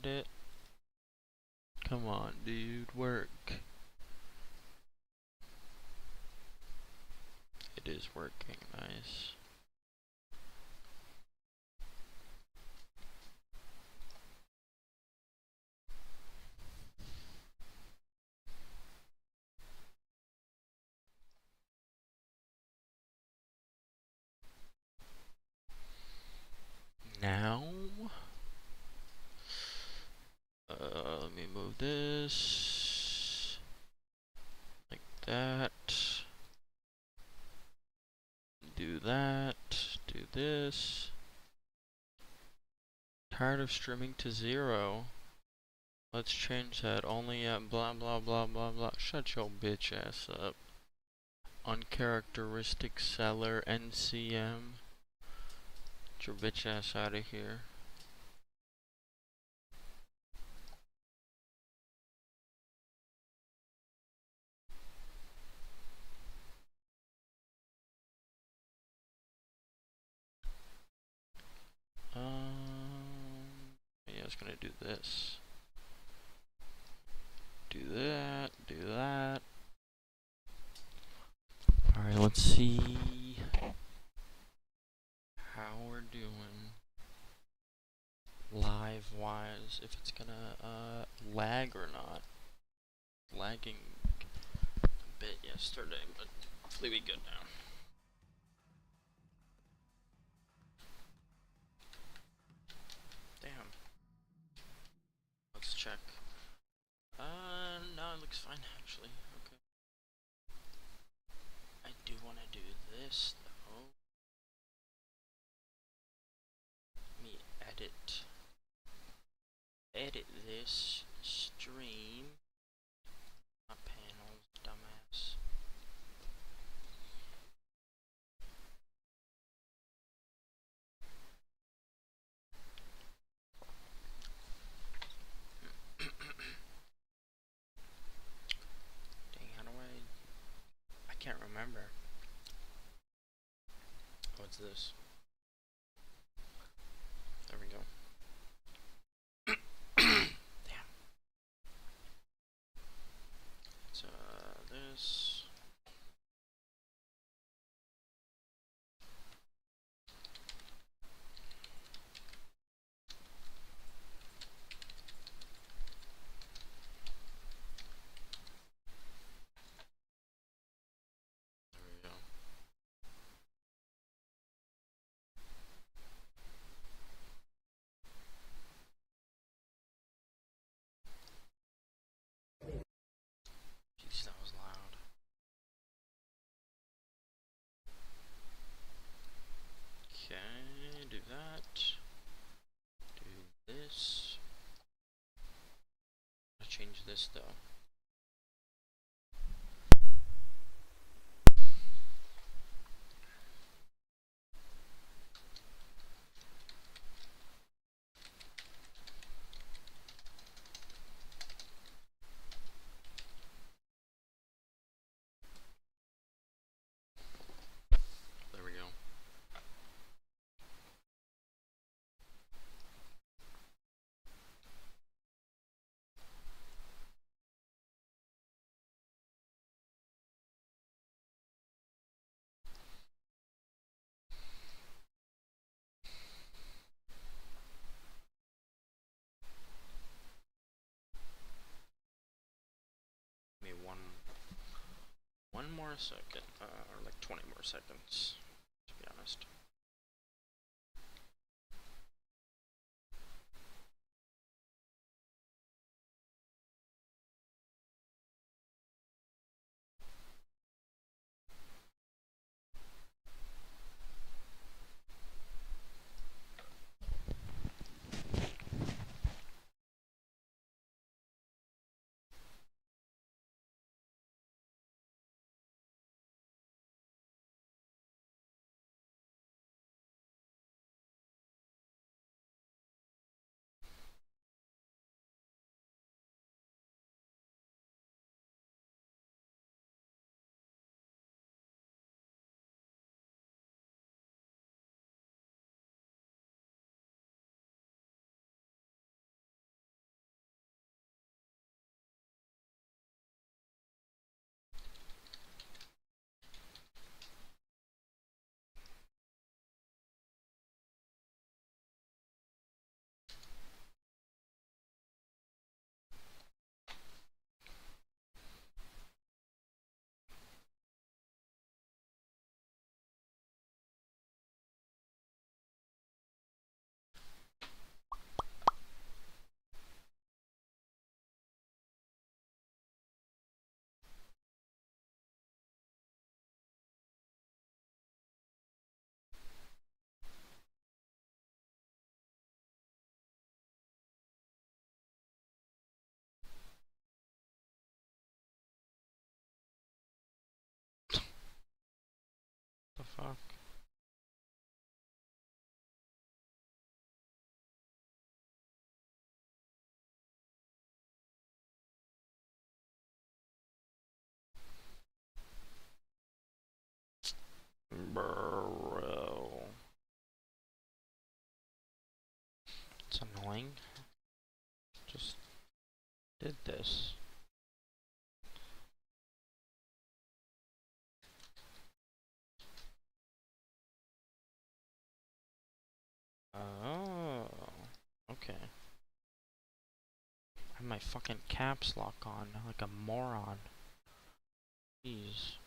downloaded it. Come on, dude, work. It is working, nice. Now, let me move this like that. Do that. Do this. Tired of streaming to 0. Let's change that. Only at blah blah blah blah blah. Shut your bitch ass up. Uncharacteristic seller NCM. Get your bitch ass out of here. Yeah, I was gonna do this. Do that, do that. Alright, let's see how we're doing live wise, if it's gonna lag or not. Lagging a bit yesterday, but hopefully we good now. Damn. Let's check. No, it looks fine actually. Okay. I do want to do this though. Let me edit this stream. My panels, dumbass. Dang, how do I can't remember. What's this? There we go. Damn. It's this. There we go. Jeez, that was loud. Okay, do that. Do this. I'll change this though. There we go. Give me one more second, or like 20 more seconds, to be honest. fuck? Bro. It's annoying. Just did this. Oh. Okay. I have my fucking caps lock on like a moron. Jeez.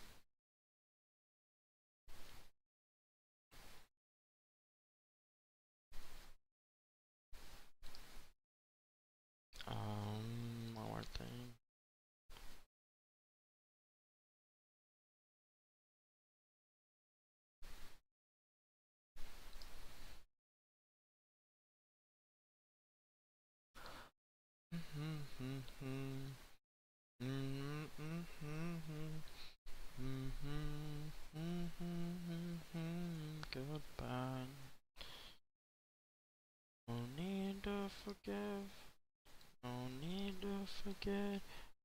One more thing. Goodbye. No need to forgive. No need to forget.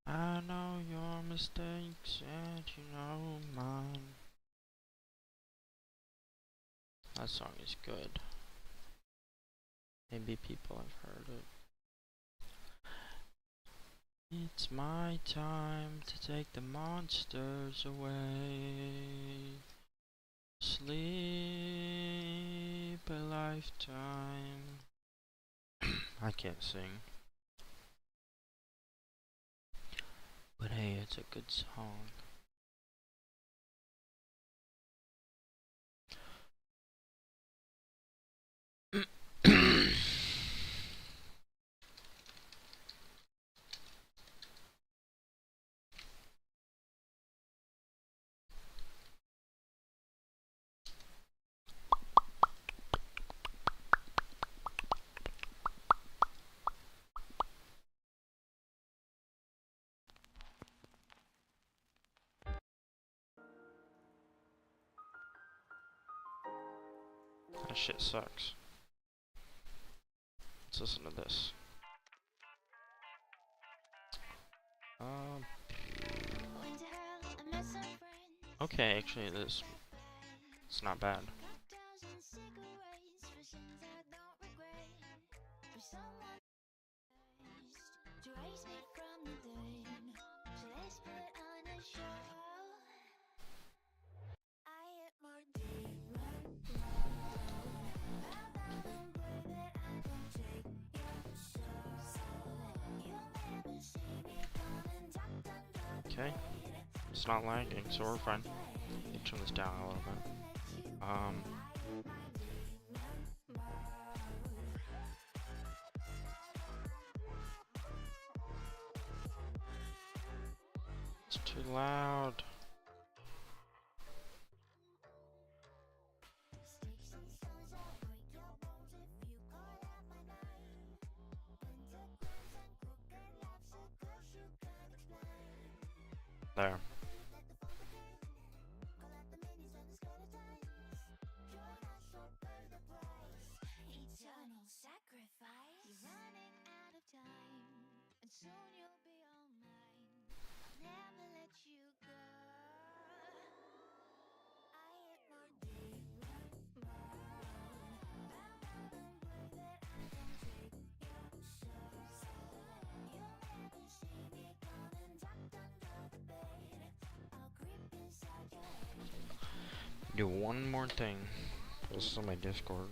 I know your mistakes and you know mine. That song is good. Maybe people have heard it. It's my time to take the monsters away. Sleep a lifetime. I can't sing. But hey, it's a good song. That shit sucks. Let's listen to this. Okay, actually it's not bad. Okay, it's not lagging, so we're fine. Let me turn this down a little bit. It's too loud. There. Do one more thing. This is on my Discord.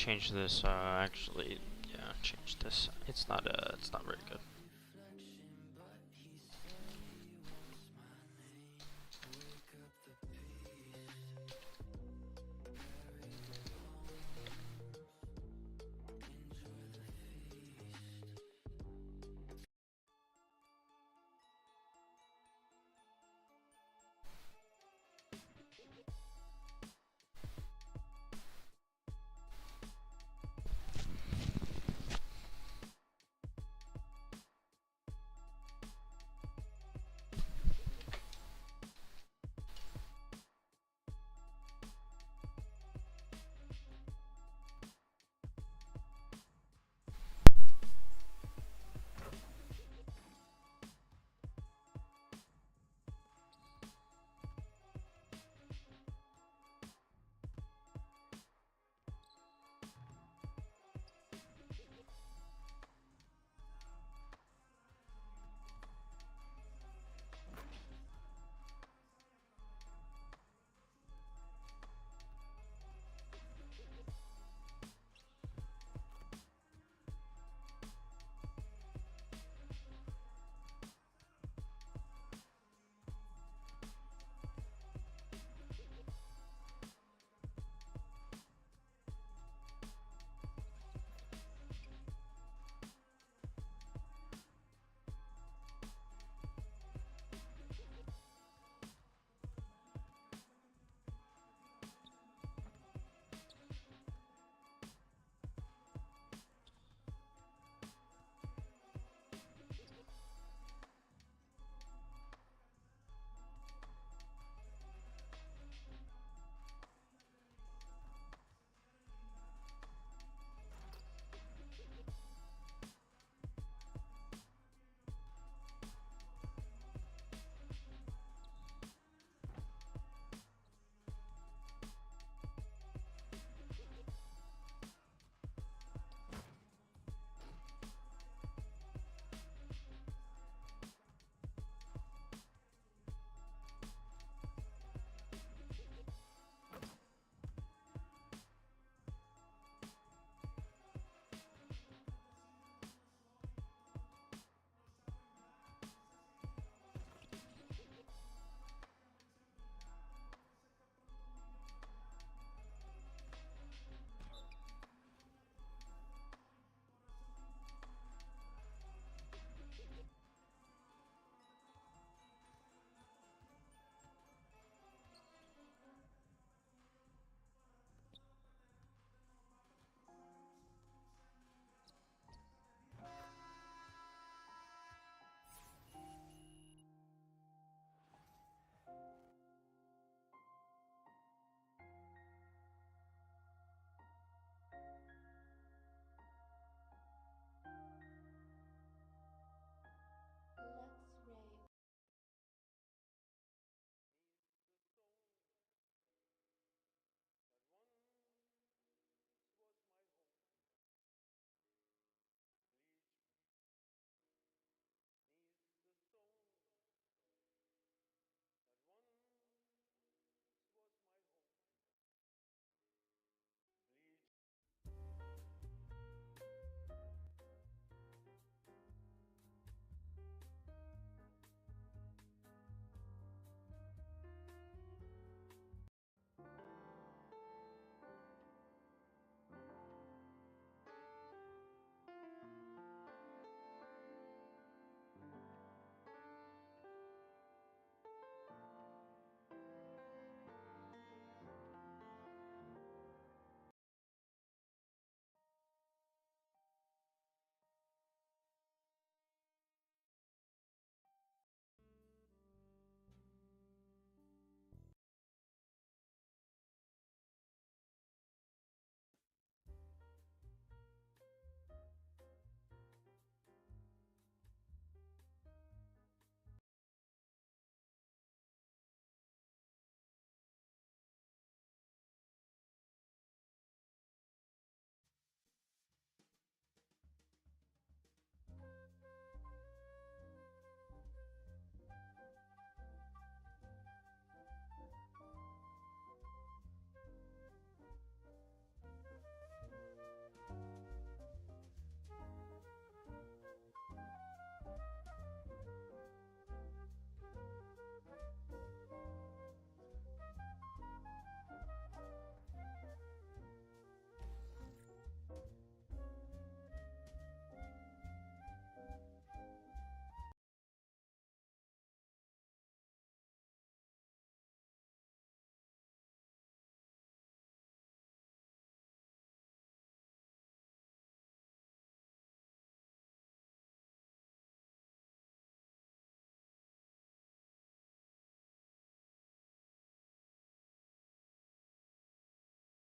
change this. Actually, yeah, change this. It's not very good.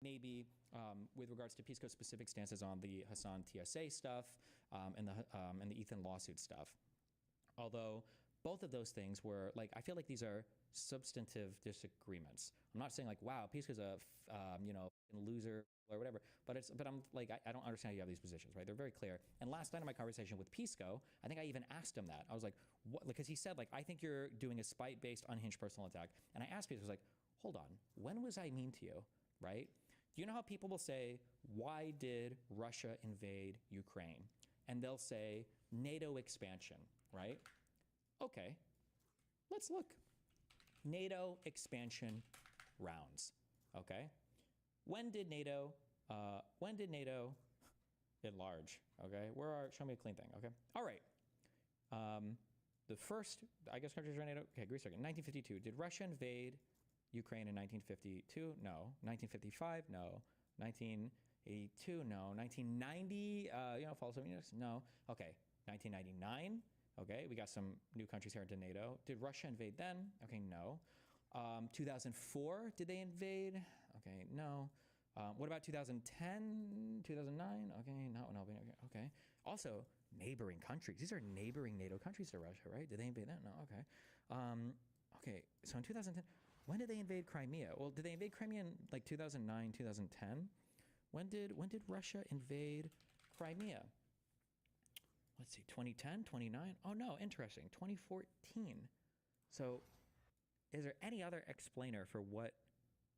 maybe with regards to Peace Corps' specific stances on the Hassan TSA stuff and the Ethan lawsuit stuff. Although both of those things were like, I feel like these are substantive disagreements. I'm not saying like, wow, Peace Corps is a loser or whatever, but I'm like, I don't understand how you have these positions, right? They're very clear. And last night in my conversation with Pisco, I think I even asked him that. I was like, what? Because he said like, I think you're doing a spite-based, unhinged personal attack. And I asked Pisco, I was like, hold on, when was I mean to you, right? Do you know how people will say, why did Russia invade Ukraine? And they'll say, NATO expansion, right? Okay, let's look. NATO expansion rounds, okay? When did NATO enlarge, okay? Show me a clean thing, okay? All right. The first, I guess, countries around NATO, okay, Greece, second, 1952. Did Russia invade Ukraine in 1952? No. 1955? No. 1982? No. 1990? Fall of Soviet Union? No. Okay. 1999? Okay, we got some new countries here into NATO. Did Russia invade then? Okay, no. 2004, did they invade? Okay, no. What about 2010, 2009? Okay, not when Albania, okay. Also, neighboring countries. These are neighboring NATO countries to Russia, right? Did they invade that? No, okay. Okay, so in 2010, when did they invade Crimea? Well, did they invade Crimea in like 2009, 2010? When did Russia invade Crimea? Let's see, 2010, 29? Oh no, interesting, 2014. So is there any other explainer for what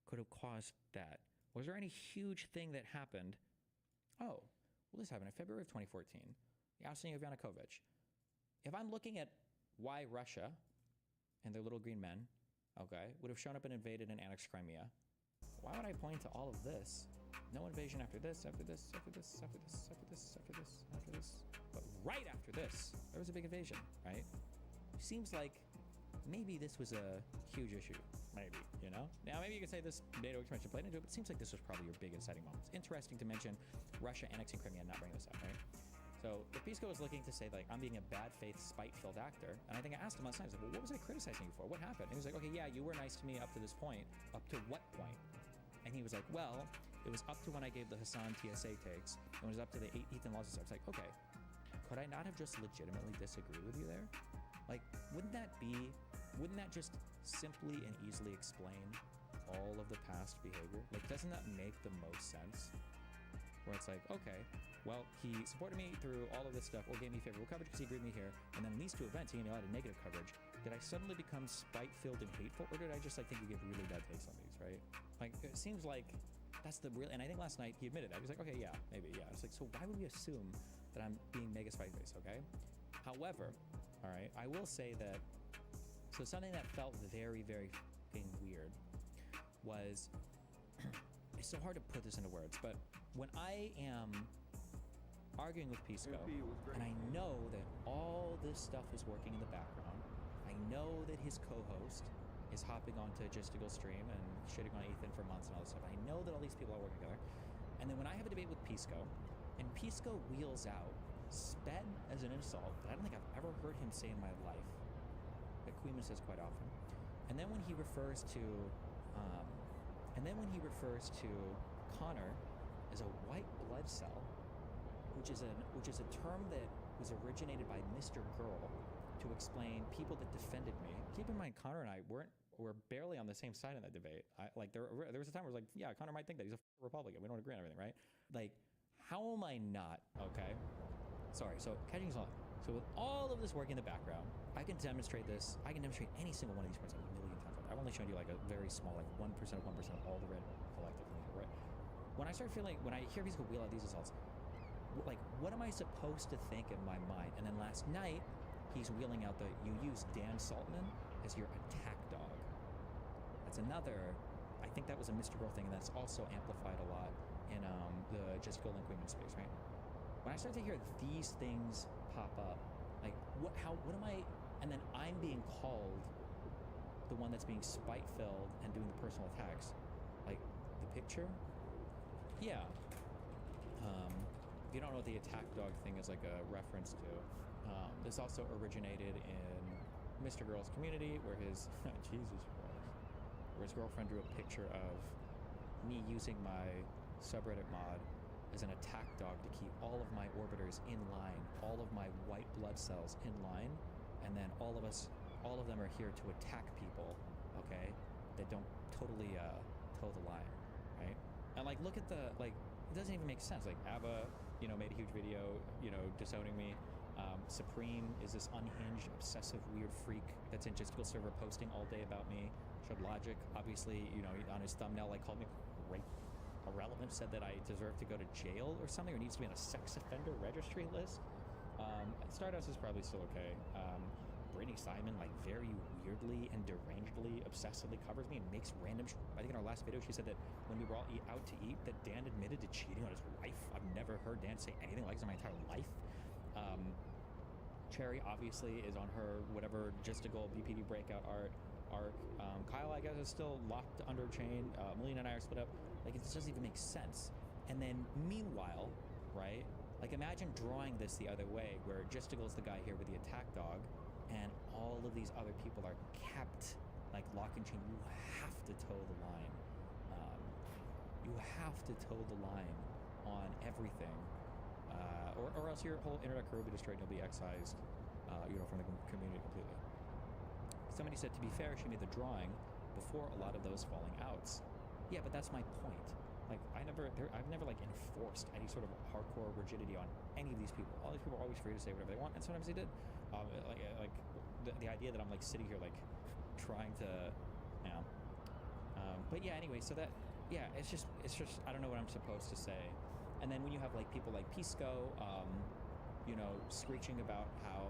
could have caused that? Was there any huge thing that happened? Oh, well, this happened in February of 2014. The ousting of Yanukovych. If I'm looking at why Russia and their little green men, okay, would have shown up and invaded and annexed Crimea, why would I point to all of this? No invasion after this, after this, after this, after this, after this, after this, after this. But right after this, there was a big invasion, right? Seems like maybe this was a huge issue, maybe, you know? Now, maybe you could say this NATO expansion played into it, but it seems like this was probably your big inciting moment. It's interesting to mention Russia annexing Crimea and not bringing this up, right? So if Pisco was looking to say, like, I'm being a bad faith, spite-filled actor, and I think I asked him last night, I was like, well, what was I criticizing you for? What happened? And he was like, okay, yeah, you were nice to me up to this point. Up to what point? And he was like, well, it was up to when I gave the Hassan TSA takes, and it was up to the Ethan lawsuits. I was like, okay, could I not have just legitimately disagreed with you there? Like, wouldn't that just simply and easily explain all of the past behavior? Like, doesn't that make the most sense? Where it's like, okay, well, he supported me through all of this stuff or gave me favorable coverage because he agreed with me here, and then in these two events, he gave me a lot of negative coverage. Did I suddenly become spite-filled and hateful, or did I just like think you give really bad takes on these, right? Like, it seems like that's the real, and I think last night he admitted that. He was like, okay, yeah, maybe, yeah. It's like, so why would we assume that I'm being mega spite-faced, okay? However, all right, I will say that, so something that felt very, very fucking weird was, it's so hard to put this into words, but when I am arguing with Pisco, and I know that all this stuff is working in the background, I know that his co-host is hopping onto Gistigal Stream and shitting on Ethan for months and all this stuff. I know that all these people are working together. And then when I have a debate with Pisco, and Pisco wheels out sped as an insult that I don't think I've ever heard him say in my life, that Queeman says quite often. And then when he refers to Connor as a white blood cell, which is a term that was originated by Mr. Girl to explain people that defended me. Keep in mind, Connor and I were barely on the same side in that debate. There was a time where I was like, yeah, Connor might think that he's a Republican. We don't agree on everything, right? Like, how am I not? Okay. Sorry. So catching us on. So with all of this work in the background, I can demonstrate this. I can demonstrate any single one of these points a million times. I've only shown you like a very small, like 1% of 1% of all the red collective, right? When I hear people wheel out these assaults, like, what am I supposed to think in my mind? And then last night, he's wheeling out you use Dan Saltman as your attack dog. That's another, I think that was a Mr. Girl thing, and that's also amplified a lot in the Jessica and Queeman space, right? When I start to hear these things pop up, like, what am I, and then I'm being called the one that's being spite-filled and doing the personal attacks, like, the picture? Yeah. If you don't know what the attack dog thing is like a reference to, this also originated in Mr. Girl's community where his, Jesus Christ, where his girlfriend drew a picture of me using my subreddit mod as an attack dog to keep all of my orbiters in line, all of my white blood cells in line, and then all of them are here to attack people, okay, that don't totally toe the line, right? And like, look at the, like, it doesn't even make sense. Like, Abba, you know, made a huge video, you know, disowning me. Supreme is this unhinged, obsessive, weird freak that's in Justical server posting all day about me. Showed Logic, obviously, you know, on his thumbnail, like, called me irrelevant, said that I deserve to go to jail or something, or needs to be on a sex offender registry list. Stardust is probably still okay. Brittany Simon, like, very weirdly and derangedly, obsessively covers me and makes random. I think in our last video she said that when we were all out to eat, that Dan admitted to cheating on his wife. I've never heard Dan say anything like this in my entire life. Cherry obviously is on her whatever Justical BPD breakout arc. Kyle, I guess, is still locked under chain. Melina and I are split up. Like, it just doesn't even make sense. And then meanwhile, right, like, imagine drawing this the other way, where Justicle's the guy here with the attack dog, and all of these other people are kept, like, lock and chain. You have to toe the line. You have to toe the line on everything. Or else your whole internet career will be destroyed and you'll be excised, you know, from the community completely. Somebody said, to be fair, she made the drawing before a lot of those falling outs. Yeah, but that's my point. Like, I've never like enforced any sort of hardcore rigidity on any of these people. All these people are always free to say whatever they want, and sometimes they did. Like the idea that I'm like sitting here like trying to, you know. But yeah, anyway, so that, yeah, it's just I don't know what I'm supposed to say. And then when you have like people like Pisco, you know, screeching about how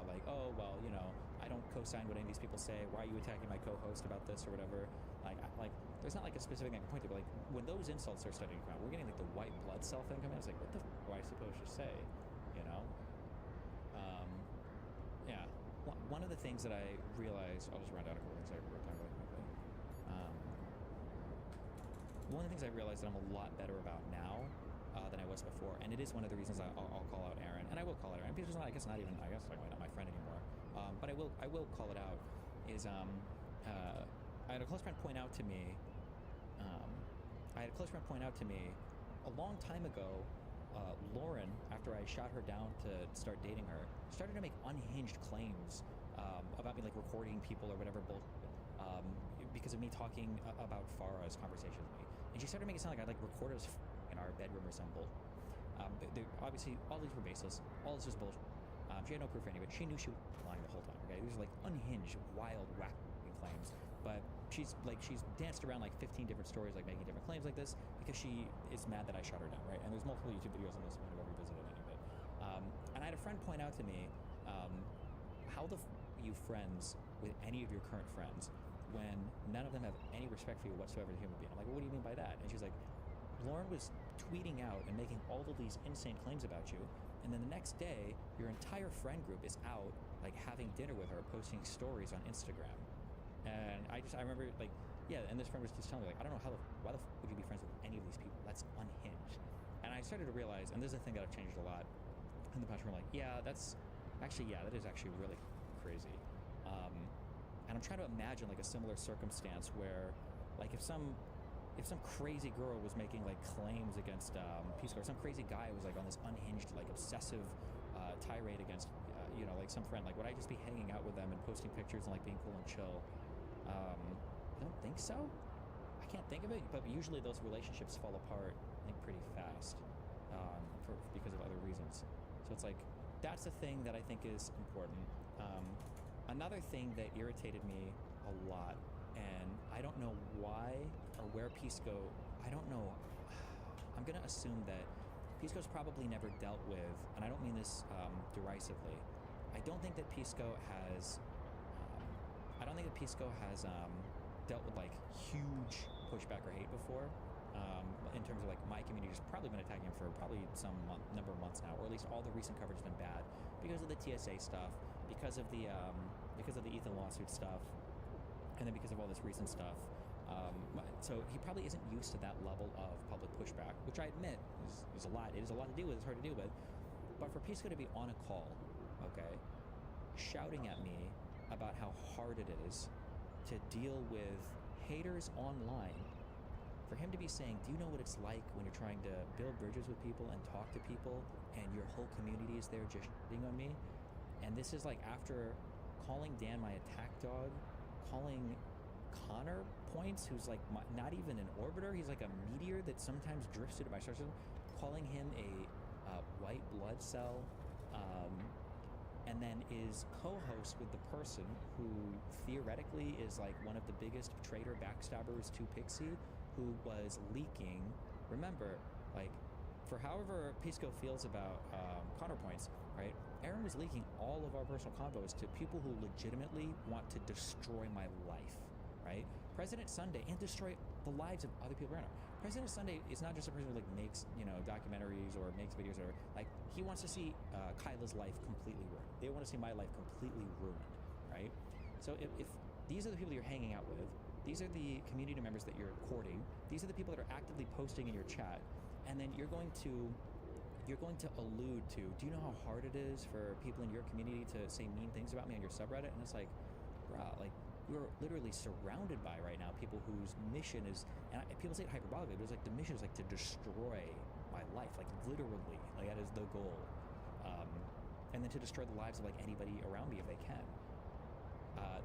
like, oh well, you know, I don't co-sign what any of these people say. Why are you attacking my co-host about this or whatever? Like there's not like a specific thing I can point to, but like when those insults are starting to come out, we're getting like the white blood cell thing coming out. It's like, what the f am I supposed to say? You know? Yeah. One of the things that I realized, I'll just run down a couple things I wrote down really quickly. One of the things I realized that I'm a lot better about now than I was before, and it is one of the reasons I'll call out Aaron, and I will call out Aaron because I guess like not my friend anymore, but I will call it out. Is I had a close friend point out to me. A long time ago. Lauren, after I shot her down to start dating her, started to make unhinged claims about me, like recording people or whatever bullshit, because of me talking about Farah's conversation with me, and she started making it sound like I like recorded us in our bedroom or some bullshit. Obviously, all these were baseless. All this was bullshit. She had no proof for any of it. She knew she was lying the whole time. Okay, these are like unhinged, wild, wacky claims. But she's danced around like 15 different stories, like making different claims like this, because she is mad that I shot her down, right? And there's multiple YouTube videos on this one. I've never revisited any of it. And I had a friend point out to me, how the f are you friends with any of your current friends when none of them have any respect for you whatsoever as a human being? I'm like, well, what do you mean by that? And she's like, Lauren was tweeting out and making all of these insane claims about you, and then the next day, your entire friend group is out, like, having dinner with her, posting stories on Instagram. And I remember, like, yeah, and this friend was just telling me, like, I don't know why the f would you be friends with any of these people? That's unhinged. And I started to realize, and this is a thing that I've changed a lot in the past, where I'm like, that is actually really crazy. And I'm trying to imagine, like, a similar circumstance where, like, if some crazy girl was making like claims against Peace Corps, some crazy guy was like on this unhinged, like obsessive tirade against you know, like some friend, like would I just be hanging out with them and posting pictures and like being cool and chill? I don't think so. I can't think of it, but usually those relationships fall apart, I think, pretty fast because of other reasons. So it's like, that's the thing that I think is important. Another thing that irritated me a lot, and I don't know why or where Pisco, I don't know, I'm gonna assume that Pisco's probably never dealt with, and I don't mean this derisively, I don't think that Pisco has dealt with like huge pushback or hate before, in terms of like my community has probably been attacking him for probably some number of months now, or at least all the recent coverage has been bad because of the TSA stuff, because of the Ethan lawsuit stuff, and then because of all this recent stuff. So he probably isn't used to that level of public pushback, which I admit is a lot. It is a lot to deal with. It's hard to deal with. But for Pisco to be on a call, okay, shouting at me about how hard it is to deal with haters online for him to be saying, do you know what it's like when you're trying to build bridges with people and talk to people and your whole community is there just shitting on me? And this is like after calling Dan my attack dog, calling Connor points, who's like not even an orbiter, he's like a meteor that sometimes drifts into my star system, calling him a white blood cell, and then is co-host with the person who theoretically is like one of the biggest traitor backstabbers to Pixie, who was leaking. Remember, like, for however Pisco feels about counterpoints, right? Aaron was leaking all of our personal convos to people who legitimately want to destroy my life, right? President Sunday, and destroy the lives of other people around him. President Sunday is not just a person who like makes, you know, documentaries or makes videos or whatever. Like, he wants to see Kyla's life completely ruined. They want to see my life completely ruined, right? So if these are the people you're hanging out with, these are the community members that you're courting, these are the people that are actively posting in your chat, and then you're going to allude to, do you know how hard it is for people in your community to say mean things about me on your subreddit? And it's like, bruh, like, you're literally surrounded by right now people whose mission is, and people say it hyperbolically, but it's like the mission is like to destroy my life, like literally, like that is the goal, and then to destroy the lives of like anybody around me if they can.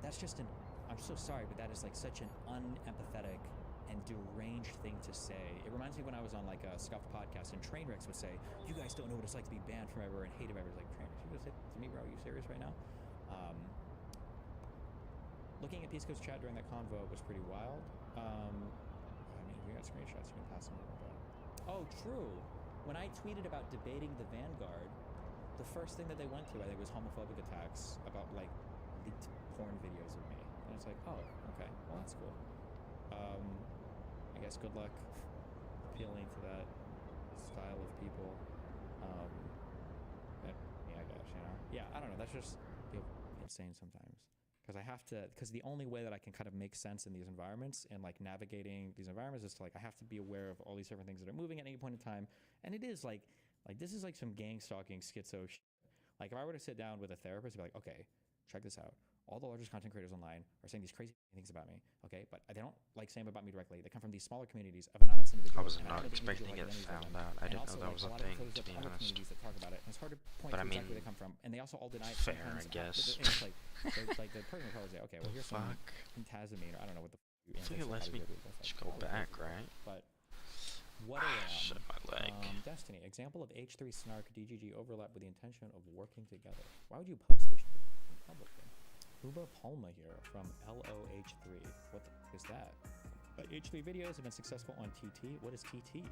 That's just I'm so sorry, but that is like such an unempathetic and deranged thing to say. It reminds me when I was on like a Scuffed podcast and Trainwrecks would say, you guys don't know what it's like to be banned from everywhere and hated everywhere. Like, Trainwrecks, you just said to me, bro, are you serious right now? Looking at Pisco's chat during that convo was pretty wild. I mean, we got screenshots, you can pass them over. Oh, true. When I tweeted about debating the Vanguard, the first thing that they went to, I think, was homophobic attacks about like leaked porn videos of me. And it's like, oh, okay, well, that's cool. I guess good luck appealing to that style of people. Yeah, I guess, you know. Yeah, I don't know. That's just insane sometimes. Because the only way that I can kind of make sense in these environments and like navigating these environments is to like, I have to be aware of all these different things that are moving at any point in time. And it is like this is like some gang stalking schizo shit. Like, if I were to sit down with a therapist and be like, okay, check this out. All the largest content creators online are saying these crazy things about me, okay? But they don't like saying about me directly. They come from these smaller communities of anonymous individuals. I was not expecting to get found out. I didn't know that was a thing, to be honest. That talk about it. And it's hard to point to exactly where they come from. And they also all deny it. Fair, I guess. And it's like the person will probably say, okay, well, here's some pentazoline, or I don't know what the I think it lets me just go back, right? But what a shit my leg. Destiny. Example of H3 snark DGG overlap with the intention of working together. Why would you post this in public then? Uba Palma here from LOH3. What the f is that? H3 videos have been successful on TT. What is TT?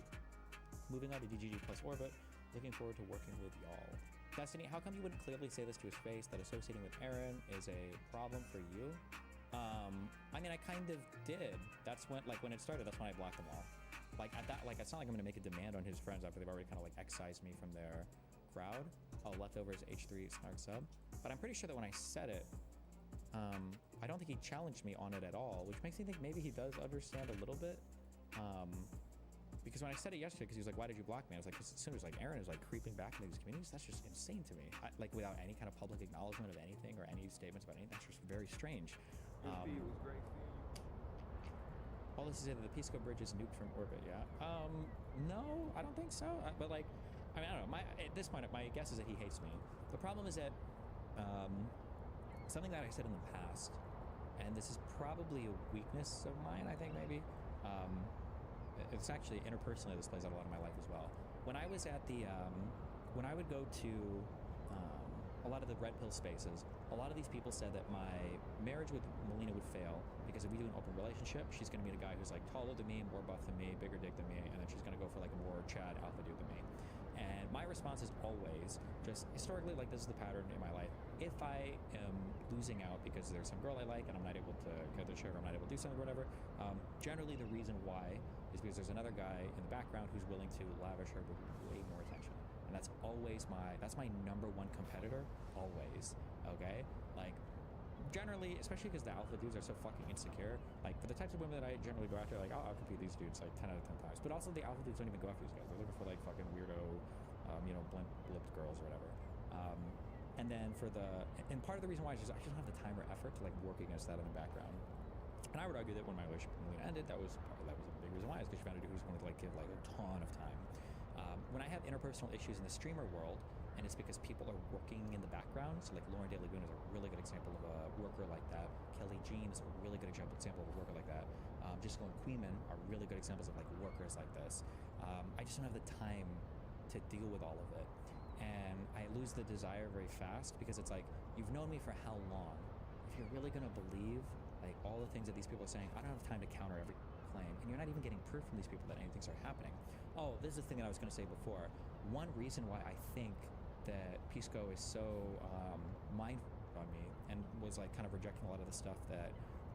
Moving on to DGG plus Orbit. Looking forward to working with y'all. Destiny, how come you wouldn't clearly say this to his face, that associating with Aaron is a problem for you? I mean, I kind of did. That's when it started, that's when I blocked them all. Like, at that, like, it's not like I'm gonna make a demand on his friends after they've already kind of like excised me from their crowd. Oh, leftovers H3 snark sub. But I'm pretty sure that when I said it, I don't think he challenged me on it at all, which makes me think maybe he does understand a little bit. Because when I said it yesterday, because he was like, why did you block me? I was like, because as soon as like Aaron is like creeping back into these communities, that's just insane to me. Like, without any kind of public acknowledgement of anything or any statements about anything, that's just very strange. All this is that the Pisco Bridge is nuked from orbit, yeah? No, I don't think so. But like, I mean, I don't know. At this point, my guess is that he hates me. The problem is that, something that I said in the past, and this is probably a weakness of mine, I think maybe. It's actually interpersonally, this plays out a lot in my life as well. When I was at the, when I would go to a lot of the red pill spaces, a lot of these people said that my marriage with Melina would fail because if we do an open relationship, she's going to meet a guy who's like taller than me, more buff than me, bigger dick than me, and then she's going to go for like a more Chad alpha dude than me. And my response is always, just historically, like, this is the pattern in my life. If I am losing out because there's some girl I like and I'm not able to get the shit, or I'm not able to do something or whatever, generally the reason why is because there's another guy in the background who's willing to lavish her with way more attention. And that's always that's my number one competitor, always, okay? Like, generally, especially because the alpha dudes are so fucking insecure, like, for the types of women that I generally go after, like, I'll outcompete these dudes, like, 10 out of 10 times. But also, the alpha dudes don't even go after these guys. They're looking for, like, fucking weirdo, blipped girls or whatever. And then and part of the reason why is just I just don't have the time or effort to, like, work against that in the background. And I would argue that when my relationship with Melina ended, that was a big reason why is because you found a dude who's going to like give like a ton of time. When I have interpersonal issues in the streamer world, and it's because people are working in the background. So like Lauren De Laguna is a really good example of a worker like that. Kelly Jean is a really good example of a worker like that. Jessica and Queeman are really good examples of like workers like this. I just don't have the time to deal with all of it. And I lose the desire very fast because it's like, you've known me for how long? If you're really gonna believe like all the things that these people are saying, I don't have time to counter every claim. And you're not even getting proof from these people that anything's happening. Oh, this is the thing that I was gonna say before. One reason why I think that Pisco is so mindful on me and was like kind of rejecting a lot of the stuff that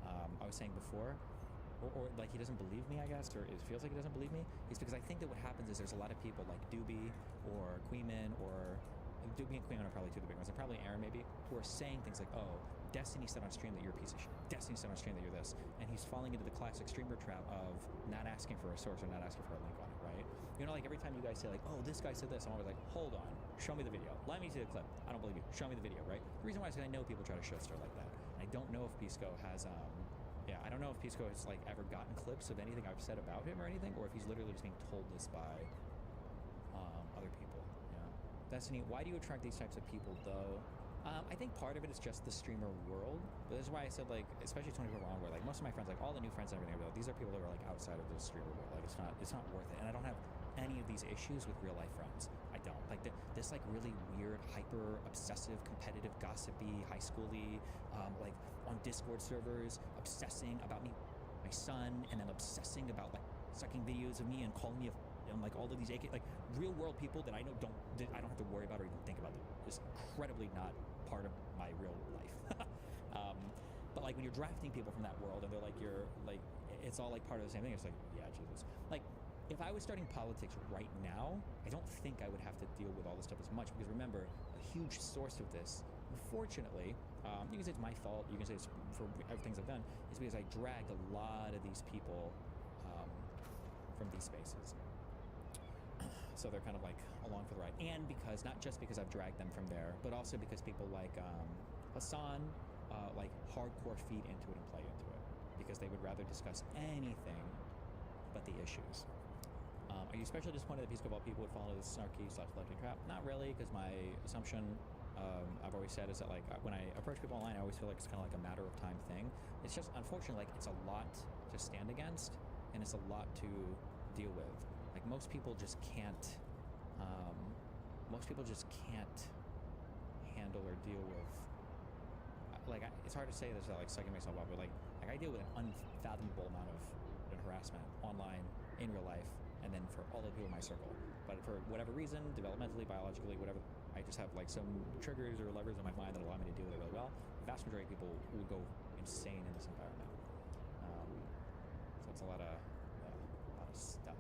I was saying before, or like he doesn't believe me, I guess, or it feels like he doesn't believe me, is because I think that what happens is there's a lot of people like Doobie or Queeman, or Doobie and Queeman are probably two of the big ones, and probably Aaron maybe, who are saying things like, oh, Destiny said on stream that you're a piece of shit. Destiny said on stream that you're this. And he's falling into the classic streamer trap of not asking for a source or not asking for a link on it, right? You know, like every time you guys say like, oh, this guy said this, I'm always like, hold on, show me the video. Let me see the clip. I don't believe you. Show me the video, right? The reason why is because I know people try to show stuff like that. And I don't know if Pisco has, I don't know if Pisco has like ever gotten clips of anything I've said about him or anything, or if he's literally just being told this by other people. Yeah. Destiny, why do you attract these types of people though? I think part of it is just the streamer world. But this is why I said, like, especially 24 on, where like most of my friends, like all the new friends and everything, these are people that are like outside of the streamer world. Like it's not worth it. And I don't have any of these issues with real life friends. I don't. Like this like really weird, hyper obsessive, competitive, gossipy, high schooly, like on Discord servers, obsessing about me, my son, and then obsessing about like sucking videos of me and calling me a like all of these like real world people that I know I don't have to worry about or even think about them. It's incredibly not part of my real life. But like when you're drafting people from that world and they're like you're like it's all like part of the same thing, it's like, yeah, Jesus. Like if I was starting politics right now, I don't think I would have to deal with all this stuff as much, because remember, a huge source of this, unfortunately, you can say it's my fault, you can say it's for things I've done, is because I dragged a lot of these people from these spaces. So they're kind of like along for the ride. And because, not just because I've dragged them from there, but also because people like Hassan like hardcore feed into it and play into it, because they would rather discuss anything but the issues. Are you especially disappointed that Pisco Ball people would fall into this snarky /legend trap? Not really, because my assumption, I've always said, is that like when I approach people online, I always feel like it's kind of like a matter of time thing. It's just, unfortunately, like it's a lot to stand against, and it's a lot to deal with. Like most people just can't handle or deal with, like it's hard to say this without like sucking myself up, but like I deal with an unfathomable amount of harassment online, in real life, and then for all the people in my circle. But for whatever reason, developmentally, biologically, whatever, I just have like some triggers or levers in my mind that allow me to deal with it really well. The vast majority of people would go insane in this environment. So it's a lot of stuff.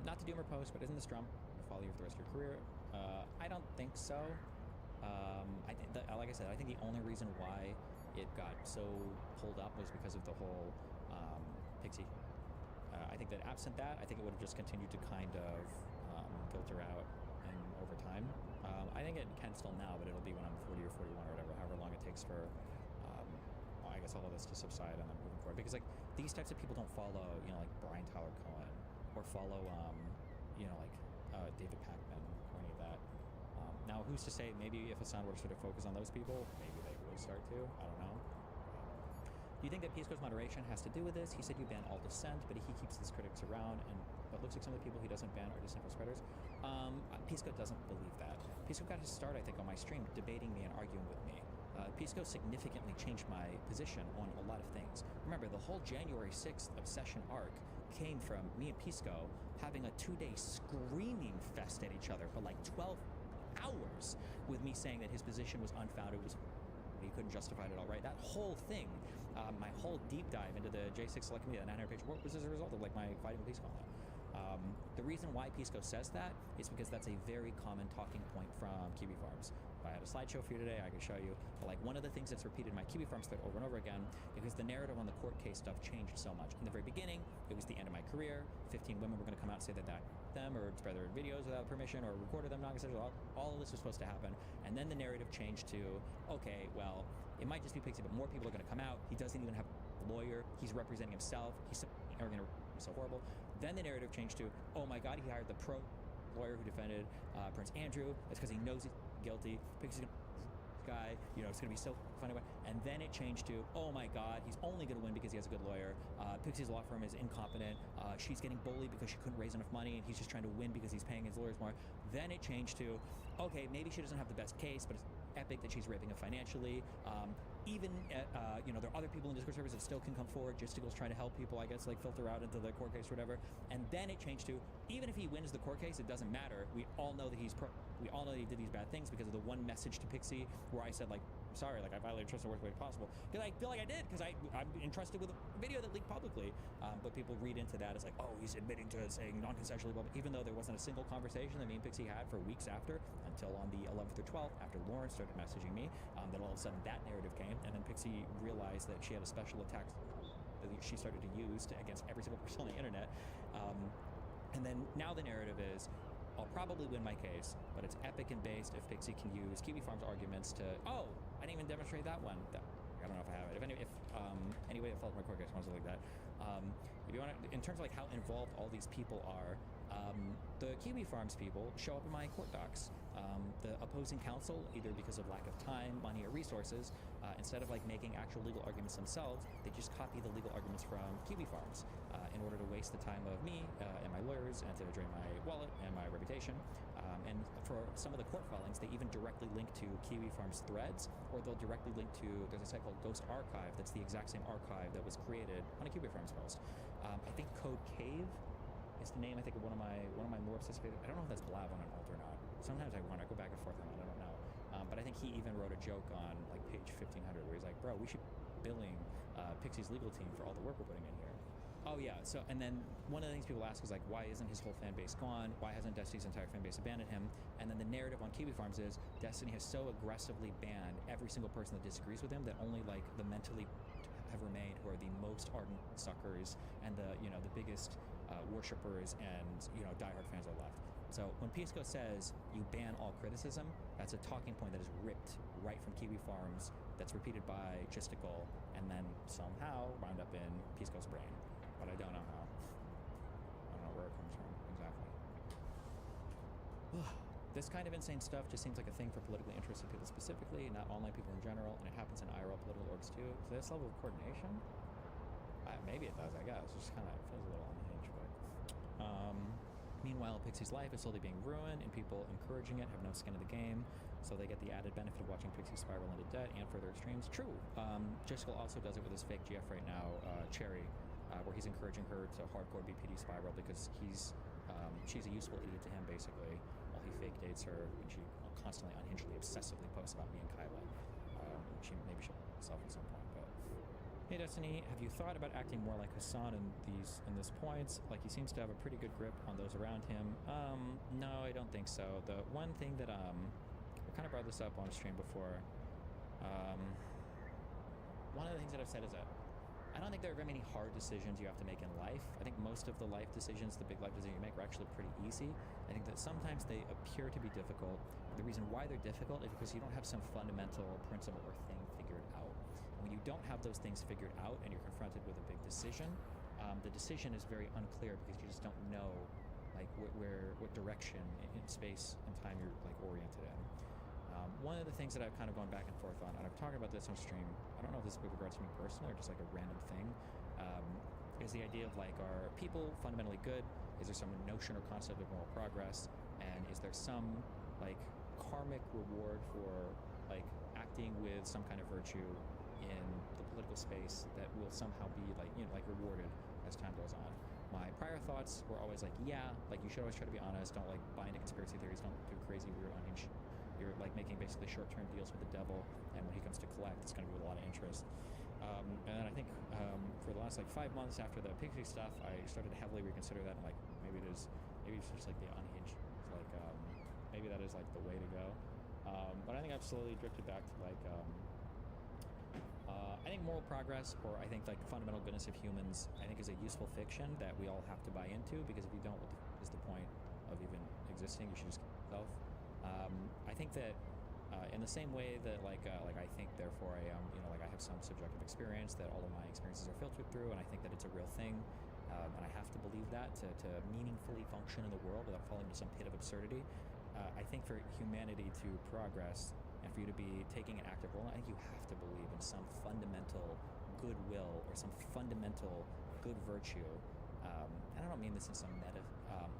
Not to doom or post, but isn't this drum to follow you for the rest of your career? I don't think so. I think that, like I said, I think the only reason why it got so pulled up was because of the whole Pixie. I think that absent that, I think it would have just continued to kind of filter out and over time. I think it can still now, but it'll be when I'm 40 or 41 or whatever, however long it takes for I guess all of this to subside and then moving forward. Because like these types of people don't follow, you know, like Brian Tyler Cohen, or follow you know, like David Pakman or any of that. Now who's to say, maybe if Hassan were to sort of focus on those people, maybe they would start to, I don't know. Do you think that Pisco's moderation has to do with this? He said you ban all dissent, but he keeps his critics around, and but looks like some of the people he doesn't ban are dissentful spreaders. Pisco doesn't believe that. Pisco got his start, I think, on my stream debating me and arguing with me. Pisco significantly changed my position on a lot of things. Remember, the whole January 6th obsession arc came from me and Pisco having a 2-day screaming fest at each other for like 12 hours with me saying that his position was unfounded, he couldn't justify it at all, right? That whole thing, my whole deep dive into the J6 Select Committee, that 900-page report, was as a result of like my fighting with Pisco on that. The reason why Pisco says that is because that's a very common talking point from Kiwi Farms. If I had a slideshow for you today, I could show you. But like one of the things that's repeated in my Kiwi Farms thread over and over again, because the narrative on the court case stuff changed so much. In the very beginning, it was the end of my career. 15 women were going to come out and say that them or spread their videos without permission or recorded them non-consensual. All of this was supposed to happen. And then the narrative changed to, okay, well, it might just be Pixie, but more people are going to come out. He doesn't even have a lawyer. He's representing himself. He's going to so horrible. Then the narrative changed to, oh my God, he hired the pro lawyer who defended Prince Andrew. It's because he knows he's guilty. Pixie's gonna guy, it's gonna be so funny. And then it changed to, oh my God, he's only gonna win because he has a good lawyer. Pixie's law firm is incompetent. She's getting bullied because she couldn't raise enough money, and he's just trying to win because he's paying his lawyers more. Then it changed to, okay, maybe she doesn't have the best case, but it's epic that she's raping him financially. Even there are other people in Discord servers that still can come forward. Justicle's trying to help people, I guess, like filter out into the court case or whatever. And then it changed to, even if he wins the court case, it doesn't matter. We all know that we all know that he did these bad things because of the one message to Pixie where I said, like, sorry, like, I violated trust in the worst way possible. Because I feel like I did, because I'm entrusted with a video that leaked publicly. But people read into that as like, oh, he's admitting to saying non-consensually, blah, blah, even though there wasn't a single conversation that me and Pixie had for weeks after, until on the 11th or 12th, after Lauren started messaging me, then all of a sudden that narrative came, and then Pixie realized that she had a special attack that she started to use against every single person on the internet. And then now the narrative is, I'll probably win my case, but it's epic and based if Pixie can use Kiwi Farm's arguments to, oh, I didn't even demonstrate that one. I don't know if I have it. If anybody that follows my court case wants to like that. If you want to, in terms of like how involved all these people are, the Kiwi Farms people show up in my court docs. The opposing counsel, either because of lack of time, money, or resources, instead of like making actual legal arguments themselves, they just copy the legal arguments from Kiwi Farms in order to waste the time of me and my lawyers and to drain my wallet and my reputation. And for some of the court filings, they even directly link to Kiwi Farms threads, or they'll directly link to, there's a site called Ghost Archive that's the exact same archive that was created on a Kiwi Farms post. I think Code Cave is the name, I think, of one of my more obsessive, I don't know if that's Blav on an alt or not. Sometimes I wonder, I go back and forth on it, I don't know. But I think he even wrote a joke on like page 1500 where he's like, bro, we should be billing Pixie's legal team for all the work we're putting in here. Oh yeah, so, and then one of the things people ask is like, why isn't his whole fan base gone? Why hasn't Destiny's entire fan base abandoned him? And then the narrative on Kiwi Farms is Destiny has so aggressively banned every single person that disagrees with him that only like the mentally have remained, who are the most ardent suckers and the biggest worshippers and diehard fans are left. So when Pisco says you ban all criticism, that's a talking point that is ripped right from Kiwi Farms, that's repeated by Justical, and then somehow wound up in Pisco's brain. But I don't know how. I don't know where it comes from exactly. This kind of insane stuff just seems like a thing for politically interested people specifically, not online people in general, and it happens in IRL political orgs too. So this level of coordination? Maybe it does, I guess. It just kind of feels a little unhinged, but... Meanwhile, Pixie's life is slowly being ruined, and people encouraging it have no skin in the game, so they get the added benefit of watching Pixie spiral into debt and further extremes. True. Jessica also does it with his fake GF right now, Cherry, where he's encouraging her to hardcore BPD spiral because she's a useful idiot to him, basically, while he fake dates her, and she constantly, unhingedly, obsessively posts about me and Kyla. She maybe she'll herself at some point, but... Hey Destiny, have you thought about acting more like Hassan in this points? Like he seems to have a pretty good grip on those around him. No, I don't think so. The one thing that I kind of brought this up on stream before. One of the things that I've said is that I don't think there are very many hard decisions you have to make in life. I think most of the life decisions, the big life decisions you make, are actually pretty easy. I think that sometimes they appear to be difficult. The reason why they're difficult is because you don't have some fundamental principle or thing figured out. When you don't have those things figured out and you're confronted with a big decision, the decision is very unclear because you just don't know like what direction in space and time you're like oriented in. One of the things that I've kind of gone back and forth on, and I've talked about this on stream, I don't know if this is with regards to me personally or just like a random thing, is the idea of like, are people fundamentally good? Is there some notion or concept of moral progress? And is there some like karmic reward for like acting with some kind of virtue in the political space that will somehow be like rewarded as time goes on? My prior thoughts were always like, yeah, like you should always try to be honest, don't like buy into conspiracy theories, don't do crazy weird unhinged. You're like making basically short-term deals with the devil, and when he comes to collect, it's going to be with a lot of interest. And then I think for the last like 5 months after the Pixie stuff, I started to heavily reconsider that. I'm like, maybe it's just like the unhinged. It's like maybe that is like the way to go. But I think I've slowly drifted back to like I think moral progress, or I think like fundamental goodness of humans, I think is a useful fiction that we all have to buy into, because if you don't, what is the point of even existing? You should just kill yourself. I think that in the same way that like I think therefore I like I have some subjective experience that all of my experiences are filtered through, and I think that it's a real thing. and I have to believe that to meaningfully function in the world without falling into some pit of absurdity. I think for humanity to progress and for you to be taking an active role, I think you have to believe in some fundamental goodwill or some fundamental good virtue. And I don't mean this in some meta,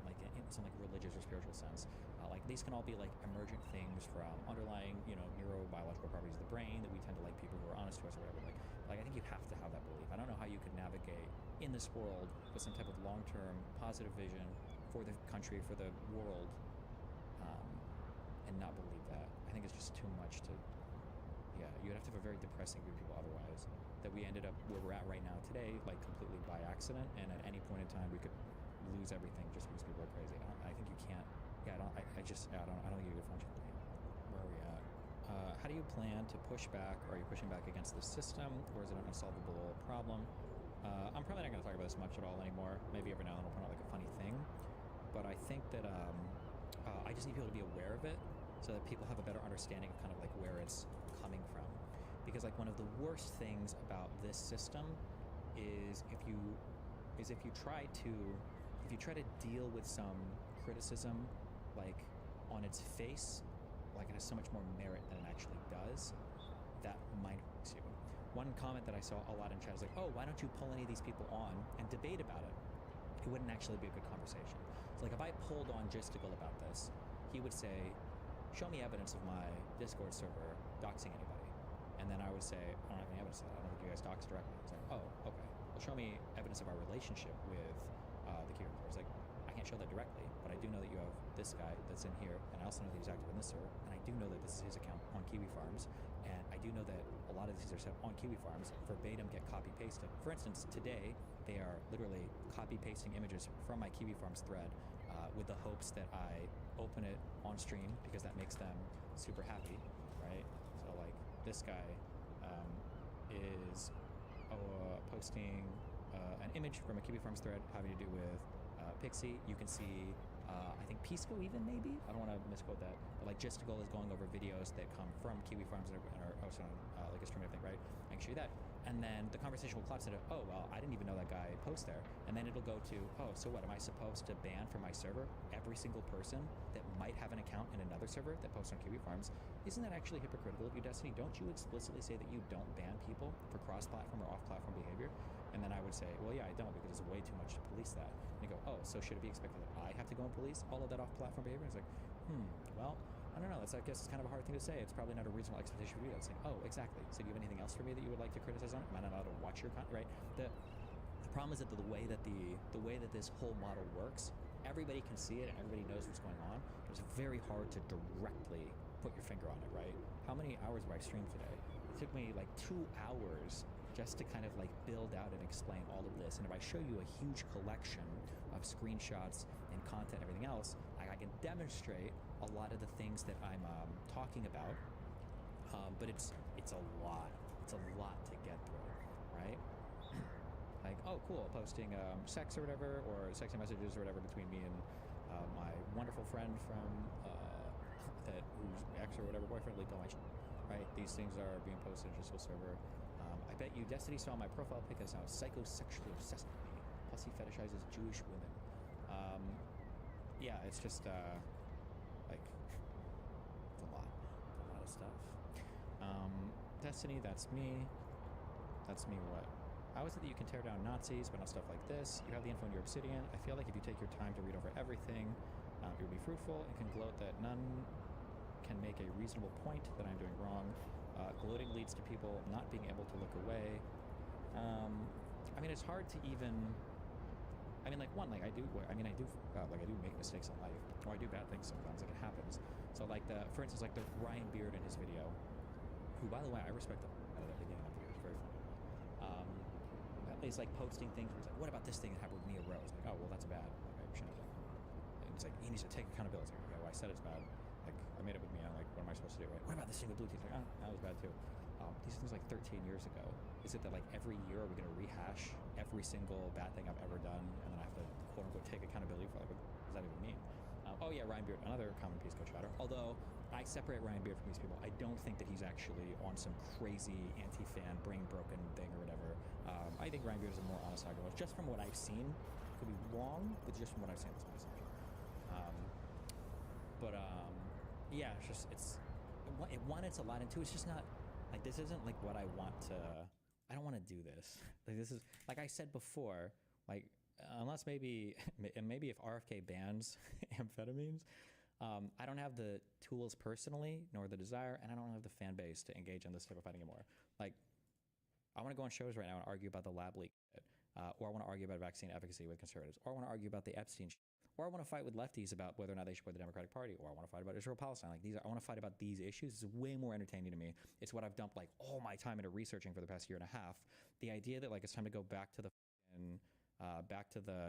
like in some like religious or spiritual sense. Like these can all be like emergent things from underlying, neurobiological properties of the brain that we tend to like people who are honest to us or whatever. Like I think you have to have that belief. I don't know how you could navigate in this world with some type of long-term positive vision for the country, for the world, and not believe that. I think it's just too much to. Yeah, you'd have to have a very depressing view of people otherwise. That we ended up where we're at right now today, like completely by accident, and at any point in time we could lose everything just because people are crazy. I think you can't. Yeah, I don't think you could function. Where are we at? How do you plan to push back? Or are you pushing back against the system, or is it an unsolvable problem? I'm probably not going to talk about this much at all anymore. Maybe every now and then I'll point out like a funny thing, but I think that I just need people to be aware of it so that people have a better understanding of kind of like where it's coming from. Because like one of the worst things about this system is if you try to deal with some criticism like on its face, like it has so much more merit than it actually does, that might hurt you. One comment that I saw a lot in chat is like, oh, why don't you pull any of these people on and debate about it? It wouldn't actually be a good conversation. So like if I pulled on Gisticle about this, he would say, show me evidence of my Discord server doxing anybody. And then I would say, I don't have any evidence of that. I don't think you guys dox directly. It's like, oh, okay. Well, show me evidence of our relationship with the Kiwi server. It's like, I can't show that directly, but I do know that you have this guy that's in here, and I also know that he's active in this server, and I do know that this is his account on Kiwi Farms, and I do know that a lot of these are set on Kiwi Farms, verbatim get copy-pasted. For instance, today, they are literally copy-pasting images from my Kiwi Farms thread with the hopes that I open it on stream because that makes them super happy, right? So, like, this guy is posting an image from a Kiwi Farms thread having to do with Pixie. You can see, I think Pisco even maybe? I don't want to misquote that. But like Gisticle is going over videos that come from Kiwi Farms and are hosted on like a stream, I think, right? I can show you that. And then the conversation will collapse into, oh, well, I didn't even know that guy posts there. And then it'll go to, oh, so what? Am I supposed to ban from my server every single person that might have an account in another server that posts on Kiwi Farms? Isn't that actually hypocritical of you, Destiny? Don't you explicitly say that you don't ban people for cross-platform or off-platform behavior? And then I would say, well, yeah, I don't, because it's way too much to police that. And you go, oh, so should it be expected that I have to go and police all of that off-platform behavior? And it's like, well, I don't know. I guess it's kind of a hard thing to say. It's probably not a reasonable expectation for you. It's like, oh, exactly. So do you have anything else for me that you would like to criticize on it? Am I not allowed to watch your content, right? The problem is that the way that this whole model works, everybody can see it and everybody knows what's going on. It's very hard to directly put your finger on it, right? How many hours have I streamed today? It took me like 2 hours just to kind of like build out and explain all of this. And if I show you a huge collection of screenshots and content and everything else, I can demonstrate a lot of the things that I'm talking about. But it's a lot. It's a lot to get through, right? Like, oh, cool, posting sex or whatever, or sexy messages or whatever between me and my wonderful friend from whose ex or whatever boyfriend leaked all my right? These things are being posted in Gisticle server. I bet you Destiny saw my profile pic and is now psychosexually obsessed with me. Plus he fetishizes Jewish women. Yeah, it's just like it's a lot of stuff. Destiny, that's me. That's me what? How is it that you can tear down Nazis but not stuff like this? You have the info in your Obsidian. I feel like if you take your time to read over everything, it would be fruitful and can gloat that none can make a reasonable point that I'm doing wrong. Gloating leads to people not being able to look away. I mean, it's hard to even. I mean, like I do make mistakes in life, or I do bad things sometimes. Like it happens. So, like for instance, like the Ryan Beard in his video, who, by the way, I respect him at the beginning of the video. It's very funny. He's like posting things where he's like, "What about this thing that happened with Mia Rose?" Like, "Oh, well, that's bad. Like, I shouldn't have done that." And he's like, he needs to take accountability. Like, okay, well, I said it's bad. Like, I made it with Mia. Like, what am I supposed to do? Right? What about this thing with Blue Teeth? Like, oh, that was bad too. These things like 13 years ago. Is it that like every year are we going to rehash every single bad thing I've ever done, and then I have to quote unquote take accountability for? Like, what does that even mean? Oh yeah, Ryan Beard, another common piece coach chatter. Although I separate Ryan Beard from these people, I don't think that he's actually on some crazy anti-fan brain broken thing or whatever. I think Ryan Beard is a more honest argument, just from what I've seen. Could be wrong, but just from what I've seen, that's my assumption. Yeah, it's just it's a lot into. It's just not like this isn't like what I want to. I don't want to do this. Like this is like I said before. Like unless maybe if RFK bans amphetamines, I don't have the tools personally, nor the desire, and I don't have the fan base to engage in this type of fight anymore. Like I want to go on shows right now and argue about the lab leak, or I want to argue about vaccine efficacy with conservatives, or I want to argue about the Epstein shit. Or I want to fight with lefties about whether or not they support the Democratic Party, or I want to fight about Israel-Palestine. Like I want to fight about these issues. It's way more entertaining to me. It's what I've dumped like all my time into researching for the past year and a half. The idea that like it's time to go back to the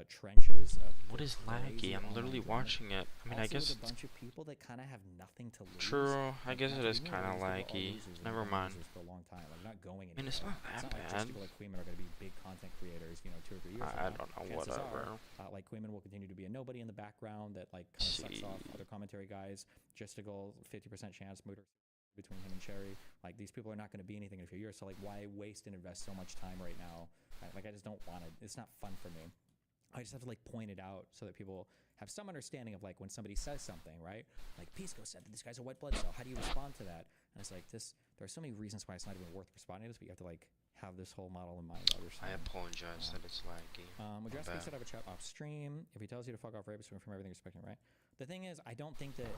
trenches of What is laggy? I'm literally watching it. I mean, also I guess with a bunch of people that kind of have nothing to lose. true. I guess it is Even kind of though these people are laggy. losers and Never they've been mind. losers for a long time. Like not going anywhere. I mean, it's not that It's not like just bad. people like Queeman are going to be big content creators, 2 or 3 years from I now. don't know. Chances Whatever. are, like Queeman will continue to be a nobody in the background that like kind of sucks off See. other commentary guys. Just to go 50% chance motor between him and Cherry. Like these people are not going to be anything in a few years. So like why waste and invest so much time right now? Like I just don't want it. It's not fun for me. I just have to like point it out so that people have some understanding of like when somebody says something, right? Like Pisco said that this guy's a white blood cell. How do you respond to that? And it's like this. There are so many reasons why it's not even worth responding to this, but you have to like have this whole model in mind. I apologize that it's laggy. Would you ask bad. Pisco to have a chat off stream if he tells you to fuck off rapists from everything you're expecting, right? The thing is, I don't think that,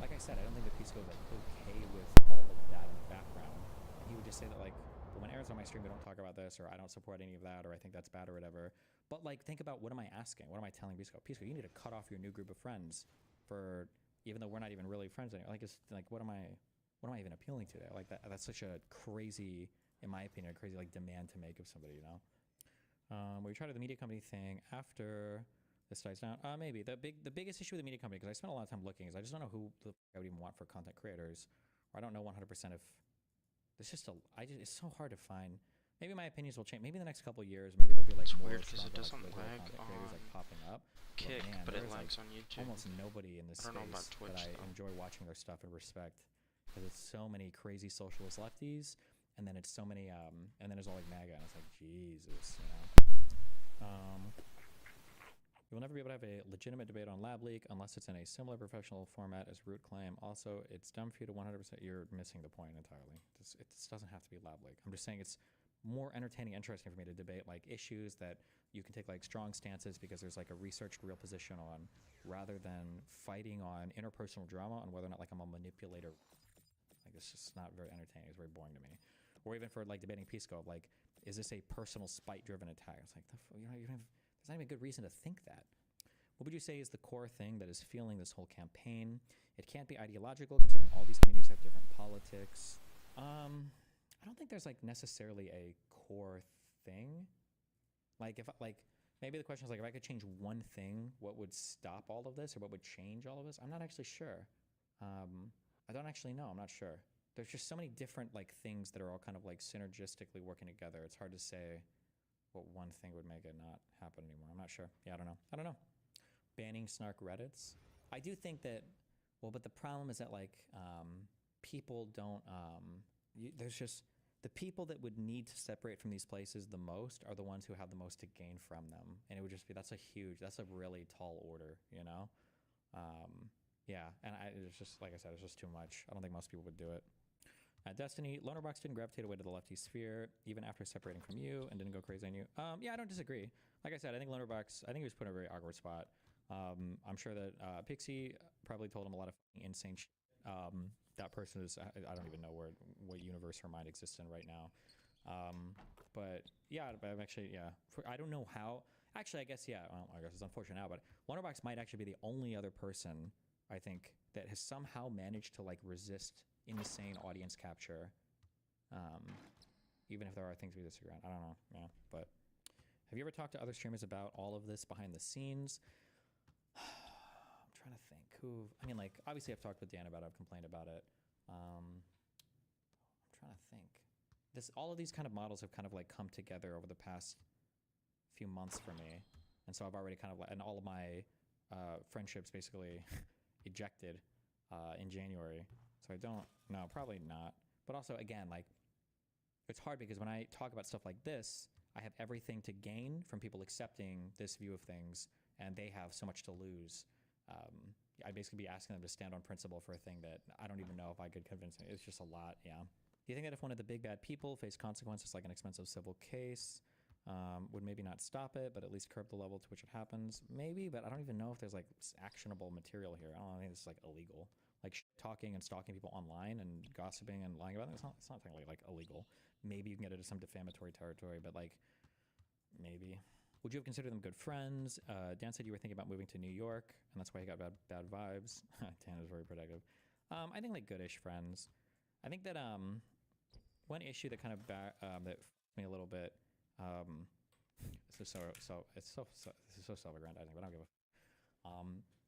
like I said, I don't think that Pisco is like okay with all of that in the background. He would just say that like, well, when Aaron's on my stream, we don't talk about this, or I don't support any of that, or I think that's bad, or whatever. But like, think about what am I asking? What am I telling Pisco? Pisco, you need to cut off your new group of friends for, even though we're not even really friends anymore. Like, it's like, what am I even appealing to there? Like that's such a crazy, in my opinion, a crazy like demand to make of somebody, We tried the media company thing after this dies down. Maybe the biggest issue with the media company, because I spent a lot of time looking, is I just don't know who I would even want for content creators, or I don't know 100% if it's just it's so hard to find. Maybe my opinions will change. Maybe in the next couple of years, maybe there'll be like It's more weird because it strong, doesn't like, lag content creators like popping up. Kick, man, but it there's, lags like, on YouTube. Almost nobody in this I don't know about space Twitch, that I though. enjoy watching their stuff and respect, because it's so many crazy socialist lefties, and then it's so many, and then there's all like MAGA, and it's like Jesus, You'll never be able to have a legitimate debate on Lab Leak unless it's in a similar professional format as Root Claim. Also, it's dumb for you to 100%. You're missing the point entirely. It doesn't have to be Lab Leak. I'm just saying it's more entertaining, interesting for me to debate like issues that you can take like strong stances because there's like a researched real position on, rather than fighting on interpersonal drama on whether or not like I'm a manipulator. Like it's just not very entertaining. It's very boring to me. Or even for like debating Pisco, like is this a personal spite-driven attack? It's like you don't have. There's not even a good reason to think that. What would you say is the core thing that is fueling this whole campaign? It can't be ideological, considering all these communities have different politics. I don't think there's like necessarily a core thing. Like if maybe the question is like if I could change one thing, what would stop all of this, or what would change all of this? I'm not actually sure. I don't actually know. I'm not sure. There's just so many different like things that are all kind of like synergistically working together. It's hard to say what one thing would make it not happen anymore. I'm not sure. Yeah, I don't know. Banning snark Reddits. I do think that, well, but the problem is that like people don't, there's just, the people that would need to separate from these places the most are the ones who have the most to gain from them. And it would just be, that's a really tall order, Yeah, and it's just, like I said, it's just too much. I don't think most people would do it. Destiny, Lonerbox didn't gravitate away to the lefty sphere even after separating from you and didn't go crazy on you. Yeah, I don't disagree. Like I said, I think Lonerbox, I think he was put in a very awkward spot. I'm sure that Pixie probably told him a lot of insane shit. That person is, I don't even know what universe her mind exists in right now. But yeah, I'm actually, yeah. I don't know how. Actually, I guess, yeah, well, I guess it's unfortunate now, but Lonerbox might actually be the only other person, I think, that has somehow managed to like resist insane audience capture, even if there are things we disagree on. I don't know, yeah. But have you ever talked to other streamers about all of this behind the scenes? I'm trying to think who. I mean, like obviously I've talked with Dan about it. I've complained about it. I'm trying to think. All of these kind of models have kind of like come together over the past few months for me, and so I've already kind of and all of my friendships basically ejected in January. So I don't, no, probably not. But also, again, like, it's hard because when I talk about stuff like this, I have everything to gain from people accepting this view of things, and they have so much to lose. I'd basically be asking them to stand on principle for a thing that I don't even know if I could convince them. It's just a lot, yeah. Do you think that if one of the big bad people faced consequences like an expensive civil case, would maybe not stop it, but at least curb the level to which it happens? Maybe, but I don't even know if there's like actionable material here. I don't know, I think it's like illegal. Like talking and stalking people online and gossiping and lying about them, it's not technically like illegal. Maybe you can get into some defamatory territory, but like maybe. Would you have considered them good friends? Dan said you were thinking about moving to New York, and that's why he got bad vibes. Dan is very protective. I think like goodish friends. I think that one issue that kind of that f***ed me a little bit. This is so self-aggrandizing, but I don't give a.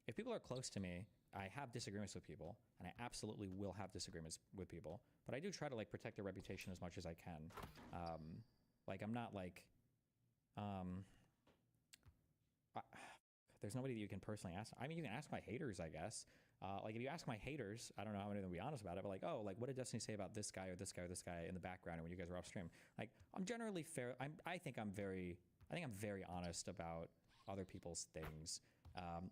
If people are close to me, I have disagreements with people, and I absolutely will have disagreements with people. But I do try to like protect their reputation as much as I can. Like I'm not like. There's nobody that you can personally ask. I mean, you can ask my haters, I guess. Like if you ask my haters, I don't know how many of them will be honest about it, but like, oh, like what did Destiny say about this guy or this guy or this guy in the background when you guys were off stream? Like I'm generally fair. I think I'm very honest about other people's things.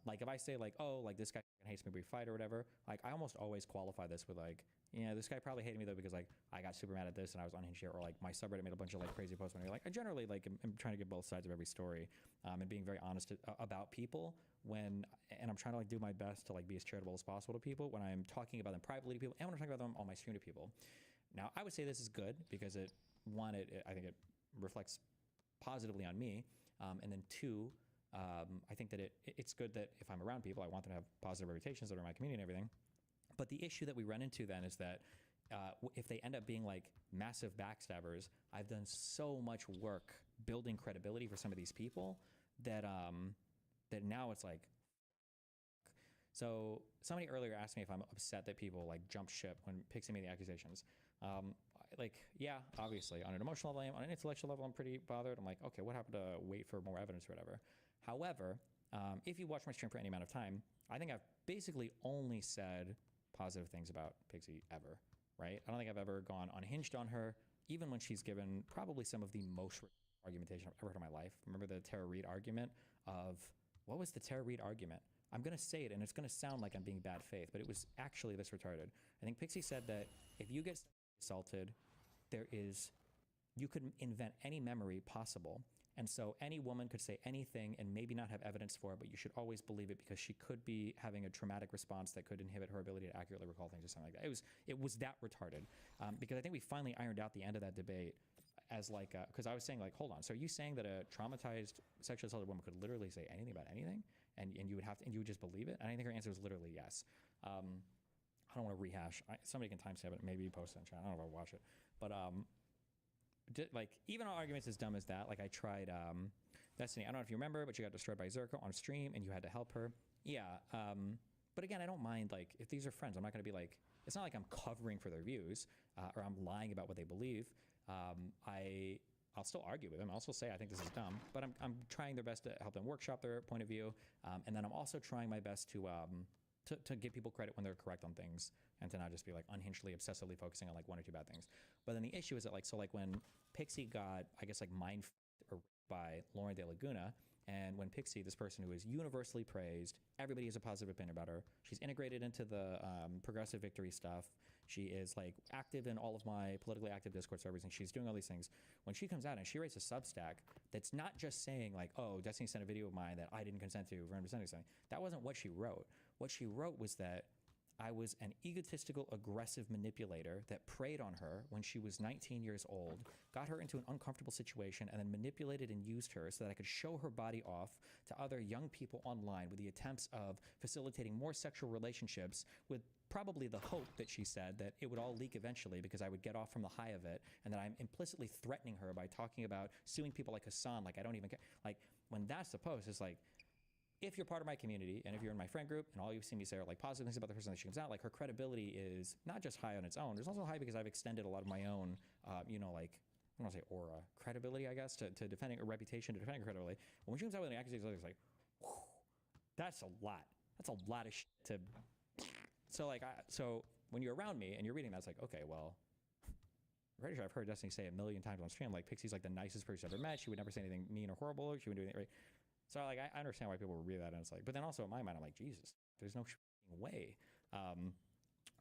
Like if I say like, oh, like this guy hates me, we fight or whatever, like I almost always qualify this with like, yeah, this guy probably hated me though because like I got super mad at this and I was unhinged here, or like my subreddit made a bunch of like crazy posts. When like I generally like am trying to get both sides of every story, and being very honest about people and I'm trying to like do my best to like be as charitable as possible to people when I'm talking about them privately to people and when I'm talking about them on my stream to people. Now I would say this is good because I think it reflects positively on me, and then two, I think that it's good that if I'm around people, I want them to have positive reputations that are in my community and everything. But the issue that we run into then is that if they end up being like massive backstabbers, I've done so much work building credibility for some of these people that that now it's like. So somebody earlier asked me if I'm upset that people like jump ship when Pixie made the accusations. Like, yeah, obviously on an emotional level, on an intellectual level, I'm pretty bothered. I'm like, okay, what happened to wait for more evidence or whatever? However, if you watch my stream for any amount of time, I think I've basically only said positive things about Pixie ever, right? I don't think I've ever gone unhinged on her, even when she's given probably some of the most argumentation I've ever heard in my life. Remember the Tara Reid argument of, what was the Tara Reid argument? I'm going to say it, and it's going to sound like I'm being bad faith, but it was actually this retarded. I think Pixie said that if you get assaulted, you could invent any memory possible. And so any woman could say anything and maybe not have evidence for it, but you should always believe it because she could be having a traumatic response that could inhibit her ability to accurately recall things or something like that. It was that retarded. Because I think we finally ironed out the end of that debate as like, because I was saying like, hold on, so are you saying that a traumatized sexually assaulted woman could literally say anything about anything? And you would just believe it? And I think her answer was literally yes. I don't want to rehash. Somebody can timestamp it, maybe post it in chat. I don't know if I'll watch it. But like even on arguments as dumb as that, like I tried Destiny. I don't know if you remember, but she got destroyed by Zerka on stream, and you had to help her. Yeah. But again, I don't mind like if these are friends. I'm not going to be like. It's not like I'm covering for their views or I'm lying about what they believe. I'll still argue with them. I'll still say I think this is dumb, but I'm trying their best to help them workshop their point of view, and then I'm also trying my best to give people credit when they're correct on things, and to not just be like unhingedly, obsessively focusing on like one or two bad things. But then the issue is that like when Pixie got I guess like mind or by Lauren De Laguna, and when Pixie, this person who is universally praised, everybody has a positive opinion about her. She's integrated into the progressive victory stuff. She is like active in all of my politically active Discord servers, and she's doing all these things. When she comes out and she writes a Substack that's not just saying like, oh, Destiny sent a video of mine that I didn't consent to for him to send something. That wasn't what she wrote. What she wrote was that I was an egotistical, aggressive manipulator that preyed on her when she was 19 years old, got her into an uncomfortable situation, and then manipulated and used her so that I could show her body off to other young people online with the attempts of facilitating more sexual relationships with probably the hope that she said that it would all leak eventually because I would get off from the high of it, and that I'm implicitly threatening her by talking about suing people like Hassan, like I don't even care. Like when that's the post, it's like, if you're part of my community and if you're in my friend group and all you've seen me say are like positive things about the person that she comes out, like her credibility is not just high on its own. There's also high because I've extended a lot of my own, like, I don't want to say aura, credibility, I guess, to defending a reputation, to defending her credibility. But when she comes out with an accusation, it's like, whew, that's a lot. That's a lot of shit to. So like, so when you're around me and you're reading that, it's like, okay, well, pretty sure I've heard Destiny say a million times on stream, like, Pixie's like the nicest person I've ever met. She would never say anything mean or horrible. She wouldn't do anything, right? So, like, I understand why people would read that, and it's like, but then also in my mind, I'm like, Jesus, there's no way.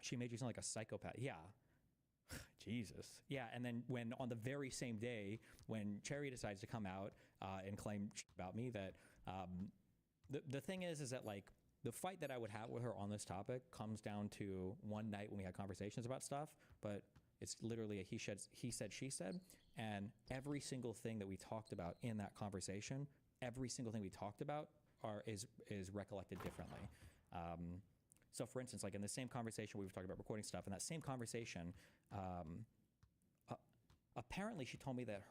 She made you sound like a psychopath. Yeah. Jesus. Yeah, and then when on the very same day, when Cherry decides to come out and claim about me, that the thing is that, like, the fight that I would have with her on this topic comes down to one night when we had conversations about stuff, but it's literally a he said, she said, and every single thing that we talked about in that conversation, every single thing we talked about is recollected differently. So, for instance, like in the same conversation we were talking about recording stuff, in that same conversation, apparently she told me that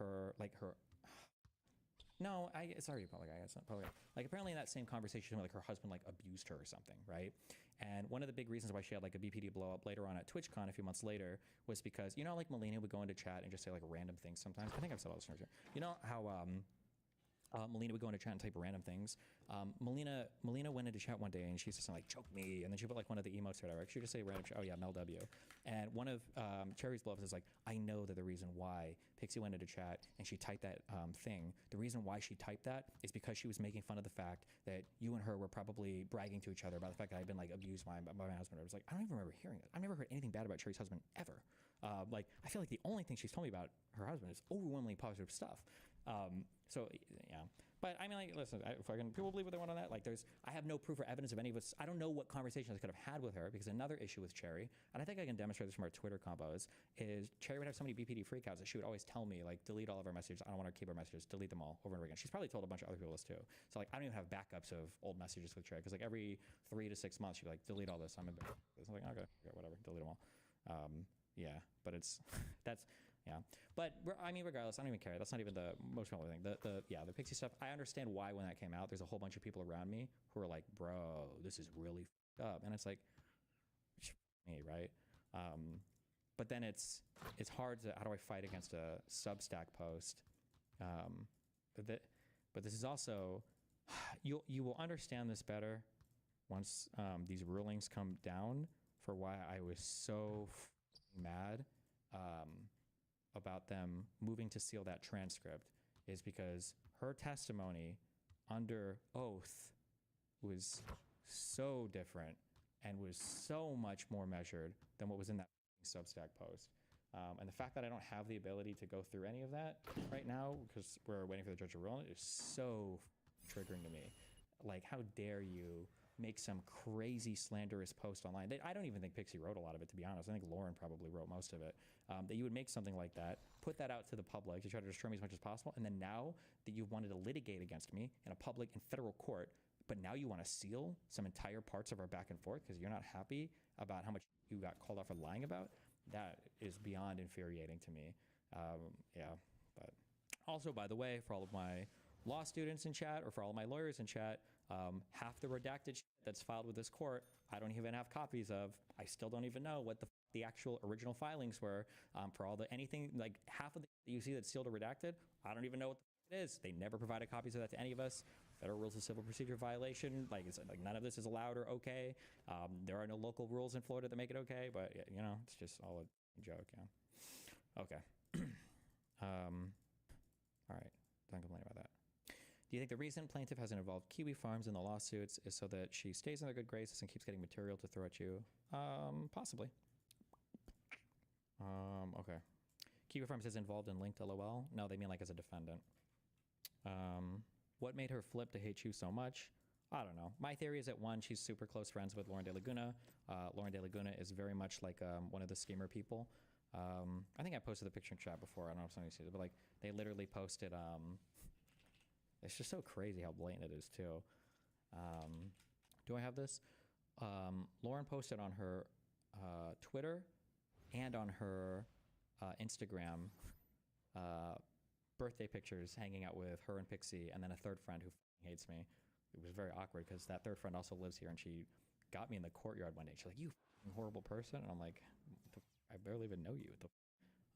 no, it's already public. I guess not public. Like, apparently in that same conversation, like, her husband like abused her or something, right? And one of the big reasons why she had like a BPD blow up later on at TwitchCon a few months later was because, you know, like, Melina would go into chat and just say like random things sometimes. I think I've said all this. You know how Melina would go into chat and type random things. Melina went into chat one day and she said something like, choke me, and then she put like one of the emotes or whatever. She would just say random shit. Oh yeah, Mel W. And one of Cherry's bluffs is like, I know that the reason why Pixie went into chat and she typed that thing, the reason why she typed that is because she was making fun of the fact that you and her were probably bragging to each other about the fact that I'd been like abused by my husband. I was like, I don't even remember hearing that. I've never heard anything bad about Cherry's husband ever. Like, I feel like the only thing she's told me about her husband is overwhelmingly positive stuff. So yeah, but I mean, like, listen, people believe what they want on that. Like, I have no proof or evidence of any of us. I don't know what conversations I could have had with her, because another issue with Cherry, and I think I can demonstrate this from our Twitter combos, is Cherry would have so many BPD freakouts that she would always tell me, like, delete all of our messages. I don't want to keep our messages. Delete them all over and over again. She's probably told a bunch of other people this too. So, like, I don't even have backups of old messages with Cherry, because like every 3 to 6 months she'd be like, delete all this. I'm embarrassed. I'm like, okay, whatever, delete them all. Yeah, but it's yeah. But I mean, regardless, I don't even care. That's not even the most relevant thing. The Pixie stuff, I understand why when that came out, there's a whole bunch of people around me who are like, bro, this is really fucked up. And it's like, me, right? But then it's hard to, how do I fight against a Substack post? But this is also, you will understand this better once these rulings come down for why I was so mad about them moving to seal that transcript, is because her testimony under oath was so different and was so much more measured than what was in that Substack post. And the fact that I don't have the ability to go through any of that right now because we're waiting for the judge to rule on it is so triggering to me. Like, how dare you make some crazy slanderous post online. I don't even think Pixie wrote a lot of it, to be honest. I think Lauren probably wrote most of it. That you would make something like that, put that out to the public to try to destroy me as much as possible, and then now that you've wanted to litigate against me in a public and federal court, but now you want to seal some entire parts of our back and forth because you're not happy about how much you got called out for lying about, that is beyond infuriating to me. Yeah, but also, by the way, for all of my law students in chat, or for all of my lawyers in chat, half the redacted shit that's filed with this court, I don't even have copies of. I still don't even know what the actual original filings were for all anything, like half of the you see that's sealed or redacted, I don't even know what it is. They never provided copies of that to any of us. Federal Rules of Civil Procedure violation, like none of this is allowed or okay. There are no local rules in Florida that make it okay, but you know, it's just all a joke, yeah. Okay. All right, don't complain about that. Do you think the reason plaintiff hasn't involved Kiwi Farms in the lawsuits is so that she stays in their good graces and keeps getting material to throw at you? Possibly. Okay. Kiwi Farms is involved in linked LOL? No, they mean like as a defendant. What made her flip to hate you so much? I don't know. My theory is that one, she's super close friends with Lauren De Laguna. Lauren De Laguna is very much like one of the schemer people. I think I posted the picture in chat before. I don't know if somebody sees it, but like they literally posted. It's just so crazy how blatant it is too. Do I have this? Lauren posted on her Twitter and on her Instagram birthday pictures hanging out with her and Pixie, and then a third friend who hates me. It was very awkward because that third friend also lives here, and she got me in the courtyard one day. She's like, "You horrible person," and I'm like, "I barely even know you."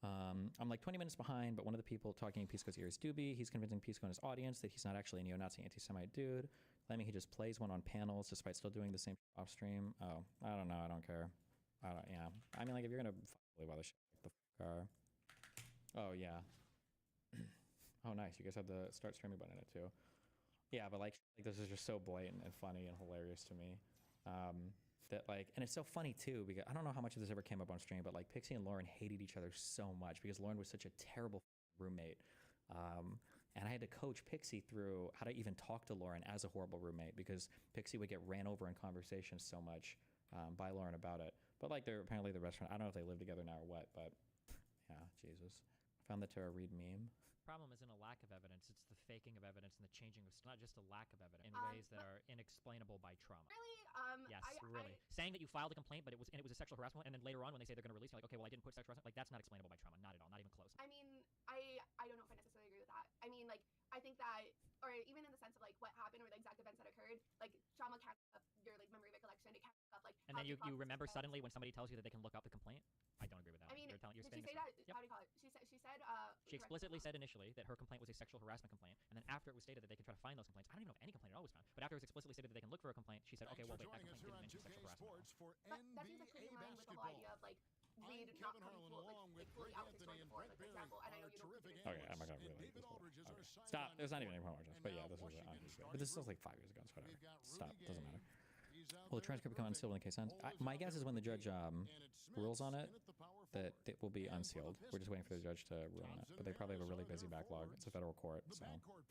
I'm like 20 minutes behind, but one of the people talking in Pisco's ear is Doobie. He's convincing Pisco and his audience that he's not actually a neo-Nazi anti-Semite dude. Claiming he just plays one on panels despite still doing the same off stream. Oh, I don't know. I don't care. Yeah. I mean, like, if you're going to believe all this shit, like the fuck are. Oh yeah. Oh nice. You guys have the start streaming button in it too. Yeah, but like this is just so blatant and funny and hilarious to me. That like, and it's so funny too because I don't know how much of this ever came up on stream, but like Pixie and Lauren hated each other so much because Lauren was such a terrible roommate. And I had to coach Pixie through how to even talk to Lauren as a horrible roommate because Pixie would get ran over in conversation so much by Lauren about it. But like they're apparently the restaurant. I don't know if they live together now or what, but yeah, Jesus. Found the Tara Reid meme. Problem isn't a lack of evidence, it's the faking of evidence and the changing of, not just a lack of evidence, in ways that are inexplainable by trauma. Really? Yes, really. Saying that you filed a complaint, but it was a sexual harassment, and then later on when they say they're going to release, you're like, okay, well I didn't put sexual harassment. Like that's not explainable by trauma, not at all, not even close. I mean, I don't know if I necessarily agree with that. I mean, like I think that, or even in the sense of like what happened or the exact events that occurred, like trauma can up your like memory recollection. It can up like. And then you remember suddenly when somebody tells you that they can look up the complaint. I don't agree with that. I mean, you're did she say that? Yep. How do you call it? She said. She explicitly said initially that her complaint was a sexual harassment complaint, and then after it was stated that they can try to find those complaints, I don't even know if any complaint at all was found. But after it was explicitly stated that they can look for a complaint, she said, okay, well wait, that complaint didn't mention sexual harassment. But that seems like pretty in line with the whole idea of like Reid not coming fully out with his story before, like for example. And I know you don't consider. Okay, I'm not gonna really like this. Okay. Stop. There's not even any more watches. But yeah, this is but this is like 5 years ago. So whatever. Stop. Doesn't matter. Will the transcript become unsealed in the case ends? My guess is when the judge rules on it, that it will be unsealed. We're just waiting for the judge to rule on it. But they probably have a really busy backlog. It's a federal court, so.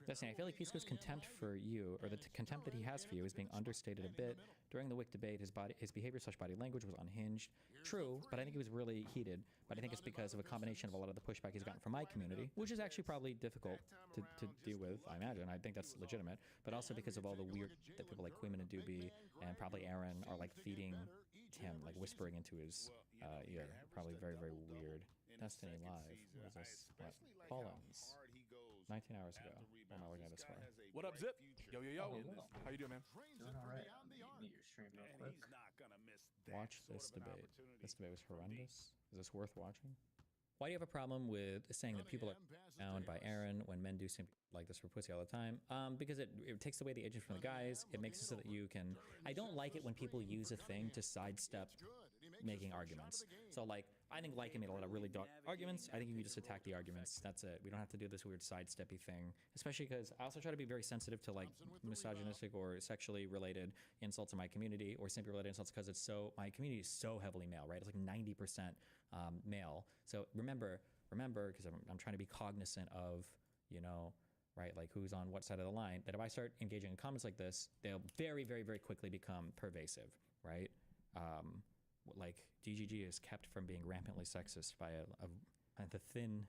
Destiny, I feel like Pisco's contempt for you, or the contempt that he has for you, is being understated a bit. During the WIC debate, his behavior/body language was unhinged. True, but I think he was really heated. But I think it's because of a combination of a lot of the pushback he's gotten from my community, which is actually probably difficult to deal with, I imagine. I think that's legitimate. But also because of all the weird that people like Queeman and Doobie and probably Aaron are like feeding him, like whispering into his ear. Probably very, very weird. Destiny Live. What is this? What? Pollens. 19 hours ago. I'm not looking at this far. What up, Zip? Yo, yo, yo. Oh, How you doing, man? Doing all right. Meet your stream real quick. Watch this debate. This debate was horrendous. Is this worth watching? Why do you have a problem with saying that people are bound by Aaron when men do something like this for pussy all the time? Because it takes away the edge from the guys. It makes it so that you can... I don't like it when people use a thing to sidestep making arguments. So like, I think Lycan made a lot of really dark arguments. I think you can just attack the arguments. That's it. We don't have to do this weird sidesteppy thing. Especially because I also try to be very sensitive to like misogynistic or sexually related insults in my community, or simply related insults, because it's so, my community is so heavily male, right? It's like 90% male. So remember, because I'm trying to be cognizant of, you know, right, like who's on what side of the line, that if I start engaging in comments like this, they'll very, very, very quickly become pervasive, right? Like DGG is kept from being rampantly sexist by the thin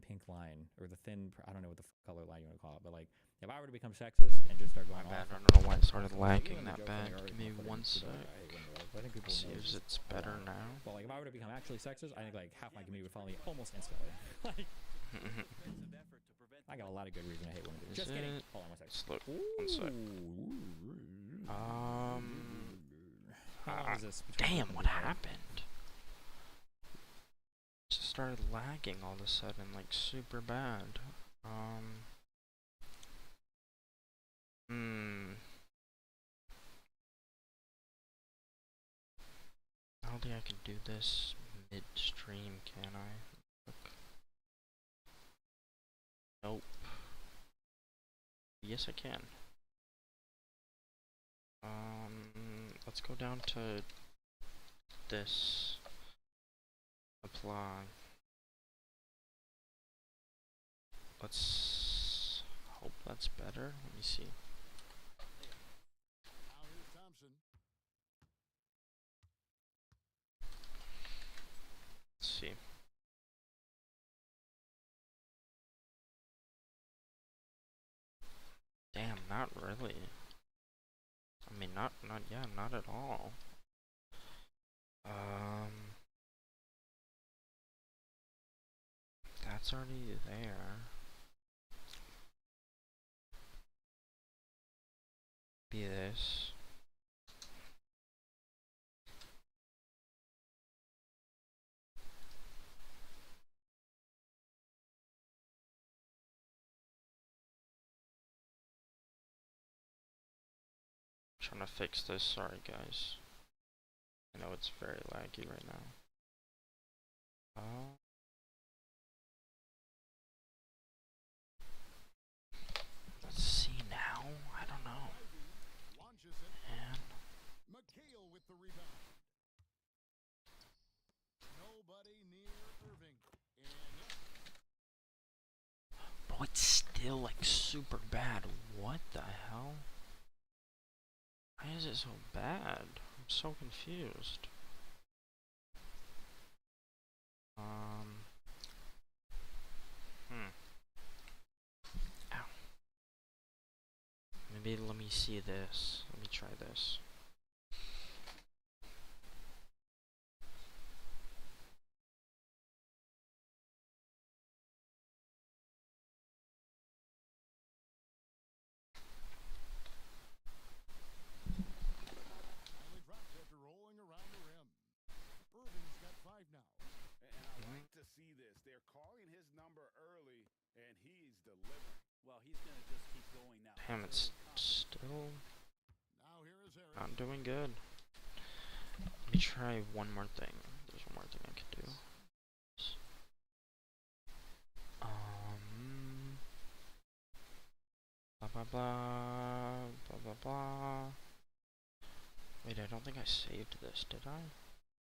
pink line, or the thin, I don't know what the color line you want to call it, but like if I were to become sexist and just start going My bad, off, I don't know why it started lagging that bad. Give me 1 sec. See if it's better now. Well, like if I were to become actually sexist, I think like half my community would follow me almost instantly. Like, I got a lot of good reason to hate women. Just kidding. Hold on 1 second. Slow. 1 sec. How long is this? Damn, what happened? Just started lagging all of a sudden, like super bad. I don't think I can do this midstream, can I? Look. Nope. Yes, I can. Let's go down to this. Apply. Let's hope that's better. Let me see. Let's see. Damn, not really. I mean, not at all. That's already there. Be this. Trying to fix this, sorry guys. I know it's very laggy right now. it's still like super bad. What the hell? Why is it so bad? I'm so confused. Ow. Maybe let me see this. Let me try this. Finally drops after rolling around the rim. Irving's got 5 now. And I like to see this. They're calling his number early, and he's delivering. Well, he's going to just keep going now. Damn, it's still Now here is Harris. not doing good. Let me try one more thing. There's one more thing I could do. Blah blah blah blah blah blah. Wait, I don't think I saved this, did I?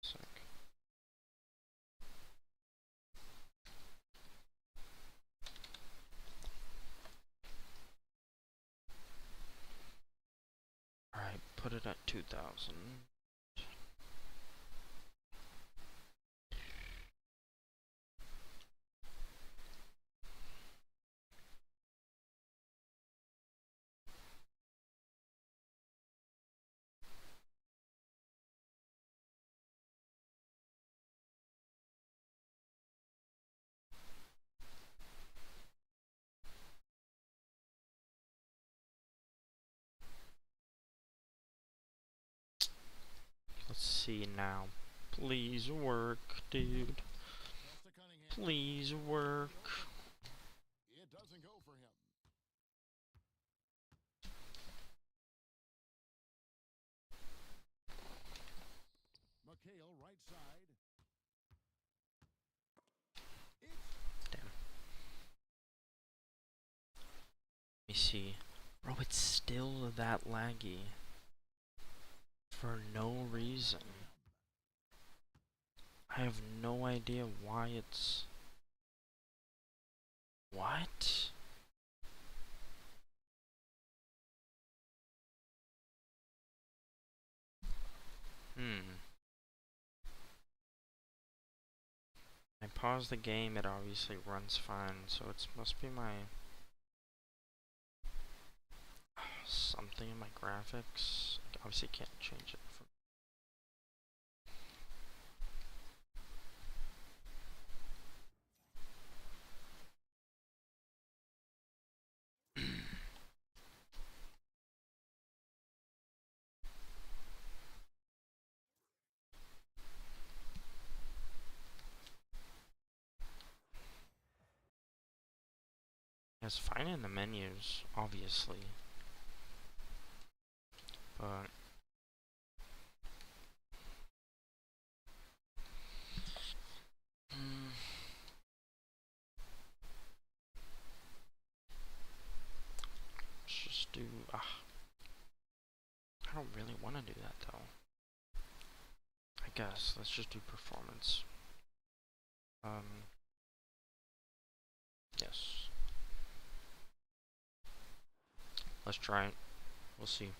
Sec. Alright, put it at 2000. Let's see now. Please work, dude. Pass to Cunningham. Please work. It doesn't go for him. McHale right side. Damn. Let me see. Bro, it's still that laggy. For no reason. I have no idea why it's... What? I pause the game, it obviously runs fine, so it must be my... something in my graphics. I obviously can't change it from... It's fine in the menus, obviously. But... let's just do... I don't really want to do that though. I guess, let's just do performance. Yes. Let's try it. We'll see.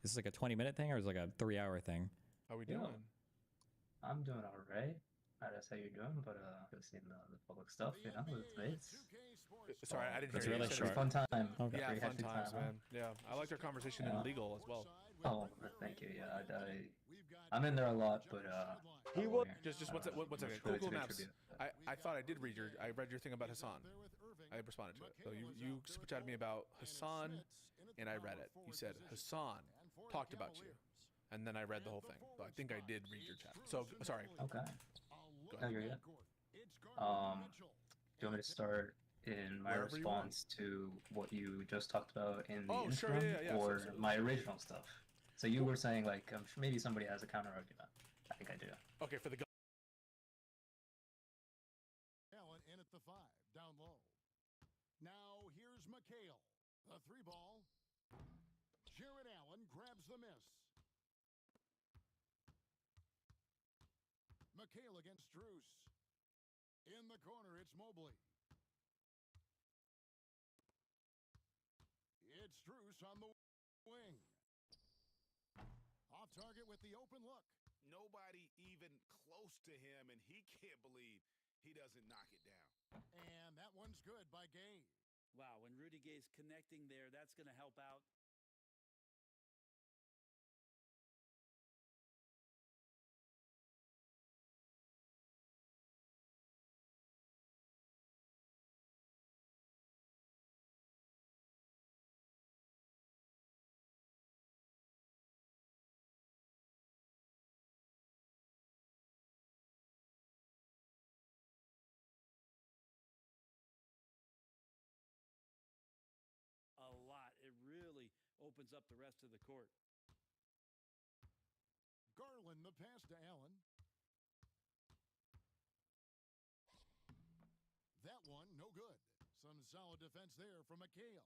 This is like a 20-minute thing or is it like a 3-hour thing? How we Yeah. doing? I'm doing alright. That's how you're doing, but just seeing the public stuff, you know, it's Sorry, I didn't It's hear you. really You said short. fun time. Okay. Yeah, Very fun hectic times, time, man. Yeah, I liked our conversation in Yeah. legal as well. Oh, thank you. Yeah, I'm in there a lot, but We a will lawyer. just I what's don't it? What's have it? much really Google to Maps. contribute, but- I thought I did read your. I read your thing about Hassan. I responded to it. So you chatted me about Hassan, and I read it. You said Hassan talked about you, and then I read the whole thing. So I think I did read your chat. So sorry. Okay. Go No, ahead. you're good. Do you want me to start in my Wherever you want. response to what you just talked about in the Oh, intro, sure, yeah. or So- my original stuff? So you were saying like I'm sure maybe somebody has a counter argument. I think I do. Okay, for the gun. Allen in at the 5, down low. Now here's McHale. The 3-ball. Jared Allen grabs the miss. McHale against Drews. In the corner, it's Mobley. It's Drews on the wing. Off target with the open look. Nobody even close to him, and he can't believe he doesn't knock it down. And that one's good by Gay. Wow, when Rudy Gay's connecting there, that's going to help out. A lot. It really opens up the rest of the court. Garland, the pass to Allen. That one, no good. Some solid defense there from McHale.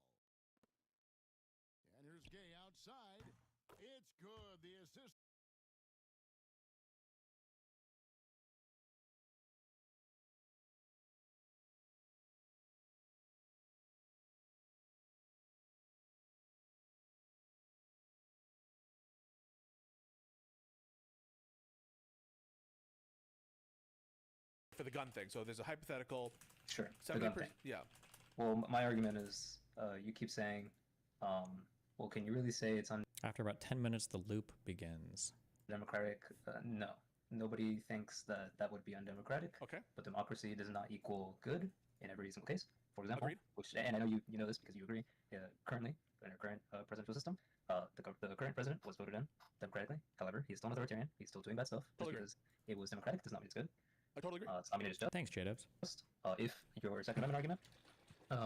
And here's Gay outside. It's good. The assist. For the gun thing. So there's a hypothetical. Sure. The 70%. gun thing. Yeah. Well, my argument is, you keep saying, well, can you really say it's After about 10 minutes, the loop begins. undemocratic? No. Nobody thinks that that would be undemocratic. Okay. But democracy does not equal good in every single case. For example, Agreed. and I know you know this because you agree. Currently, in our current presidential system, the current president was voted in democratically. However, he's still an authoritarian. He's still doing bad stuff. Just Totally agree. because it was democratic does not mean it's good. I totally agree. It's not mean it's just. Thanks, J-Dubs. If your Second Amendment argument,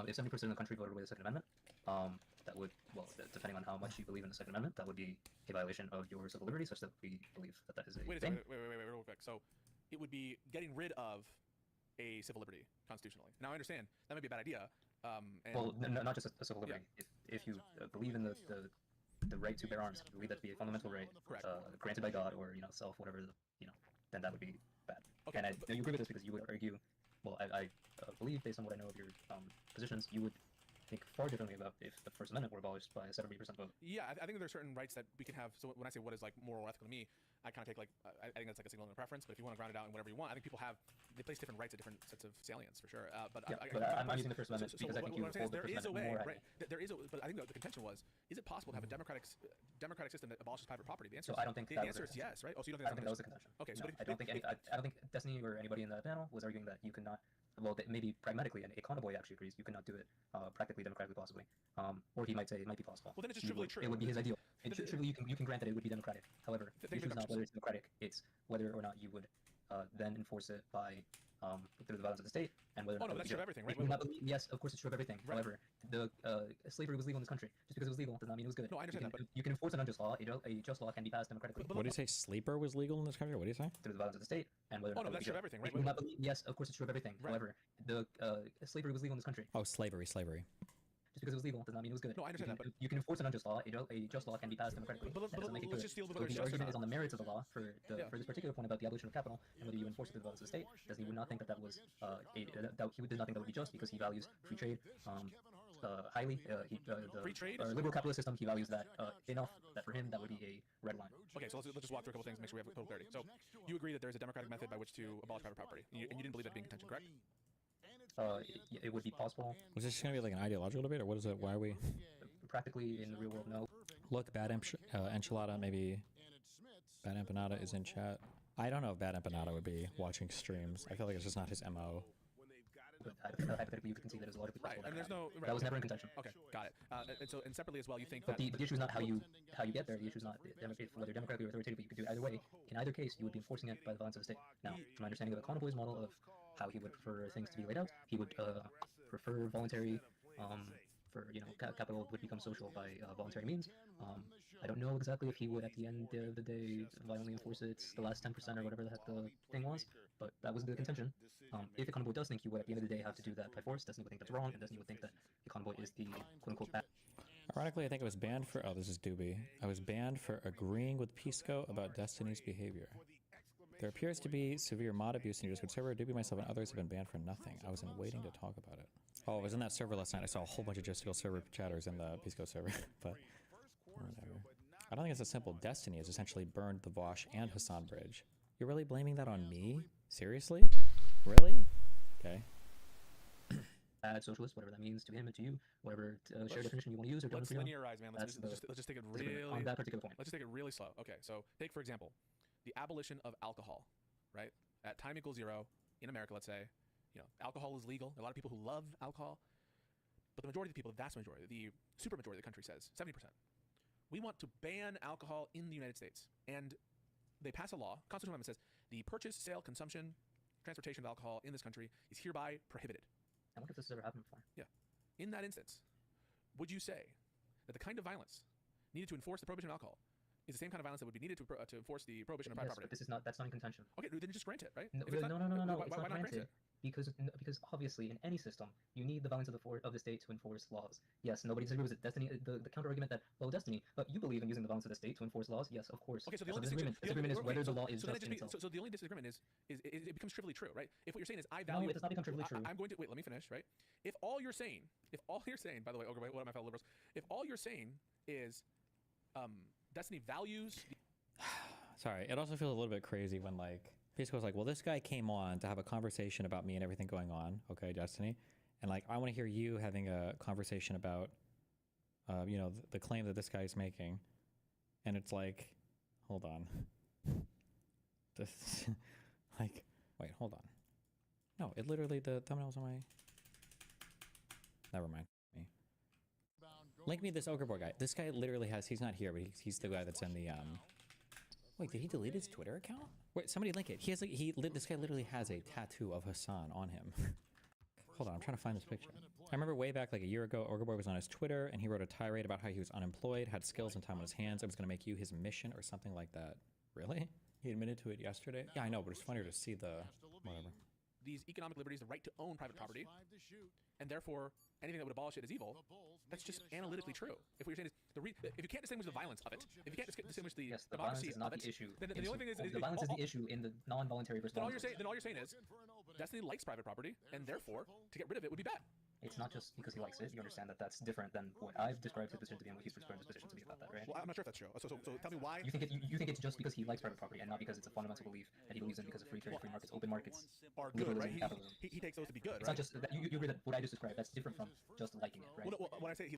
if 70% of the country voted away the Second Amendment, that would, well, depending on how much you believe in the Second Amendment, that would be a violation of your civil liberty, such that we believe that that is a Wait a thing. second. Wait, real quick. So it would be getting rid of a civil liberty constitutionally. Now I understand that might be a bad idea. And Well, not just a civil liberty. If you believe in the right to bear arms, you believe that to be a fundamental right, Correct. granted by God or self, whatever, then that would be bad. Okay, And you agree with this because you would argue. Well, I believe, based on what I know of your positions, you would think far differently about if the First Amendment were abolished by a 70% vote. yeah, I think there are certain rights that we can have. So when I say what is like moral or ethical to me, I kind of take like I think that's like a single preference. But if you want to ground it out in whatever you want, I think people place different rights at different sets of salience for sure. But I'm using the First Amendment because I think you what I'm saying hold is the there First is a way, Amendment more right? There is a, but I think the contention was: is it possible to have a democratic system that abolishes private property? The answer So I don't think the that was answer the is yes, right? Oh, so you don't I think don't think that was the contention. Okay, so No, but I don't think I don't think Destiny or anybody in that panel was arguing that you cannot. Well, maybe pragmatically, and a Boy actually agrees you cannot do it practically, democratically, possibly. Or he might say it might be possible. Well, then it's just trivially true. It would be his ideal. Trivially, you can grant that it would be democratic. However, the issue is not whether it's democratic; it's whether or not you would then enforce it by through the violence of the state, and whether. Oh no, that's true of everything, right? Yes, of course, it's true of everything. Right. However, the slavery was legal in this country. Just because it was legal does not mean it was good. No, I understand that, but you can enforce an unjust law. A just law can be passed democratically. What do you say? Sleeper was legal in this country? What do you say? Through the violence of the state, and whether. Oh no, that's true of everything, right? Yes, of course, it's true of everything. Right. However, the slavery was legal in this country. Oh, slavery. Just because it was legal does not mean it was good. No, I understand that, but you can enforce an unjust law. A just law can be passed democratically. But That doesn't make it let's good. just deal with So whether the it's just or argument not. is on the merits of the law for Yeah. this particular point about the abolition of capital and whether you enforce it through the violence of the state. Does he would not think that was he does not think that would be just because he values free trade, highly. Free trade? The liberal capitalist system, he values that enough that for him that would be a red line. Okay, so let's just walk through a couple things, make sure we have total clarity. So you agree that there's a democratic method by which to abolish private property, and you didn't believe that being contention, correct? It would be possible. Was this going to be like an ideological debate, or what is it? Why are we? Practically in the real world, no. Look, Bad Enchilada, maybe Bad Empanada is in chat. I don't know if Bad Empanada would be watching streams. I feel like it's just not his MO. But hypothetically, you can see that there's a lot of Right, and there's no... Right, that was never in contention. Okay, got it. And separately as well, you think But that... the issue is not how you get there. The issue is not whether democratically or authoritatively. You could do it either way. In either case, you would be enforcing it by the violence of the state. Now, from my understanding of Econoboy's model of how he would prefer things to be laid out, he would prefer voluntary, capital would become social by voluntary means. I don't know exactly if he would, at the end of the day, violently enforce it, the last 10% or whatever the heck the thing was, but that was the contention. If Econoboy does think he would, at the end of the day, have to do that by force, Destiny would think that's wrong, and Destiny would think that Econoboy is the quote-unquote bad. Ironically, I think I was banned for... Oh, this is Doobie. I was banned for agreeing with Pisco about Destiny's behavior. There appears to be severe mod abuse in your Discord server. Doobie, myself, and others have been banned for nothing. I was waiting to talk about it. Oh, I was in that server last night. I saw a whole bunch of Justical server chatters in the Pisco server, but whatever. I don't think it's as simple. Destiny has essentially burned the Vosh and Hassan bridge. You're really blaming that on me? Seriously? Really? Okay. Bad socialist, whatever that means to him and to you, whatever shared definition you want to use or don't. Let's linearize, man. Let's just take it really... On that particular point. Let's just take it really slow. Okay, so take, for example, the abolition of alcohol, right? At time equals 0, in America, let's say, alcohol is legal. There are a lot of people who love alcohol, but the majority of the people, the vast majority, the super majority of the country says, 70%. We want to ban alcohol in the United States. And they pass a law, constitutional amendment says, the purchase, sale, consumption, transportation of alcohol in this country is hereby prohibited. I wonder if this has ever happened before. Yeah. In that instance, would you say that the kind of violence needed to enforce the prohibition of alcohol is the same kind of violence that would be needed to enforce the prohibition of private property? But this is not. That's not in contention. Okay, then just grant it, right? No, Why it's not not grant granted. it? Because obviously in any system you need the violence of the state to enforce laws. Yes, nobody disagrees with it. Destiny, the counter argument that Destiny, you believe in using the violence of the state to enforce laws. Yes, of course. Okay, so the only disagreement is whether the law is just in itself. So the only disagreement is it becomes trivially true, right? If what you're saying is I value... No, it does not become trivially true. I'm going to wait. Let me finish, right? If all you're saying, by the way, Ogre, what are my fellow liberals? If all you're saying is Destiny values... Sorry, it also feels a little bit crazy when Pisco was like, well, this guy came on to have a conversation about me and everything going on, okay, Destiny, and I want to hear you having a conversation about, the claim that this guy's making, and it's like, hold on, this, wait, hold on, no, it literally, the thumbnail's on my, never mind, me. Link me this Ogre Boy guy. This guy literally he's not here, but he's the guy that's in the, wait, did he delete his Twitter account? Wait, somebody link it. This guy literally has a tattoo of Hassan on him. Hold on, I'm trying to find this picture. I remember way back a year ago, Ogre Boy was on his Twitter and he wrote a tirade about how he was unemployed, had skills and time on his hands, and was going to make you his mission or something like that. Really? He admitted to it yesterday? Yeah, I know, but it's funnier to see the... whatever. These economic liberties, the right to own private property, and therefore anything that would abolish it is evil, that's just analytically true. If what you're saying is, if you can't distinguish the violence of it, if you can't distinguish the democracy is not of it, the issue. then the only thing is... The violence is the issue in the non-voluntary response. Then all you're saying is, Destiny likes private property, and therefore, to get rid of it would be bad. It's not just because he likes it. You understand that that's different than what I've described his position to be and what he's described his position to be about that, right? Well, I'm not sure if that's true. So tell me why... You think it's just because he likes private property and not because it's a fundamental belief that he believes in because of free trade, free markets, open markets, are good, right? Capitalism. He takes those to be good, it's right? Not just that you agree that what I just described, that's different from just liking it, right? Well, when I say he...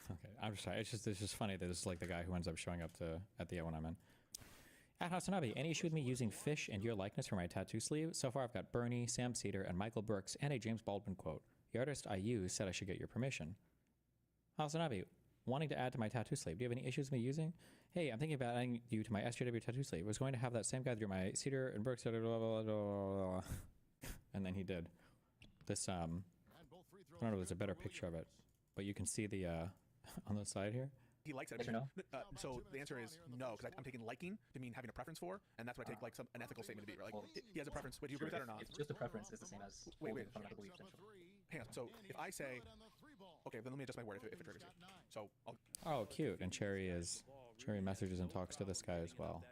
Okay, I'm just sorry. It's just funny that this is the guy who ends up showing up at the one I'm in. At Hasanabi, any issue with me using fish and your likeness for my tattoo sleeve? So far I've got Bernie, Sam Cedar, and Michael Brooks, and a James Baldwin quote. The artist I use said I should get your permission. Hasanabi, wanting to add to my tattoo sleeve. Do you have any issues with me using? Hey, I'm thinking about adding you to my SJW tattoo sleeve. I was going to have that same guy do my Cedar and Brooks, blah, blah, blah, blah, blah. And then he did. This, I don't know if there's a better picture of it, but you can see the, on the side here. He likes it. Yes or no? So the answer is no, because I'm taking liking to mean having a preference for, and that's what I take an ethical statement to be. Right? He has a preference. Wait, do you agree with that or not? It's just a preference. It's the same as wait. fundamental belief, essentially. Hang on. So if I say, okay, then let me adjust my word if it triggers you. So oh, cute. And Cherry messages and talks to this guy as well.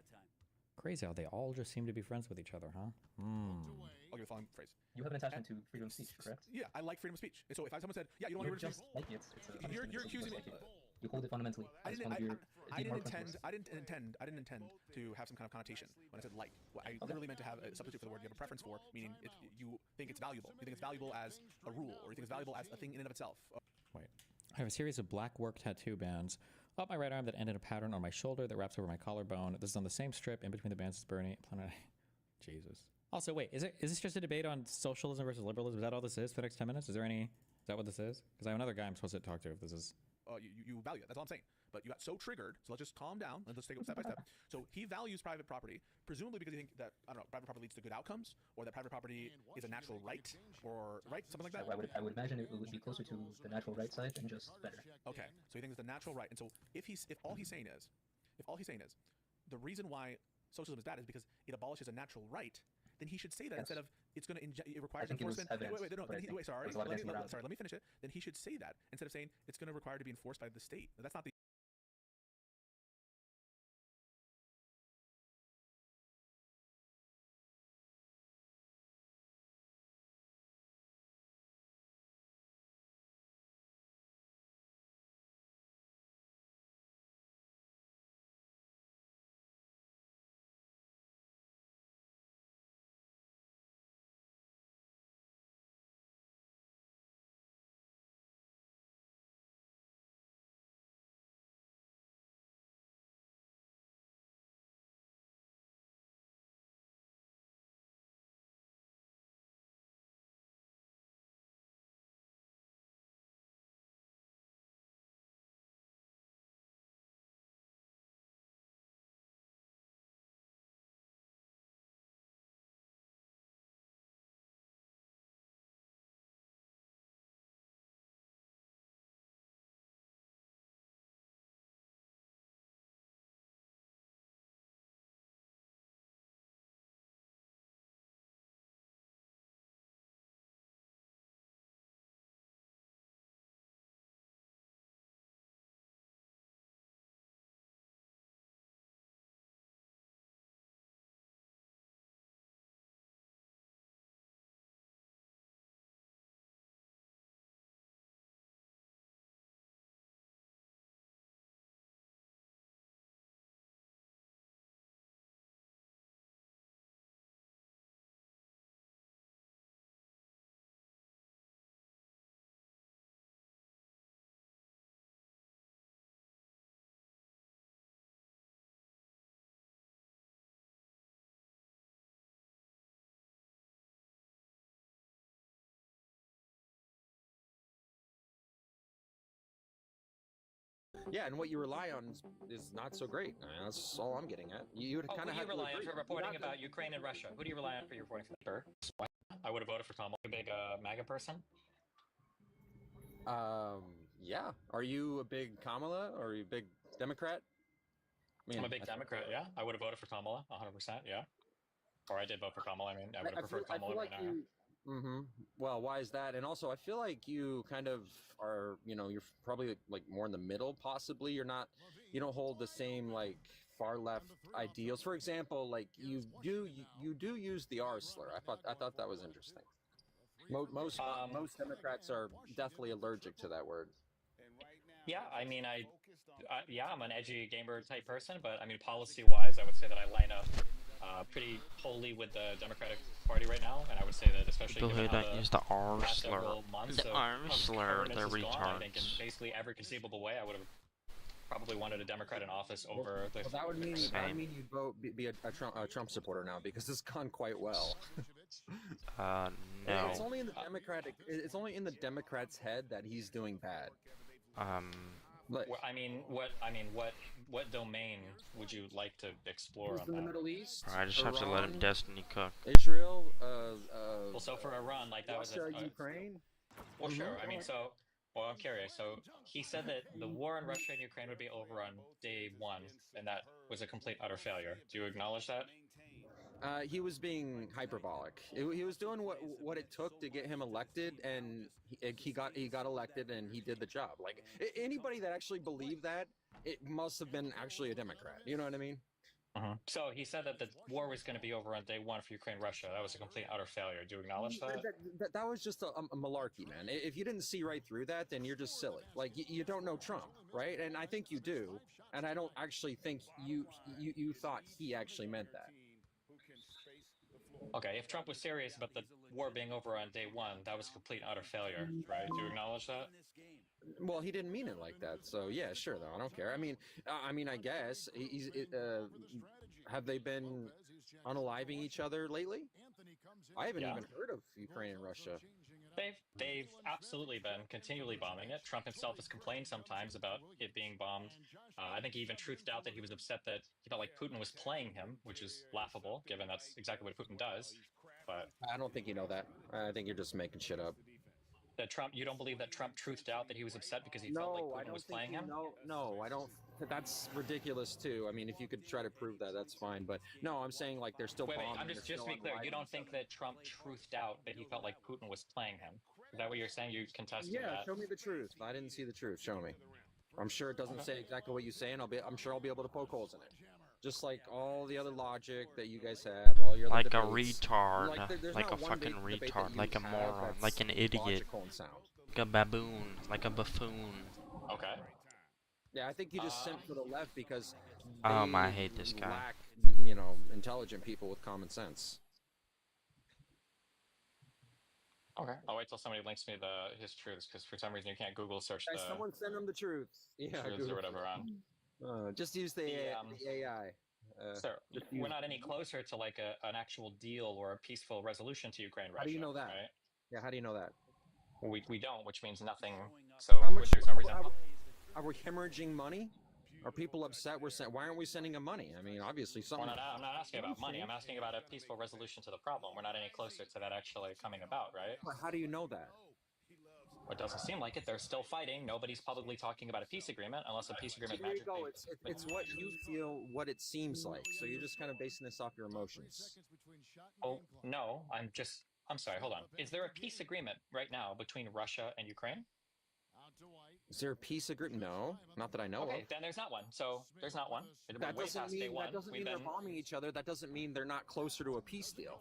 Crazy how they all just seem to be friends with each other, huh? I'll give the following phrase. You have an attachment to freedom of speech, correct? Yeah, I like freedom of speech. And so if someone said, yeah, you don't want You're to just like it. It's a You're punishment, accusing just me. like it. You hold it fundamentally as one of your deep hard principles. I didn't intend to have some kind of connotation when I said like. I literally meant to have a substitute for the word you have a preference for, meaning you think it's valuable. You think it's valuable as a rule, or you think it's valuable as a thing in and of itself. Wait. I have a series of black work tattoo bands up my right arm that end in a pattern on my shoulder that wraps over my collarbone. This is on the same strip in between the bands as Bernie. Jesus. Also, wait, is this just a debate on socialism versus liberalism? Is that all this is for the next 10 minutes? Is that what this is? Because I have another guy I'm supposed to talk to if this is... You value it. That's all I'm saying. But you got so triggered, so let's just calm down and let's take it step by step. So he values private property, presumably because he thinks that, I don't know, private property leads to good outcomes, or that private property is a natural right, or right, something like that. I would imagine it would be closer to the natural right side and just better. Okay, so he thinks it's the natural right, and so if all he's saying is, the reason why socialism is bad is because it abolishes a natural right, then he should say that instead of it requires enforcement. Let me finish it. Then he should say that instead of saying it's going to require to be enforced by the state. That's not the. Yeah, and what you rely on is not so great. I mean, that's all I'm getting at. You would kind of have to rely on agree. for reporting about Ukraine and Russia? Who do you rely on for your reporting? I would have voted for Tom. A big MAGA person. Yeah. Are you a big Kamala or are you a big Democrat? I'm a big Democrat. Yeah, I would have voted for Kamala. 100%. Yeah. Or I did vote for Kamala. I mean, I would have preferred Kamala right now. Well, why is that? And also, I feel like you kind of are, you're probably like more in the middle, possibly. You don't hold the same like far left ideals. For example, like you do use the R slur. I thought that was interesting. Most Democrats are definitely allergic to that word. Yeah, I mean, I'm an edgy gamer type person, but I mean, policy-wise, I would say that I line up pretty wholly with the Democratic Party right now, and I would say that especially People who don't use the R past slur. several months The R slur, they're I think in retards. basically every conceivable way, I would have probably wanted a Democrat in office over the. Well, that would mean you'd vote be a Trump supporter now because it's gone quite well. No. It's only in the Democratic. It's only in the Democrats' head that he's doing bad. What domain would you like to explore on in that? the Middle East. I just have to let him Destiny cook. Israel. Well, so for Iran, like that Russia, was Ukraine. Well, sure. I mean, I'm curious. So he said that the war in Russia and Ukraine would be over on day one, and that was a complete utter failure. Do you acknowledge that? He was being hyperbolic. He was doing what it took to get him elected, and he got elected, and he did the job. Like anybody that actually believed that, it must have been actually a Democrat. You know what I mean? So he said that the war was going to be over on day one for Ukraine Russia. That was a complete utter failure. Do you acknowledge that? That was just a malarkey, man. If you didn't see right through that, then you're just silly. Like you don't know Trump, right? And I think you do. And I don't actually think you thought he actually meant that. Okay, if Trump was serious about the war being over on day one, that was a complete utter failure, right? Do you acknowledge that? Well, he didn't mean it like that. So yeah, sure though. I don't care. I mean, I guess have they been unaliving each other lately? I haven't even heard of Ukraine and Russia. They've absolutely been continually bombing it. Trump himself has complained sometimes about it being bombed. I think he even truthed out that he was upset that he felt like Putin was playing him, which is laughable, given that's exactly what Putin does. But I don't think you know that. I think you're just making shit up. That Trump, you don't believe that Trump truthed out that he was upset because he felt like Putin was playing him? No, I don't. That's ridiculous too. I mean, if you could try to prove that, that's fine. But no, I'm saying like they're still. Wait, I'm just to be clear. You don't think that Trump truthed out that he felt like Putin was playing him? Is that what you're saying? You contesting that? Yeah, show me the truth. I didn't see the truth. Show me. I'm sure it doesn't say exactly what you say, and I'm sure I'll be able to poke holes in it. Just like all the other logic that you guys have, all your like other a debates. retard, Like a fucking retard, like a moron, like an idiot, like a baboon, like a buffoon. Okay. Yeah, I think you just sent for the left because I hate this guy. Lack, intelligent people with common sense. Okay. I'll wait till somebody links me his truths, because for some reason you can't Google search Someone send them the truth. Yeah, truths or whatever on. Just use the AI. Sir, we're not any closer to like an actual deal or a peaceful resolution to Ukraine-Russia. How do you know that? Right? Yeah, how do you know that? We don't, which means nothing. So there's no reason. Are we hemorrhaging money? Are people upset? Why aren't we sending them money? I mean, obviously something. I'm not asking about money. I'm asking about a peaceful resolution to the problem. We're not any closer to that actually coming about, right? Well, how do you know that? Well, it doesn't seem like it. They're still fighting. Nobody's publicly talking about a peace agreement unless a peace agreement There you magically... go. It's what you feel, what it seems like. So you're just kind of basing this off your emotions. Oh, no. I'm sorry, hold on. Is there a peace agreement right now between Russia and Ukraine? Is there a peace agreement? No, not that I know of. Okay, then there's not one. So there's not one. That doesn't mean they're bombing each other. That doesn't mean they're not closer to a peace deal.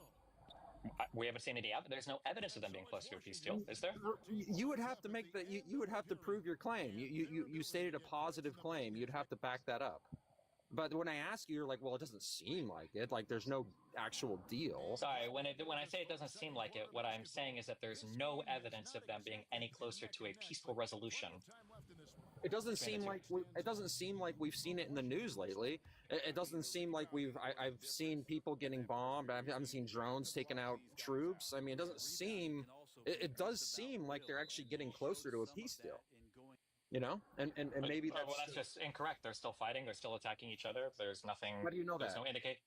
We haven't seen any evidence. There's no evidence of them being close to a peace deal, is there? You would have to make you would have to prove your claim. You stated a positive claim. You'd have to back that up. But when I ask you, you're like, well, it doesn't seem like it. Like, there's no actual deal. Sorry, when I say it doesn't seem like it, what I'm saying is that there's no evidence of them being any closer to a peaceful resolution. It doesn't seem like we've seen it in the news lately. It doesn't seem like I've seen people getting bombed. I haven't seen drones taking out troops. I mean, it doesn't seem. It does seem like they're actually getting closer to a peace deal. And maybe that's... Well, that's just incorrect. They're still fighting. They're still attacking each other. There's nothing... How do you know that? There's no indicate...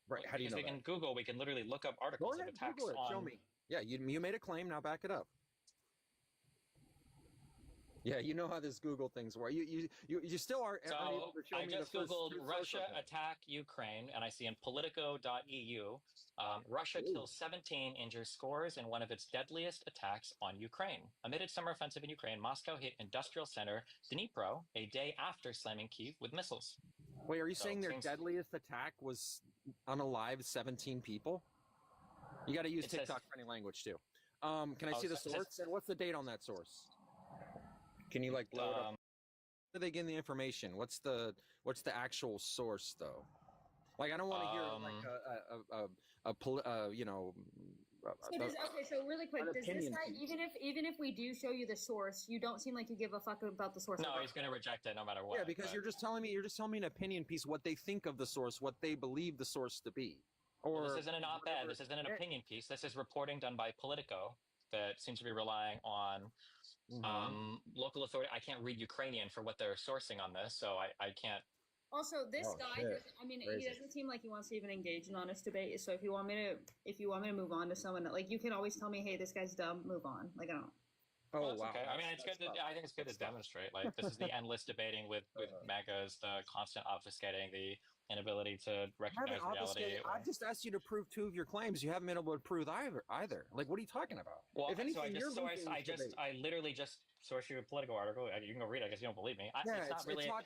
Right, how do you know that? In Google, we can literally look up articles of attacks Google it. on... Show me. Yeah, you made a claim, now back it up. Yeah, you know how this Google things work. You still are able to show me the first... I just Googled Russia attack Ukraine, and I see in Politico.eu, Russia kills 17, injures scores in one of its deadliest attacks on Ukraine. Amid its summer offensive in Ukraine, Moscow hit industrial center Dnipro a day after slamming Kyiv with missiles. Wait, are you saying their deadliest attack was unalive 17 people? You got to use TikTok for any language too. Can I see the source? And what's the date on that source? Can you like blow it up? Where are they getting the information? What's the actual source though? Like, I don't want to hear So really quick, does this guy, even if we do show you the source, you don't seem like you give a fuck about the source? No, he's gonna reject it no matter what. Yeah, because you're just telling me an opinion piece, what they think of the source, what they believe the source to be. Or this isn't an op-ed. This isn't an opinion piece. This is reporting done by Politico that seems to be relying on local authority. I can't read Ukrainian for what they're sourcing on this, so I can't. Also, this guy, he doesn't seem like he wants to even engage in honest debate. So if you want me to move on to someone, like, you can always tell me, hey, this guy's dumb, move on. Like, I don't. Oh, wow. Okay. I mean, it's good. I think it's good to demonstrate. Like, this is the endless debating with MAGAs, the constant obfuscating, the inability to recognize reality. I've just asked you to prove 2 of your claims. You haven't been able to prove either. Like, what are you talking about? Well, if anything, I literally just sourced you a Politico article. You can go read it. I guess you don't believe me. It's not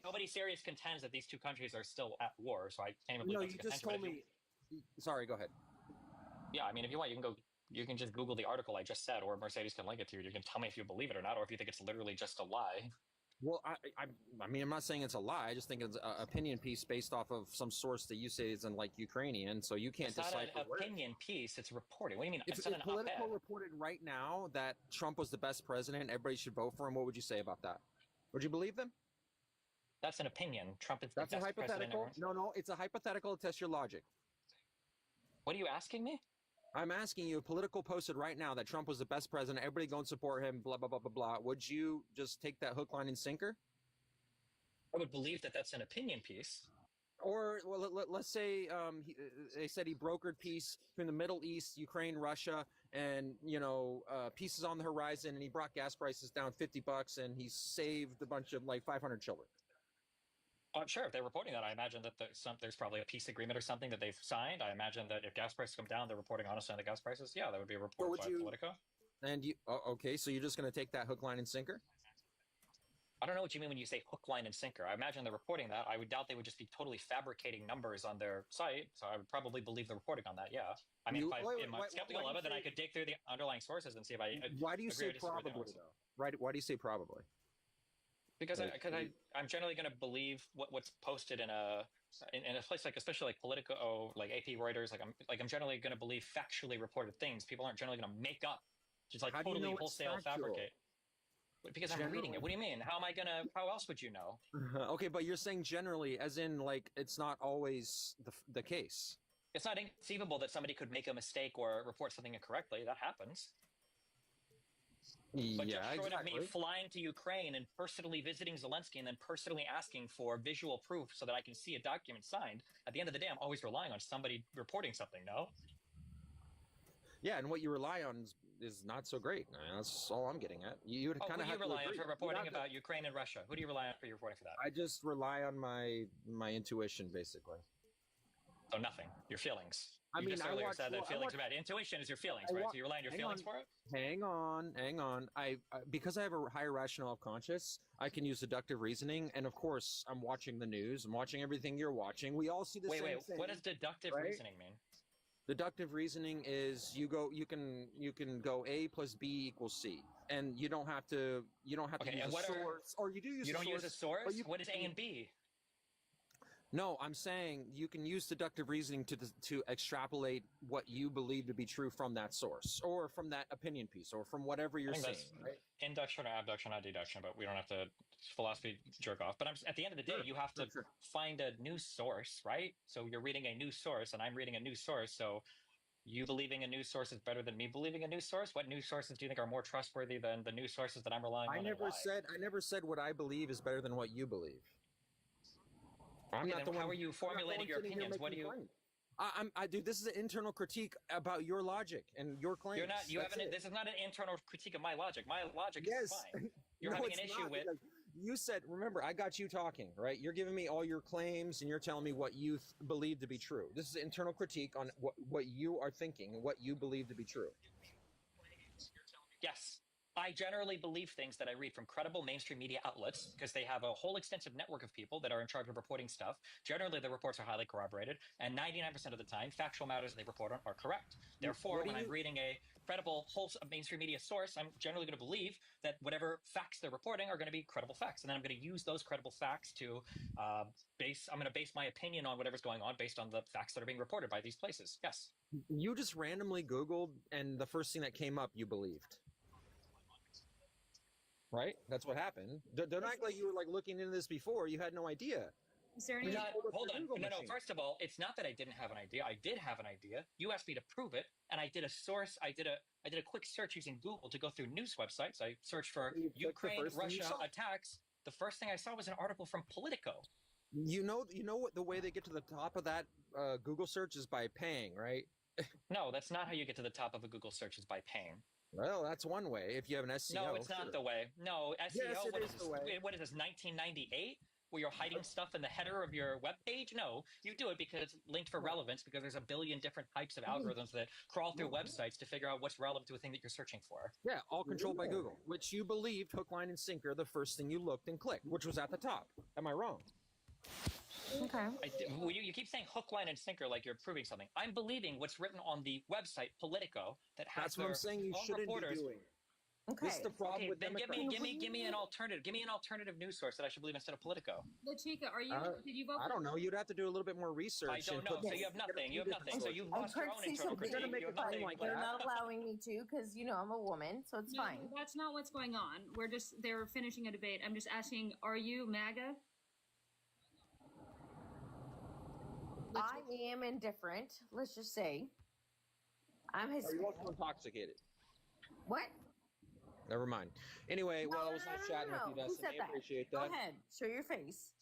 nobody serious contends that these two countries are still at war, so I can't even believe that's you just told me. Sorry, go ahead. Yeah, I mean, if you want, you can just Google the article I just said, or Mercedes can link it to you. You can tell me if you believe it or not, or if you think it's literally just a lie. Well, I mean, I'm not saying it's a lie. I just think it's an opinion piece based off of some source that you say isn't like Ukrainian, so you can't decipher. It's not an opinion piece. It's reporting. What do you mean? If Politico reported right now that Trump was the best president, everybody should vote for him. What would you say about that? Would you believe them? That's an opinion. Trump is the best That's a hypothetical. No, it's a hypothetical to test your logic. What are you asking me? I'm asking you, Politico posted right now that Trump was the best president. Everybody go and support him, blah, blah, blah, blah, blah. Would you just take that hook, line, and sinker? I would believe that that's an opinion piece. Or, well, let's say they said he brokered peace between the Middle East, Ukraine, Russia, and, peace is on the horizon, and he brought gas prices down $50, and he saved a bunch of, 500 children. I'm sure if they're reporting that, I imagine that there's probably a peace agreement or something that they've signed. I imagine that if gas prices come down, they're reporting honestly on the gas prices. Yeah, that would be a report by Politico. And okay, so you're just going to take that hook, line, and sinker? I don't know what you mean when you say hook, line, and sinker. I imagine they're reporting that. I would doubt they would just be totally fabricating numbers on their site. So I would probably believe the reporting on that. Yeah. I mean, if I'm skeptical of it, then I could dig through the underlying sources and see if I. Why do you say probably though? Right? Why do you say probably? Because I'm generally going to believe what's posted in a place like, especially like Politico, like AP, Reuters. I'm generally going to believe factually reported things. People aren't generally going to make up, just like totally wholesale fabricate. Because I'm reading it. What do you mean? How else would you know? Okay, but you're saying generally, as in it's not always the case. It's not inconceivable that somebody could make a mistake or report something incorrectly. That happens. But just short of me flying to Ukraine and personally visiting Zelensky and then personally asking for visual proof so that I can see a document signed, at the end of the day, I'm always relying on somebody reporting something, no? Yeah, and what you rely on is not so great. That's all I'm getting at. You would kind of have to rely on for reporting about Ukraine and Russia? Who do you rely on for your reporting for that? I just rely on my intuition, basically. So nothing. Your feelings. You just earlier said that feelings are bad. Intuition is your feelings, right? So you rely on your feelings for it? Hang on. Because I have a higher rationale of conscious, I can use deductive reasoning. And of course, I'm watching the news. I'm watching everything you're watching. We all see the same thing. What does deductive reasoning mean? Deductive reasoning is you can go A plus B equals C, and you don't have to use a source, or you do use. You don't use a source. What is A and B? No, I'm saying you can use deductive reasoning to extrapolate what you believe to be true from that source, or from that opinion piece, or from whatever you're saying. Right? Induction or abduction, not deduction, but we don't have to philosophy jerk off. But at the end of the day, you have to find a news source, right? So you're reading a news source, and I'm reading a news source. So you believing a news source is better than me believing a news source? What news sources do you think are more trustworthy than the news sources that I'm relying on? I never said what I believe is better than what you believe. How are you formulating your opinions? What do you? Dude, this is an internal critique about your logic and your claims. This is not an internal critique of my logic. My logic is fine. You're having an issue with. You said, remember, I got you talking, right? You're giving me all your claims and you're telling me what you believe to be true. This is an internal critique on what you are thinking and what you believe to be true. Yes. I generally believe things that I read from credible mainstream media outlets because they have a whole extensive network of people that are in charge of reporting stuff. Generally, the reports are highly corroborated, and 99% of the time, factual matters they report on are correct. Therefore, when I'm reading a credible whole mainstream media source, I'm generally going to believe that whatever facts they're reporting are going to be credible facts, and then I'm going to use those credible facts to I'm going to base my opinion on whatever's going on based on the facts that are being reported by these places. Yes. You just randomly Googled, and the first thing that came up, you believed. Right? That's what happened. Don't act like you were looking into this before. You had no idea. Is there any... Hold on. No. First of all, it's not that I didn't have an idea. I did have an idea. You asked me to prove it, and I did a source. I did a quick search using Google to go through news websites. I searched for Ukraine, Russia attacks. The first thing I saw was an article from Politico. You know what the way they get to the top of that Google search is by paying, right? No, that's not how you get to the top of a Google search. Is by paying. Well, that's one way if you have an SEO. No, it's not the way. No, SEO. Yes, it is the way. What is this? 1998? where you're hiding stuff in the header of your web page? No, you do it because it's linked for relevance, because there's a billion different types of algorithms that crawl through websites to figure out what's relevant to a thing that you're searching for. Yeah, all controlled by Google, which you believed hook, line, and sinker the first thing you looked and clicked, which was at the top. Am I wrong? Okay. You keep saying hook, line, and sinker like you're proving something. I'm believing what's written on the website Politico that has That's what I'm saying you shouldn't be doing. Okay. This is the problem with then Democrats. give me an alternative. Give me an alternative news source that I should believe instead of Politico. Chica, did you vote? I don't know. You'd have to do a little bit more research. I don't know. So you have nothing. You have nothing. So you've lost your own internal critique. They're not allowing me to because I'm a woman, so it's fine. That's not what's going on. They're finishing a debate. I'm just asking, are you MAGA? I am indifferent. Let's just say. I'm his. Are you also intoxicated? What? Never mind. Anyway, well, it was nice chatting with you, Dustin. I appreciate that. Go ahead. Show your face.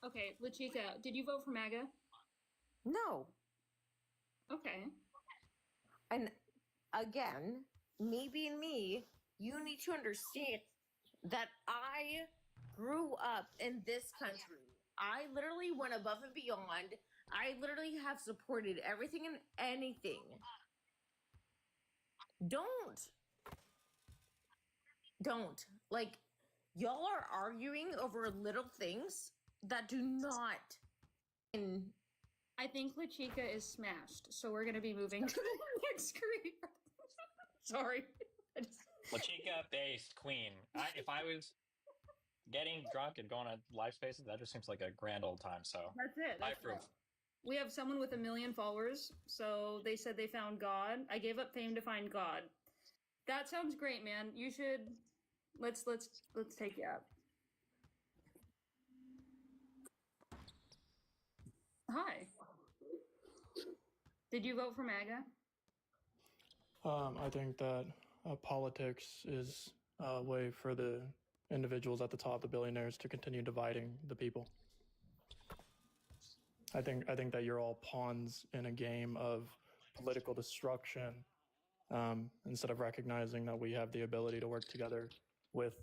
Okay, La Chica, did you vote for MAGA? No. Okay. And again, me being me, you need to understand that I grew up in this country. I literally went above and beyond. I literally have supported everything and anything. Don't. Like, y'all are arguing over little things that do not. I think La Chica is smashed, so we're going to be moving to the next screen. Sorry. La Chica-based queen. If I was getting drunk and going to live spaces, that just seems like a grand old time, so. That's it. I approve. We have someone with 1 million followers, so they said they found God. I gave up fame to find God. That sounds great, man. You should. Let's take you out. Hi. Did you vote for MAGA? I think that politics is a way for the individuals at the top, the billionaires, to continue dividing the people. I think that you're all pawns in a game of political destruction, instead of recognizing that we have the ability to work together with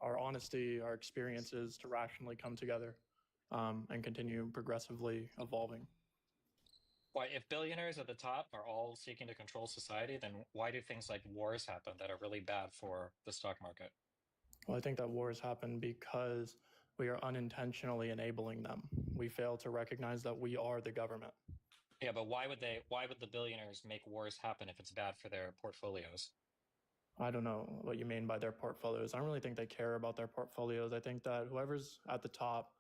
our honesty, our experiences, to rationally come together and continue progressively evolving. Why, if billionaires at the top are all seeking to control society, then why do things like wars happen that are really bad for the stock market? Well, I think that wars happen because we are unintentionally enabling them. We fail to recognize that we are the government. Yeah, but why would the billionaires make wars happen if it's bad for their portfolios? I don't know what you mean by their portfolios. I don't really think they care about their portfolios. I think that whoever's at the top,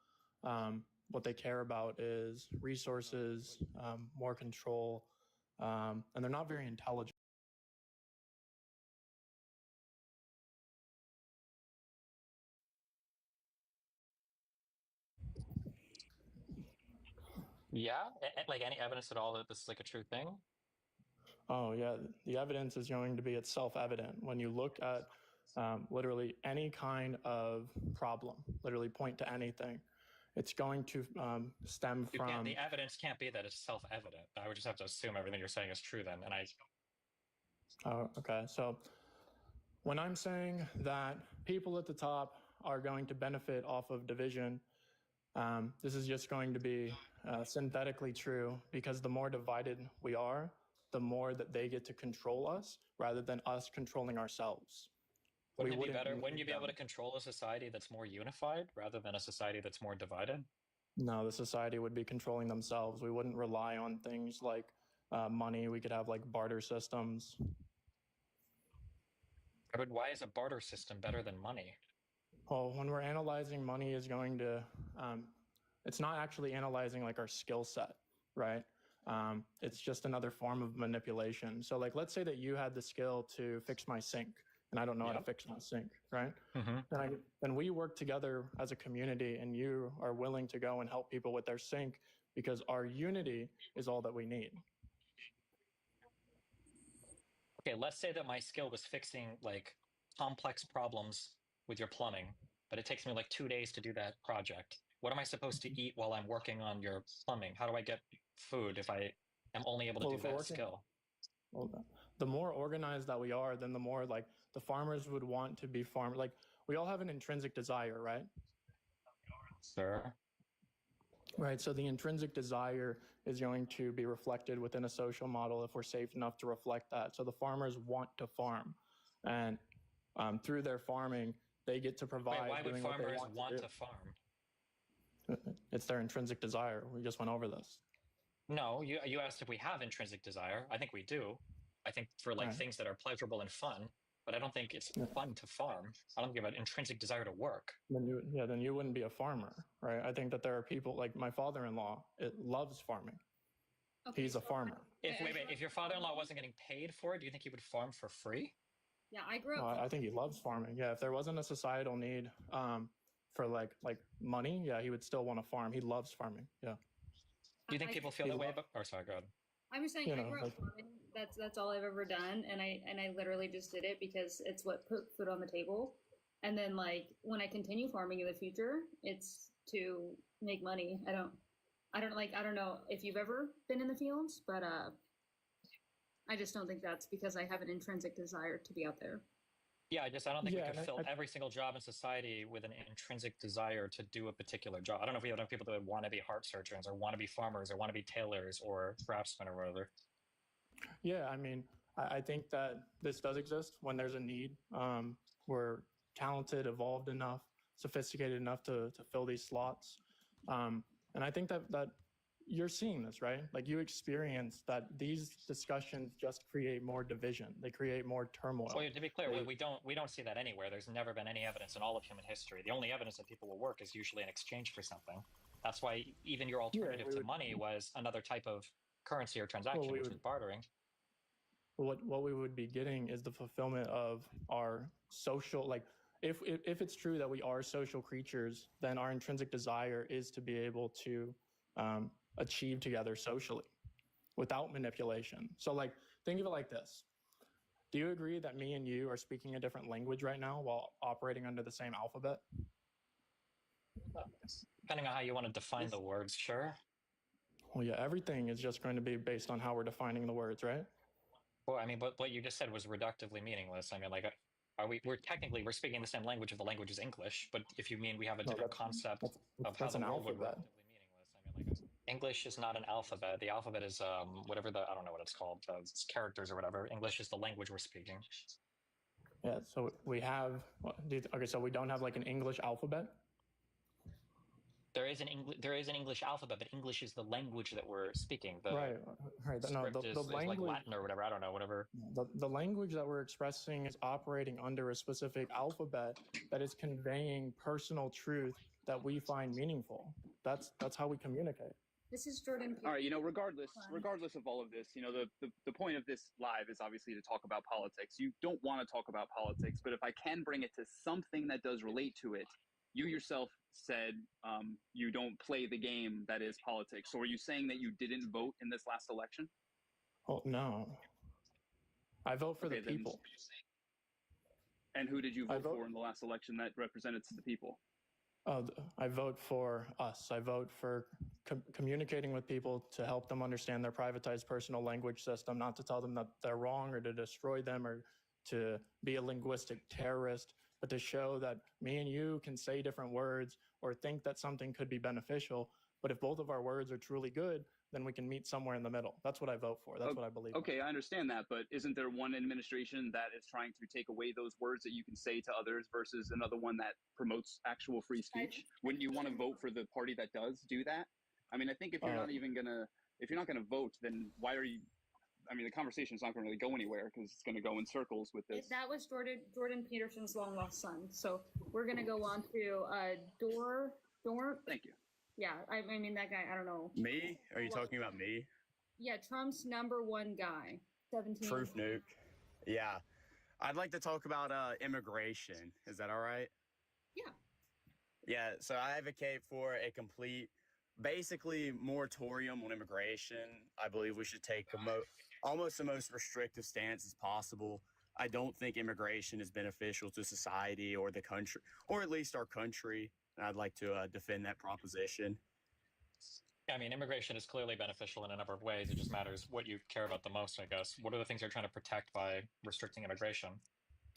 what they care about is resources, more control, and they're not very intelligent. Yeah? Like any evidence at all that this is like a true thing? Oh, yeah. The evidence is going to be, it's self-evident. When you look at literally any kind of problem, literally point to anything, it's going to stem from... The evidence can't be that it's self-evident. I would just have to assume everything you're saying is true then, and I... Oh, okay. So when I'm saying that people at the top are going to benefit off of division, this is just going to be synthetically true, because the more divided we are, the more that they get to control us rather than us controlling ourselves. Wouldn't it be better? Wouldn't you be able to control a society that's more unified rather than a society that's more divided? No, the society would be controlling themselves. We wouldn't rely on things like money. We could have like barter systems. But why is a barter system better than money? Well, when we're analyzing, money is going to, it's not actually analyzing like our skill set, right? It's just another form of manipulation. So like, let's say that you had the skill to fix my sink and I don't know how to fix my sink, right? Mm-hmm. Then we work together as a community and you are willing to go and help people with their sink because our unity is all that we need. Okay, let's say that my skill was fixing like complex problems with your plumbing, but it takes me like 2 days to do that project. What am I supposed to eat while I'm working on your plumbing? How do I get food if I am only able to do that skill? Well, the more organized that we are, then the more like the farmers would want to be farmed. Like we all have an intrinsic desire, right? Sure. Right. So the intrinsic desire is going to be reflected within a social model if we're safe enough to reflect that. So the farmers want to farm, and through their farming, they get to provide. Wait, why would doing what they farmers want to farm? It's their intrinsic desire. We just went over this. No, you asked if we have intrinsic desire. I think we do. I think for like things that are pleasurable and fun, but I don't think it's fun to farm. I don't think about intrinsic desire to work. Then you wouldn't be a farmer, right? I think that there are people like my father-in-law. It loves farming. Okay, he's a farmer. If your father-in-law wasn't getting paid for it, do you think he would farm for free? Yeah, I grew up. I think he loves farming. Yeah, if there wasn't a societal need for like money, yeah, he would still want to farm. He loves farming. Yeah. Do you think people feel that way? Sorry, go ahead. I was saying I grew up farming. That's all I've ever done, and I literally just did it because it's what put food on the table. And then like when I continue farming in the future, it's to make money. I don't know if you've ever been in the fields, but I just don't think that's because I have an intrinsic desire to be out there. Yeah, I don't think we could fill every single job in society with an intrinsic desire to do a particular job. I don't know if we have enough people that would want to be heart surgeons or want to be farmers or want to be tailors or craftsmen or whatever. Yeah, I mean, I think that this does exist when there's a need. We're talented, evolved enough, sophisticated enough to fill these slots. And I think that you're seeing this, right? Like you experience that these discussions just create more division. They create more turmoil. Well, to be clear, we don't see that anywhere. There's never been any evidence in all of human history. The only evidence that people will work is usually in exchange for something. That's why even your alternative to money was another type of currency or transaction, which is bartering. What we would be getting is the fulfillment of our social, like if it's true that we are social creatures, then our intrinsic desire is to be able to achieve together socially without manipulation. So like, think of it like this. Do you agree that me and you are speaking a different language right now while operating under the same alphabet? Depending on how you want to define the words, sure. Well, yeah, everything is just going to be based on how we're defining the words, right? Well, I mean, but what you just said was reductively meaningless. I mean, like, we're speaking the same language if the language is English, but if you mean we have a different concept of how the world would work. English is not an alphabet. The alphabet is whatever I don't know what it's called, it's characters or whatever. English is the language we're speaking. Yeah, so we have, okay, so we don't have like an English alphabet? There is an English alphabet, but English is the language that we're speaking. Right. No, the language, like Latin or whatever, I don't know, whatever. The language that we're expressing is operating under a specific alphabet that is conveying personal truth that we find meaningful. That's how we communicate. This is Jordan. All right, regardless of all of this, the point of this live is obviously to talk about politics. You don't want to talk about politics, but if I can bring it to something that does relate to it, you yourself said you don't play the game that is politics. So are you saying that you didn't vote in this last election? Oh, no. I vote for the people. And who did you vote for in the last election that represented the people? I vote for us. I vote for communicating with people to help them understand their privatized personal language system, not to tell them that they're wrong or to destroy them or to be a linguistic terrorist, but to show that me and you can say different words or think that something could be beneficial. But if both of our words are truly good, then we can meet somewhere in the middle. That's what I vote for. That's what I believe. Okay, I understand that, but isn't there one administration that is trying to take away those words that you can say to others versus another one that promotes actual free speech? Wouldn't you want to vote for the party that does do that? I mean, I think if you're not gonna vote, then why are you? I mean, the conversation is not going to really go anywhere because it's going to go in circles with this. That was Jordan Peterson's long lost son. So we're going to go on to Dor. Thank you. Yeah, I mean that guy. I don't know. Me? Are you talking about me? Yeah, Trump's #1 guy. 17. Proof nuke. Yeah, I'd like to talk about immigration. Is that all right? Yeah. Yeah. So I advocate for a complete, basically, moratorium on immigration. I believe we should take almost the most restrictive stance as possible. I don't think immigration is beneficial to society or the country, or at least our country. And I'd like to defend that proposition. Yeah, I mean, immigration is clearly beneficial in a number of ways. It just matters what you care about the most, I guess. What are the things you're trying to protect by restricting immigration?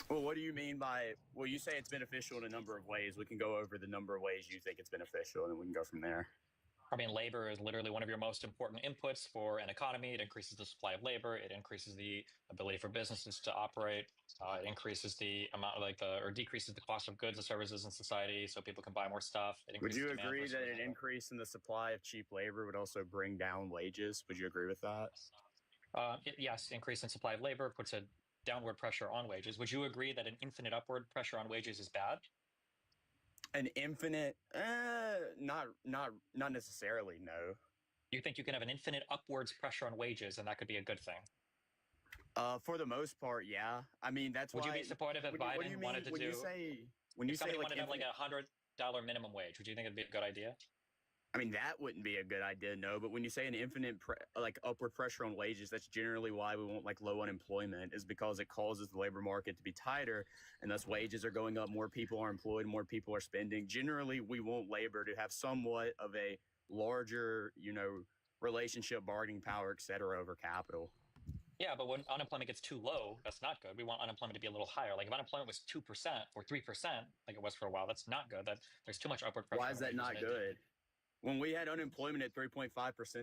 Well, what do you mean by? Well, you say it's beneficial in a number of ways. We can go over the number of ways you think it's beneficial, and then we can go from there. I mean, labor is literally one of your most important inputs for an economy. It increases the supply of labor. It increases the ability for businesses to operate. It increases the amount, or decreases the cost of goods and services in society, so people can buy more stuff. Would you agree that an increase in the supply of cheap labor would also bring down wages? Would you agree with that? Yes, increase in supply of labor puts a downward pressure on wages. Would you agree that an infinite upward pressure on wages is bad? An infinite, not necessarily. No. You think you can have an infinite upwards pressure on wages, and that could be a good thing? For the most part, yeah. I mean, that's would why. Would you be supportive if Biden wanted to do? When you say somebody like wanted to have like $100 minimum wage, would you think it'd be a good idea? I mean, that wouldn't be a good idea, no. But when you say an infinite upward pressure on wages, that's generally why we want like low unemployment, is because it causes the labor market to be tighter, and thus wages are going up. More people are employed, more people are spending. Generally, we want labor to have somewhat of a larger, relationship, bargaining power, et cetera, over capital. Yeah, but when unemployment gets too low, that's not good. We want unemployment to be a little higher. Like if unemployment was 2% or 3%, like it was for a while, that's not good. There's too much upward pressure. Why is that not good? When we had unemployment at 3.5%,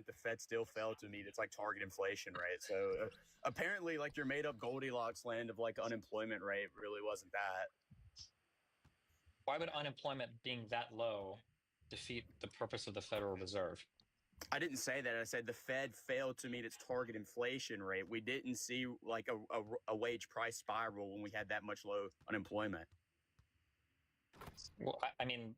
the Fed still fell to meet its like target inflation rate. So apparently, like your made up Goldilocks land of like unemployment rate really wasn't that. Why would unemployment being that low defeat the purpose of the Federal Reserve? I didn't say that. I said the Fed failed to meet its target inflation rate. We didn't see like a wage price spiral when we had that much low unemployment. Well, I mean,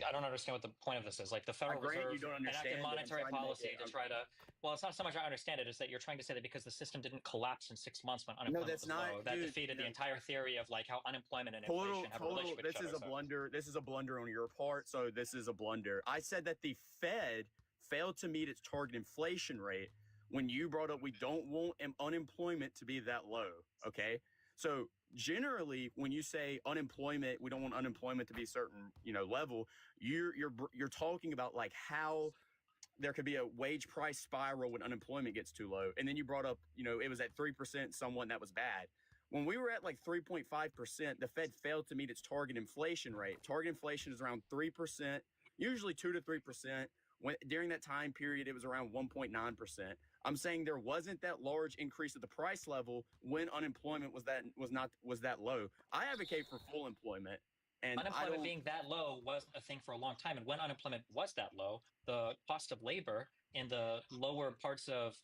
I don't understand what the point of this is. Like the Federal Reserve enacted monetary policy to try to. Well, it's not so much I understand it; is that you're trying to say that because the system didn't collapse in 6 months when unemployment was low, that defeated the entire theory of like how unemployment and inflation have a relationship with each other. This is a blunder. This is a blunder on your part. So this is a blunder. I said that the Fed failed to meet its target inflation rate when you brought up we don't want unemployment to be that low. Okay, so generally when you say unemployment, we don't want unemployment to be a certain level. You're talking about like how there could be a wage price spiral when unemployment gets too low. And then you brought up, it was at 3%, someone that was bad. When we were at like 3.5%, the Fed failed to meet its target inflation rate. Target inflation is around 3%, usually 2 to 3%. During that time period, it was around 1.9%. I'm saying there wasn't that large increase at the price level when unemployment was that low. I advocate for full employment. And unemployment being that low was a thing for a long time. And when unemployment was that low, the cost of labor in the lower parts of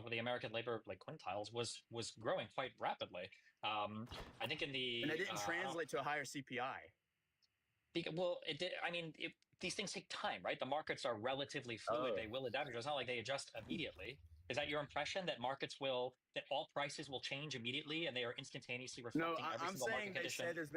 the American labor like quintiles was growing quite rapidly. I think and it didn't translate to a higher CPI. Well, it did. I mean, these things take time, right? The markets are relatively fluid. They will adapt. It's not like they adjust immediately. Is that your impression that that all prices will change immediately and they are instantaneously reflecting every single market condition? I'm saying there's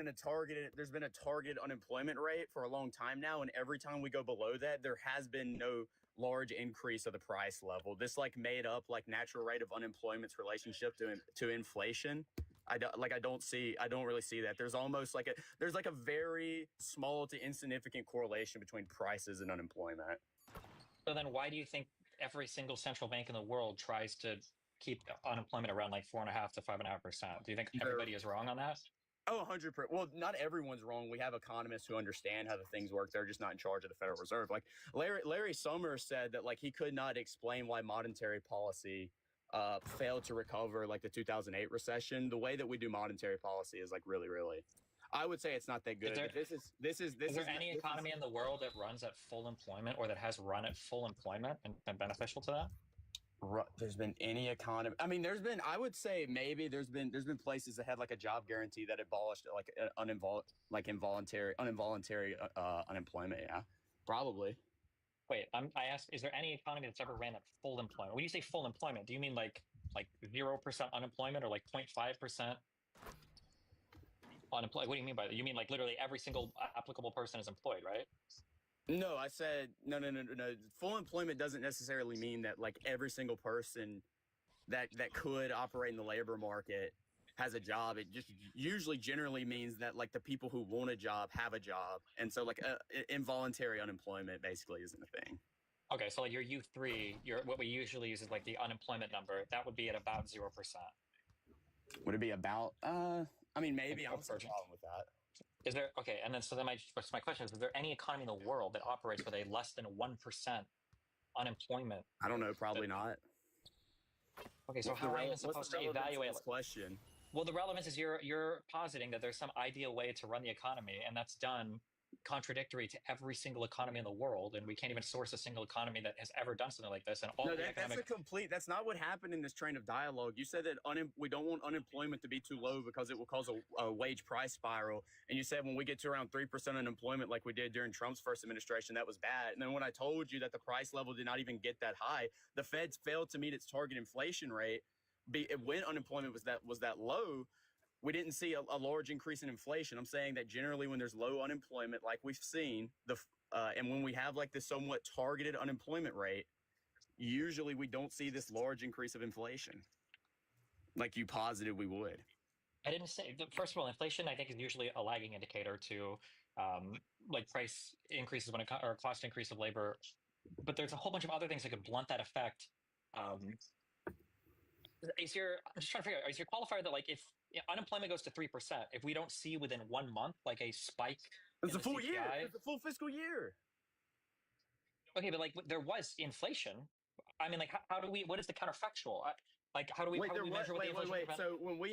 been a target unemployment rate for a long time now, and every time we go below that, there has been no large increase of the price level. This like made up like natural rate of unemployment's relationship to inflation. I don't really see that. There's almost like a very small to insignificant correlation between prices and unemployment. So then why do you think every single central bank in the world tries to keep unemployment around like 4.5 to 5.5%? Do you think everybody is wrong on that? Oh, 100%. Well, not everyone's wrong. We have economists who understand how the things work. They're just not in charge of the Federal Reserve. Like Larry Summers said that like he could not explain why monetary policy failed to recover like the 2008 recession. The way that we do monetary policy is like really, I would say it's not that good. Is there any economy in the world that runs at full employment or that has run at full employment and been beneficial to that? There's been any economy. I mean, I would say maybe there's been places that had like a job guarantee that abolished like involuntary unemployment. Yeah, probably. Wait, I asked, is there any economy that's ever ran at full employment? When you say full employment, do you mean like 0% unemployment or like 0.5%? Unemployed? What do you mean by that? You mean like literally every single applicable person is employed, right? No, I said no. Full employment doesn't necessarily mean that like every single person that could operate in the labor market has a job. It just usually generally means that like the people who want a job have a job, and so like involuntary unemployment basically isn't a thing. Okay, so like your U3, what we usually use is like the unemployment number. That would be at about 0%. Would it be about? I mean, maybe. I don't see a problem with that. Is there okay? And then so then my question is there any economy in the world that operates with a less than 1% unemployment? I don't know. Probably not. Okay, so how am I even supposed to evaluate this question? Well, the relevance is you're positing that there's some ideal way to run the economy, and that's done contradictory to every single economy in the world, and we can't even source a single economy that has ever done something like this. And all that's not what happened in this train of dialogue. You said that we don't want unemployment to be too low because it will cause a wage price spiral. And you said when we get to around 3% unemployment like we did during Trump's first administration, that was bad. And then when I told you that the price level did not even get that high, the Feds failed to meet its target inflation rate. When unemployment was that low, we didn't see a large increase in inflation. I'm saying that generally when there's low unemployment, like we've seen, and when we have like this somewhat targeted unemployment rate, usually we don't see this large increase of inflation like you posited we would. I didn't say, first of all, inflation I think is usually a lagging indicator to like price increases or cost increase of labor. But there's a whole bunch of other things that could blunt that effect. I'm just trying to figure out, is your qualifier that like if unemployment goes to 3%, if we don't see within 1 month like a spike, it's a full CPI, year. It's a full fiscal year. Okay, but like there was inflation. I mean, like how do we? What is the counterfactual? Like how do we measure what the inflation? Wait. So when we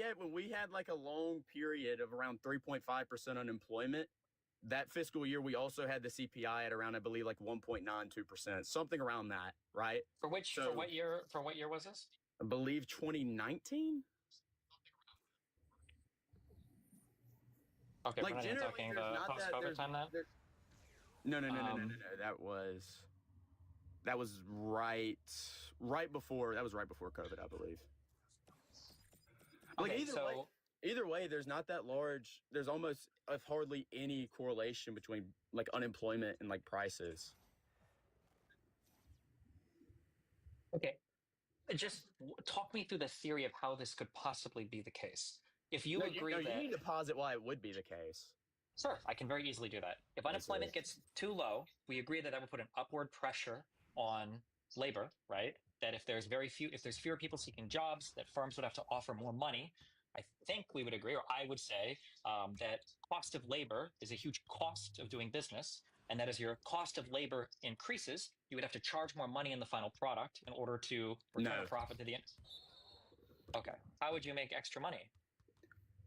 had like a long period of around 3.5% unemployment, that fiscal year we also had the CPI at around, I believe, like 1.92%, something around that, right? For what year? For what year was this? I believe 2019. Okay, like we're not talking the post-COVID time then? No. That was right before COVID, I believe. Like okay, either way, there's not that large. There's almost hardly any correlation between like unemployment and like prices. Okay, just talk me through the theory of how this could possibly be the case. If you agree that... you need to posit why it would be the case. Sure, I can very easily do that. If unemployment gets too low, we agree that would put an upward pressure on labor, right? That if there's fewer people seeking jobs, that firms would have to offer more money. I think we would agree, or I would say, that cost of labor is a huge cost of doing business, and that as your cost of labor increases, you would have to charge more money in the final product in order to return a profit to the end. Okay. How would you make extra money?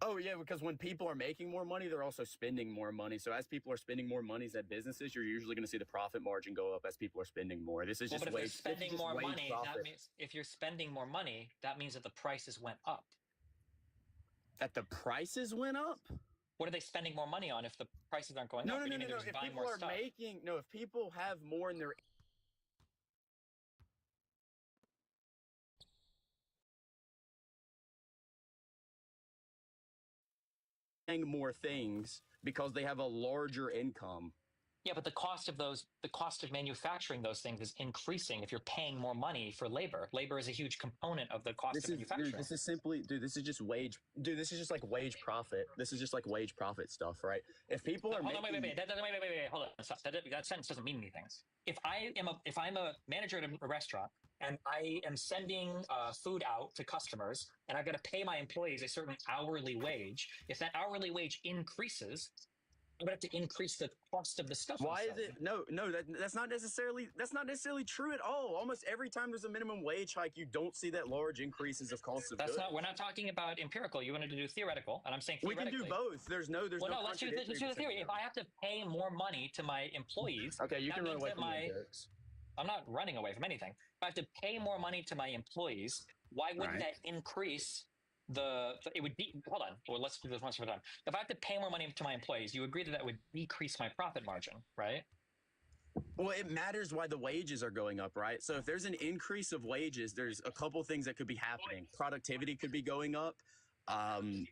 Oh, yeah, because when people are making more money, they're also spending more money. So as people are spending more money at businesses, you're usually going to see the profit margin go up as people are spending more. This is just but if you're spending more money, that means if you're spending more money, that means that the prices went up. That the prices went up? What are they spending more money on if the prices aren't going up? No. If people are if people have more in their more things because they have a larger income. Yeah, but the cost of manufacturing those things is increasing if you're paying more money for labor. Labor is a huge component of the cost of manufacturing. Dude, this is just wage like wage profit. This is just like wage profit stuff, right? If people are wait, hold on. Stop. That sentence doesn't mean anything. If I'm a manager at a restaurant and I am sending food out to customers and I've got to pay my employees a certain hourly wage, if that hourly wage increases, I'm gonna have to increase the cost of the stuff. Why is it? No, that's not necessarily true at all. Almost every time there's a minimum wage hike, you don't see that large increases of cost of goods. We're not talking about empirical. You wanted to do theoretical, and I'm saying theoretically. We can do both. There's no let's do the theory. If I have to pay more money to my employees, okay, you can run away from my jokes. I'm not running away from anything. If I have to pay more money to my employees, why wouldn't that increase? It would be, hold on, well, let's do this once at a time. If I have to pay more money to my employees, you agree that would decrease my profit margin, right? Well, it matters why the wages are going up, right? So if there's an increase of wages, there's a couple things that could be happening. Productivity could be going up. And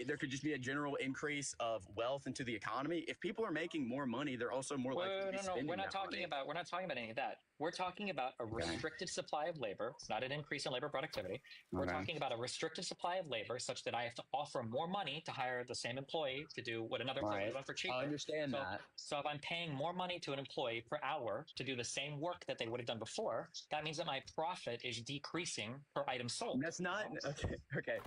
there could just be a general increase of wealth into the economy. If people are making more money, they're also more likely to be spending we're not talking about any of that. We're talking about a restricted supply of labor, not an increase in labor productivity. We're talking about a restricted supply of labor such that I have to offer more money to hire the same employee to do what another employee would do for cheaper. I understand that. So if I'm paying more money to an employee per hour to do the same work that they would have done before, that means that my profit is decreasing per item sold. That's not okay.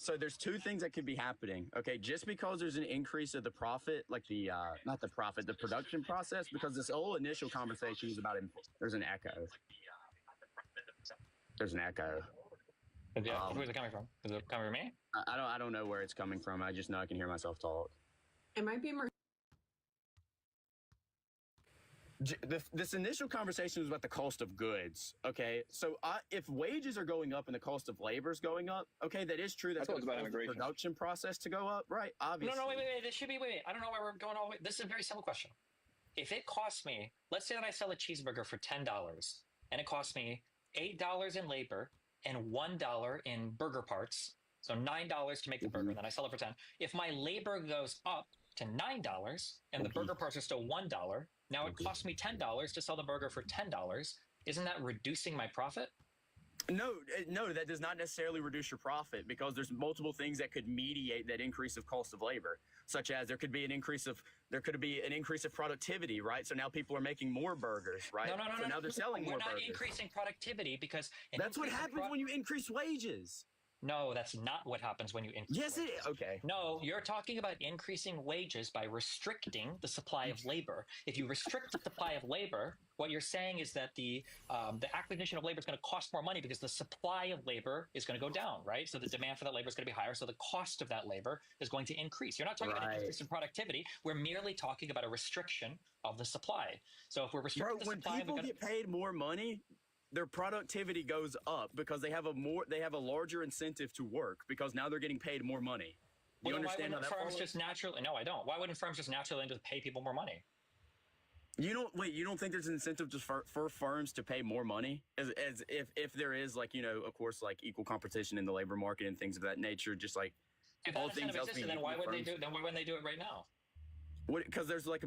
So there's two things that could be happening. Okay, just because there's an increase of the profit, like the not the profit, the production process, because this whole initial conversation is about. There's an echo. There's an echo. Yeah, where's it coming from? Is it coming from me? I don't know where it's coming from. I just know I can hear myself talk. It might be more. This initial conversation was about the cost of goods. Okay, so if wages are going up and the cost of labor is going up, okay, that is true. That's going to cause the production process to go up, right? Obviously. No, wait. This should be wait. I don't know why we're going all the way. This is a very simple question. If it costs me, let's say that I sell a cheeseburger for $10, and it costs me $8 in labor and $1 in burger parts, so $9 to make the burger, and then I sell it for $10. If my labor goes up to $9 and the burger parts are still $1, now it costs me $10 to sell the burger for $10. Isn't that reducing my profit? No, that does not necessarily reduce your profit, because there's multiple things that could mediate that increase of cost of labor, such as there could be an increase of productivity, right? So now people are making more burgers, right? No. So now they're selling more burgers. We're not increasing productivity because that's what happens when you increase wages. No, that's not what happens when you increase wages. Yes, it is. Okay. No, you're talking about increasing wages by restricting the supply of labor. If you restrict the supply of labor, what you're saying is that the acquisition of labor is going to cost more money because the supply of labor is going to go down, right? So the demand for that labor is going to be higher, so the cost of that labor is going to increase. You're not talking about an increase in productivity. We're merely talking about a restriction of the supply. So if we're restricting the supply, when people get paid more money, their productivity goes up because they have a larger incentive to work because now they're getting paid more money. Do you understand how that firms just naturally? No, I don't. Why wouldn't firms just naturally just pay people more money? You don't think there's an incentive just for firms to pay more money, as if there is, like, you know, of course, like equal competition in the labor market and things of that nature, just like if all things else being equal, then why wouldn't they do it? Then why wouldn't they do it right now? Because there's like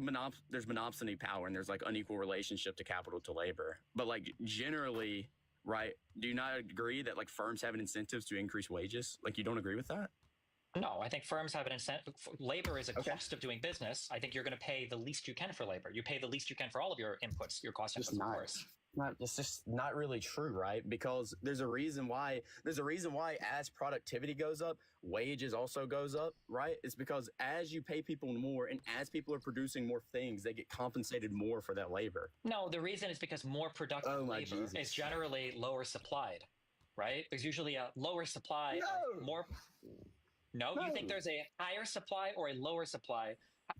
there's monopsony power, and there's like unequal relationship to capital to labor. But like generally, right? Do you not agree that like firms have an incentives to increase wages? Like, you don't agree with that? No, I think firms have an incentive. Labor is a cost of doing business. I think you're going to pay the least you can for labor. You pay the least you can for all of your inputs, your cost inputs, of course. It's just not really true, right? Because there's a reason why as productivity goes up, wages also goes up, right? It's because as you pay people more and as people are producing more things, they get compensated more for that labor. No, the reason is because more productive labor is generally lower supplied, right? There's usually a lower supply of more. No, you think there's a higher supply or a lower supply?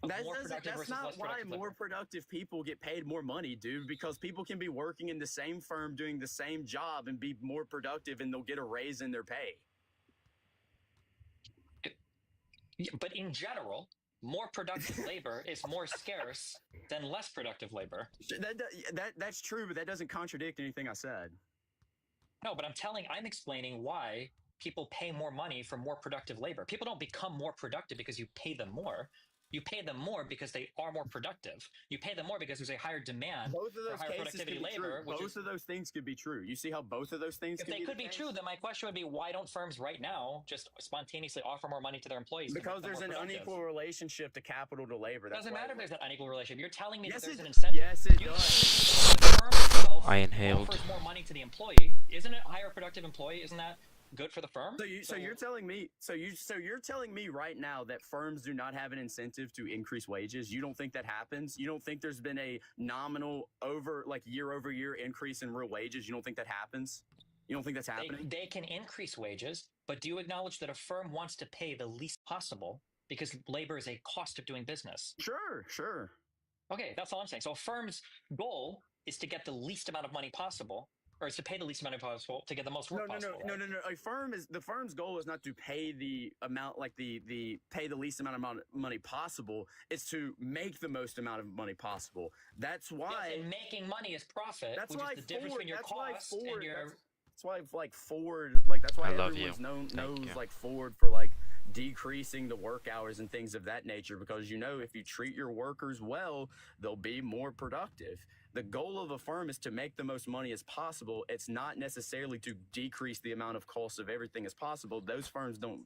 That's not why more productive people get paid more money, dude, because people can be working in the same firm doing the same job and be more productive, and they'll get a raise in their pay. But in general, more productive labor is more scarce than less productive labor. That's true, but that doesn't contradict anything I said. No, but I'm explaining why people pay more money for more productive labor. People don't become more productive because you pay them more. You pay them more because they are more productive. You pay them more because there's a higher demand for higher productivity labor. Both of those things could be true. You see how both of those things could be true, then my question would be, why don't firms right now just spontaneously offer more money to their employees? Because there's an unequal relationship to capital to labor. Doesn't matter if there's an unequal relationship. You're telling me that there's an incentive. Yes, it does. The firm itself offers more money to the employee. Isn't it a higher productive employee? Isn't that good for the firm? So you're telling me right now that firms do not have an incentive to increase wages? You don't think that happens? You don't think there's been a nominal year-over-year increase in real wages? You don't think that happens? You don't think that's happening? They can increase wages, but do you acknowledge that a firm wants to pay the least possible because labor is a cost of doing business? Sure. Okay, that's all I'm saying. So a firm's goal is to get the least amount of money possible, or is to pay the least amount possible to get the most work possible. No. The firm's goal is not to pay the amount, like pay the least amount of money possible. It's to make the most amount of money possible. That's why. Yes, and making money is profit. That's why is the difference between your cost and your. That's why Ford, like that's why everyone's knows like Ford for like decreasing the work hours and things of that nature, because you know if you treat your workers well, they'll be more productive. The goal of a firm is to make the most money as possible. It's not necessarily to decrease the amount of cost of everything as possible. Those firms don't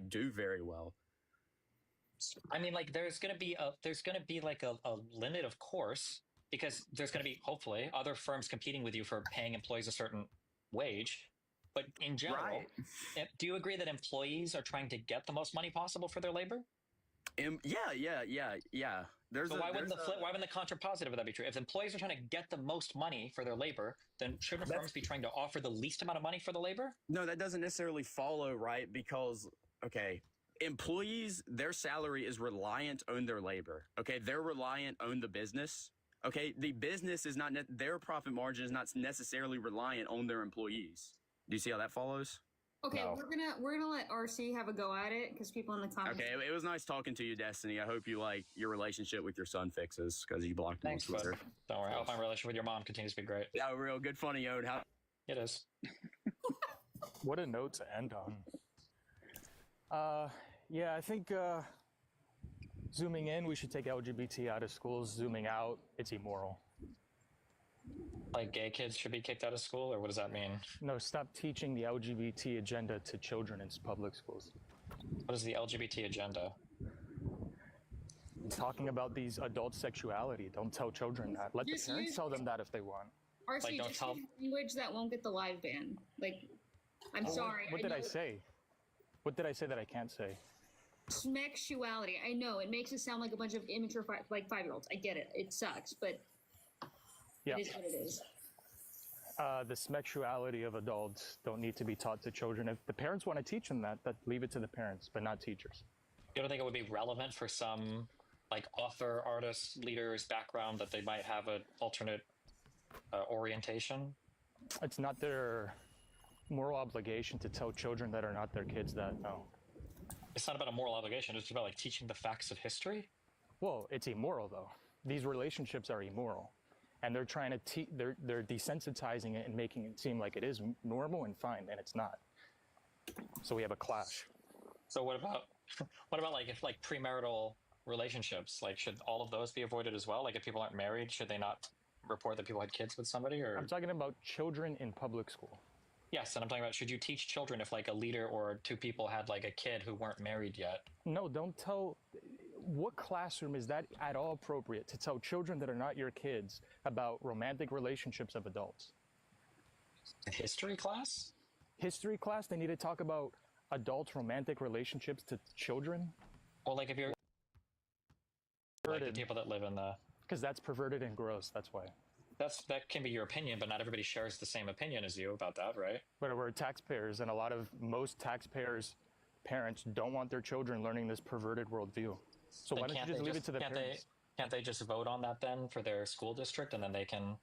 do very well. I mean, like there's gonna be like a limit, of course, because there's gonna be hopefully other firms competing with you for paying employees a certain wage. But in general, do you agree that employees are trying to get the most money possible for their labor? Yeah. So why wouldn't the contrapositive of that be true? If employees are trying to get the most money for their labor, then shouldn't firms be trying to offer the least amount of money for the labor? No, that doesn't necessarily follow, right? Because, okay, employees, their salary is reliant on their labor. Okay, they're reliant on the business. Okay, the business is not, their profit margin is not necessarily reliant on their employees. Do you see how that follows? Okay, we're gonna let RC have a go at it because people in the comments. Okay, it was nice talking to you, Destiny. I hope you like your relationship with your son fixes because you blocked him on Twitter. Don't worry, I hope my relationship with your mom continues to be great. Yeah, real good funny, Yod. How it is. What a note to end on. Yeah, I think zooming in, we should take LGBT out of schools. Zooming out, it's immoral. Like gay kids should be kicked out of school, or what does that mean? No, stop teaching the LGBT agenda to children in public schools. What is the LGBT agenda? Talking about these adult sexuality. Don't tell children that. Let the parents tell them that if they want. RC, like, just use language that won't get the live ban. Like, I'm sorry. What did I say? What did I say that I can't say? Smexuality. I know it makes it sound like a bunch of immature 5-year-olds. I get it. It sucks, but yeah. It is what it is. The smexuality of adults don't need to be taught to children. If the parents want to teach them that leave it to the parents, but not teachers. You don't think it would be relevant for some, like, author, artist, leaders background that they might have an alternate orientation? It's not their moral obligation to tell children that are not their kids that, no. It's not about a moral obligation. It's about, like, teaching the facts of history? Well, it's immoral, though. These relationships are immoral. And they're trying to they're desensitizing it and making it seem like it is normal and fine, and it's not. So we have a clash. So what about like if like premarital relationships? Like, should all of those be avoided as well? Like, if people aren't married, should they not report that people had kids with somebody? Or I'm talking about children in public school. Yes, and I'm talking about, should you teach children if like a leader or two people had like a kid who weren't married yet? No, don't tell. What classroom is that at all appropriate to tell children that are not your kids about romantic relationships of adults? History class? History class? They need to talk about adult romantic relationships to children? Well, like if you're like the people that live in the... Because that's perverted and gross, that's why. That can be your opinion, but not everybody shares the same opinion as you about that, right? But we're taxpayers, and most taxpayers' parents don't want their children learning this perverted worldview. So why don't you just leave it to the parents? Can't they just vote on that then for their school district, and then they can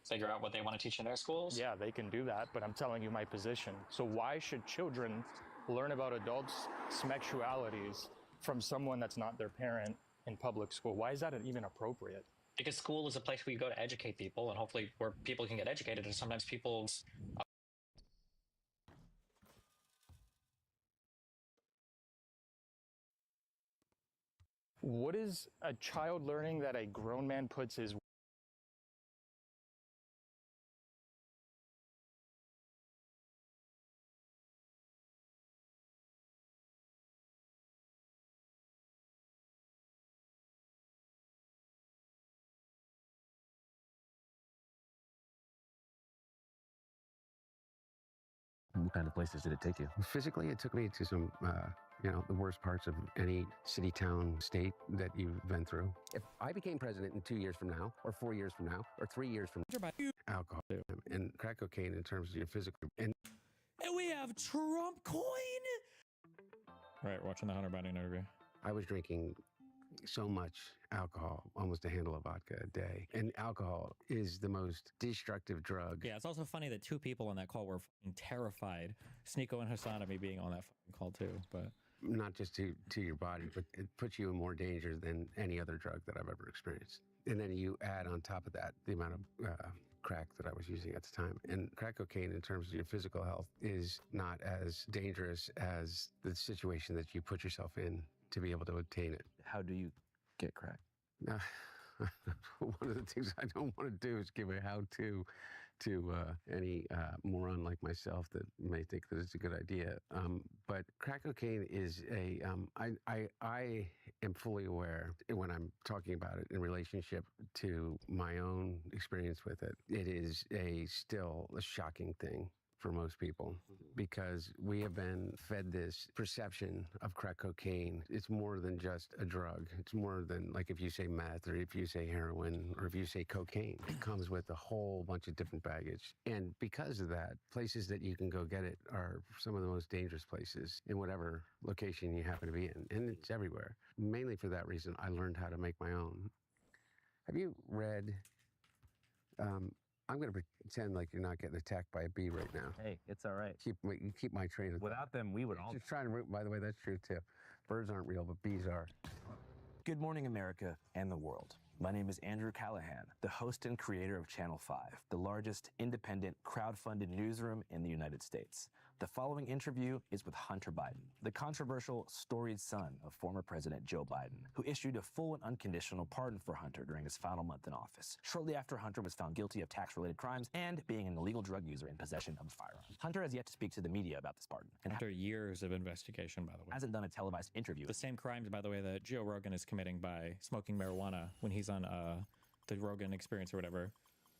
figure out what they want to teach in their schools? Yeah, they can do that, but I'm telling you my position. So why should children learn about adults' sexualities from someone that's not their parent in public school? Why is that even appropriate? Because school is a place where you go to educate people, and hopefully where people can get educated, and sometimes people's... What is a child learning that a grown man puts his... What kind of places did it take you? Physically, it took me to some, the worst parts of any city, town, state that you've been through. If I became president in 2 years from now, or 4 years from now, or 3 years from now, alcohol and crack cocaine in terms of your physical... And we have Trump coin! Right, watching the Hunter Biden interview. I was drinking so much alcohol, almost a handle of vodka a day. And alcohol is the most destructive drug. Yeah, it's also funny that two people on that call were fucking terrified. Sneeko and Hassan of me being on that fucking call too, but... Not just to your body, but it puts you in more danger than any other drug that I've ever experienced. And then you add on top of that the amount of crack that I was using at the time. And crack cocaine, in terms of your physical health, is not as dangerous as the situation that you put yourself in to be able to obtain it. How do you get crack? One of the things I don't want to do is give a how-to to any moron like myself that may think that it's a good idea. But crack cocaine is I am fully aware when I'm talking about it in relationship to my own experience with it. It is still a shocking thing for most people because we have been fed this perception of crack cocaine. It's more than just a drug. It's more than like if you say meth or if you say heroin or if you say cocaine. It comes with a whole bunch of different baggage. And because of that, places that you can go get it are some of the most dangerous places in whatever location you happen to be in. And it's everywhere. Mainly for that reason, I learned how to make my own. Have you read... I'm going to pretend like you're not getting attacked by a bee right now. Hey, it's all right. Keep my train of thought. Without them, we would all... Just trying to... By the way, that's true, too. Birds aren't real, but bees are. Good morning, America and the world. My name is Andrew Callahan, the host and creator of Channel 5, the largest independent crowd-funded newsroom in the United States. The following interview is with Hunter Biden, the controversial, storied son of former President Joe Biden, who issued a full and unconditional pardon for Hunter during his final month in office, shortly after Hunter was found guilty of tax-related crimes and being an illegal drug user in possession of a firearm. Hunter has yet to speak to the media about this pardon. And After years of investigation, by the way. Hasn't done a televised interview. The same crimes, by the way, that Joe Rogan is committing by smoking marijuana when he's on the Rogan Experience or whatever,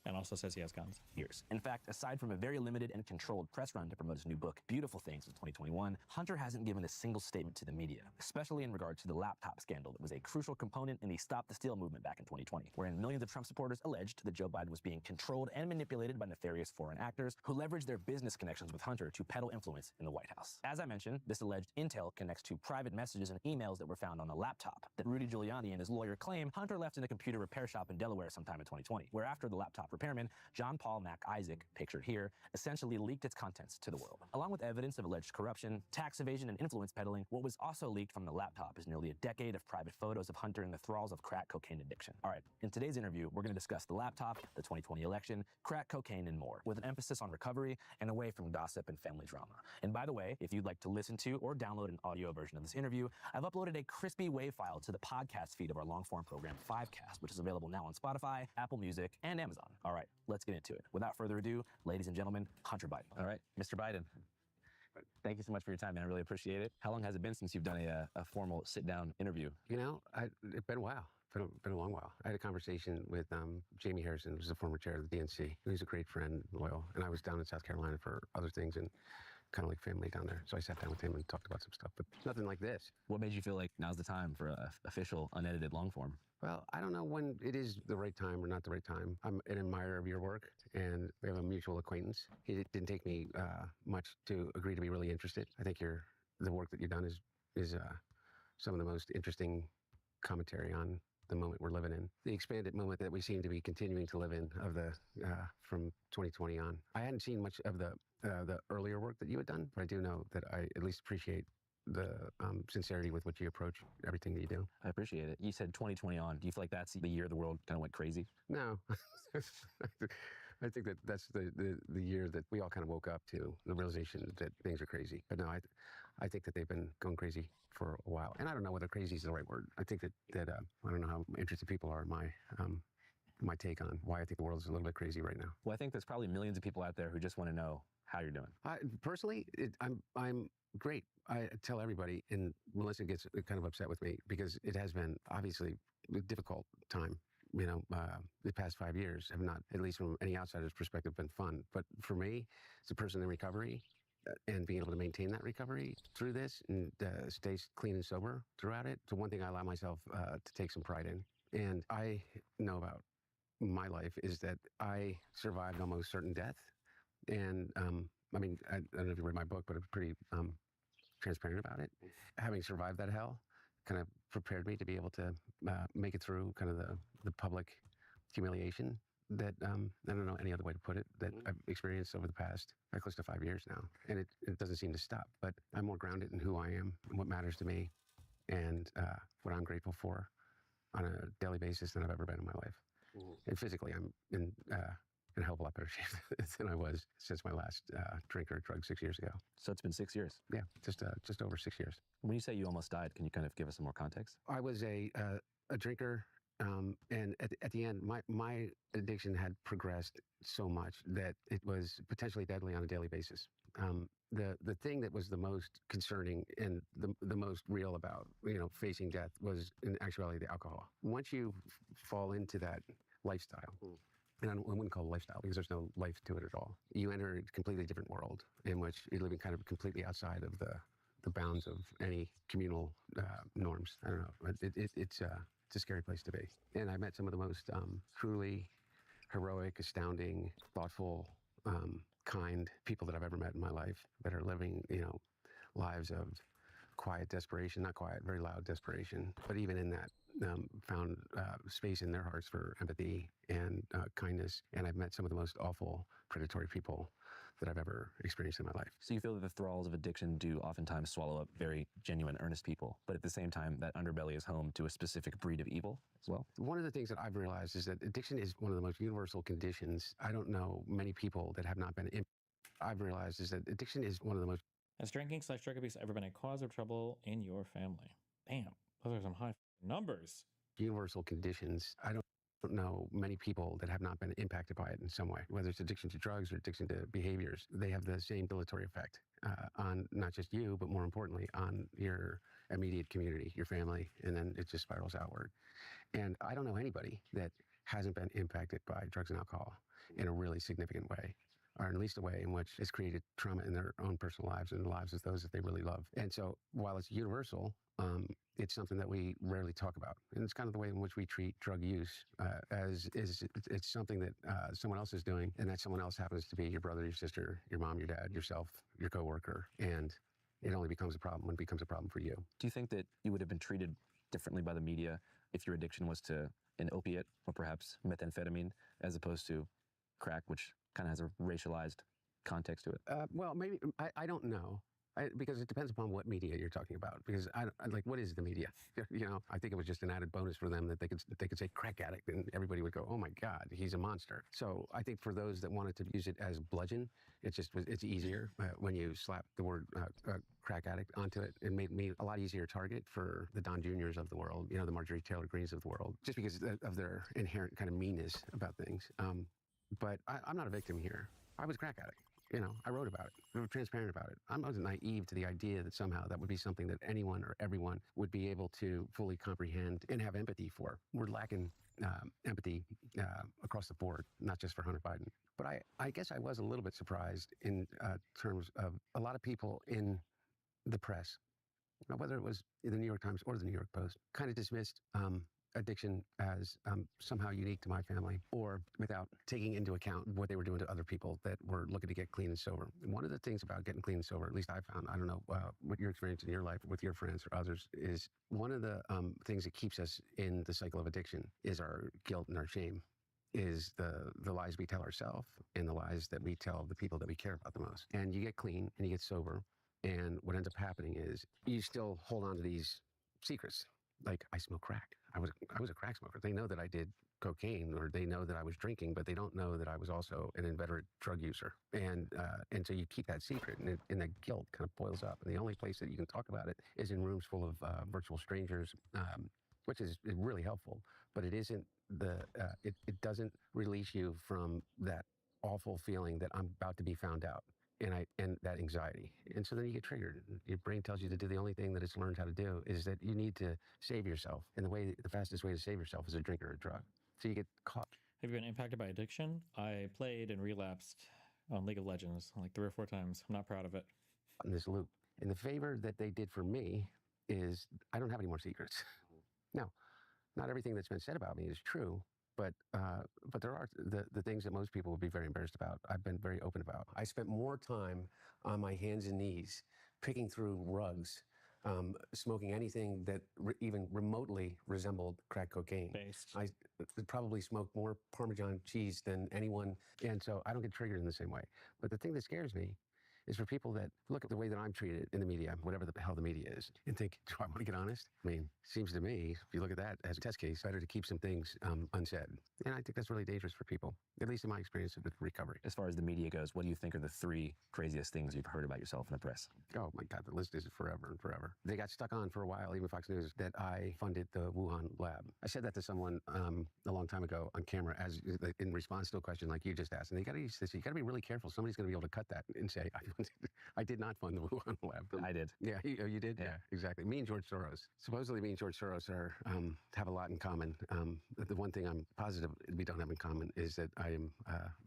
and also says he has guns. Years. In fact, aside from a very limited and controlled press run to promote his new book, Beautiful Things in 2021, Hunter hasn't given a single statement to the media, especially in regard to the laptop scandal that was a crucial component in the Stop the Steal movement back in 2020, wherein millions of Trump supporters alleged that Joe Biden was being controlled and manipulated by nefarious foreign actors who leveraged their business connections with Hunter to peddle influence in the White House. As I mentioned, this alleged intel connects to private messages and emails that were found on a laptop that Rudy Giuliani and his lawyer claim Hunter left in a computer repair shop in Delaware sometime in 2020, where after the laptop repairman, John Paul Mac Isaac, pictured here, essentially leaked its contents to the world. Along with evidence of alleged corruption, tax evasion, and influence peddling, what was also leaked from the laptop is nearly a decade of private photos of Hunter in the thralls of crack cocaine addiction. All right, in today's interview, we're going to discuss the laptop, the 2020 election, crack cocaine, and more, with an emphasis on recovery and away from gossip and family drama. And by the way, if you'd like to listen to or download an audio version of this interview, I've uploaded a crispy WAV file to the podcast feed of our long-form program, 5Cast, which is available now on Spotify, Apple Music, and Amazon. All right, let's get into it. Without further ado, ladies and gentlemen, Hunter Biden. All right, Mr. Biden, thank you so much for your time, man. I really appreciate it. How long has it been since you've done a formal sit-down interview? You know, it's been a while. Been a long while. I had a conversation with Jamie Harrison, who's the former chair of the DNC. He's a great friend, loyal. And I was down in South Carolina for other things and kind of like family down there. So I sat down with him and talked about some stuff, but nothing like this. What made you feel like now's the time for a official, unedited long form? Well, I don't know when it is the right time or not the right time. I'm an admirer of your work, and we have a mutual acquaintance. It didn't take me much to agree to be really interested. I think the work that you've done is some of the most interesting commentary on the moment we're living in, the expanded moment that we seem to be continuing to live in of the from 2020 on. I hadn't seen much of the earlier work that you had done, but I do know that I at least appreciate the sincerity with which you approach everything that you do. I appreciate it. You said 2020 on. Do you feel like that's the year the world kind of went crazy? No. I think that's the year that we all kind of woke up to, the realization that things are crazy. But no, I think that they've been going crazy for a while. And I don't know whether crazy is the right word. I think that I don't know how interested people are in my take on why I think the world is a little bit crazy right now. Well, I think there's probably millions of people out there who just want to know how you're doing. Personally, I'm great. I tell everybody, and Melissa gets kind of upset with me because it has been obviously a difficult time. You know, the past 5 years have not, at least from any outsider's perspective, been fun. But for me, as a person in recovery, and being able to maintain that recovery through this and stay clean and sober throughout it, it's one thing I allow myself to take some pride in. And I know about my life is that I survived almost certain death. And I mean, I don't know if you read my book, but I'm pretty transparent about it. Having survived that hell kind of prepared me to be able to make it through kind of the public humiliation that I don't know any other way to put it, that I've experienced over the past close to 5 years now. And it doesn't seem to stop, but I'm more grounded in who I am and what matters to me and what I'm grateful for on a daily basis than I've ever been in my life. And physically, I'm in a hell of a lot better shape than I was since my last drink or drug 6 years ago. So it's been 6 years? Yeah, just over 6 years. When you say you almost died, can you kind of give us some more context? I was a drinker, and at the end, my addiction had progressed so much that it was potentially deadly on a daily basis. The thing that was the most concerning and the most real about facing death was in actuality the alcohol. Once you fall into that lifestyle, and I wouldn't call it a lifestyle because there's no life to it at all. You enter a completely different world in which you're living kind of completely outside of the bounds of any communal norms. I don't know. It's a scary place to be. And I met some of the most truly heroic, astounding, thoughtful, kind people that I've ever met in my life that are living, lives of quiet desperation, not quiet, very loud desperation, but even in that, found space in their hearts for empathy and kindness. And I've met some of the most awful, predatory people that I've ever experienced in my life. So you feel that the thralls of addiction do oftentimes swallow up very genuine, earnest people, but at the same time, that underbelly is home to a specific breed of evil as well? One of the things that I've realized is that addiction is one of the most universal conditions. I don't know many people that have not been I've realized is that addiction is one of the most... Has drinking/drug abuse ever been a cause of trouble in your family? Damn, those are some high numbers. Universal conditions. I don't know many people that have not been impacted by it in some way, whether it's addiction to drugs or addiction to behaviors. They have the same dilatory effect on not just you, but more importantly, on your immediate community, your family, and then it just spirals outward. And I don't know anybody that hasn't been impacted by drugs and alcohol in a really significant way, or at least a way in which it's created trauma in their own personal lives and the lives of those that they really love. And so while it's universal, it's something that we rarely talk about. And it's kind of the way in which we treat drug use it's something that someone else is doing, and that someone else happens to be your brother, your sister, your mom, your dad, yourself, your coworker. And it only becomes a problem when it becomes a problem for you. Do you think that you would have been treated differently by the media if your addiction was to an opiate or perhaps methamphetamine as opposed to crack, which kind of has a racialized context to it? Well, maybe, I don't know. Because it depends upon what media you're talking about. Because I like, what is the media? I think it was just an added bonus for them that they could say crack addict, and everybody would go, oh my God, he's a monster. So I think for those that wanted to use it as bludgeon, it's easier when you slap the word crack addict onto it. It made me a lot easier target for the Don Juniors of the world, the Marjorie Taylor Greens of the world, just because of their inherent kind of meanness about things. But I'm not a victim here. I was a crack addict. I wrote about it. We were transparent about it. I wasn't naive to the idea that somehow that would be something that anyone or everyone would be able to fully comprehend and have empathy for. We're lacking empathy across the board, not just for Hunter Biden. But I guess I was a little bit surprised in terms of a lot of people in the press, whether it was the New York Times or the New York Post, kind of dismissed addiction as somehow unique to my family, or without taking into account what they were doing to other people that were looking to get clean and sober. And one of the things about getting clean and sober, at least I found, I don't know what your experience in your life with your friends or others, is one of the things that keeps us in the cycle of addiction is our guilt and our shame, is the lies we tell ourselves and the lies that we tell the people that we care about the most. And you get clean and you get sober, and what ends up happening is you still hold on to these secrets. Like, I smoke crack. I was a crack smoker. They know that I did cocaine, or they know that I was drinking, but they don't know that I was also an inveterate drug user. And so you keep that secret, and that guilt kind of boils up. And the only place that you can talk about it is in rooms full of virtual strangers, which is really helpful. But it isn't it doesn't release you from that awful feeling that I'm about to be found out. And that anxiety. And so then you get triggered. Your brain tells you to do the only thing that it's learned how to do, is that you need to save yourself. And the fastest way to save yourself is a drink or a drug. So you get caught. Have you been impacted by addiction? I played and relapsed on League of Legends like 3 or 4 times. I'm not proud of it. In this loop. And the favor that they did for me is I don't have any more secrets. Now, not everything that's been said about me is true, but there are the things that most people would be very embarrassed about. I've been very open about. I spent more time on my hands and knees picking through rugs, smoking anything that even remotely resembled crack cocaine. I probably smoked more Parmesan cheese than anyone, and so I don't get triggered in the same way. But the thing that scares me is for people that look at the way that I'm treated in the media, whatever the hell the media is, and think, do I want to get honest? I mean, seems to me, if you look at that as a test case, better to keep some things unsaid. And I think that's really dangerous for people, at least in my experience with recovery. As far as the media goes, what do you think are the 3 craziest things you've heard about yourself in the press? Oh my God, the list is forever and forever. They got stuck on for a while, even Fox News, that I funded the Wuhan lab. I said that to someone a long time ago on camera in response to a question like you just asked. And you got to be really careful. Somebody's going to be able to cut that and say, I did not fund the Wuhan lab. I did. Yeah, you did? Yeah. Exactly. Me and George Soros. Supposedly me and George Soros are have a lot in common. The one thing I'm positive we don't have in common is that I am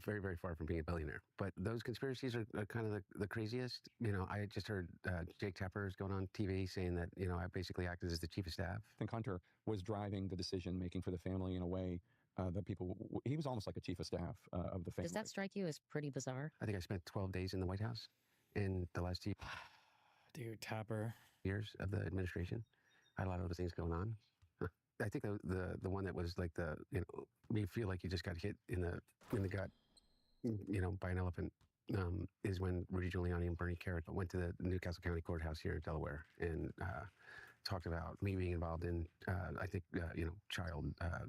very, very far from being a billionaire. But those conspiracies are kind of the craziest. You know, I just heard Jake Tapper is going on TV saying that, you know, I basically acted as the chief of staff. I think Hunter was driving the decision making for the family in a way that people, he was almost like a chief of staff of the family. Does that strike you as pretty bizarre? I think I spent 12 days in the White House in the last Dude, Tapper. years of the administration. I had a lot of other things going on. I think the one that was like you feel like you just got hit in the gut, you know, by an elephant, is when Rudy Giuliani and Bernie Carrot went to the Newcastle County Courthouse here in Delaware and talked about me being involved in, I think, you know, child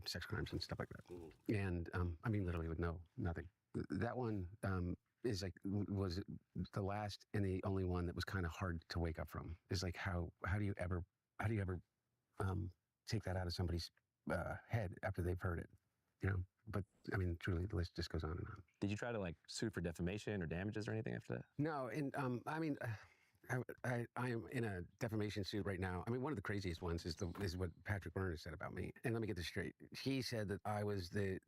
sex crimes and stuff like that. And I mean, literally with nothing. That one is like, was the last and the only one that was kind of hard to wake up from. Is like, how do you ever take that out of somebody's head after they've heard it, you know? But I mean, truly, the list just goes on and on. Did you try to like sue for defamation or damages or anything after that? No, and I mean, I am in a defamation suit right now. I mean, one of the craziest ones is what Patrick Byrne said about me. And let me get this straight. He said that I was the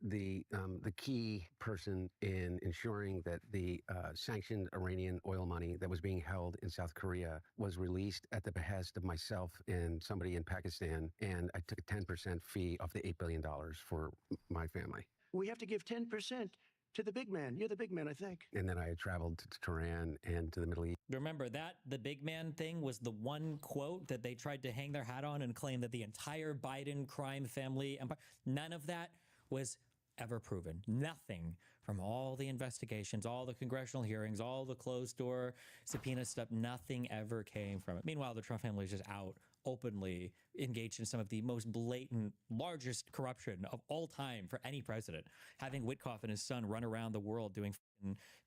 key person in ensuring that the sanctioned Iranian oil money that was being held in South Korea was released at the behest of myself and somebody in Pakistan. And I took a 10% fee off the $8 billion for my family. We have to give 10% to the big man. You're the big man, I think. And then I had traveled to Tehran and to the Middle East. Remember that the big man thing was the one quote that they tried to hang their hat on and claim that the entire Biden crime family empire, none of that was ever proven. Nothing from all the investigations, all the congressional hearings, all the closed door subpoena stuff, nothing ever came from it. Meanwhile, the Trump family is just out openly engaged in some of the most blatant, largest corruption of all time for any president. Having Witkoff and his son run around the world doing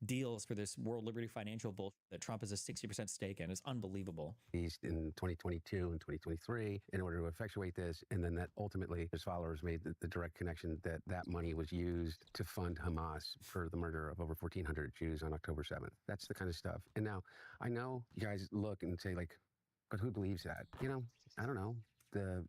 deals for this World Liberty Financial bullshit that Trump has a 60% stake in is unbelievable. In 2022 and 2023 in order to effectuate this. And then that ultimately his followers made the direct connection that that money was used to fund Hamas for the murder of over 1,400 Jews on October 7th. That's the kind of stuff. And now I know you guys look and say like, but who believes that? You know, I don't know. The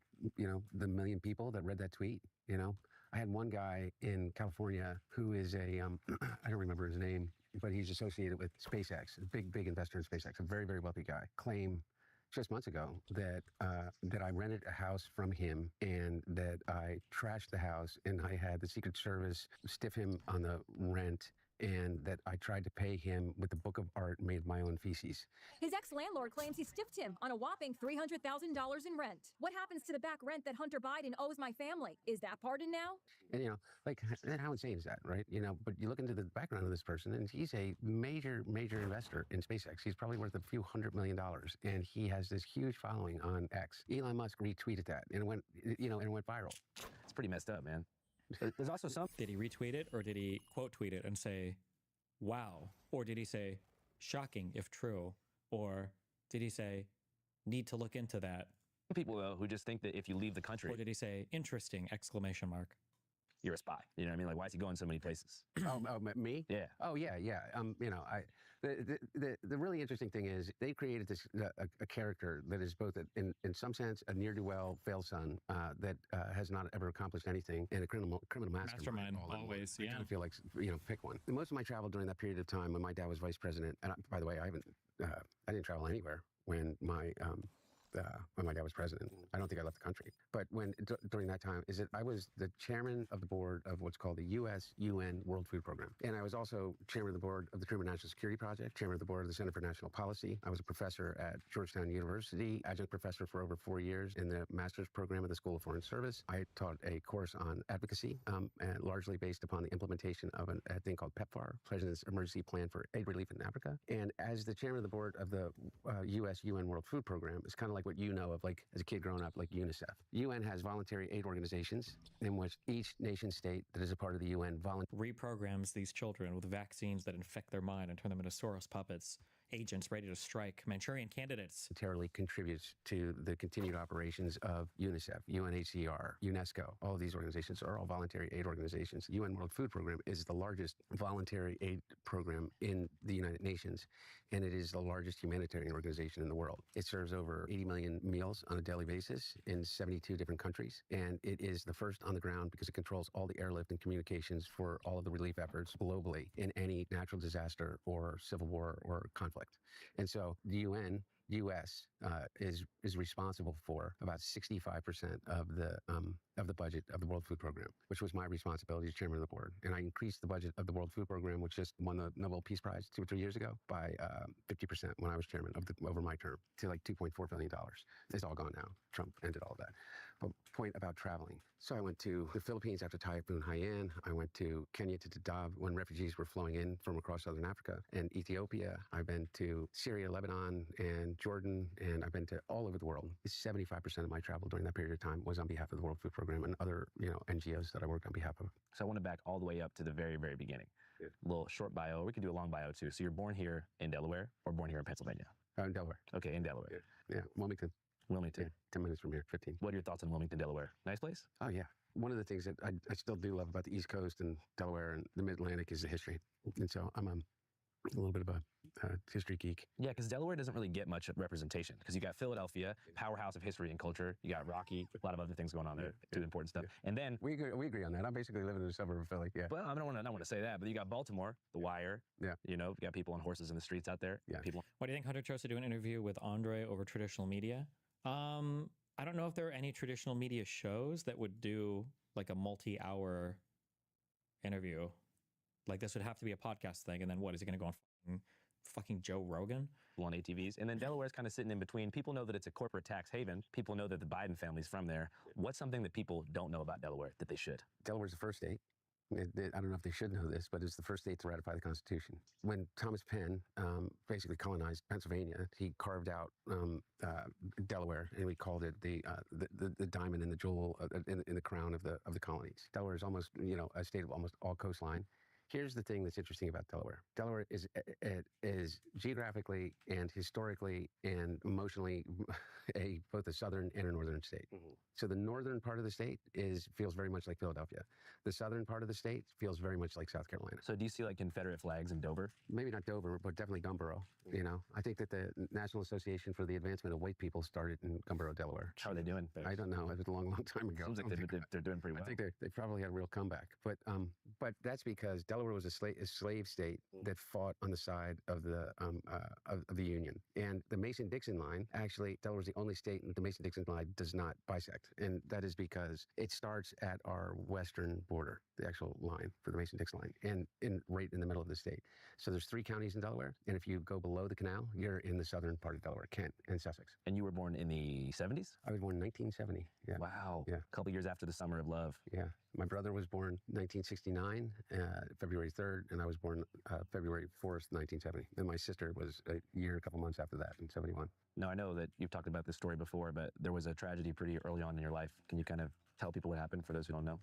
million people that read that tweet, you know, I had one guy in California who is a, I don't remember his name, but he's associated with SpaceX, a big investor in SpaceX, a very, very wealthy guy, claim just months ago that I rented a house from him and that I trashed the house and I had the Secret Service stiff him on the rent and that I tried to pay him with a book of art made of my own feces. His ex-landlord claims he stiffed him on a whopping $300,000 in rent. What happens to the back rent that Hunter Biden owes my family? Is that pardoned now? And, you know, like, how insane is that, right? You know, but you look into the background of this person, and he's a major investor in SpaceX. He's probably worth a few $100 million, and he has this huge following on X. Elon Musk retweeted that, and it went, you know, and it went viral. It's pretty messed up, man. There's also some. Did he retweet it or did he quote tweet it and say, wow? Or did he say, shocking if true? Or did he say, need to look into that? People, though, who just think that if you leave the country. Or did he say, interesting, exclamation mark? You're a spy. You know what I mean? Like, why is he going so many places? Me? Yeah. Oh, yeah. You know, the really interesting thing is they created this a character that is both, in some sense, a ne'er-do-well fail son that has not ever accomplished anything, and a criminal mastermind. Always, yeah. I feel like, you know, pick one. Most of my travel during that period of time when my dad was vice president, and by the way, I didn't travel anywhere when my dad was president. I don't think I left the country. But during that time, is that I was the chairman of the board of what's called the UN World Food Program. And I was also chairman of the board of the Truman National Security Project, chairman of the board of the Center for National Policy. I was a professor at Georgetown University, adjunct professor for over 4 years in the master's program of the School of Foreign Service. I taught a course on advocacy, and largely based upon the implementation of a thing called PEPFAR, President's Emergency Plan for Aid Relief in Africa. And as the chairman of the board of the UN World Food Program, it's kind of like what you know of, like as a kid growing up, like UNICEF. UN has voluntary aid organizations in which each nation state that is a part of the UN reprograms these children with vaccines that infect their mind and turn them into Soros puppets agents ready to strike Manchurian candidates. Militarily contributes to the continued operations of UNICEF, UNHCR, UNESCO. All of these organizations are all voluntary aid organizations. The UN World Food Program is the largest voluntary aid program in the United Nations, and it is the largest humanitarian organization in the world. It serves over 80 million meals on a daily basis in 72 different countries, and it is the first on the ground because it controls all the airlift and communications for all of the relief efforts globally in any natural disaster or civil war or conflict. And so the UN, U.S. Is responsible for about 65% of the budget of the World Food Program, which was my responsibility as chairman of the board. And I increased the budget of the World Food Program, which just won the Nobel Peace Prize 2 or 3 years ago, by 50% when I was chairman over my term, to like $2.4 billion. It's all gone now. Trump ended all of that. But point about traveling. So I went to the Philippines after Typhoon Haiyan. I went to Kenya to Dadaab when refugees were flowing in from across southern Africa and Ethiopia. I've been to Syria, Lebanon, and Jordan, and I've been to all over the world. 75% of my travel during that period of time was on behalf of the World Food Program and other, NGOs that I worked on behalf of. So I want to back all the way up to the very, very beginning. Yeah. A little short bio. We could do a long bio too. So you're born here in Delaware or born here in Pennsylvania? In Delaware. Okay, in Delaware. Yeah, Wilmington. Wilmington. Yeah, 10 minutes from here, 15. What are your thoughts on Wilmington, Delaware? Nice place? Oh, yeah. One of the things that I still do love about the East Coast and Delaware and the Mid-Atlantic is the history. And so I'm a little bit of a history geek. Yeah, because Delaware doesn't really get much representation because you got Philadelphia, powerhouse of history and culture. You got Rocky, a lot of other things going on there, too important stuff. Yeah. And then we agree on that. I'm basically living in a suburb of Philly. Yeah. Well, I don't want to say that, but you got Baltimore, The Wire. Yeah. You got people on horses in the streets out there. Yeah. People. Why do you think Hunter chose to do an interview with Andre over traditional media? I don't know if there are any traditional media shows that would do like a multi-hour interview. Like this would have to be a podcast thing. And then what, is he going to go on fucking Joe Rogan? On ATVs. And then Delaware's kind of sitting in between. People know that it's a corporate tax haven. People know that the Biden family's from there. What's something that people don't know about Delaware that they should? Delaware's the first state. I don't know if they should know this, but it's the first state to ratify the Constitution. When Thomas Penn basically colonized Pennsylvania, he carved out Delaware, and we called it the diamond and the jewel in the crown of the colonies. Delaware is almost a state of almost all coastline. Here's the thing that's interesting about Delaware. Delaware is geographically and historically and emotionally both a southern and a northern state. Mm-hmm. So the northern part of the state feels very much like Philadelphia. The southern part of the state feels very much like South Carolina. So do you see like Confederate flags in Dover? Maybe not Dover, but definitely Gumboro. Mm-hmm. I think that the National Association for the Advancement of White People started in Gumboro, Delaware. How are they doing? I don't know. It was a long, long time ago. Seems like they're doing pretty well. I think they probably had a real comeback. But that's because Delaware was a slave state that fought on the side of the Union. And the Mason-Dixon line, actually, Delaware is the only state that the Mason-Dixon line does not bisect. And that is because it starts at our western border, the actual line for the Mason-Dixon line, and right in the middle of the state. So there's 3 counties in Delaware. And if you go below the canal, you're in the southern part of Delaware, Kent and Sussex. And you were born in the 70s? I was born in 1970. Yeah. Wow. Yeah. A couple years after the Summer of Love. Yeah. My brother was born 1969, February 3rd, and I was born February 4th, 1970. And my sister was a year, a couple months after that, in 71. Now, I know that you've talked about this story before, but there was a tragedy pretty early on in your life. Can you kind of tell people what happened for those who don't know?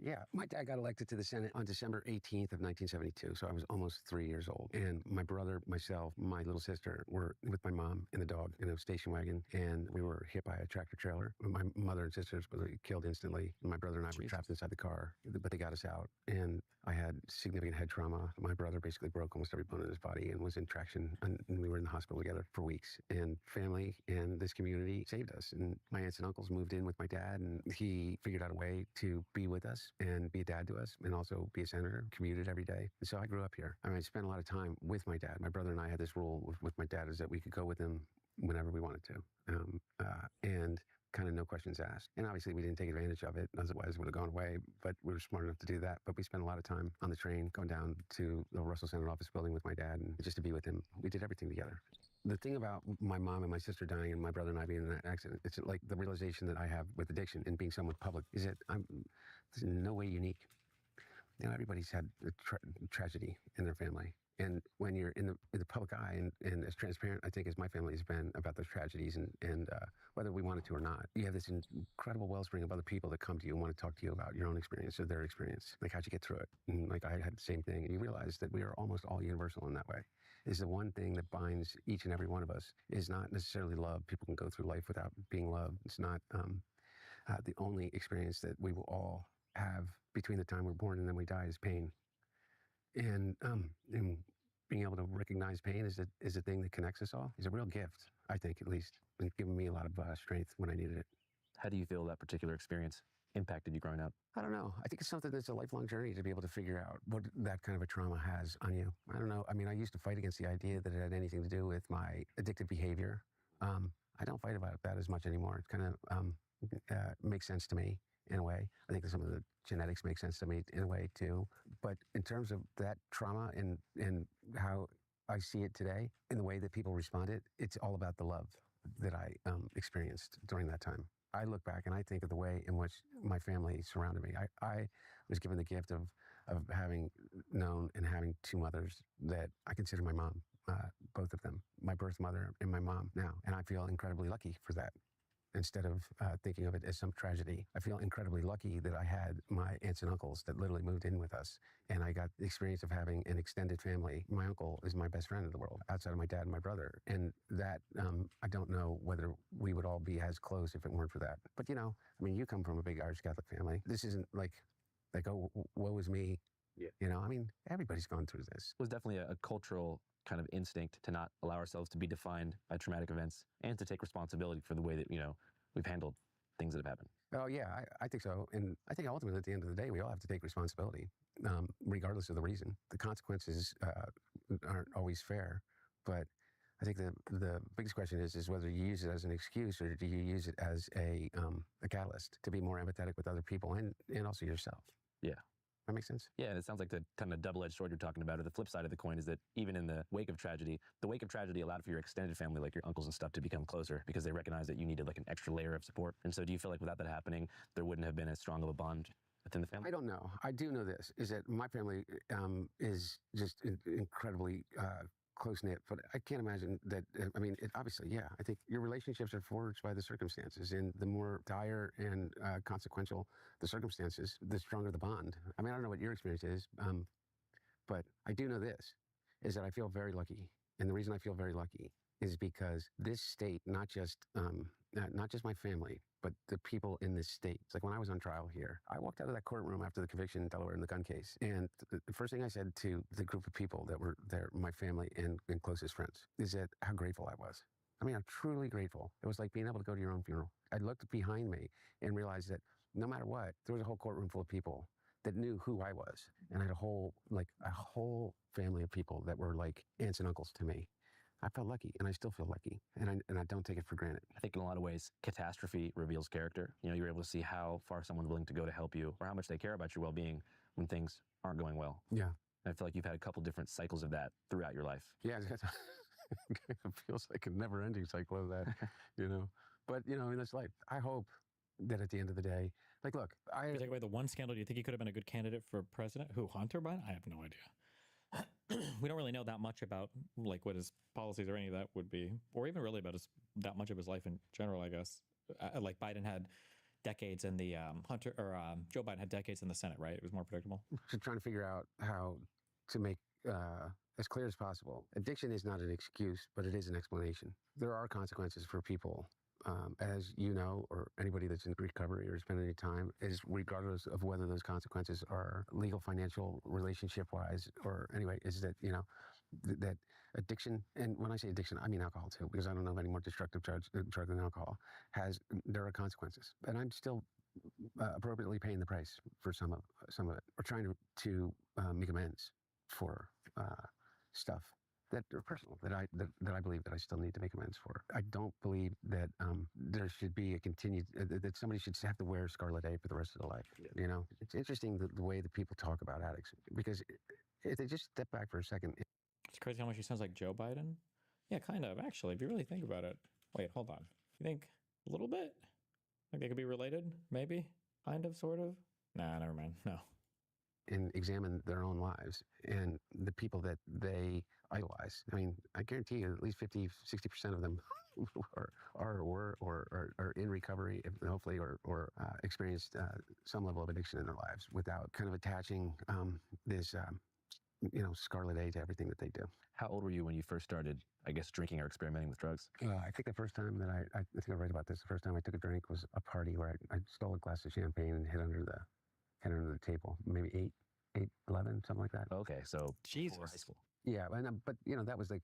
Yeah, my dad got elected to the Senate on December 18th of 1972, so I was almost 3 years old. And my brother, myself, my little sister were with my mom and the dog in a station wagon, and we were hit by a tractor trailer. My mother and sisters were killed instantly. My brother and I were trapped inside the car, but they got us out. And I had significant head trauma. My brother basically broke almost every bone in his body and was in traction, and we were in the hospital together for weeks. And family and this community saved us. And my aunts and uncles moved in with my dad, and he figured out a way to be with us and be a dad to us, and also be a senator, commuted every day. And so I grew up here. I spent a lot of time with my dad. My brother and I had this rule with my dad, is that we could go with him whenever we wanted to. And kind of no questions asked. And obviously we didn't take advantage of it, otherwise it would have gone away, but we were smart enough to do that. But we spent a lot of time on the train going down to the Russell Senate office building with my dad, and just to be with him. We did everything together. The thing about my mom and my sister dying and my brother and I being in that accident, it's like the realization that I have with addiction and being somewhat public, is that this is in no way unique. Everybody's had a tragedy in their family. And when you're in the public eye and as transparent, I think, as my family has been about those tragedies and whether we wanted to or not, you have this incredible wellspring of other people that come to you and want to talk to you about your own experience or their experience. Like, how'd you get through it? And like, I had the same thing. And you realize that we are almost all universal in that way. Is the one thing that binds each and every one of us is not necessarily love. People can go through life without being loved. It's not the only experience that we will all have between the time we're born and then we die is pain. And being able to recognize pain is a thing that connects us all. Is a real gift, I think, at least, and given me a lot of strength when I needed it. How do you feel that particular experience impacted you growing up? I don't know. I think it's something that's a lifelong journey to be able to figure out what that kind of a trauma has on you. I don't know. I mean, I used to fight against the idea that it had anything to do with my addictive behavior. I don't fight about that as much anymore. It kind of makes sense to me in a way. I think that some of the genetics make sense to me in a way too. But in terms of that trauma and how I see it today, in the way that people responded, it's all about the love that I experienced during that time. I look back and I think of the way in which my family surrounded me. I was given the gift of having known and having two mothers that I consider my mom, both of them, my birth mother and my mom now. And I feel incredibly lucky for that. Instead of thinking of it as some tragedy, I feel incredibly lucky that I had my aunts and uncles that literally moved in with us. And I got the experience of having an extended family. My uncle is my best friend in the world, outside of my dad and my brother. And that, I don't know whether we would all be as close if it weren't for that. But, you know, I mean, you come from a big Irish Catholic family. This isn't like, oh, woe is me. Yeah. You know, I mean, everybody's gone through this. It was definitely a cultural kind of instinct to not allow ourselves to be defined by traumatic events and to take responsibility for the way that, you know, we've handled things that have happened. Oh, yeah, I think so. And I think ultimately, at the end of the day, we all have to take responsibility, regardless of the reason. The consequences aren't always fair, but I think the biggest question is whether you use it as an excuse or do you use it as a catalyst to be more empathetic with other people and also yourself. Yeah. That makes sense? Yeah, and it sounds like the kind of double-edged sword you're talking about, or the flip side of the coin is that even in the wake of tragedy allowed for your extended family, like your uncles and stuff, to become closer because they recognized that you needed like an extra layer of support. And so do you feel like without that happening, there wouldn't have been as strong of a bond within the family? I don't know. I do know this, is that my family is just incredibly close-knit, but I can't imagine that, I mean, obviously, yeah, I think your relationships are forged by the circumstances, and the more dire and consequential the circumstances, the stronger the bond. I mean, I don't know what your experience is, but I do know this, is that I feel very lucky, and the reason I feel very lucky is because this state, not just my family, but the people in this state. It's like when I was on trial here, I walked out of that courtroom after the conviction in Delaware in the gun case, and the first thing I said to the group of people that were there, my family and closest friends, is that how grateful I was. I mean, I'm truly grateful. It was like being able to go to your own funeral. I looked behind me and realized that no matter what, there was a whole courtroom full of people that knew who I was, and I had a whole family of people that were like aunts and uncles to me. I felt lucky, and I still feel lucky, and I don't take it for granted. I think in a lot of ways, catastrophe reveals character. You know, you're able to see how far someone's willing to go to help you, or how much they care about your well-being when things aren't going well. Yeah. And I feel like you've had a couple different cycles of that throughout your life. Yeah, it feels like a never-ending cycle of that, you know. But, you know, in this life, I hope that at the end of the day, like, look, If you take away the one scandal, do you think he could have been a good candidate for president? Who, Hunter Biden? I have no idea. We don't really know that much about like what his policies or any of that would be, or even really about that much of his life in general, I guess. Like Biden had decades in the Joe Biden had decades in the Senate, right? It was more predictable. Just trying to figure out how to make as clear as possible. Addiction is not an excuse, but it is an explanation. There are consequences for people. As you know, or anybody that's in recovery or spent any time, is regardless of whether those consequences are legal, financial, relationship-wise, or anyway, is that, you know, that addiction, and when I say addiction, I mean alcohol too, because I don't know of any more destructive drug than alcohol, there are consequences. And I'm still appropriately paying the price for some of it, or trying to make amends for stuff that are personal, that I believe that I still need to make amends for. I don't believe that there should be a continued, that somebody should have to wear scarlet A for the rest of their life. Yeah. You know, it's interesting the way that people talk about addicts, because if they just step back for a second. It's crazy how much he sounds like Joe Biden. Yeah, kind of, actually, if you really think about it. Wait, hold on. You think a little bit? Like they could be related? Maybe? Kind of, sort of? Nah, never mind. No. and examine their own lives and the people that they idolize. I mean, I guarantee you at least 50, 60% of them are in recovery, hopefully, or experienced some level of addiction in their lives without kind of attaching this, scarlet A to everything that they do. How old were you when you first started, I guess, drinking or experimenting with drugs? I think the first time that I think I read about this, the first time I took a drink was a party where I stole a glass of champagne and hid under the table, maybe 11, something like that. Okay, so Jesus. High school. Yeah, but that was like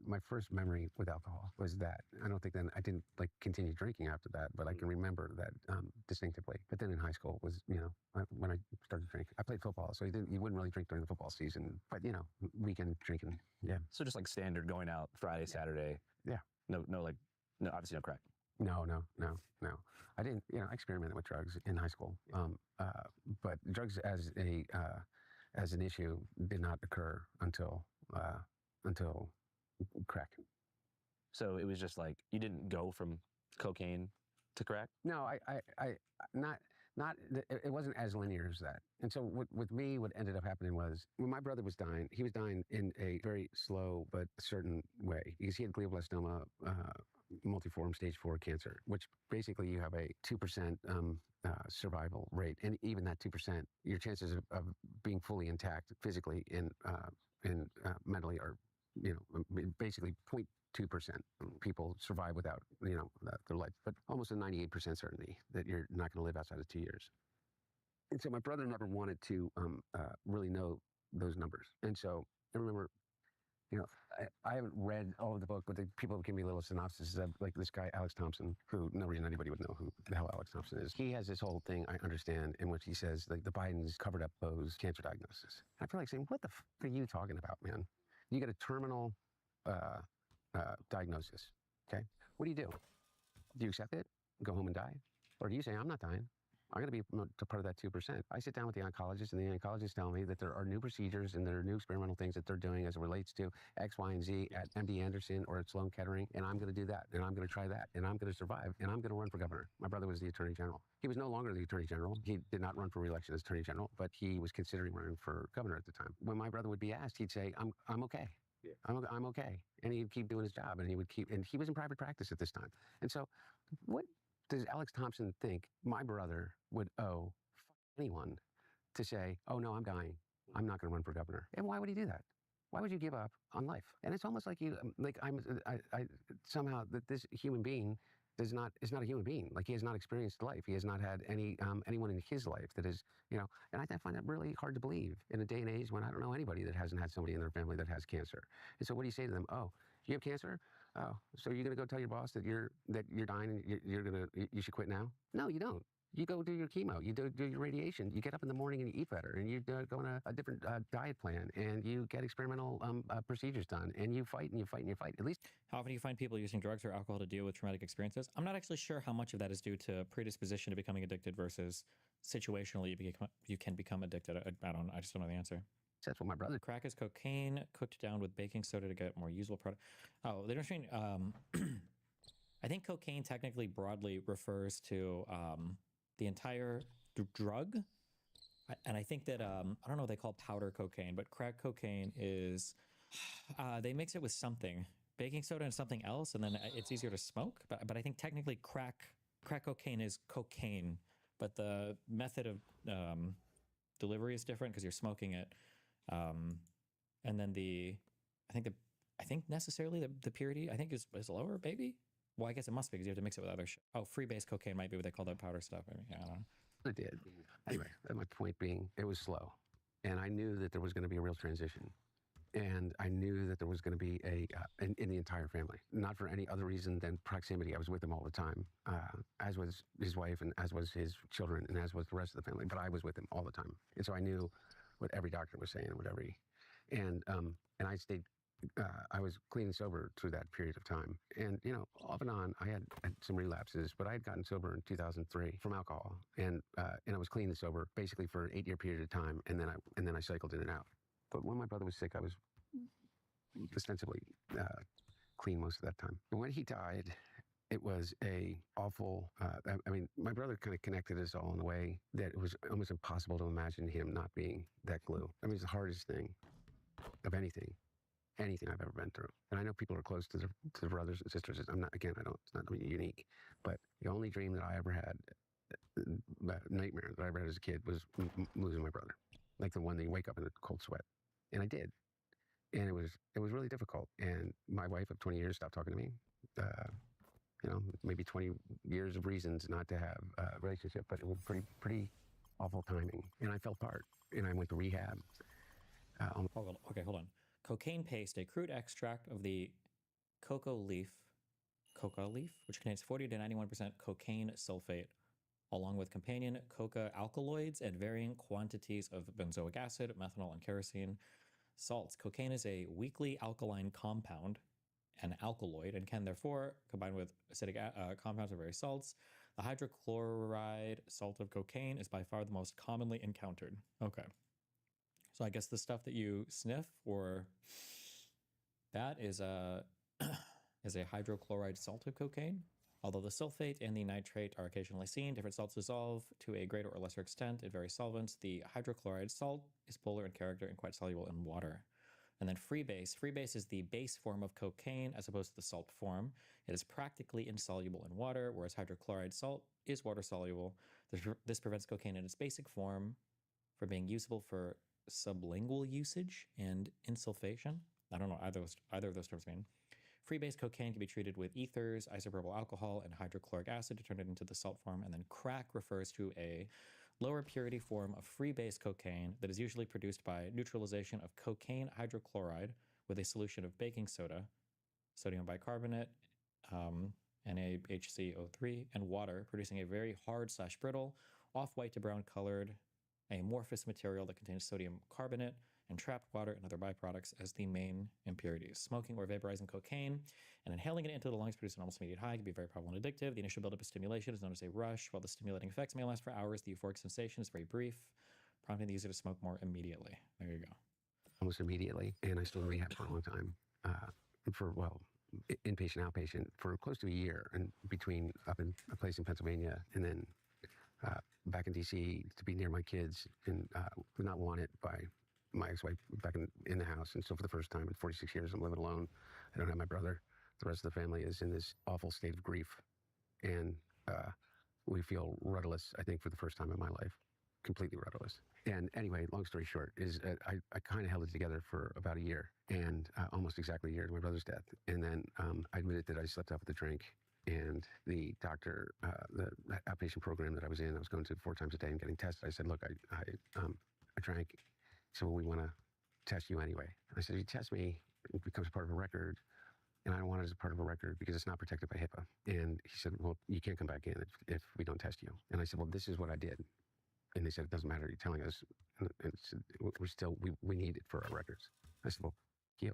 my first memory with alcohol was that. I don't think then I didn't like continue drinking after that, but I can remember that distinctively. But then in high school was when I started drinking. I played football, so you wouldn't really drink during the football season, but weekend drinking. Yeah. So just like standard going out Friday, Saturday. Yeah. No, obviously no crack. No. I didn't. I experimented with drugs in high school, but drugs as an issue did not occur until crack. So it was just like you didn't go from cocaine to crack? No, it wasn't as linear as that. And so with me, what ended up happening was when my brother was dying, he was dying in a very slow but certain way because he had glioblastoma, multiform stage 4 cancer, which basically you have a 2% survival rate. And even that 2%, your chances of being fully intact physically and mentally are, basically 0.2% people survive without, their life, but almost a 98% certainty that you're not going to live outside of 2 years. And so my brother never wanted to really know those numbers. And so I remember, I haven't read all of the book, but people give me a little synopsis of like this guy, Alex Thompson, who no reason anybody would know who the hell Alex Thompson is. He has this whole thing, I understand, in which he says like the Bidens covered up Bo's cancer diagnosis. I feel like saying, what the are you talking about, man? You get a terminal diagnosis, okay? What do? Do you accept it, go home and die? Or do you say, I'm not dying? I'm going to be part of that 2%. I sit down with the oncologist, and the oncologists tell me that there are new procedures and there are new experimental things that they're doing as it relates to X, Y, and Z at MD Anderson or at Sloan Kettering, and I'm going to do that, and I'm going to try that, and I'm going to survive, and I'm going to run for governor. My brother was the Attorney General. He was no longer the Attorney General. He did not run for re-election as Attorney General, but he was considering running for governor at the time. When my brother would be asked, he'd say, I'm okay. Yeah. I'm okay. And he'd keep doing his job, and he was in private practice at this time. And so what does Alex Thompson think my brother would owe anyone to say, oh, no, I'm dying. I'm not going to run for governor? And why would he do that? Why would you give up on life? And it's almost like somehow that this human being is not a human being. Like he has not experienced life. He has not had anyone in his life that is, and I find that really hard to believe in a day and age when I don't know anybody that hasn't had somebody in their family that has cancer. And so what do you say to them? Oh, you have cancer? Oh, so you're going to go tell your boss that you're dying and you should quit now? No, you don't. You go do your chemo, you do your radiation, you get up in the morning and you eat better, and you go on a different diet plan, and you get experimental procedures done, and you fight and you fight and you fight. At least. How often do you find people using drugs or alcohol to deal with traumatic experiences? I'm not actually sure how much of that is due to predisposition to becoming addicted versus situationally you can become addicted. I just don't know the answer. That's what my brother. Crack is cocaine cooked down with baking soda to get more usable product. Oh, they don't mean. I think cocaine technically broadly refers to the entire drug, and I think that I don't know what they call powder cocaine, but crack cocaine is they mix it with something, baking soda and something else, and then it's easier to smoke. But I think technically crack cocaine is cocaine, but the method of delivery is different because you're smoking it. And then I think necessarily the purity I think is lower, maybe. Well, I guess it must be because you have to mix it with other shit. Oh, freebase cocaine might be what they call that powder stuff. I mean, I don't know. It did. Anyway, my point being, it was slow, and I knew that there was going to be a real transition, and I knew that there was going to be in the entire family, not for any other reason than proximity. I was with him all the time, as was his wife, and as was his children, and as was the rest of the family. But I was with him all the time, and so I knew what every doctor was saying, and I stayed. I was clean and sober through that period of time, and off and on, I had some relapses, but I had gotten sober in 2003 from alcohol, and I was clean and sober basically for an 8-year period of time, and then I cycled in and out. But when my brother was sick, I was ostensibly clean most of that time. And when he died, it was a awful. I mean, my brother kind of connected us all in a way that it was almost impossible to imagine him not being that glue. I mean, it's the hardest thing of anything I've ever been through. And I know people are close to their brothers and sisters. I'm not. Again, it's not unique. But the only dream that I ever had, nightmare that I ever had as a kid, was losing my brother. Like the one that you wake up in a cold sweat, and I did. And it was really difficult. And my wife of 20 years stopped talking to me. Maybe 20 years of reasons not to have a relationship, but it was pretty awful timing. And I fell apart, and I went to rehab. Hold on. Cocaine paste, a crude extract of the coca leaf, which contains 40 to 91% cocaine sulfate, along with companion coca alkaloids and varying quantities of benzoic acid, methanol, and kerosene. Salts. Cocaine is a weakly alkaline compound, an alkaloid, and can therefore combine with acidic compounds or various salts. The hydrochloride salt of cocaine is by far the most commonly encountered. Okay. So I guess the stuff that you sniff, or that is a hydrochloride salt of cocaine. Although the sulfate and the nitrate are occasionally seen, different salts dissolve to a greater or lesser extent in various solvents. The hydrochloride salt is polar in character and quite soluble in water. And then freebase. Freebase is the base form of cocaine as opposed to the salt form. It is practically insoluble in water, whereas hydrochloride salt is water soluble. This prevents cocaine in its basic form from being usable for sublingual usage and insulfation. I don't know either of those terms mean. Freebase cocaine can be treated with ethers, isopropyl alcohol, and hydrochloric acid to turn it into the salt form. And then crack refers to a lower purity form of freebase cocaine that is usually produced by neutralization of cocaine hydrochloride with a solution of baking soda, sodium bicarbonate, NaHCO3, and water, producing a very hard/brittle, off-white to brown colored, amorphous material that contains sodium carbonate and trapped water and other byproducts as the main impurities. Smoking or vaporizing cocaine and inhaling it into the lungs produces an almost immediate high, can be very powerful and addictive. The initial buildup of stimulation is known as a rush. While the stimulating effects may last for hours, the euphoric sensation is very brief, prompting the user to smoke more immediately. There you go. Almost immediately, and I stayed in rehab for a long time. Inpatient, outpatient, for close to a year, and between up in a place in Pennsylvania and then back in D.C. to be near my kids, and not wanted by my ex-wife back in the house. And so for the first time in 46 years, I'm living alone. I don't have my brother. The rest of the family is in this awful state of grief. And we feel rudderless, I think, for the first time in my life. Completely rudderless. And anyway, long story short, is I kind of held it together for about a year, and almost exactly a year to my brother's death. And then I admitted that I slept off with a drink. And the doctor, the outpatient program that I was in, I was going to 4 times a day and getting tested. I said, look, I drank, so we want to test you anyway. I said, if you test me, it becomes part of a record, and I don't want it as a part of a record because it's not protected by HIPAA. And he said, well, you can't come back in if we don't test you. And I said, well, this is what I did. And they said, it doesn't matter, you're telling us, and we need it for our records. I said, well, you.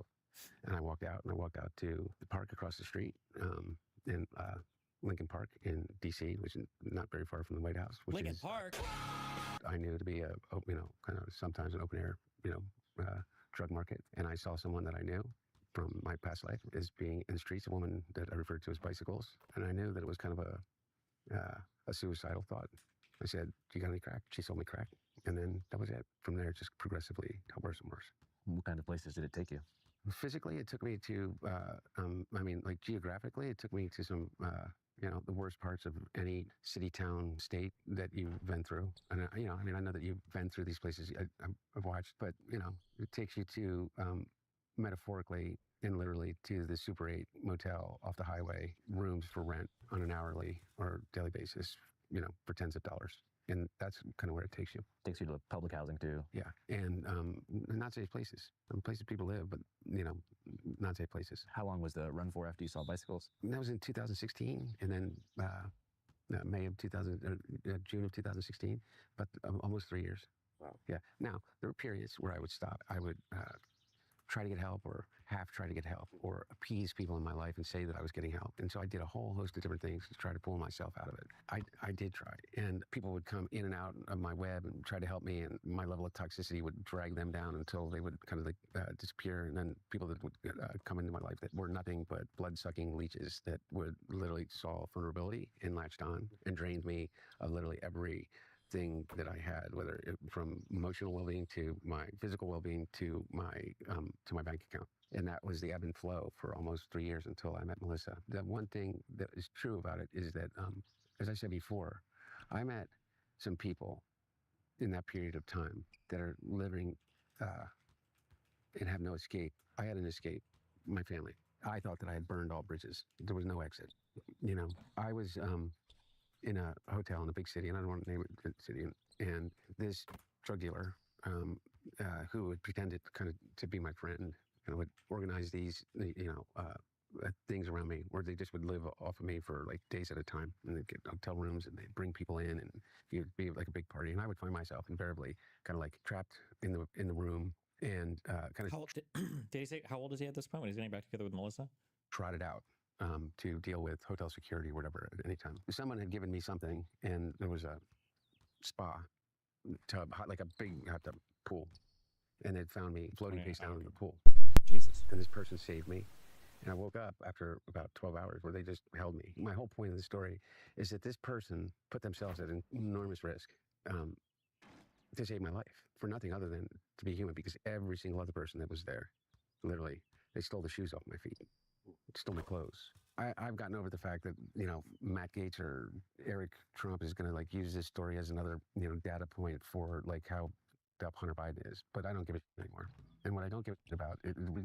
And I walked out to the park across the street, in Lincoln Park in D.C., which is not very far from the White House. Lincoln Park. I knew to be kind of sometimes an open air, drug market. And I saw someone that I knew from my past life as being in the streets, a woman that I referred to as Bicycles. And I knew that it was kind of a suicidal thought. I said, do you got any crack? She sold me crack. And then that was it. From there, it just progressively got worse and worse. What kind of places did it take you? Physically, it took me to, geographically, it took me to some, the worst parts of any city, town, state that you've been through. And, I know that you've been through these places I've watched, but, it takes you to, metaphorically and literally, to the Super 8 motel off the highway, rooms for rent on an hourly or daily basis, for tens of dollars. And that's kind of where it takes you. Takes you to public housing too. Yeah, and not safe places. Places people live, but not safe places. How long was the run for after you saw Bicycles? That was in 2016, and then June of 2016, but almost 3 years. Wow. Yeah. Now there were periods where I would stop. I would try to get help or half try to get help or appease people in my life and say that I was getting help. And so I did a whole host of different things to try to pull myself out of it. I did try. And people would come in and out of my web and try to help me, and my level of toxicity would drag them down until they would kind of like disappear. And then people that would come into my life that were nothing but blood-sucking leeches that would literally saw vulnerability and latched on and drained me of literally every thing that I had, whether from emotional well-being to my physical well-being to my bank account. And that was the ebb and flow for almost 3 years until I met Melissa. The one thing that is true about it is that, as I said before, I met some people in that period of time that are living and have no escape. I had an escape, my family. I thought that I had burned all bridges. There was no exit. You know, I was in a hotel in a big city, and I don't want to name it the city, and this drug dealer who would pretend kind of to be my friend and would organize these, things around me where they just would live off of me for like days at a time, and they'd get hotel rooms and they'd bring people in, and it'd be like a big party, and I would find myself invariably kind of like trapped in the room and kind of. Did he say how old is he at this point when he's getting back together with Melissa? Trotted out to deal with hotel security or whatever at any time. Someone had given me something, and there was a spa tub, like a big hot tub pool, and they'd found me floating face down in the pool. Jesus. And this person saved me. And I woke up after about 12 hours where they just held me. My whole point of the story is that this person put themselves at an enormous risk to save my life for nothing other than to be human, because every single other person that was there, literally, they stole the shoes off my feet, stole my clothes. I've gotten over the fact that, Matt Gaetz or Eric Trump is going to like use this story as another, data point for like how up Hunter Biden is, but I don't give a shit anymore. And what I don't give a shit about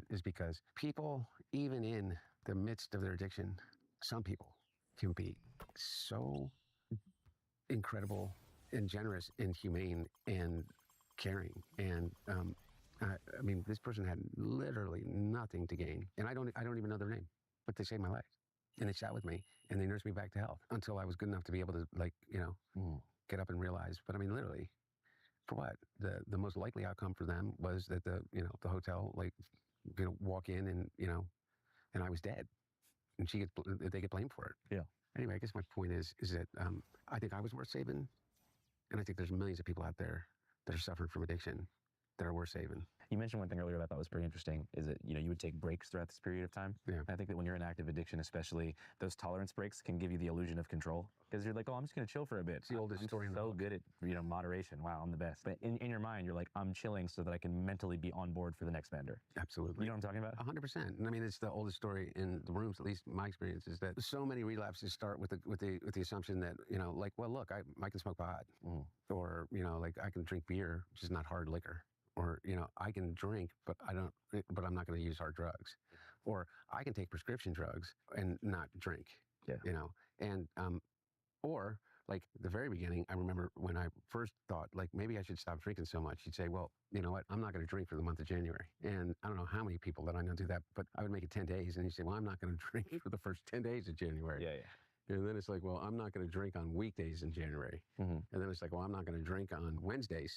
is because people, even in the midst of their addiction, some people can be so incredible and generous and humane and caring. And I mean, this person had literally nothing to gain, and I don't even know their name, but they saved my life, and they sat with me and they nursed me back to health until I was good enough to be able to get up and realize. But I mean, literally. For what? The most likely outcome for them was that the hotel walk in and and I was dead, and they get blamed for it. Yeah. Anyway, I guess my point is that I think I was worth saving, and I think there's millions of people out there that are suffering from addiction that are worth saving. You mentioned one thing earlier that I thought was pretty interesting, is that, you would take breaks throughout this period of time. Yeah. And I think that when you're in active addiction, especially, those tolerance breaks can give you the illusion of control, because you're like, oh, I'm just going to chill for a bit. It's the oldest story. I'm so good at, moderation. Wow, I'm the best. But in your mind, you're like, I'm chilling so that I can mentally be on board for the next vendor. Absolutely. You know what I'm talking about? 100%. And I mean, it's the oldest story in the rooms, at least my experience, is that so many relapses start with the assumption that, like, well, look, I can smoke pot, or, like I can drink beer, which is not hard liquor. Or, I can drink, but I'm not going to use hard drugs. Or I can take prescription drugs and not drink, and, or like the very beginning, I remember when I first thought, like, maybe I should stop drinking so much. You'd say, well, you know what? I'm not going to drink for the month of January. And I don't know how many people that I know do that, but I would make it 10 days. And you say, well, I'm not going to drink for the first 10 days of January. Yeah, yeah. And then it's like, well, I'm not going to drink on weekdays in January. And then it's like, well, I'm not going to drink on Wednesdays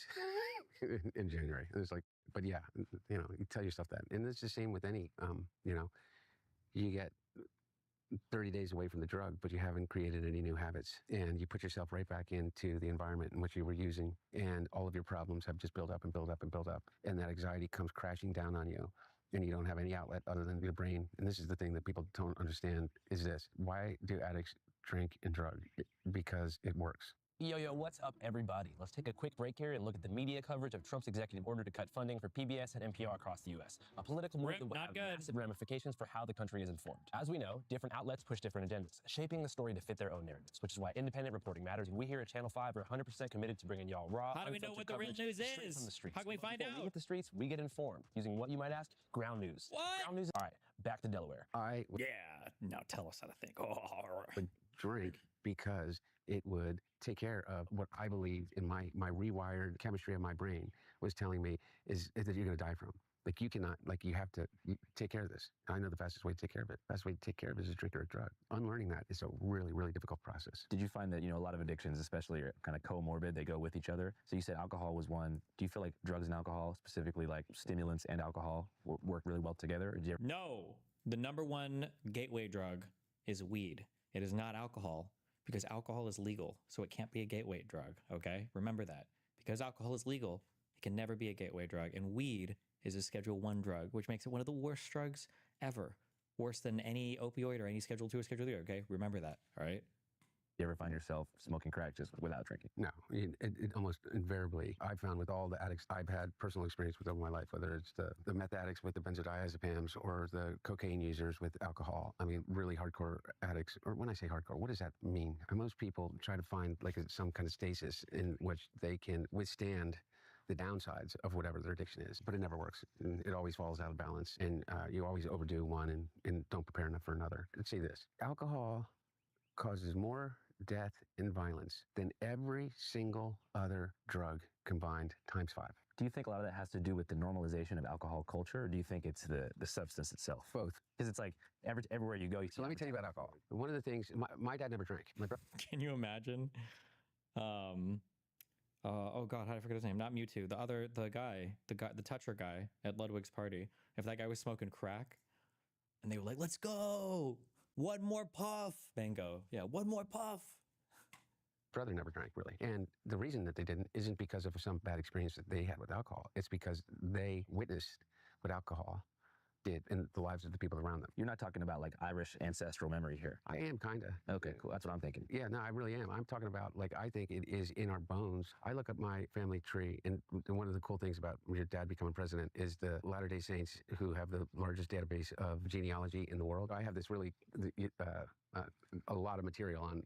in January. And it's like, but yeah, you tell yourself that. And it's the same with any, you get 30 days away from the drug, but you haven't created any new habits. And you put yourself right back into the environment in which you were using. And all of your problems have just built up and built up and built up. And that anxiety comes crashing down on you. And you don't have any outlet other than your brain. And this is the thing that people don't understand, is this. Why do addicts drink and drug? Because it works. Yo, what's up, everybody? Let's take a quick break here and look at the media coverage of Trump's executive order to cut funding for PBS and NPR across the U.S. A political move that will have massive ramifications for how the country is informed. As we know, different outlets push different agendas, shaping the story to fit their own narratives, which is why independent reporting matters. And we here at Channel 5 are 100% committed to bringing y'all raw, How do we know what the real news is? From the streets. How can we find Before out? we hit the streets, we get informed using what you might ask, ground news. What? Ground news. All right, back to Delaware. I now tell us how to think. would drink because it would take care of what I believed in my rewired chemistry of my brain was telling me is that you're going to die from. Like you cannot, like you have to take care of this. I know the fastest way to take care of it. Fastest way to take care of it is a drink or a drug. Unlearning that is a really, really difficult process. Did you find that, a lot of addictions, especially are kind of comorbid, they go with each other? So you said alcohol was one. Do you feel like drugs and alcohol, specifically like stimulants and alcohol, work really well together? Or do you ever... No, the number one gateway drug is weed. It is not alcohol because alcohol is legal. So it can't be a gateway drug. Okay. Remember that because alcohol is legal, it can never be a gateway drug. And weed is a Schedule 1 drug, which makes it one of the worst drugs ever. Worse than any opioid or any Schedule 2 or Schedule 3, okay? Remember that, all right? You ever find yourself smoking crack just without drinking? No, it almost invariably, I've found with all the addicts I've had personal experience with over my life, whether it's the meth addicts with the benzodiazepams or the cocaine users with alcohol. I mean, really hardcore addicts, or when I say hardcore, what does that mean? Most people try to find like some kind of stasis in which they can withstand the downsides of whatever their addiction is, but it never works. And it always falls out of balance, and you always overdo one and don't prepare enough for another. Let's see this. Alcohol causes more death and violence than every single other drug combined times 5. Do you think a lot of that has to do with the normalization of alcohol culture, or do you think it's the substance itself? Both. Because it's like everywhere you go. So let me tell you about alcohol. One of the things, my dad never drank. Can you imagine? Oh God, how did I forget his name? Not Mewtwo. The toucher guy at Ludwig's party. If that guy was smoking crack, and they were like, "Let's go, one more puff." Bingo. Yeah, one more puff. Brother never drank, really. And the reason that they didn't isn't because of some bad experience that they had with alcohol. It's because they witnessed what alcohol did in the lives of the people around them. You're not talking about like Irish ancestral memory here. I am, kind of. Okay, cool. That's what I'm thinking. Yeah, no, I really am. I'm talking about, like, I think it is in our bones. I look at my family tree, and one of the cool things about your dad becoming president is the Latter-day Saints who have the largest database of genealogy in the world. I have this really, a lot of material on,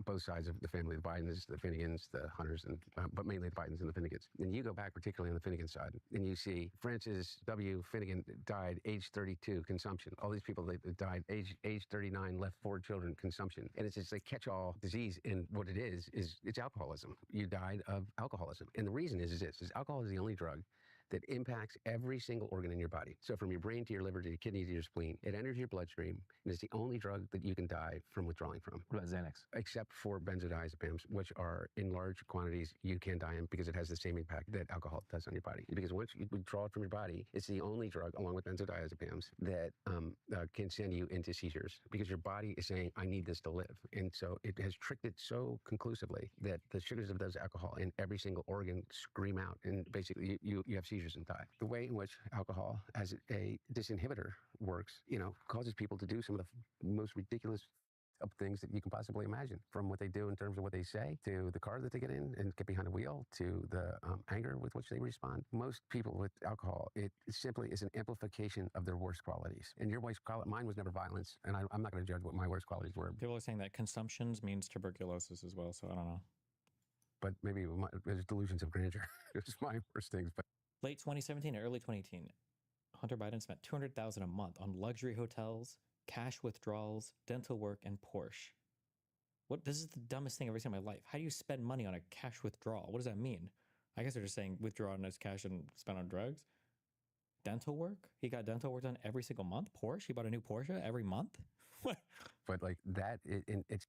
both sides of the family, the Bidens, the Finnegans, the Hunters, and but mainly the Bidens and the Finnegans. And you go back, particularly on the Finnegan side, and you see Francis W. Finnegan died age 32, consumption. All these people that died age 39, left 4 children, consumption. And it's just a catch-all disease. And what it is it's alcoholism. You died of alcoholism. And the reason is alcohol is the only drug that impacts every single organ in your body. So from your brain to your liver to your kidney to your spleen, it enters your bloodstream, and it's the only drug that you can die from withdrawing from. What about Xanax? Except for benzodiazepams, which are in large quantities, you can die in because it has the same impact that alcohol does on your body. Because once you withdraw it from your body, it's the only drug, along with benzodiazepams, that can send you into seizures because your body is saying, I need this to live. And so it has tricked it so conclusively that the sugars of those alcohol in every single organ scream out, and basically you have seizures and die. The way in which alcohol as a disinhibitor works, causes people to do some of the most ridiculous of things that you can possibly imagine, from what they do in terms of what they say, to the car that they get in and get behind the wheel, to the anger with which they respond. Most people with alcohol, it simply is an amplification of their worst qualities. And your worst quality, mine was never violence, and I'm not going to judge what my worst qualities were. People are saying that consumptions means tuberculosis as well, so I don't know. But maybe there's delusions of grandeur. It's my worst things, but late 2017 or early 2018, Hunter Biden spent $200,000 a month on luxury hotels, cash withdrawals, dental work, and Porsche. This is the dumbest thing I've ever seen in my life. How do you spend money on a cash withdrawal? What does that mean? I guess they're just saying withdraw on his cash and spend on drugs. Dental work? He got dental work done every single month. Porsche? He bought a new Porsche every month? What? But like that, it's...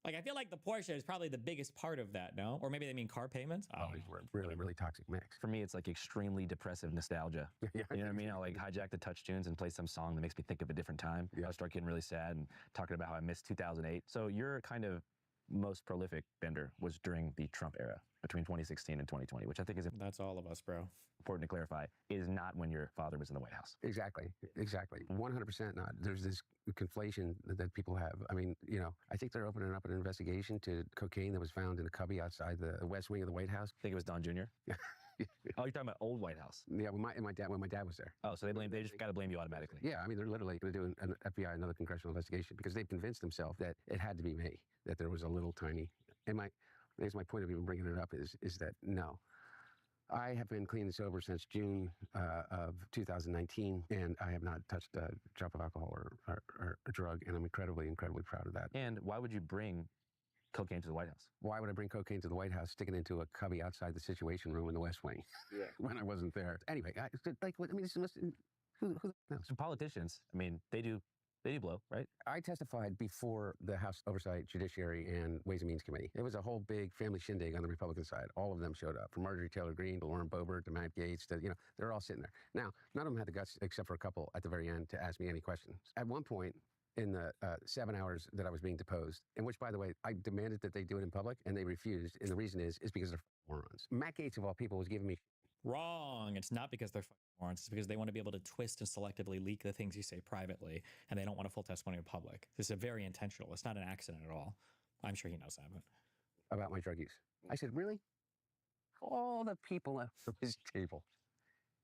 Like, I feel like the Porsche is probably the biggest part of that, no? Or maybe they mean car payments? These were really, really toxic mix. For me, it's like extremely depressive nostalgia. Yeah, you know what I mean? I'll like hijack the touch tunes and play some song that makes me think of a different time. Yeah. I'll start getting really sad and talking about how I missed 2008. So your kind of most prolific bender was during the Trump era, between 2016 and 2020, which I think is... That's all of us, bro. Important to clarify, is not when your father was in the White House. Exactly. 100% not. There's this conflation that people have. I mean, I think they're opening up an investigation to cocaine that was found in a cubby outside the West Wing of the White House. I think it was Don Jr.? Oh, you're talking about old White House? Yeah, when my dad was there. Oh, so they just got to blame you automatically. Yeah, I mean, they're literally going to do an FBI, another congressional investigation, because they've convinced themselves that it had to be me, that there was a little tiny... And I guess my point of even bringing it up is that, no. I have been clean and sober since June of 2019, and I have not touched a drop of alcohol or a drug, and I'm incredibly, incredibly proud of that. And why would you bring cocaine to the White House? Why would I bring cocaine to the White House, stick it into a cubby outside the Situation Room in the West Wing when I wasn't there? Anyway, this must, who knows? And politicians, I mean, they do blow, right? I testified before the House Oversight, Judiciary, and Ways and Means Committee. It was a whole big family shindig on the Republican side. All of them showed up, from Marjorie Taylor Greene to Lauren Boebert to Matt Gaetz to, they're all sitting there. Now, none of them had the guts, except for a couple at the very end, to ask me any questions. At one point, in the 7 hours that I was being deposed, in which, by the way, I demanded that they do it in public, and they refused. And the reason is because they're morons. Matt Gaetz, of all people, was giving me Wrong. It's not because they're fucking morons. It's because they want to be able to twist and selectively leak the things you say privately, and they don't want a full testimony in public. This is very intentional. It's not an accident at all. I'm sure he knows that. But about my drug use. I said, really? All the people at this table,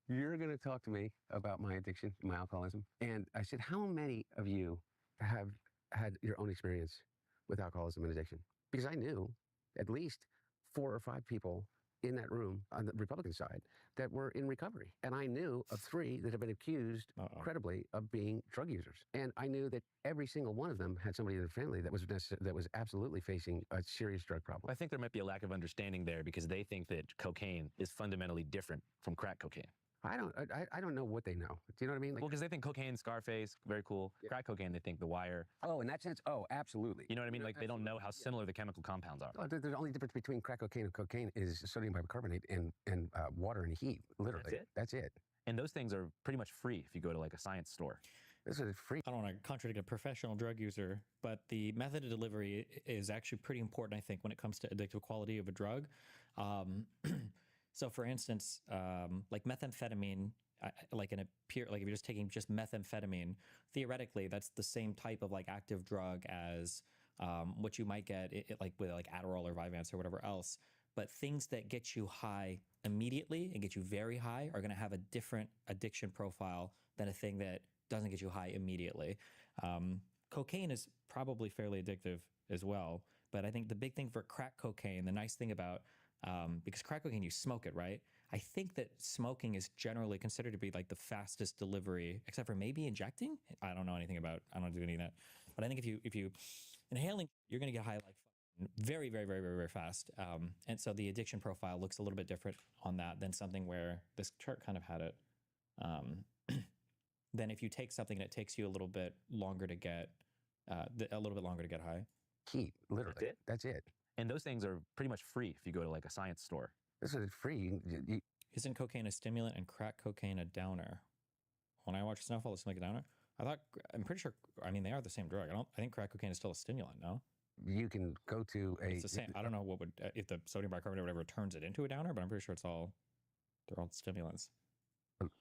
you're going to talk to me about my addiction, my alcoholism? And I said, how many of you have had your own experience with alcoholism and addiction? Because I knew at least 4 or 5 people in that room on the Republican side that were in recovery. And I knew of 3 that have been accused credibly of being drug users. And I knew that every single one of them had somebody in their family that was absolutely facing a serious drug problem. I think there might be a lack of understanding there because they think that cocaine is fundamentally different from crack cocaine. I don't know what they know. Do you know what I mean? Well, because they think cocaine, Scarface, very cool. Yeah. Crack cocaine, they think The Wire. Oh, in that sense, absolutely. You know what I mean? Like, they don't know how similar the chemical compounds are. Oh, the only difference between crack cocaine and cocaine is sodium bicarbonate and water and heat, literally. That's it. And those things are pretty much free if you go to like a science store. This is free. I don't want to contradict a professional drug user, but the method of delivery is actually pretty important, I think, when it comes to addictive quality of a drug. So, for instance, like methamphetamine, like if you're just taking just methamphetamine, theoretically, that's the same type of like active drug as what you might get like with like Adderall or Vyvanse or whatever else. But things that get you high immediately and get you very high are going to have a different addiction profile than a thing that doesn't get you high immediately. Cocaine is probably fairly addictive as well, but I think the big thing for crack cocaine, the nice thing about because crack cocaine, you smoke it, right? I think that smoking is generally considered to be like the fastest delivery, except for maybe injecting. I don't know anything about, I don't do any of that. But I think if you inhaling, you're going to get high like very, very, very, very, very fast. And so the addiction profile looks a little bit different on that than something where this chart kind of had it. Then if you take something and it takes you a little bit longer to get, high. Heat, literally. That's it. And those things are pretty much free if you go to like a science store. This is free. Isn't cocaine a stimulant and crack cocaine a downer? When I watch Snowfall, it's like a downer. I'm pretty sure. I mean, they are the same drug. I think crack cocaine is still a stimulant. No. You can go to it's the same. I don't know what would if the sodium bicarbonate or whatever turns it into a downer, but I'm pretty sure they're all stimulants.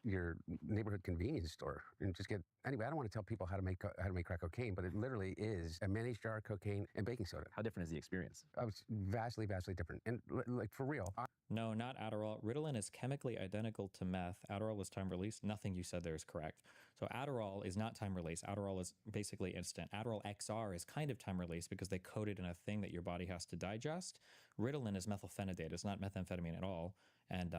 Your neighborhood convenience store and just get anyway. I don't want to tell people how to make crack cocaine, but it literally is a mayonnaise jar, cocaine, and baking soda. How different is the experience? It's vastly different, and like for real. No, not Adderall. Ritalin is chemically identical to meth. Adderall is time release. Nothing you said there is correct. So Adderall is not time release. Adderall is basically instant. Adderall XR is kind of time release because they code it in a thing that your body has to digest. Ritalin is methylphenidate. It's not methamphetamine at all, and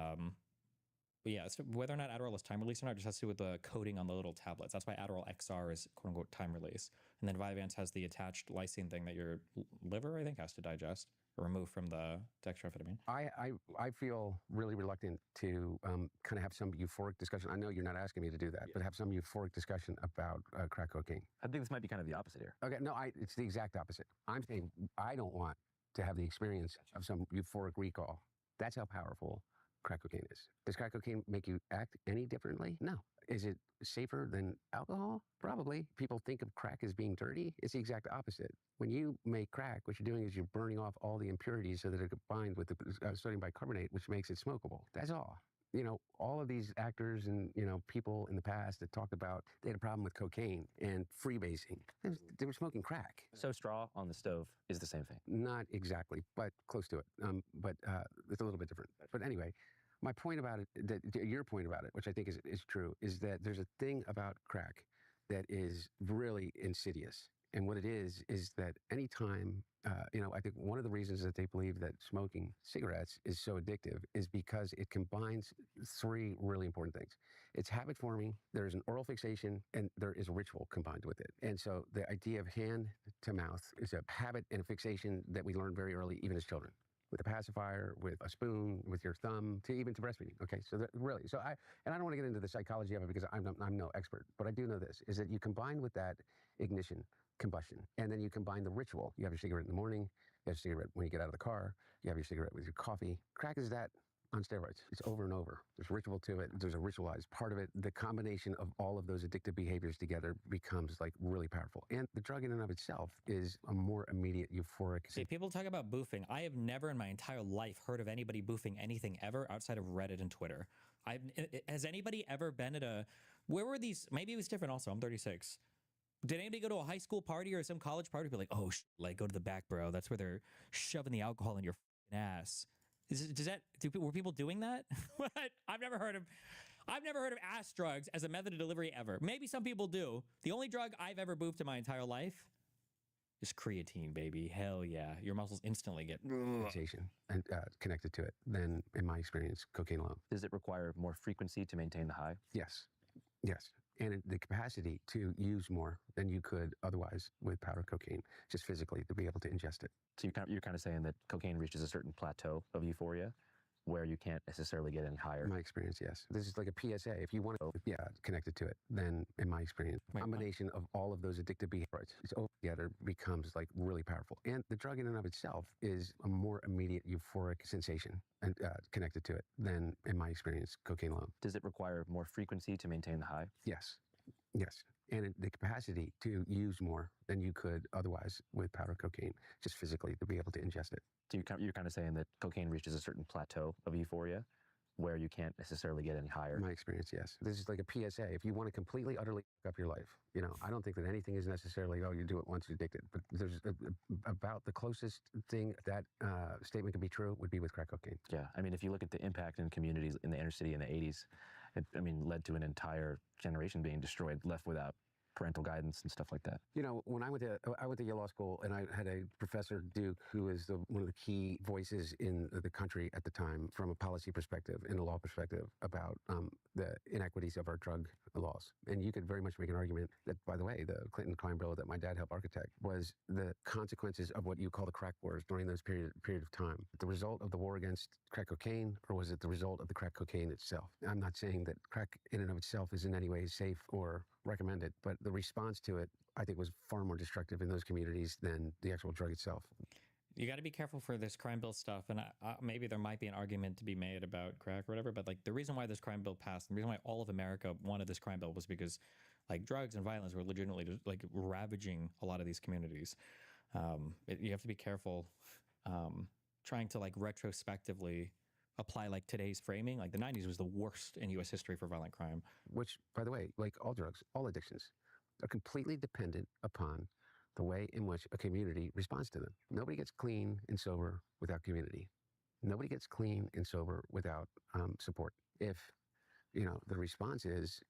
but yeah, so whether or not Adderall is time release or not just has to do with the coding on the little tablets. That's why Adderall XR is quote unquote time release. And then Vyvanse has the attached lysine thing that your liver, I think, has to digest or remove from the dextroamphetamine. I feel really reluctant to kind of have some euphoric discussion. I know you're not asking me to do that, but have some euphoric discussion about crack cocaine. I think this might be kind of the opposite here. Okay, no, it's the exact opposite. I'm saying I don't want to have the experience of some euphoric recall. That's how powerful crack cocaine is. Does crack cocaine make you act any differently? No. Is it safer than alcohol? Probably. People think of crack as being dirty. It's the exact opposite. When you make crack, what you're doing is you're burning off all the impurities so that it combined with the sodium bicarbonate, which makes it smokable. That's all. You know, all of these actors and, people in the past that talked about they had a problem with cocaine and freebasing. They were smoking crack. So straw on the stove is the same thing? Not exactly, but close to it. But it's a little bit different. But anyway, my point about it, your point about it, which I think is true, is that there's a thing about crack that is really insidious. And what it is that anytime, I think one of the reasons that they believe that smoking cigarettes is so addictive is because it combines three really important things. It's habit forming, there's an oral fixation, and there is a ritual combined with it. And so the idea of hand to mouth is a habit and a fixation that we learn very early, even as children. With a pacifier, with a spoon, with your thumb, to even to breastfeeding. Okay, so really, I don't want to get into the psychology of it because I'm no expert, but I do know this, is that you combine with that ignition, combustion, and then you combine the ritual. You have your cigarette in the morning, you have a cigarette when you get out of the car, you have your cigarette with your coffee. Crack is that on steroids. It's over and over. There's ritual to it. There's a ritualized part of it. The combination of all of those addictive behaviors together becomes like really powerful. And the drug in and of itself is a more immediate euphoric. See, people talk about boofing. I have never in my entire life heard of anybody boofing anything ever outside of Reddit and Twitter. Has anybody ever been at where were these? Maybe it was different also. I'm 36. Did anybody go to a high school party or some college party? Be like, oh, go to the back, bro. That's where they're shoving the alcohol in your ass. Were people doing that? I've never heard of ass drugs as a method of delivery ever. Maybe some people do. The only drug I've ever boofed in my entire life is creatine, baby. Hell yeah. Your muscles instantly get fixation and connected to it than, in my experience, cocaine alone. Does it require more frequency to maintain the high? Yes. And the capacity to use more than you could otherwise with powder cocaine, just physically to be able to ingest it. So you're kind of saying that cocaine reaches a certain plateau of euphoria where you can't necessarily get any higher. In my experience, yes. This is like a PSA. If you want to, connected to it, then in my experience, the combination of all of those addictive behaviors, it's all together becomes like really powerful. And the drug in and of itself is a more immediate euphoric sensation and connected to it than, in my experience, cocaine alone. Does it require more frequency to maintain the high? Yes. And the capacity to use more than you could otherwise with powder cocaine, just physically to be able to ingest it. So you're kind of saying that cocaine reaches a certain plateau of euphoria where you can't necessarily get any higher. In my experience, yes. This is like a PSA. If you want to completely, utterly fuck up your life, I don't think that anything is necessarily, you do it once you're addicted. But there's about the closest thing that statement can be true would be with crack cocaine. Yeah. I mean, if you look at the impact in communities in the inner city in the 80s, it led to an entire generation being destroyed, left without parental guidance and stuff like that. When I went to Yale Law School, and I had a professor, Duke, who is one of the key voices in the country at the time from a policy perspective and a law perspective about the inequities of our drug laws. And you could very much make an argument that, by the way, the Clinton crime bill that my dad helped architect was the consequences of what you call the crack wars during those period of time. The result of the war against crack cocaine, or was it the result of the crack cocaine itself? I'm not saying that crack in and of itself is in any way safe or recommended, but the response to it, I think, was far more destructive in those communities than the actual drug itself. You got to be careful for this crime bill stuff, and maybe there might be an argument to be made about crack or whatever, but like the reason why this crime bill passed, and the reason why all of America wanted this crime bill was because like drugs and violence were legitimately just, like ravaging a lot of these communities. You have to be careful trying to like retrospectively apply like today's framing. Like the 90s was the worst in U.S. history for violent crime. Which, by the way, like all drugs, all addictions, are completely dependent upon the way in which a community responds to them. Nobody gets clean and sober without community. Nobody gets clean and sober without support. If, the response is,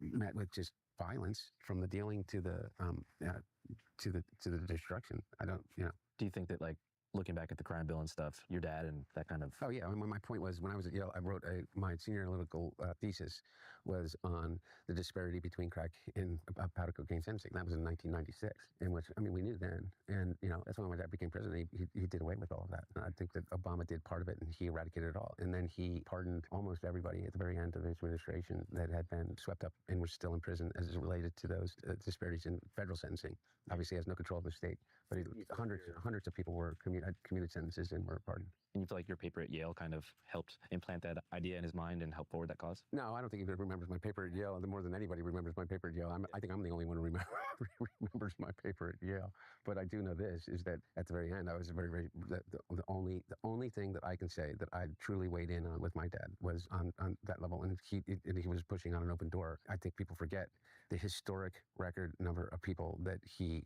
met with just violence from the dealing to the destruction, I don't, Do you think that like, looking back at the crime bill and stuff, your dad and that kind of... Oh, yeah. I mean, my point was, when I was at Yale, I wrote my senior analytical thesis was on the disparity between crack and powder cocaine sentencing. That was in 1996, in which, we knew then. And, that's when my dad became president. He did away with all of that. And I think that Obama did part of it, and he eradicated it all. And then he pardoned almost everybody at the very end of his administration that had been swept up and was still in prison as it related to those disparities in federal sentencing. Obviously, he has no control of the state, but hundreds of people were commuted sentences and were pardoned. And you feel like your paper at Yale kind of helped implant that idea in his mind and help forward that cause? No, I don't think he remembers my paper at Yale more than anybody remembers my paper at Yale. I think I'm the only one who remembers my paper at Yale. But I do know this, is that at the very end, I was the only thing that I can say that I truly weighed in on with my dad was on that level. And he was pushing on an open door. I think people forget the historic record number of people that he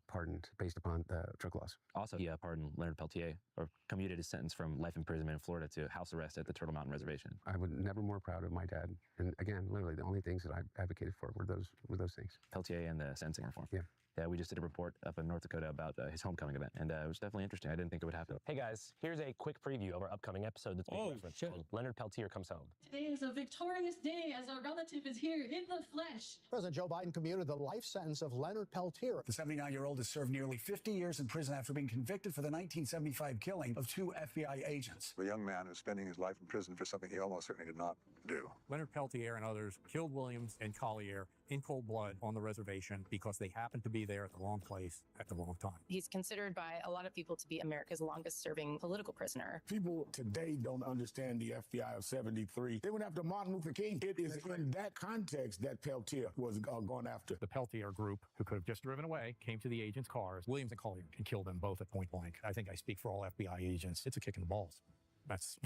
pardoned based upon the drug laws. Also, he pardoned Leonard Peltier, or commuted his sentence from life imprisonment in Florida to house arrest at the Turtle Mountain Reservation. I would never more proud of my dad. And again, literally the only things that I advocated for were those things. Peltier and the sentencing reform. Yeah. Yeah, we just did a report up in North Dakota about his homecoming event, and it was definitely interesting. I didn't think it would happen. Hey guys, here's a quick preview of our upcoming episode that's being referenced. Leonard Peltier Comes Home. Today is a victorious day as our relative is here in the flesh. President Joe Biden commuted the life sentence of Leonard Peltier. The 79-year-old has served nearly 50 years in prison after being convicted for the 1975 killing of 2 FBI agents. A young man who's spending his life in prison for something he almost certainly did not do. Leonard Peltier and others killed Williams and Collier in cold blood on the reservation because they happened to be there at the wrong place at the wrong time. He's considered by a lot of people to be America's longest serving political prisoner. People today don't understand the FBI of 73. They went after Martin Luther King. It is in that context that Peltier was gone after. The Peltier group, who could have just driven away, came to the agents' cars, Williams and Collier, and killed them both at point blank. I think I speak for all FBI agents. It's a kick in the balls. That's,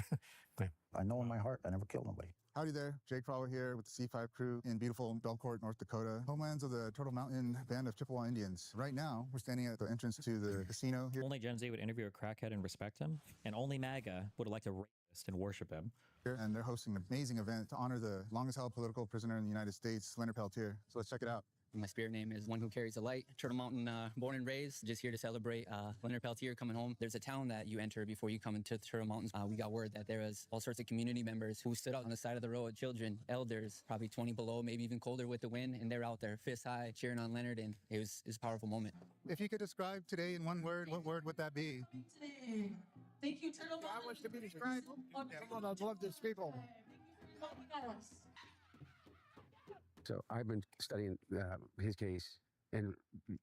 yeah. I know in my heart I never killed nobody. Howdy there, Jake Fowler here with the C5 crew in beautiful Belcourt, North Dakota, homelands of the Turtle Mountain Band of Chippewa Indians. Right now, we're standing at the entrance to the casino here. Only Gen Z would interview a crackhead and respect him, and only MAGA would elect a rapist and worship him. And they're hosting an amazing event to honor the longest held political prisoner in the United States, Leonard Peltier. So let's check it out. My spirit name is One Who Carries the Light. Turtle Mountain, born and raised, just here to celebrate Leonard Peltier coming home. There's a town that you enter before you come into the Turtle Mountains. We got word that there was all sorts of community members who stood out on the side of the road, children, elders, probably 20 below, maybe even colder with the wind, and they're out there fist high cheering on Leonard, and it was a powerful moment. If you could describe today in one word, what word would that be? Today. Thank you, Turtle. I wish to be described. Come on, I love these people. So I've been studying his case, and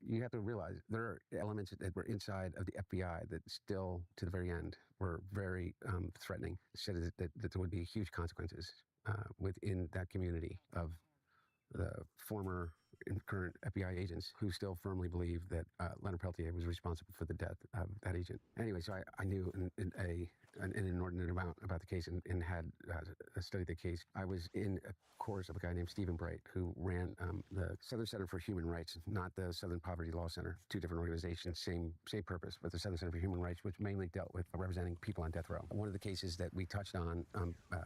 you have to realize there are elements that were inside of the FBI that still, to the very end, were very threatening. Said that there would be huge consequences within that community of the former and current FBI agents who still firmly believe that Leonard Peltier was responsible for the death of that agent. Anyway, so I knew an inordinate amount about the case and had studied the case. I was in a course of a guy named Stephen Bright, who ran the Southern Center for Human Rights, not the Southern Poverty Law Center. 2 different organizations, same purpose, but the Southern Center for Human Rights, which mainly dealt with representing people on death row. One of the cases that we touched on,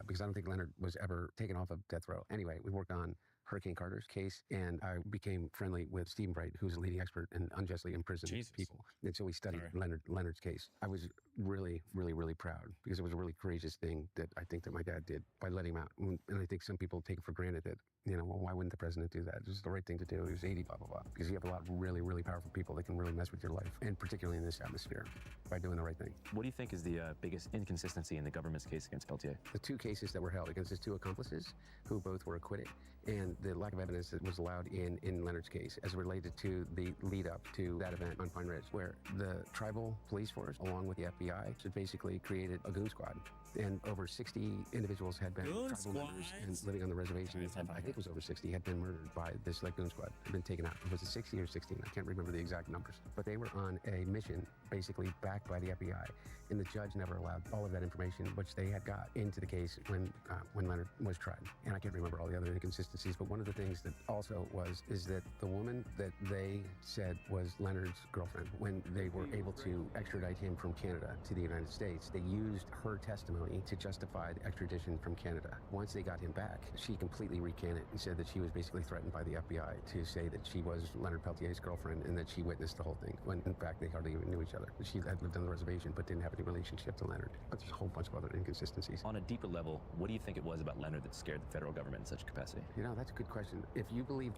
because I don't think Leonard was ever taken off of death row. Anyway, we worked on Hurricane Carter's case, and I became friendly with Stephen Bright, who's a leading expert in unjustly imprisoned people. And so we studied Leonard's case. I was really, really, really proud because it was a really courageous thing that I think that my dad did by letting him out. And I think some people take it for granted that, well, why wouldn't the president do that? It's the right thing to do. He was 80, blah, blah, blah. Because you have a lot of really, really powerful people that can really mess with your life, and particularly in this atmosphere, by doing the right thing. What do you think is the biggest inconsistency in the government's case against Peltier? The 2 cases that were held against his 2 accomplices, who both were acquitted, and the lack of evidence that was allowed in Leonard's case as related to the lead up to that event on Pine Ridge, where the tribal police force, along with the FBI, had basically created a goon squad. And over 60 individuals had been tribal members and living on the reservation. And I think it was over 60 had been murdered by this goon squad, had been taken out. Was it 60 or 16? I can't remember the exact numbers. But they were on a mission, basically backed by the FBI. And the judge never allowed all of that information, which they had got, into the case when Leonard was tried. And I can't remember all the other inconsistencies, but one of the things that also is that the woman that they said was Leonard's girlfriend, when they were able to extradite him from Canada to the United States, they used her testimony to justify the extradition from Canada. Once they got him back, she completely recanted and said that she was basically threatened by the FBI to say that she was Leonard Peltier's girlfriend and that she witnessed the whole thing, when in fact they hardly even knew each other. She had lived on the reservation but didn't have any relationship to Leonard. But there's a whole bunch of other inconsistencies. On a deeper level, what do you think it was about Leonard that scared the federal government in such a capacity? That's a good question. If you believe...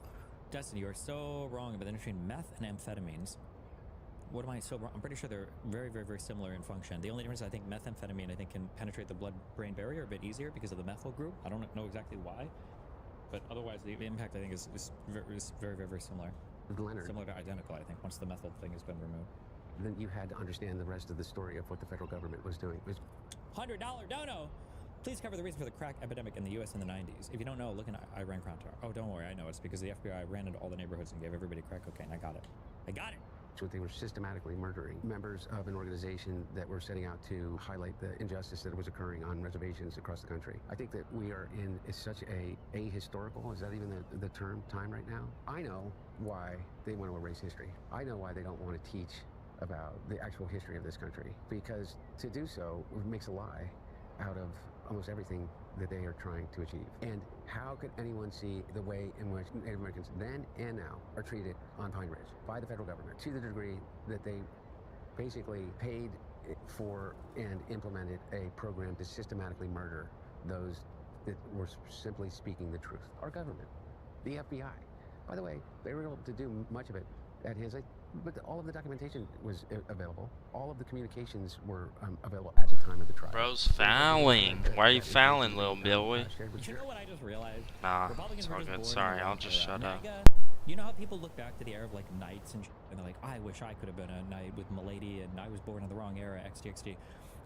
Dustin, you are so wrong about the difference between meth and amphetamines. What am I so wrong? I'm pretty sure they're very, very, very similar in function. The only difference, I think, methamphetamine, I think, can penetrate the blood-brain barrier a bit easier because of the methyl group. I don't know exactly why, but otherwise, the impact, I think, is very, very, very similar. Leonard. Similar to identical, I think, once the methyl thing has been removed. Then you had to understand the rest of the story of what the federal government was doing. It was $100 dono! Please cover the reason for the crack epidemic in the U.S. in the 90s. If you don't know, look in Iran-Contra. Oh, don't worry, I know. It's because the FBI ran into all the neighborhoods and gave everybody crack cocaine. I got it. what they were systematically murdering members of an organization that were setting out to highlight the injustice that was occurring on reservations across the country. I think that we are in such a ahistorical, is that even the term, time right now? I know why they want to erase history. I know why they don't want to teach about the actual history of this country, because to do so makes a lie out of almost everything that they are trying to achieve. And how could anyone see the way in which Native Americans then and now are treated on Pine Ridge by the federal government, to the degree that they basically paid for and implemented a program to systematically murder those that were simply speaking the truth? Our government, the FBI. By the way, they were able to do much of it at his, but all of the documentation was available. All of the communications were available at the time of the trial. Bro's fouling. Why are you fouling, little Billy? You know what I just realized? Nah, Republicans it's were all just good. born Sorry, in the I'll wrong just era. shut up. MAGA, you know how people look back to the era of like knights and they're like, I wish I could have been a knight with Milady and I was born in the wrong era, XD.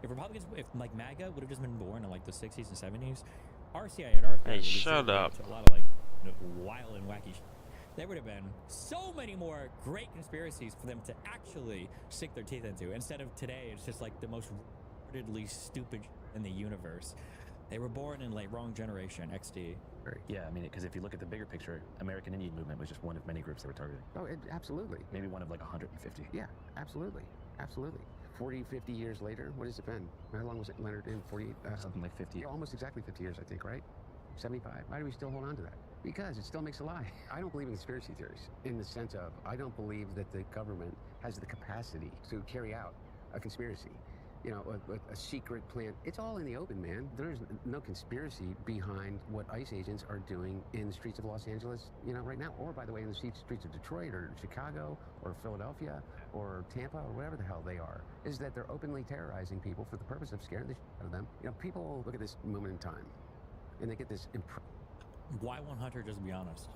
If Republicans, if like MAGA would have just been born in like the 60s and 70s, RCI and RFK Hey, shut up. a lot of like wild and wacky shit. There would have been so many more great conspiracies for them to actually sink their teeth into. Instead of today, it's just like the most retardedly stupid in the universe. They were born in like wrong generation, XD. Yeah, I mean, because if you look at the bigger picture, American Indian movement was just one of many groups they were targeting. Oh, absolutely. Maybe one of like 150. Yeah, absolutely. Absolutely. 40, 50 years later, what has it been? How long was it, Leonard, in 48? Something like 50. Yeah, almost exactly 50 years, I think, right? 75. Why do we still hold on to that? Because it still makes a lie. I don't believe in conspiracy theories in the sense of I don't believe that the government has the capacity to carry out a conspiracy. You know, a secret plan. It's all in the open, man. There's no conspiracy behind what ICE agents are doing in the streets of Los Angeles, you know, right now. Or, by the way, in the streets of Detroit or Chicago or Philadelphia or Tampa or whatever the hell they are, is that they're openly terrorizing people for the purpose of scaring the shit out of them. You know, people look at this moment in time and they get this Why won't Hunter just be honest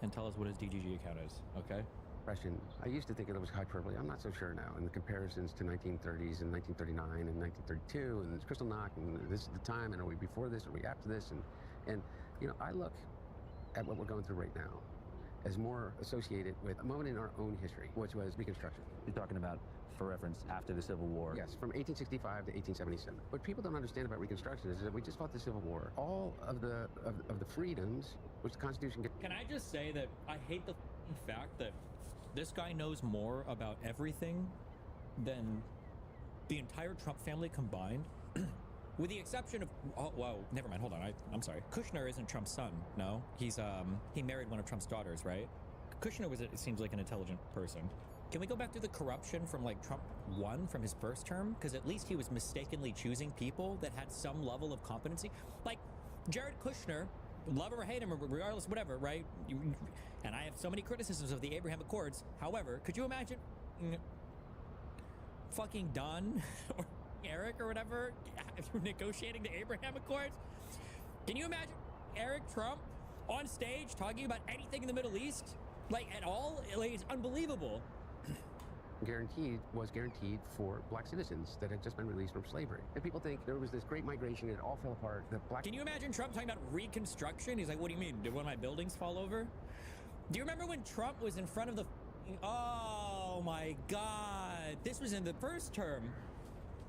and tell us what his DGG account is, okay? Question. I used to think it was hyperbole. I'm not so sure now. And the comparisons to 1930s and 1939 and 1932 and Crystal Knock and this is the time and are we before this, are we after this? And you know, I look at what we're going through right now as more associated with a moment in our own history, which was Reconstruction. You're talking about, for reference, after the Civil War. Yes, from 1865 to 1877. What people don't understand about Reconstruction is that we just fought the Civil War. All of the freedoms which the Constitution gave. Can I just say that I hate the fact that this guy knows more about everything than the entire Trump family combined, with the exception of, oh, whoa, never mind, hold on, I'm sorry. Kushner isn't Trump's son, no? He's, he married one of Trump's daughters, right? Kushner was, it seems like, an intelligent person. Can we go back to the corruption from, like, Trump 1 from his first term? Because at least he was mistakenly choosing people that had some level of competency. Like, Jared Kushner, love him or hate him, or regardless, whatever, right? And I have so many criticisms of the Abraham Accords. However, could you imagine fucking Don or Eric or whatever negotiating the Abraham Accords? Can you imagine Eric Trump on stage talking about anything in the Middle East? Like, at all? Like, it's unbelievable. Was guaranteed for black citizens that had just been released from slavery. And people think there was this great migration, it all fell apart. Can you imagine Trump talking about Reconstruction? He's like, what do you mean? Did one of my buildings fall over? Do you remember when Trump was in front of the... Oh my God. This was in the first term.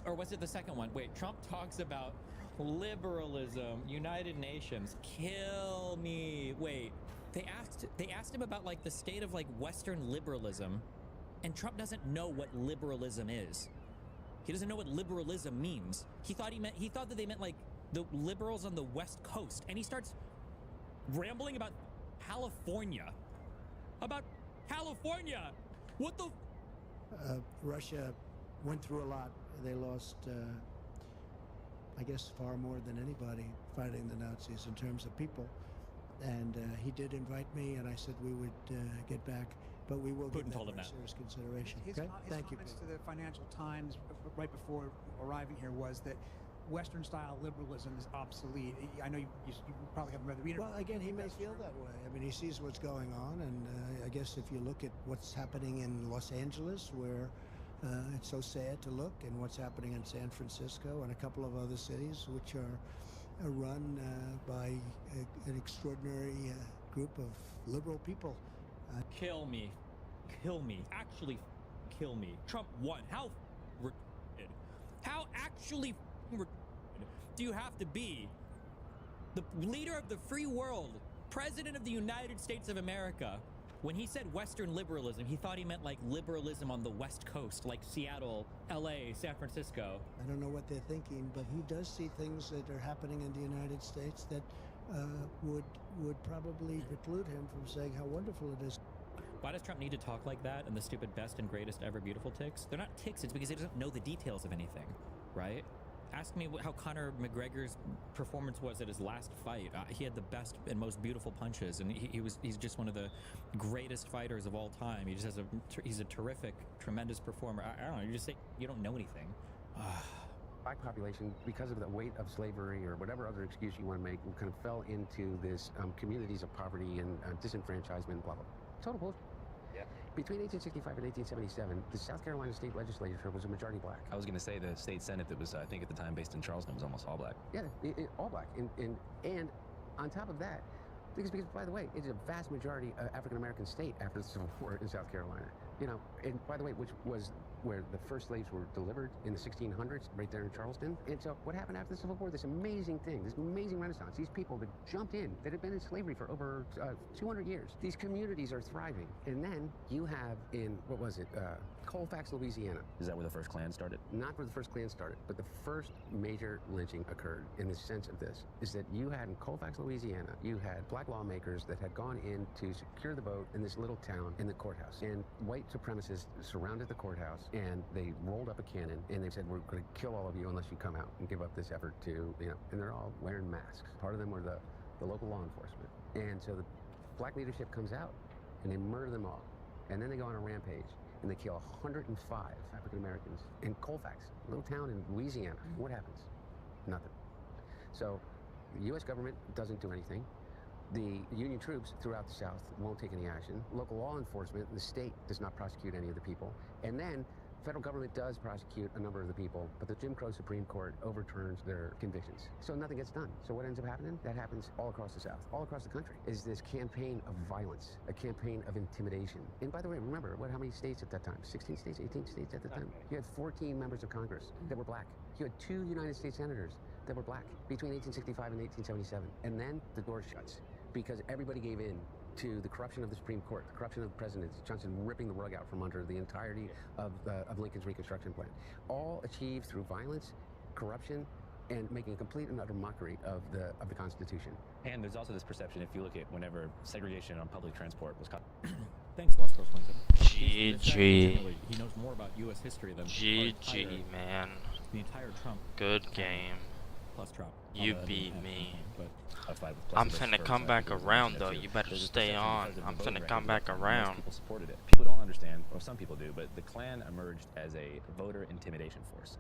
Or was it the second one? Wait, Trump talks about liberalism, United Nations, kill me. Wait, they asked him about like the state of like Western liberalism. And Trump doesn't know what liberalism is. He doesn't know what liberalism means. He thought that they meant like the liberals on the West Coast. And he starts rambling about California. About California. What the? Russia went through a lot. They lost, I guess, far more than anybody fighting the Nazis in terms of people. And he did invite me, and I said we would get back. But we will give that very serious consideration. His comments to the Financial Times right before arriving here was that Western-style liberalism is obsolete. I know you probably haven't read the reader. Well, again, he may feel that way. I mean, he sees what's going on, and I guess if you look at what's happening in Los Angeles, where it's so sad to look, and what's happening in San Francisco and a couple of other cities, which are run by an extraordinary group of liberal people. Kill me. kill me. Actually kill me. Trump won. How retarded? How actually retarded do you have to be? The leader of the free world, president of the United States of America. When he said Western liberalism, he thought he meant like liberalism on the West Coast, like Seattle, LA, San Francisco. I don't know what they're thinking, but he does see things that are happening in the United States that would probably preclude him from saying how wonderful it is. Why does Trump need to talk like that and the stupid best and greatest ever beautiful ticks? They're not ticks, it's because he doesn't know the details of anything, right? Ask me how Conor McGregor's performance was at his last fight. He had the best and most beautiful punches, and he's just one of the greatest fighters of all time. He just has he's a terrific, tremendous performer. I don't know. You just say you don't know anything. Black population, because of the weight of slavery or whatever other excuse you want to make, kind of fell into this communities of poverty and disenfranchisement, blah, blah. Total bullshit. Yeah. Between 1865 and 1877, the South Carolina state legislature was a majority black. I was going to say the state senate that was, I think at the time based in Charleston, was almost all black. Yeah, all black. And on top of that, because by the way, it's a vast majority African-American state after the Civil War in South Carolina. You know, and by the way, which was where the first slaves were delivered in the 1600s, right there in Charleston. And so what happened after the Civil War? This amazing thing, this amazing renaissance. These people that jumped in, that had been in slavery for over 200 years. These communities are thriving. And then you have in, what was it, Colfax, Louisiana. Is that where the first Klan started? Not where the first Klan started, but the first major lynching occurred in the sense of this, is that you had in Colfax, Louisiana, you had black lawmakers that had gone in to secure the vote in this little town in the courthouse. And white supremacists surrounded the courthouse and they rolled up a cannon and they said, we're going to kill all of you unless you come out and give up this effort to, you know, and they're all wearing masks. Part of them were the local law enforcement. And so the black leadership comes out and they murder them all. And then they go on a rampage and they kill 105 African Americans in Colfax, a little town in Louisiana. What happens? Nothing. So the U.S. government doesn't do anything. The Union troops throughout the South won't take any action. Local law enforcement, the state does not prosecute any of the people. And then federal government does prosecute a number of the people, but the Jim Crow Supreme Court overturns their convictions. So nothing gets done. So what ends up happening? That happens all across the South, all across the country, is this campaign of violence, a campaign of intimidation. And by the way, remember, how many states at that time? 16 states, 18 states at the time? You had 14 members of Congress that were black. You had 2 United States senators that were black between 1865 and 1877. And then the door shuts because everybody gave in to the corruption of the Supreme Court, the corruption of the president, Johnson ripping the rug out from under the entirety of Lincoln's Reconstruction Plan. All achieved through violence, corruption, and making a complete and utter mockery of the Constitution. And there's also this perception, if you look at whenever segregation on public transport was caught. Thanks, Los Clinton. GG. He knows more about U.S. history than GG, man. The entire Trump. Good game. Plus Trump. You beat me. I'm finna come back around though. You better stay on. I'm finna come back around. People supported it. People don't understand, or some people do, but the Klan emerged as a voter intimidation force.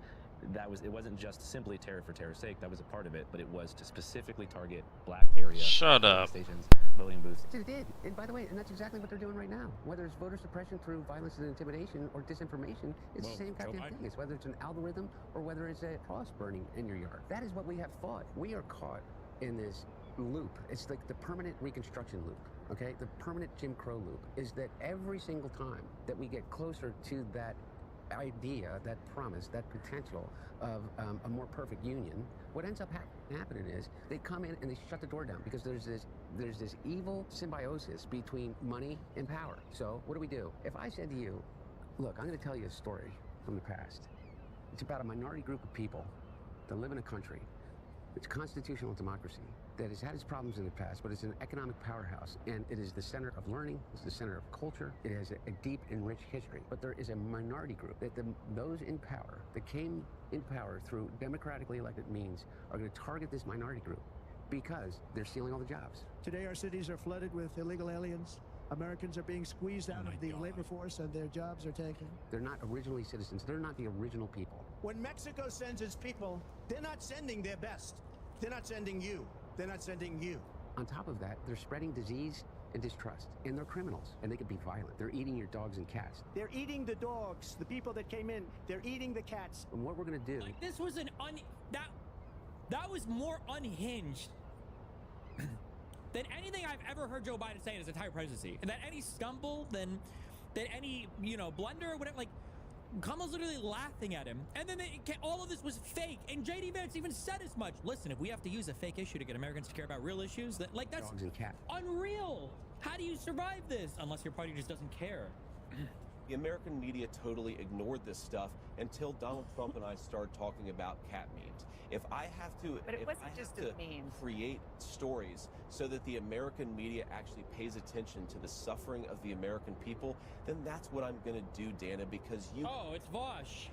It wasn't just simply terror for terror's sake. That was a part of it, but it was to specifically target black areas. Shut up. Stations, voting booths. It did. And by the way, and that's exactly what they're doing right now. Whether it's voter suppression through violence and intimidation or disinformation, it's the same goddamn thing. It's whether it's an algorithm or whether it's a cross burning in your yard. That is what we have fought. We are caught in this loop. It's like the permanent Reconstruction loop, okay? The permanent Jim Crow loop is that every single time that we get closer to that idea, that promise, that potential of a more perfect union, what ends up happening is they come in and they shut the door down because there's this evil symbiosis between money and power. So what do? If I said to you, look, I'm going to tell you a story from the past. It's about a minority group of people that live in a country. It's constitutional democracy that has had its problems in the past, but it's an economic powerhouse, and it is the center of learning, it's the center of culture, it has a deep and rich history. But there is a minority group that those in power, that came in power through democratically elected means, are going to target this minority group because they're stealing all the jobs. Today our cities are flooded with illegal aliens. Americans are being squeezed out of the labor force and their jobs are taken. They're not originally citizens. They're not the original people. When Mexico sends its people, they're not sending their best. They're not sending you. They're not sending you. On top of that, they're spreading disease and distrust. And they're criminals. And they could be violent. They're eating your dogs and cats. They're eating the dogs. The people that came in, they're eating the cats. And what we're going to do... Like, this was that was more unhinged than anything I've ever heard Joe Biden say in his entire presidency. And that any stumble than than any, blunder or whatever. Like, Kamala's literally laughing at him. And then all of this was fake. And J.D. Vance even said as much. Listen, if we have to use a fake issue to get Americans to care about real issues, that's dogs and cats. Unreal. How do you survive this? Unless your party just doesn't care. The American media totally ignored this stuff until Donald Trump and I started talking about cat memes. If I have to, But it wasn't just a meme. Create stories so that the American media actually pays attention to the suffering of the American people, then that's what I'm going to do, Dana, because you... Oh, it's Vosh.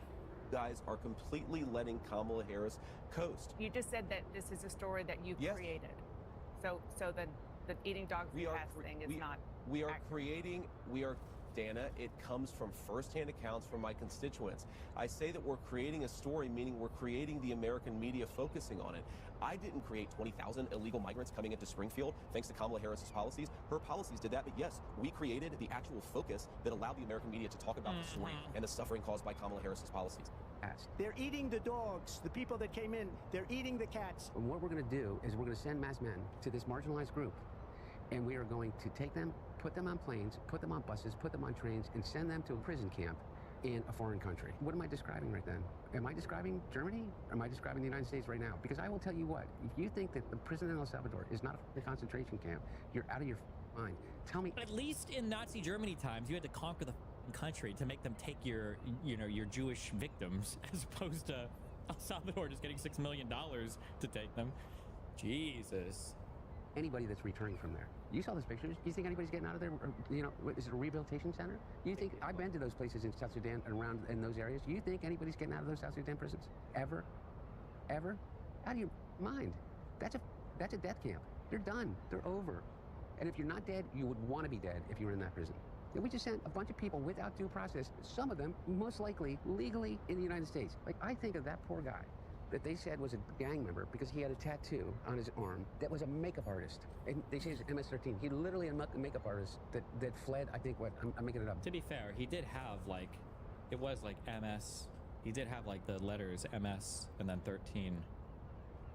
Guys are completely letting Kamala Harris coast. You just said that this is a story that you created. So the eating dogs and cats thing is not We are accurate. creating... Dana, it comes from firsthand accounts from my constituents. I say that we're creating a story, meaning we're creating the American media focusing on it. I didn't create 20,000 illegal migrants coming into Springfield thanks to Kamala Harris's policies. Her policies did that, but yes, we created the actual focus that allowed the American media to talk about the story and the suffering caused by Kamala Harris's policies. They're eating the dogs. The people that came in, they're eating the cats. And what we're going to do is we're going to send mass men to this marginalized group, and we are going to take them, put them on planes, put them on buses, put them on trains, and send them to a prison camp in a foreign country. What am I describing right then? Am I describing Germany? Or am I describing the United States right now? Because I will tell you what, if you think that the prison in El Salvador is not a concentration camp, you're out of your mind. Tell me. At least in Nazi Germany times, you had to conquer the country to make them take your Jewish victims, as opposed to El Salvador just getting $6 million to take them. Jesus. Anybody that's returning from there. You saw those pictures. Do you think anybody's getting out of there? Or, is it a rehabilitation center? Do you think, I've been to those places in South Sudan and around in those areas. Do you think anybody's getting out of those South Sudan prisons? Ever? Ever? Out of your mind. That's a death camp. They're done. They're over. And if you're not dead, you would want to be dead if you were in that prison. And we just sent a bunch of people without due process, some of them most likely legally in the United States. Like, I think of that poor guy that they said was a gang member because he had a tattoo on his arm that was a makeup artist. And they say he's MS-13. He literally a makeup artist that fled, I think, I'm making it up. To be fair, he did have, it was MS. He did have, the letters MS and then 13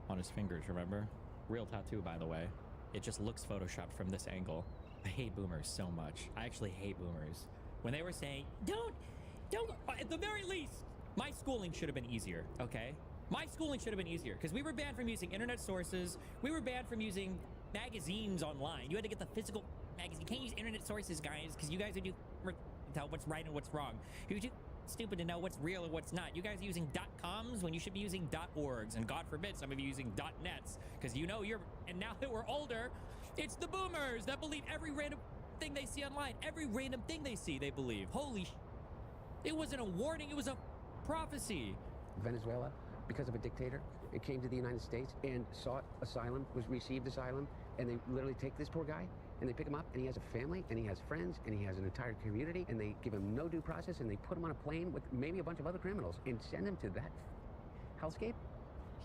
on his fingers, remember? Real tattoo, by the way. It just looks photoshopped from this angle. I hate boomers so much. I actually hate boomers. When they were saying, don't, at the very least, my schooling should have been easier, okay? My schooling should have been easier because we were banned from using internet sources. We were banned from using magazines online. You had to get the physical magazine. You can't use internet sources, guys, because you guys are too tell what's right and what's wrong. You're too stupid to know what's real and what's not. You guys are using .coms when you should be using .orgs, and God forbid some of you using .nets because and now that we're older, it's the boomers that believe every random thing they see online. Every random thing they see, they believe. Holy it wasn't a warning, it was a prophecy. Venezuela, because of a dictator, it came to the United States and sought asylum, received asylum, and they literally take this poor guy and they pick him up, and he has a family, and he has friends, and he has an entire community, and they give him no due process, and they put him on a plane with maybe a bunch of other criminals and send him to that hellscape.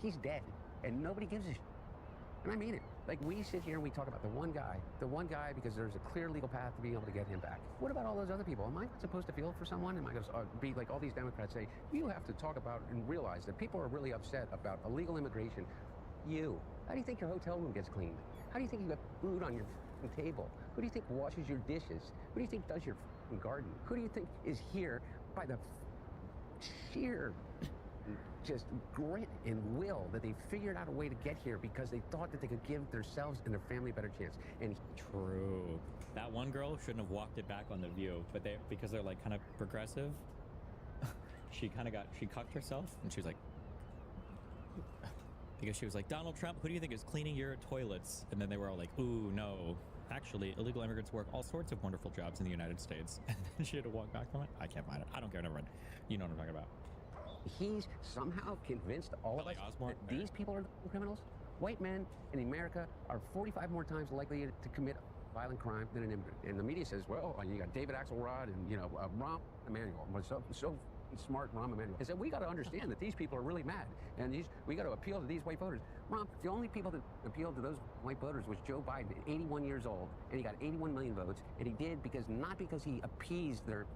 He's dead, and nobody gives a shit. And I mean it. Like, we sit here and we talk about the one guy because there's a clear legal path to being able to get him back. What about all those other people? Am I not supposed to feel for someone? Am I going to be like all these Democrats say, you have to talk about and realize that people are really upset about illegal immigration. How do you think your hotel room gets cleaned? How do you think you got food on your table? Who do you think washes your dishes? Who do you think does your garden? Who do you think is here by the sheer just grit and will that they figured out a way to get here because they thought that they could give themselves and their family a better chance? And true. That one girl shouldn't have walked it back on The View, but because they're kind of progressive, she cucked herself, and she was like, because she was like, Donald Trump, who do you think is cleaning your toilets? And then they were all like, ooh, no. Actually, illegal immigrants work all sorts of wonderful jobs in the United States. And then she had to walk back from it. I can't find it. I don't care, never mind. You know what I'm talking about. He's somehow convinced all of us that these people are criminals. White men in America are 45 more times likely to commit violent crime than an immigrant. And the media says, well, you got David Axelrod and, Rahm Emanuel. So smart Rahm Emanuel. He said, we got to understand that these people are really mad. And we got to appeal to these white voters. Rahm, the only people that appealed to those white voters was Joe Biden, 81 years old. And he got 81 million votes. And he did not because he appeased their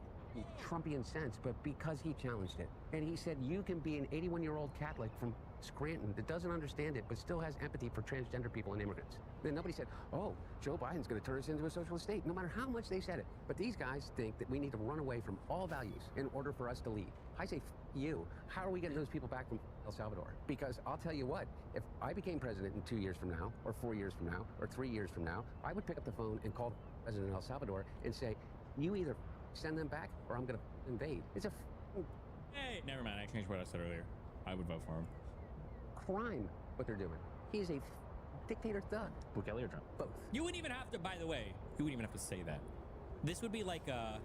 Trumpian sense, but because he challenged it. And he said, you can be an 81-year-old Catholic from Scranton that doesn't understand it, but still has empathy for transgender people and immigrants. Then nobody said, oh, Joe Biden's going to turn us into a socialist state, no matter how much they said it. But these guys think that we need to run away from all values in order for us to lead. I say, you. How are we getting those people back from El Salvador? Because I'll tell you what, if I became president in 2 years from now, or 4 years from now, or 3 years from now, I would pick up the phone and call President of El Salvador and say, you either send them back or I'm going to invade. It's a hey, never mind. I changed what I said earlier. I would vote for him. Crime what they're doing. He's a dictator thug. Bukele or Trump? Both. You wouldn't even have to, by the way, you wouldn't even have to say that. This would be like a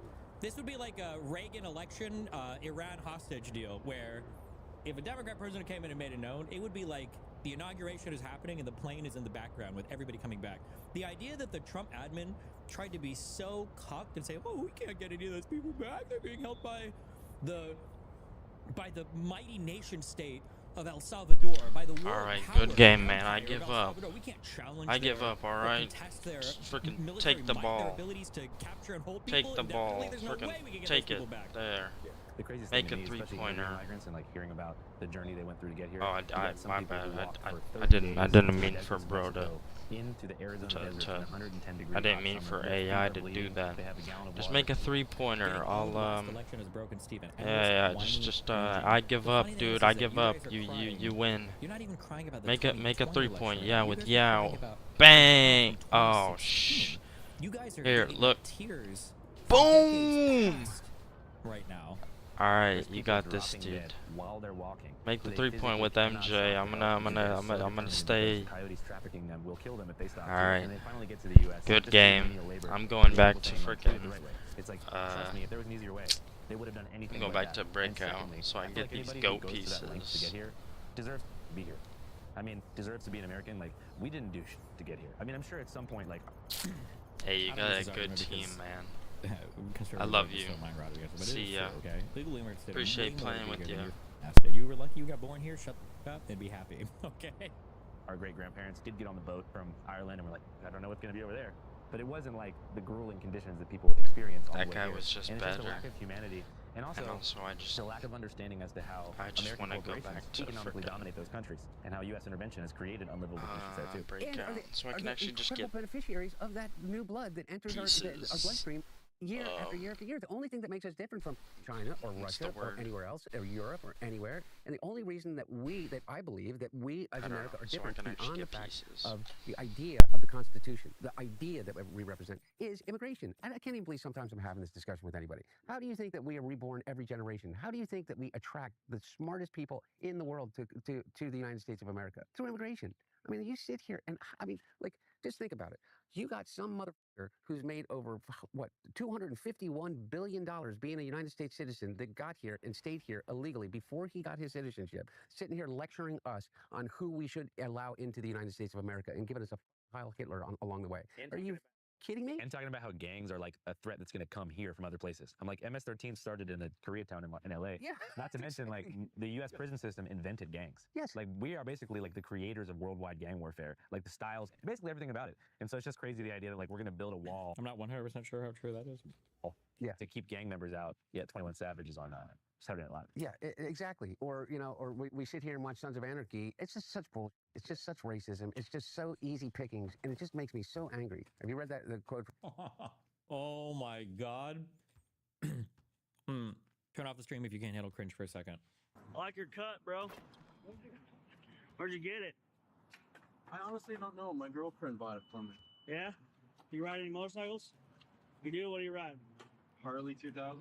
Reagan election, Iran hostage deal, where if a Democrat president came in and made it known, it would be like the inauguration is happening and the plane is in the background with everybody coming back. The idea that the Trump admin tried to be so cocked and say, oh, we can't get any of those people back. They're being held by the mighty nation state of El Salvador, by the world. All right, power good game, man. empire I of give El up. Salvador. We can't challenge I give up. All right, freaking take the their ball. abilities to capture and hold Take people the ball. indefinitely. There's no way we can Freaking get take those it. people back. There. The craziest Make thing a to me, especially three-pointer. migrants and like hearing about the journey they went through to get here. Oh, my people bad. who walked for I 30 didn't days mean through for deserts of bro to. Mexico into the Arizona desert in 110 degree I didn't hot mean summer. for Their feet AI are to do bleeding. that. They have a gallon of Just water. make a three-pointer. I'll Election is broken, Steven. Yeah, just I give up, dude. I give up. You win. You're not even crying about the Make a 2020 3-point. election. Yeah, You with guys are Yao. crying about Bang! Oh 2016. You guys are Here, getting look. tears Boom! right now. All right, There's you people got this, dropping dude. dead while they're walking. Make the They 3-point physically with cannot MJ. stop I'm gonna stay. Coyotes trafficking them will kill them if they stop. All too. right. And they finally get to the U.S. Good Just game. manual labor. I'm going The back people to saying, like, do it freaking. the right way. It's like, trust me, if there was an easier way, they would have done anything. I'm going like back that. to breakout secondly, so I can feel get like these anybody who goat goes to that length to get pieces. here deserves to be here. I mean, deserves to be an American. Like, we didn't do shit to get here. I mean, I'm sure at some point, like. Hey, you got a good team, man. I love you. See ya. Okay. Legally, we're instead of Appreciate way more playing with bigger you. than your You were lucky you got born here. Shut up and be happy. Okay. Our great-grandparents did get on the boat from Ireland, and we're like, I don't know what's going to be over there. But it wasn't like the grueling conditions that people experience on That the way guy here. was just and it's just a better. lack of humanity. And also I just the lack of understanding as to how I just American want to go corporations back to economically frickin' dominate those countries, and how U.S. intervention has created unlivable conditions there too. breakout. So I can actually just get beneficiaries of that new blood that enters our bloodstream year after year after year. The only thing that makes us different from China or Russia or anywhere else or Europe or anywhere, and the only reason that I believe that we as America are different beyond the fact of the idea of the Constitution, the idea that we represent is immigration. And I can't even believe sometimes I'm having this discussion with anybody. How do you think that we are reborn every generation? How do you think that we attract the smartest people in the world to the United States of America? Through immigration. I mean, you sit here and I mean, like, just think about it. You got some motherfucker who's made over, what, $251 billion being a United States citizen that got here and stayed here illegally before he got his citizenship, sitting here lecturing us on who we should allow into the United States of America and giving us a Heil Hitler along the way. Are you kidding me? And talking about how gangs are like a threat that's going to come here from other places. I'm like, MS-13 started in a Koreatown in LA. Yeah. Not to mention, like, the U.S. prison system invented gangs. Yes. Like, we are basically like the creators of worldwide gang warfare. Like the styles, basically everything about it. And so it's just crazy the idea that like we're going to build a wall. I'm not 100% sure how true that is. Yeah. To keep gang members out. Yeah, 21 Savage is on Saturday Night Live. Yeah, exactly. Or, you know, or we sit here and watch Sons of Anarchy. It's just such bull. It's just such racism. It's just so easy pickings, and it just makes me so angry. Have you read the quote? Oh my God. Turn off the stream if you can't handle cringe for a second. I like your cut, bro. Where'd you get it? I honestly don't know. My girlfriend bought it for me. Yeah? You ride any motorcycles? You do? What do you ride? Harley 2000,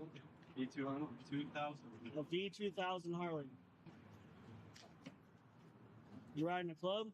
V200, 2000. A V2000 Harley. You riding a club?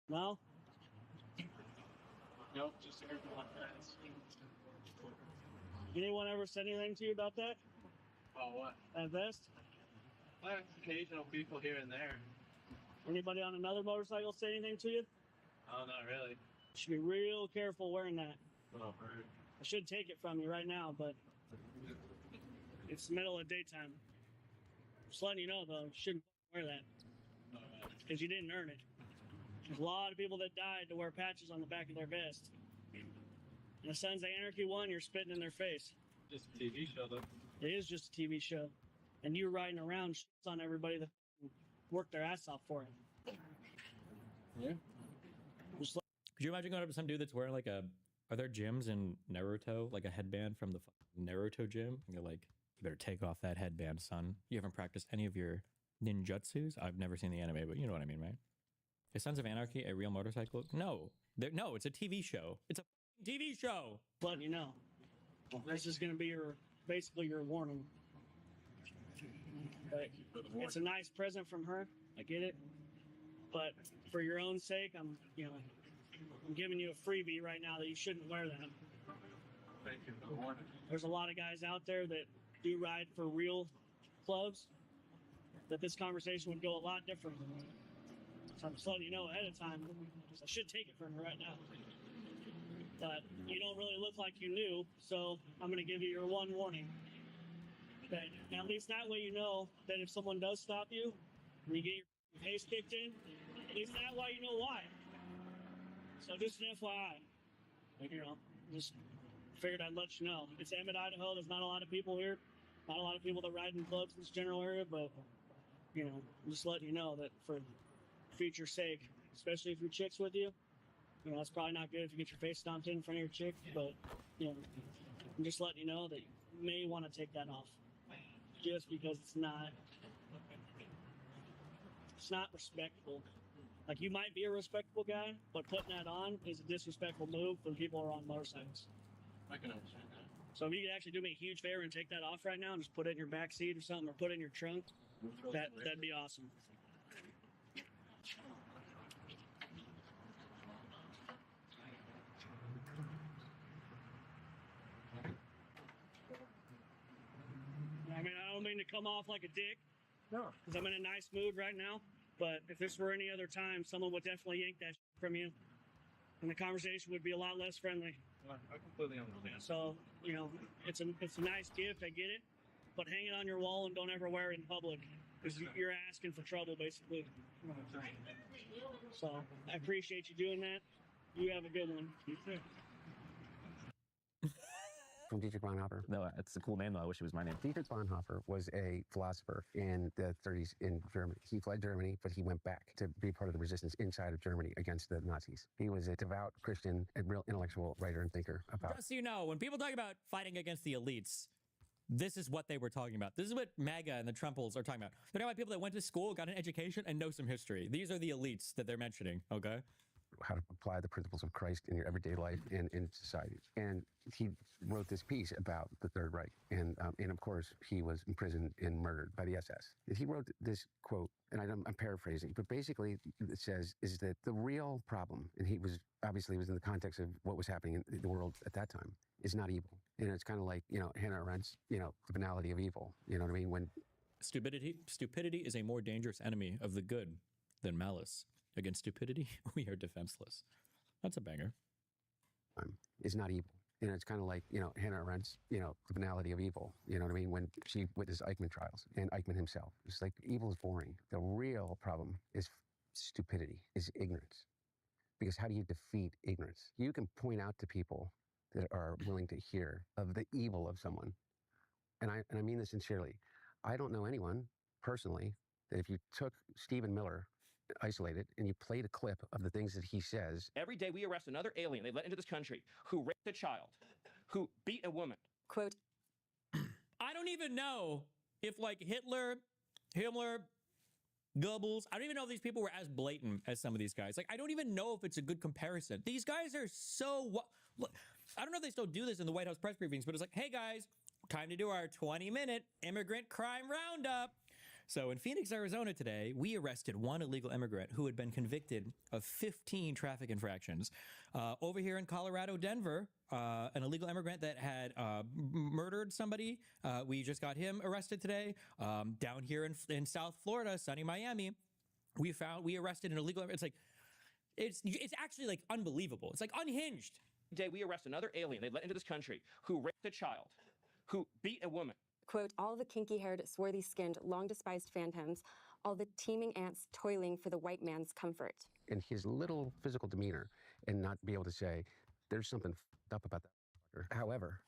No? Nope, just heard from my friends. Anyone ever said anything to you about that? About what? That vest? I have occasional people here and there. Anybody on another motorcycle say anything to you? Oh, not really. You should be real careful wearing that. Oh, right. I should take it from you right now, but it's the middle of daytime. Just letting you know, though, you shouldn't wear that. Because you didn't earn it. There's a lot of people that died to wear patches on the back of their vest. In the Sons of Anarchy one, you're spitting in their face. Just a TV show, though. It is just a TV show. And you're riding around on everybody that worked their ass off for it. Yeah. Just Could you imagine going up to some dude that's wearing like a... Are there gyms in Naruto? Like a headband from the Naruto gym? And you're like, you better take off that headband, son. You haven't practiced any of your ninjutsus? I've never seen the anime, but you know what I mean, right? Is Sons of Anarchy a real motorcycle? No. No, it's a TV show. It's a TV show! letting you know. This is going to be basically your warning. But it's a nice present from her. I get it. But for your own sake, I'm giving you a freebie right now that you shouldn't wear that. Thank you for the warning. There's a lot of guys out there that do ride for real clubs that this conversation would go a lot different. So I'm just letting you know ahead of time. I should take it from you right now. But you don't really look like you knew, so I'm going to give you your one warning. Okay. Now, at least that way you know that if someone does stop you, and you get your face kicked in, at least that way you know why. So just an FYI. Just figured I'd let you know. It's Emmett, Idaho. There's not a lot of people here. Not a lot of people that ride in clubs in this general area, but, I'm just letting you know that for future sake, especially if your chick's with you, it's probably not good if you get your face stomped in front of your chick, but, I'm just letting you know that you may want to take that off. Just because it's not respectful. Like, you might be a respectable guy, but putting that on is a disrespectful move when people are on motorcycles. I can understand that. So if you could actually do me a huge favor and take that off right now and just put it in your back seat or something, or put it in your trunk, that'd be awesome. I don't mean to come off like a dick. No. Because I'm in a nice mood right now. But if this were any other time, someone would definitely yank that from you. And the conversation would be a lot less friendly. I completely understand. So, it's a nice gift, I get it. But hang it on your wall and don't ever wear it in public. Because you're asking for trouble, basically. So, I appreciate you doing that. You have a good one. You too. From Dietrich Bonhoeffer. No, it's a cool name, though. I wish it was my name. Dietrich Bonhoeffer was a philosopher in the 30s in Germany. He fled Germany, but he went back to be part of the resistance inside of Germany against the Nazis. He was a devout Christian and real intellectual writer and thinker about... Just so you know, when people talk about fighting against the elites, this is what they were talking about. This is what MAGA and the Trumples are talking about. They're talking about people that went to school, got an education, and know some history. These are the elites that they're mentioning, okay? How to apply the principles of Christ in your everyday life and in society. And he wrote this piece about the Third Reich. And of course, he was imprisoned and murdered by the SS. He wrote this quote, and I'm paraphrasing, but basically it says, is that the real problem, and he was obviously was in the context of what was happening in the world at that time, is not evil. And it's kind of like, Hannah Arendt's, the banality of evil. You know what I mean? When Stupidity is a more dangerous enemy of the good than malice. Against stupidity, we are defenseless. That's a banger. Is not evil. It's kind of like, Hannah Arendt's, the banality of evil. You know what I mean? When she witnessed Eichmann trials and Eichmann himself. It's like, evil is boring. The real problem is stupidity, is ignorance. Because how do you defeat ignorance? You can point out to people that are willing to hear of the evil of someone. And I mean this sincerely. I don't know anyone, personally, that if you took Stephen Miller, isolated, and you played a clip of the things that he says. Every day we arrest another alien they let into this country who raped a child, who beat a woman. Quote, I don't even know if Hitler, Himmler, Goebbels, I don't even know if these people were as blatant as some of these guys. I don't even know if it's a good comparison. These guys are so... Look, I don't know if they still do this in the White House press briefings, but it's like, hey guys, time to do our 20-minute immigrant crime roundup. So in Phoenix, Arizona today, we arrested one illegal immigrant who had been convicted of 15 traffic infractions. Over here in Colorado, Denver, an illegal immigrant that had murdered somebody, we just got him arrested today. Down here in South Florida, sunny Miami, we arrested an illegal. It's like it's actually like unbelievable. It's like unhinged. Today we arrest another alien they let into this country who raped a child, who beat a woman. Quote, all the kinky-haired, swarthy-skinned, long-despised phantoms, all the teeming ants toiling for the white man's comfort. And his little physical demeanor, and not be able to say, there's something up about that. However,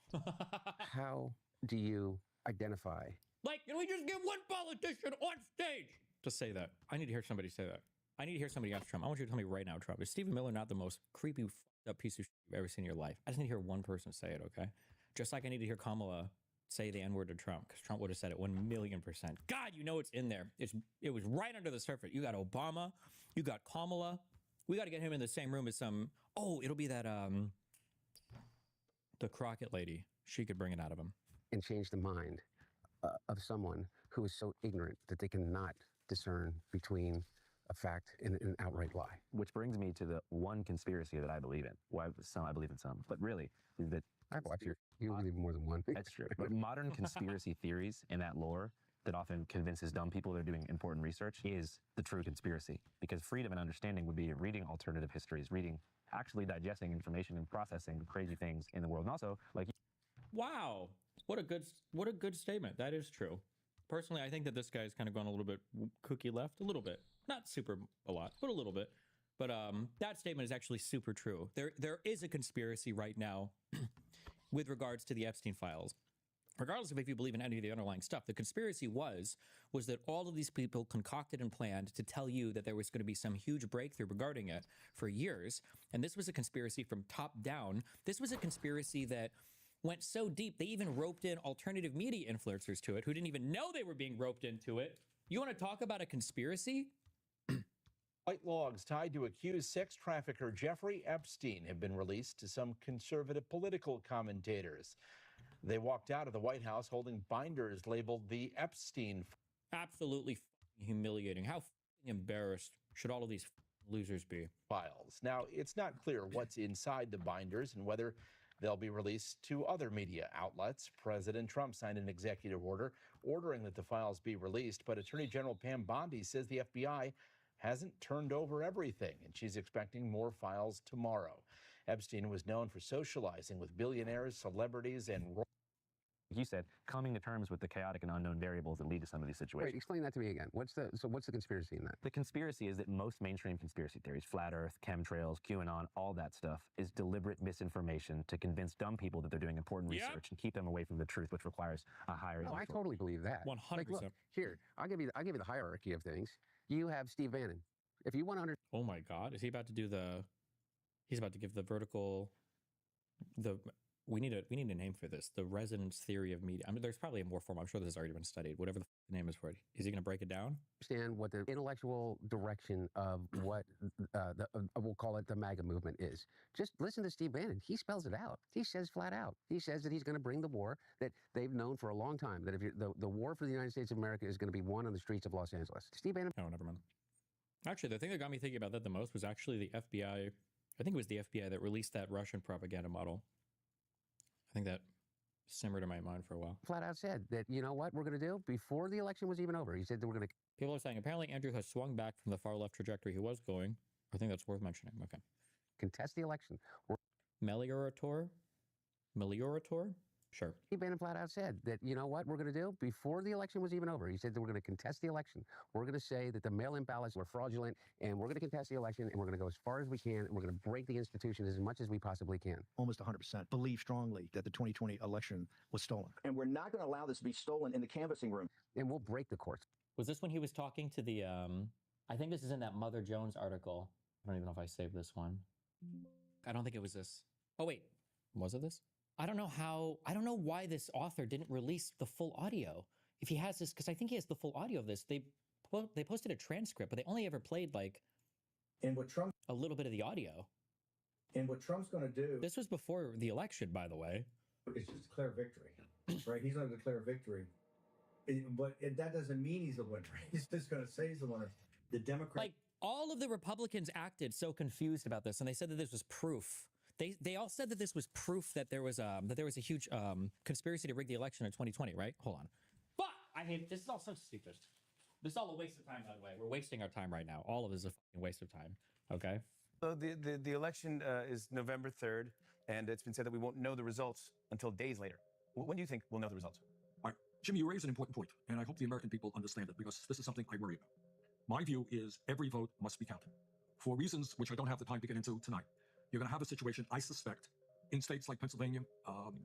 how do you identify? Like, can we just get one politician on stage to say that? I need to hear somebody say that. I need to hear somebody ask Trump. I want you to tell me right now, Trump, is Stephen Miller not the most creepy, fucked up piece of shit you've ever seen in your life? I just need to hear one person say it, okay? Just like I need to hear Kamala say the N-word to Trump, because Trump would have said it 1,000,000%. God, you know it's in there. It was right under the surface. You got Obama, you got Kamala. We got to get him in the same room as some. Oh, it'll be that the Crockett lady. She could bring it out of him and change the mind of someone who is so ignorant that they cannot discern between a fact and an outright lie. Which brings me to the one conspiracy that I believe in. Well, I believe in some, but really, that I've watched you believe more than one. That's true. But modern conspiracy theories and that lore that often convinces dumb people they're doing important research is the true conspiracy. Because freedom and understanding would be reading alternative histories, actually digesting information and processing crazy things in the world. And also, like, wow, what a good statement. That is true. Personally, I think that this guy's kind of gone a little bit kooky left, a little bit, not super a lot, but a little bit. But that statement is actually super true. There is a conspiracy right now with regards to the Epstein files. Regardless of if you believe in any of the underlying stuff, the conspiracy was that all of these people concocted and planned to tell you that there was going to be some huge breakthrough regarding it for years. And this was a conspiracy from top down. This was a conspiracy that went so deep, they even roped in alternative media influencers to it who didn't even know they were being roped into it. You want to talk about a conspiracy? White logs tied to accused sex trafficker Jeffrey Epstein have been released to some conservative political commentators. They walked out of the White House holding binders labeled the Epstein. Absolutely humiliating. How embarrassed should all of these losers be? Files. Now, it's not clear what's inside the binders and whether they'll be released to other media outlets. President Trump signed an executive order ordering that the files be released, but Attorney General Pam Bondi says the FBI hasn't turned over everything, and she's expecting more files tomorrow. Epstein was known for socializing with billionaires, celebrities, and you said, coming to terms with the chaotic and unknown variables that lead to some of these situations. Wait, explain that to me again. What's the conspiracy in that? The conspiracy is that most mainstream conspiracy theories, flat Earth, chemtrails, QAnon, all that stuff, is deliberate misinformation to convince dumb people that they're doing important research and keep them away from the truth, which requires a higher. No, I totally believe that. 100%. Like, look, here, I'll give you the hierarchy of things. You have Steve Bannon. If you want to understand. Oh my God, is he about to do the? He's about to give the vertical. We need a name for this. The resonance theory of media. I mean, there's probably a more form. I'm sure this has already been studied. Whatever the name is for it. Is he going to break it down? Understand what the intellectual direction of what we'll call it the MAGA movement is. Just listen to Steve Bannon. He spells it out. He says flat out. He says that he's going to bring the war that they've known for a long time. That if the war for the United States of America is going to be won on the streets of Los Angeles. Steve Bannon. Oh, never mind. Actually, the thing that got me thinking about that the most was actually the FBI. I think it was the FBI that released that Russian propaganda model. I think that simmered in my mind for a while. Flat out said that, you know what we're going to do before the election was even over. He said that we're going to. People are saying apparently Andrew has swung back from the far left trajectory he was going. I think that's worth mentioning. Okay. Contest the election. Meliorator? Sure. Steve Bannon flat out said that, you know what we're going to do before the election was even over. He said that we're going to contest the election. We're going to say that the mail-in ballots were fraudulent, and we're going to contest the election, and we're going to go as far as we can, and we're going to break the institution as much as we possibly can. Almost 100% believe strongly that the 2020 election was stolen. And we're not going to allow this to be stolen in the canvassing room. And we'll break the courts. Was this when he was talking to the, I think this is in that Mother Jones article. I don't even know if I saved this one. I don't think it was this. Oh, wait. Was it this? I don't know why this author didn't release the full audio. If he has this, because I think he has the full audio of this. They posted a transcript, but they only ever played like a little bit of the audio. And what Trump's going to do... This was before the election, by the way. It's just declare victory, right? He's going to declare victory But that doesn't mean he's the winner. He's just going to say he's the winner. The Democrats. Like, all of the Republicans acted so confused about this, and they said that this was proof. They all said that this was proof that there was a huge conspiracy to rig the election in 2020, right? Hold on. But I hate this. Is all so stupid. This is all a waste of time, by the way. We're wasting our time right now. All of this is a fucking waste of time. Okay. So the election is November 3rd, and it's been said that we won't know the results until days later. When do you think we'll know the results? All right. Jimmy, you raise an important point, and I hope the American people understand it, because this is something I worry about. My view is every vote must be counted. For reasons which I don't have the time to get into tonight, you're going to have a situation, I suspect, in states like Pennsylvania,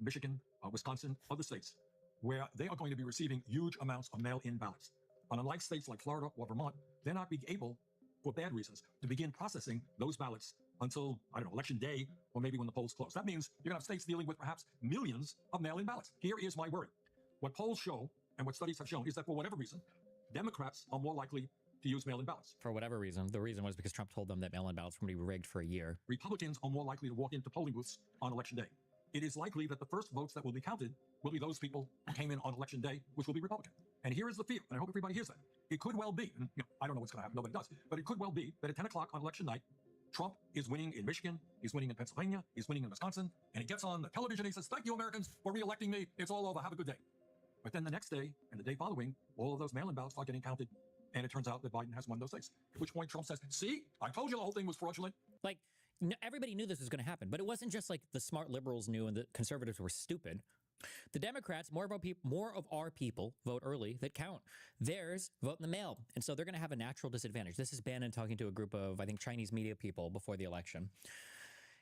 Michigan, Wisconsin, other states, where they are going to be receiving huge amounts of mail-in ballots. And unlike states like Florida or Vermont, they're not being able, for bad reasons, to begin processing those ballots until, I don't know, election day, or maybe when the polls close. That means you're going to have states dealing with perhaps millions of mail-in ballots. Here is my worry. What polls show, and what studies have shown, is that for whatever reason, Democrats are more likely to use mail-in ballots. For whatever reason. The reason was because Trump told them that mail-in ballots were going to be rigged for a year. Republicans are more likely to walk into polling booths on election day. It is likely that the first votes that will be counted will be those people who came in on election day, which will be Republican. And here is the fear, and I hope everybody hears that. It could well be, and I don't know what's going to happen, nobody does, but it could well be that at 10 o'clock on election night, Trump is winning in Michigan, he's winning in Pennsylvania, he's winning in Wisconsin, and he gets on the television and he says, "Thank you, Americans, for re-electing me. It's all over. Have a good day." But then the next day and the day following, all of those mail-in ballots start getting counted, and it turns out that Biden has won those states. At which point Trump says, "See, I told you the whole thing was fraudulent." Like, everybody knew this was going to happen, but it wasn't just like the smart liberals knew and the conservatives were stupid. The Democrats, more of our people vote early that count. Theirs vote in the mail. And so they're going to have a natural disadvantage. This is Bannon talking to a group of, I think, Chinese media people before the election.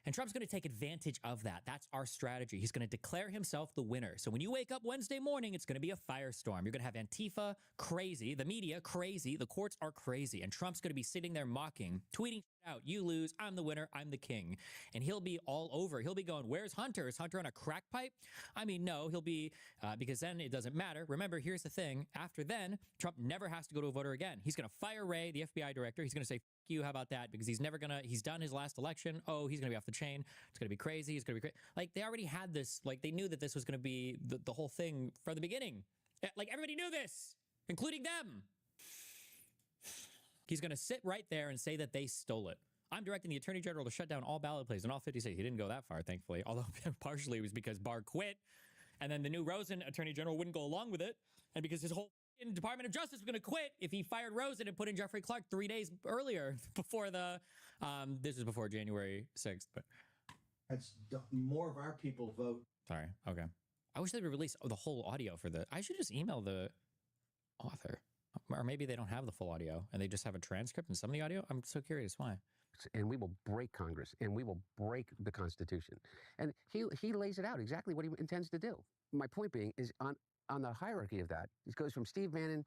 And Trump's going to take advantage of that. That's our strategy. He's going to declare himself the winner. So when you wake up Wednesday morning, it's going to be a firestorm. You're going to have Antifa crazy, the media crazy, the courts are crazy. And Trump's going to be sitting there mocking, tweeting out, "You lose, I'm the winner, I'm the king." And he'll be all over. He'll be going, "Where's Hunter? Is Hunter on a crack pipe?" I mean, no, he'll be, because then it doesn't matter. Remember, here's the thing. After then, Trump never has to go to a voter again. He's going to fire Wray, the FBI director. He's going to say, "F you, how about that?" Because he's done his last election. Oh, he's going to be off the chain. It's going to be crazy. He's going to be crazy. Like, they already had this, like, they knew that this was going to be the whole thing from the beginning. Like, everybody knew this, including them. He's going to sit right there and say that they stole it. "I'm directing the Attorney General to shut down all ballot places in all 50 states." He didn't go that far, thankfully, although partially it was because Barr quit, and then the new Rosen Attorney General wouldn't go along with it, and because his whole Department of Justice was going to quit if he fired Rosen and put in Jeffrey Clark 3 days earlier before this is before January 6th. But That's more of our people vote. Sorry. Okay. I wish they would release the whole audio for the. I should just email the author, or maybe they don't have the full audio and they just have a transcript and some of the audio. I'm so curious why. And we will break Congress, and we will break the Constitution. And he lays it out exactly what he intends to do. My point being is on the hierarchy of that, it goes from Steve Bannon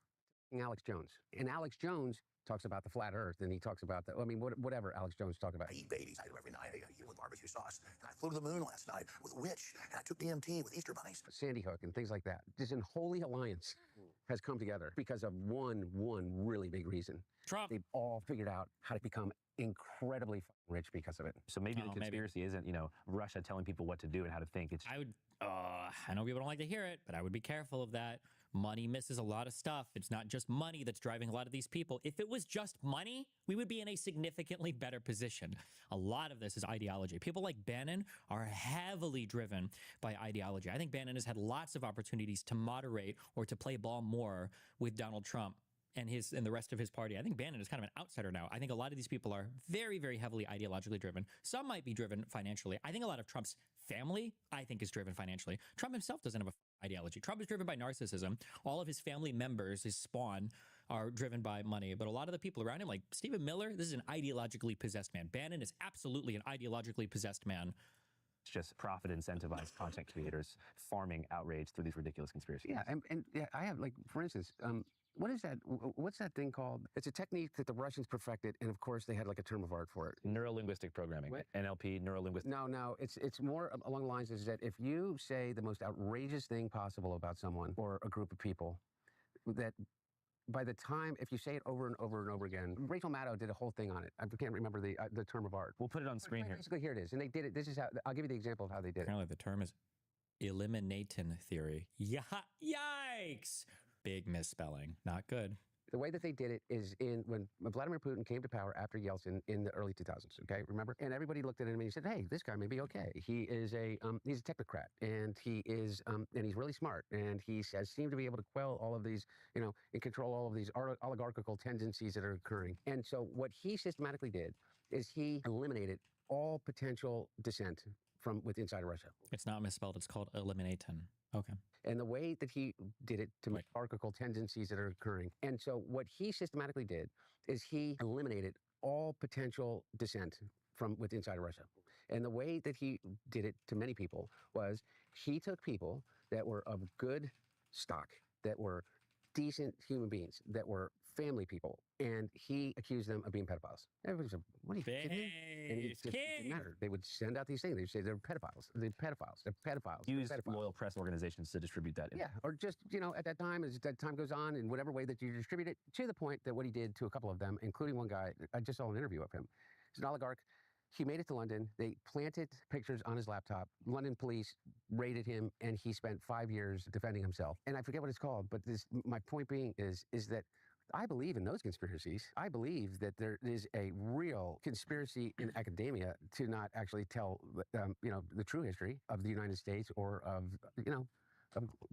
to Alex Jones. And Alex Jones talks about the flat earth, and he talks about whatever Alex Jones talks about. I eat babies. I do every night. I eat with barbecue sauce. And I flew to the moon last night with a witch. And I took DMT with Easter bunnies. Sandy Hook and things like that. This unholy alliance has come together because of one really big reason. Trump. They've all figured out how to become incredibly rich because of it. So maybe the conspiracy isn't, Russia telling people what to do and how to think. It's I know people don't like to hear it, but I would be careful of that. Money misses a lot of stuff. It's not just money that's driving a lot of these people. If it was just money, we would be in a significantly better position. A lot of this is ideology. People like Bannon are heavily driven by ideology. I think Bannon has had lots of opportunities to moderate or to play ball more with Donald Trump and the rest of his party. I think Bannon is kind of an outsider now. I think a lot of these people are very, very heavily ideologically driven. Some might be driven financially. I think a lot of Trump's family, I think, is driven financially. Trump himself doesn't have an ideology. Trump is driven by narcissism. All of his family members, his spawn, are driven by money. But a lot of the people around him, like Stephen Miller, this is an ideologically possessed man. Bannon is absolutely an ideologically possessed man. It's just profit incentivized content creators farming outrage through these ridiculous conspiracies. Yeah, and I have, like, for instance, what is that? What's that thing called? It's a technique that the Russians perfected, and of course they had like a term of art for it. Neuro-linguistic programming. What? NLP, neuro-linguistic. No, it's more along the lines is that if you say the most outrageous thing possible about someone or a group of people, that by the time, if you say it over and over and over again, Rachel Maddow did a whole thing on it. I can't remember the term of art. We'll put it on screen here. Basically, here it is, and they did it. This is how I'll give you the example of how they did it. Apparently, the term is eliminating theory. Yeah, yikes! Big misspelling. Not good. The way that they did it is when Vladimir Putin came to power after Yeltsin in the early 2000s, okay, remember? And everybody looked at him and he said, hey, this guy may be okay. He is he's a technocrat, and he's really smart, and he has seemed to be able to quell all of these, and control all of these oligarchical tendencies that are occurring. And so what he systematically did is he eliminated all potential dissent from inside of Russia. It's not misspelled. It's called eliminatin. Okay. And the way that he did it to oligarchical tendencies that are occurring. And so what he systematically did is he eliminated all potential dissent from inside of Russia. And the way that he did it to many people was he took people that were of good stock, that were decent human beings, that were family people, and he accused them of being pedophiles. Everybody said, what are you kidding me? And it just didn't matter. They would send out these things. They'd say they're pedophiles. They're pedophiles. They're pedophiles. Use they're pedophiles. loyal press organizations to distribute that. Yeah, or just, at that time, as that time goes on, in whatever way that you distribute it, to the point that what he did to a couple of them, including one guy, I just saw an interview of him. He's an oligarch. He made it to London. They planted pictures on his laptop. London police raided him, and he spent 5 years defending himself. And I forget what it's called, but my point being is that I believe in those conspiracies. I believe that there is a real conspiracy in academia to not actually tell, the true history of the United States or of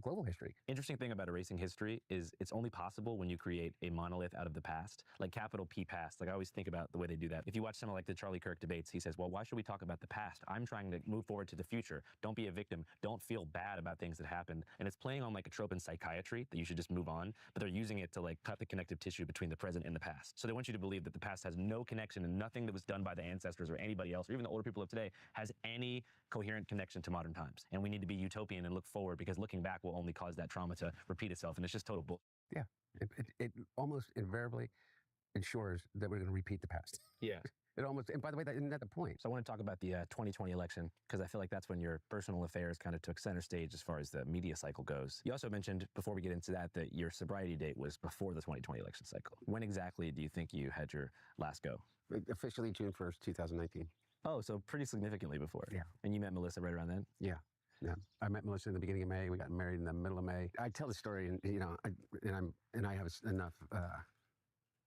global history. Interesting thing about erasing history is it's only possible when you create a monolith out of the past, like capital P past. Like I always think about the way they do that. If you watch some of like the Charlie Kirk debates, he says, well, why should we talk about the past? I'm trying to move forward to the future. Don't be a victim. Don't feel bad about things that happened. And it's playing on like a trope in psychiatry that you should just move on, but they're using it to like cut the connective tissue between the present and the past. So they want you to believe that the past has no connection and nothing that was done by the ancestors or anybody else, or even the older people of today, has any coherent connection to modern times. And we need to be utopian and look forward, because looking back will only cause that trauma to repeat itself, and it's just total bull. Yeah, it almost invariably ensures that we're going to repeat the past. Yeah. It almost, and by the way, isn't that the point? So I want to talk about the 2020 election, because I feel like that's when your personal affairs kind of took center stage as far as the media cycle goes. You also mentioned, before we get into that your sobriety date was before the 2020 election cycle. When exactly do you think you had your last go? Officially June 1st, 2019. Oh, so pretty significantly before. Yeah. And you met Melissa right around then? Yeah. Yeah, I met Melissa in the beginning of May. We got married in the middle of May. I tell the story, and I have enough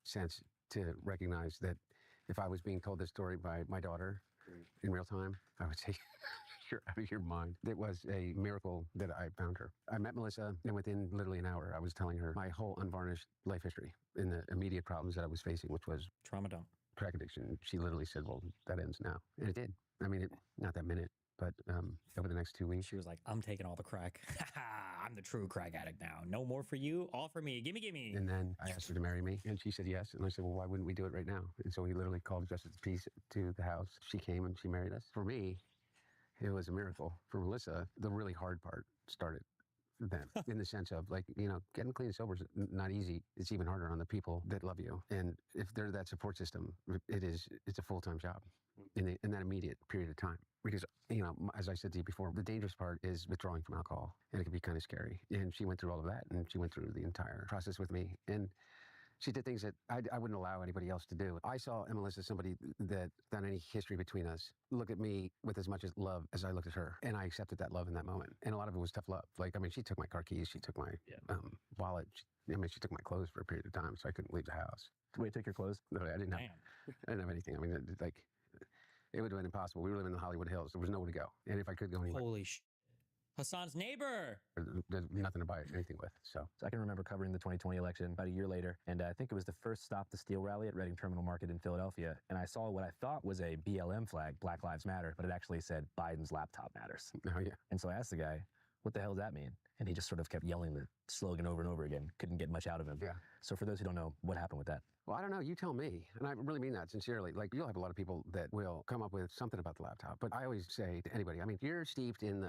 sense to recognize that if I was being told this story by my daughter in real time, I would say, you're out of your mind. It was a miracle that I found her. I met Melissa, and within literally an hour, I was telling her my whole unvarnished life history and the immediate problems that I was facing, which was trauma dump, crack addiction. She literally said, well, that ends now. And it did. I mean, not that minute. But over the next 2 weeks, she was like, I'm taking all the crack. I'm the true crack addict now. No more for you, all for me. Gimme, gimme. And then I asked her to marry me, and she said yes. And I said, well, why wouldn't we do it right now? And so we literally called Justice of the Peace to the house. She came and she married us. For me, it was a miracle. For Melissa, the really hard part started then, in the sense of getting clean and sober is not easy. It's even harder on the people that love you. And if they're that support system, it's a full-time job in that immediate period of time. Because, as I said to you before, the dangerous part is withdrawing from alcohol, and it can be kind of scary. And she went through all of that, and she went through the entire process with me. And she did things that I wouldn't allow anybody else to do. I saw in Melissa somebody that, without any history between us, look at me with as much love as I looked at her. And I accepted that love in that moment. And a lot of it was tough love. She took my car keys, she took my wallet. She took my clothes for a period of time, so I couldn't leave the house. Wait, take your clothes? No, I didn't have anything. It would have been impossible. We were living in the Hollywood Hills. There was nowhere to go. And if I could go anywhere. Holy sh! Hassan's neighbor! There's nothing to buy anything with. So I can remember covering the 2020 election about a year later, and I think it was the first Stop the Steal rally at Reading Terminal Market in Philadelphia, and I saw what I thought was a BLM flag, Black Lives Matter, but it actually said Biden's laptop matters. Oh, yeah. And so I asked the guy, what the hell does that mean? And he just sort of kept yelling the slogan over and over again. Couldn't get much out of him. Yeah. So for those who don't know, what happened with that? Well, I don't know. You tell me. And I really mean that sincerely. You'll have a lot of people that will come up with something about the laptop. But I always say to anybody, you're steeped in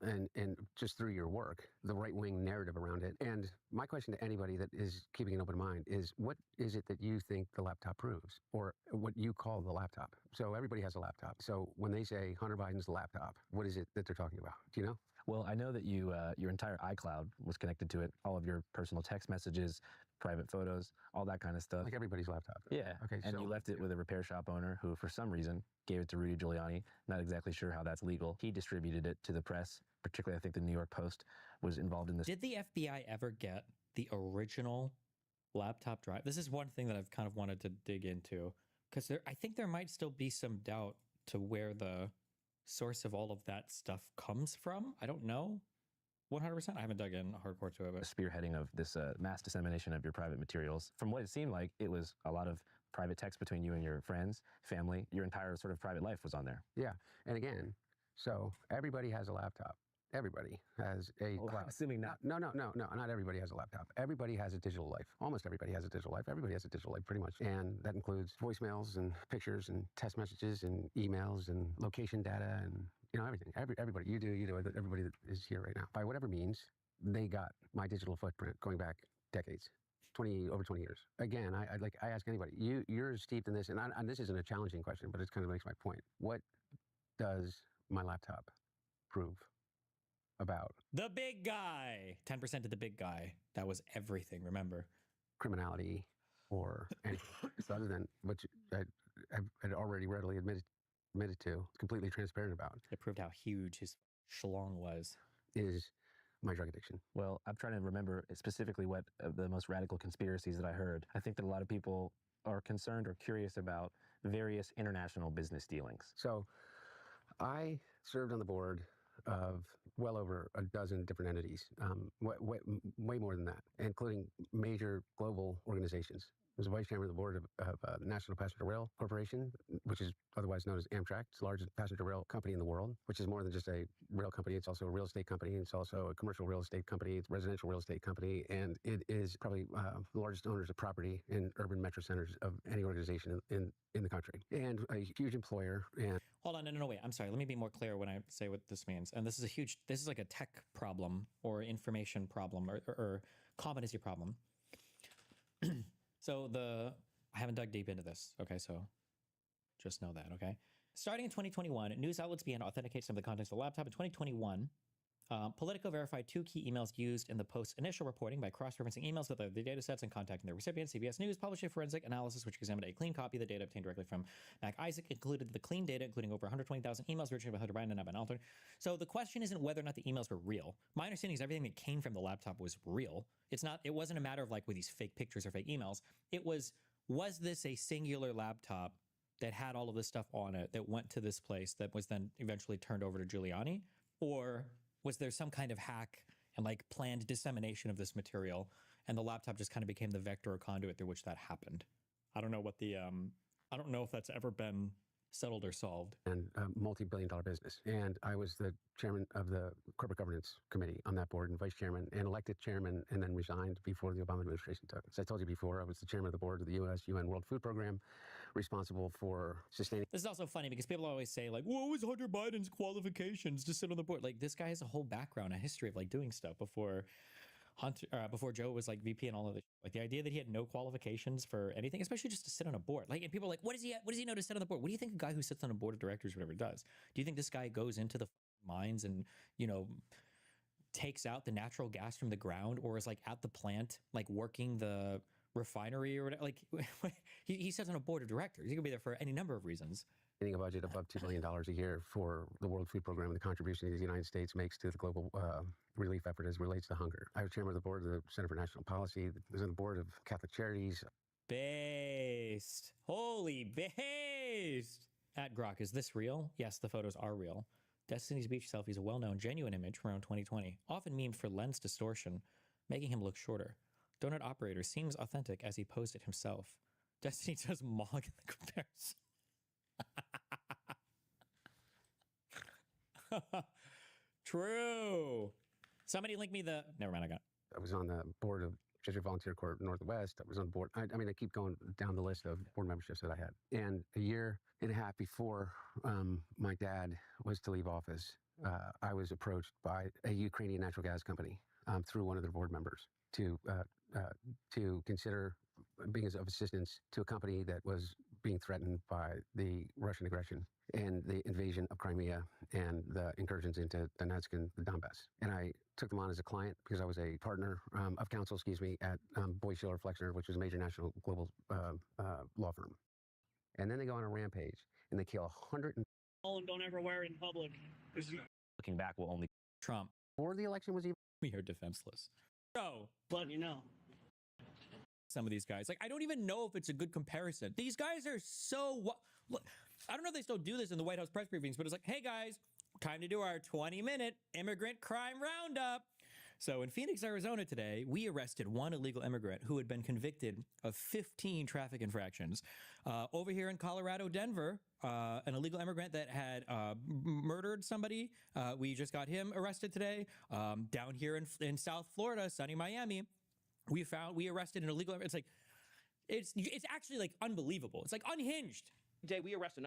and just through your work, the right-wing narrative around it. And my question to anybody that is keeping an open mind is, what is it that you think the laptop proves, or what you call the laptop? So everybody has a laptop. So when they say Hunter Biden's laptop, what is it that they're talking about? Do you know? Well, I know that your entire iCloud was connected to it, all of your personal text messages, private photos, all that kind of stuff. Like everybody's laptop. Yeah. Okay. And you left it with a repair shop owner who, for some reason, gave it to Rudy Giuliani. Not exactly sure how that's legal. He distributed it to the press, particularly I think the New York Post was involved in this. Did the FBI ever get the original laptop drive? This is one thing that I've kind of wanted to dig into, because I think there might still be some doubt to where the source of all of that stuff comes from. I don't know 100%. I haven't dug in hardcore to it. But Spearheading of this mass dissemination of your private materials. From what it seemed like, it was a lot of private text between you and your friends, family. Your entire sort of private life was on there. Yeah. And again, so everybody has a laptop. Everybody has a cloud. Assuming not. No, not everybody has a laptop. Everybody has a digital life. Almost everybody has a digital life. Everybody has a digital life, pretty much. And that includes voicemails and pictures and text messages and emails and location data and, everything. Everybody, you do, everybody that is here right now. By whatever means, they got my digital footprint going back decades. Over 20 years. Again, I ask anybody, you're steeped in this, and this isn't a challenging question, but it kind of makes my point. What does my laptop prove about the big guy? 10% to the big guy. That was everything, remember? Criminality or anything. So other than what I had already readily admitted to, completely transparent about. It proved how huge his schlong was. Is my drug addiction. Well, I'm trying to remember specifically what the most radical conspiracies that I heard. I think that a lot of people are concerned or curious about various international business dealings. So I served on the board of well over a dozen different entities, way more than that, including major global organizations. I was vice chairman of the board of National Passenger Rail Corporation, which is otherwise known as Amtrak. It's the largest passenger rail company in the world, which is more than just a rail company. It's also a real estate company. It's also a commercial real estate company. It's a residential real estate company. And it is probably the largest owners of property in urban metro centers of any organization in the country. And a huge employer. And hold on, no, wait. I'm sorry. Let me be more clear when I say what this means. And this is like a tech problem or information problem or competency problem. So I haven't dug deep into this, okay? So just know that, okay? Starting in 2021, news outlets began to authenticate some of the contents of the laptop. In 2021, Politico verified 2 key emails used in the post's initial reporting by cross-referencing emails with the data sets and contacting their recipients. CBS News published a forensic analysis which examined a clean copy of the data obtained directly from Mac Isaac, included the clean data, including over 120,000 emails originally by Hunter Biden and not been altered. So the question isn't whether or not the emails were real. My understanding is everything that came from the laptop was real. It wasn't a matter of like, were these fake pictures or fake emails? It was this a singular laptop that had all of this stuff on it that went to this place that was then eventually turned over to Giuliani? Or was there some kind of hack and like planned dissemination of this material, and the laptop just kind of became the vector or conduit through which that happened? I don't know what I don't know if that's ever been settled or solved. And a multi-billion-dollar business. And I was the chairman of the corporate governance committee on that board and vice chairman and elected chairman and then resigned before the Obama administration took. As I told you before, I was the chairman of the board of the UN World Food Program, responsible for sustaining. This is also funny because people always say like, what was Hunter Biden's qualifications to sit on the board? Like, this guy has a whole background, a history of like doing stuff before before Joe was like VP and all of it. Like the idea that he had no qualifications for anything, especially just to sit on a board. Like, and people are like, what does he know to sit on the board? What do you think a guy who sits on a board of directors or whatever does? Do you think this guy goes into the mines and, takes out the natural gas from the ground, or is like at the plant, like working the refinery or whatever? Like he sits on a board of directors. He could be there for any number of reasons. A budget above $2 billion a year for the World Food Program and the contribution the United States makes to the global relief effort as it relates to hunger. I was chairman of the board of the Center for National Policy. I was on the board of Catholic Charities. Based. Holy based. At Grok, is this real? Yes, the photos are real. Destiny's Beach selfie is a well-known, genuine image from around 2020, often memed for lens distortion, making him look shorter. Donut Operator seems authentic as he posed it himself. Destiny does mog in the comparison. True. Somebody link me the... Never mind, I got it. I was on the board of Jesuit Volunteer Corps Northwest. I was on the board. I mean, I keep going down the list of board memberships that I had. And a year and a half before my dad was to leave office, I was approached by a Ukrainian natural gas company through one of their board members to consider being of assistance to a company that was being threatened by the Russian aggression and the invasion of Crimea and the incursions into Donetsk and the Donbass. And I took them on as a client because I was a partner of counsel, at Boyce Schiller Flexner, which was a major national global law firm. And then they go on a rampage and they kill 100. Don't ever wear it in public. Looking back, will only Trump. Before the election was even. We are defenseless. show. But you know. Some of these guys, like, I don't even know if it's a good comparison. These guys are so look, I don't know if they still do this in the White House press briefings, but it's like, hey guys, time to do our 20-minute immigrant crime roundup. So in Phoenix, Arizona today, we arrested one illegal immigrant who had been convicted of 15 traffic infractions. Over here in Colorado, Denver, an illegal immigrant that had murdered somebody. We just got him arrested today. Down here in South Florida, sunny Miami, we arrested an illegal. It's like, it's actually like unbelievable. It's like unhinged. Today we arrested.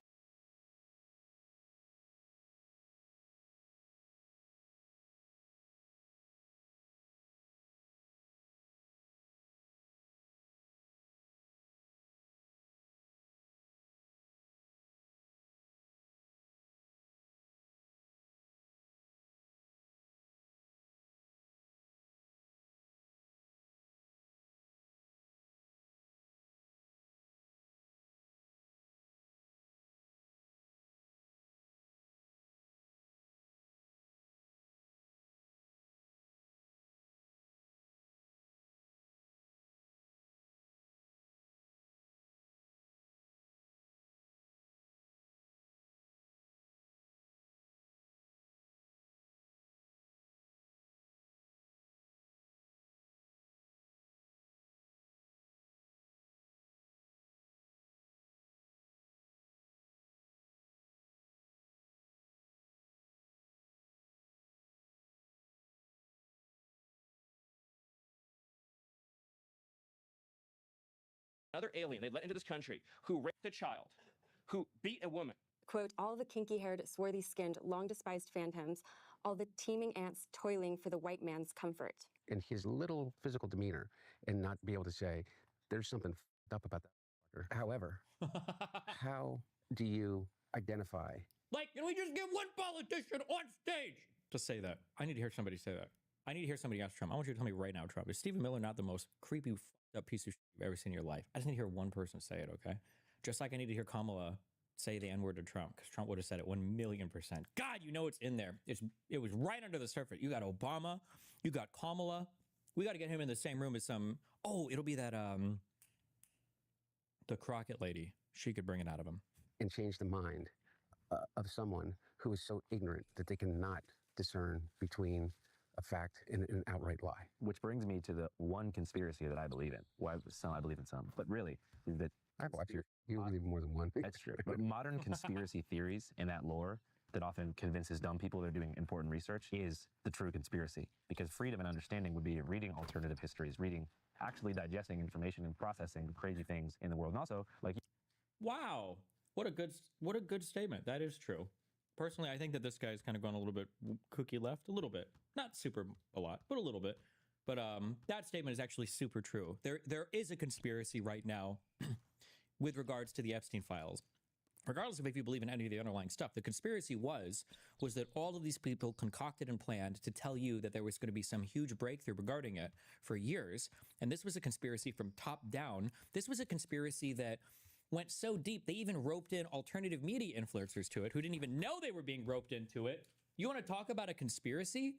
Another alien they let into this country who raped a child, who beat a woman. Quote, all the kinky-haired, swarthy-skinned, long-despised phantoms, all the teeming ants toiling for the white man's comfort. And his little physical demeanor, and not be able to say, there's something f***ed up about that. However, how do you identify? Like, can we just get one politician on stage to say that? I need to hear somebody say that. I need to hear somebody ask Trump. I want you to tell me right now, Trump, is Stephen Miller not the most creepy, f***ed up piece of shit you've ever seen in your life? I just need to hear one person say it, okay? Just like I need to hear Kamala say the N-word to Trump, because Trump would have said it 1,000,000%. God, you know it's in there. It was right under the surface. You got Obama, you got Kamala. We got to get him in the same room as some. Oh, it'll be that the Crockett lady. She could bring it out of him and change the mind of someone who is so ignorant that they cannot discern between a fact and an outright lie. Which brings me to the one conspiracy that I believe in. Well, I believe in some, but really, that I've watched you believe more than one. That's true. But modern conspiracy theories and that lore that often convinces dumb people they're doing important research is the true conspiracy. Because freedom and understanding would be reading alternative histories, actually digesting information and processing crazy things in the world. And also, like, wow, what a good statement. That is true. Personally, I think that this guy's kind of gone a little bit kooky left, a little bit, not super a lot, but a little bit. But that statement is actually super true. There is a conspiracy right now with regards to the Epstein files. Regardless of if you believe in any of the underlying stuff, the conspiracy was that all of these people concocted and planned to tell you that there was going to be some huge breakthrough regarding it for years. And this was a conspiracy from top down. This was a conspiracy that went so deep, they even roped in alternative media influencers to it who didn't even know they were being roped into it. You want to talk about a conspiracy?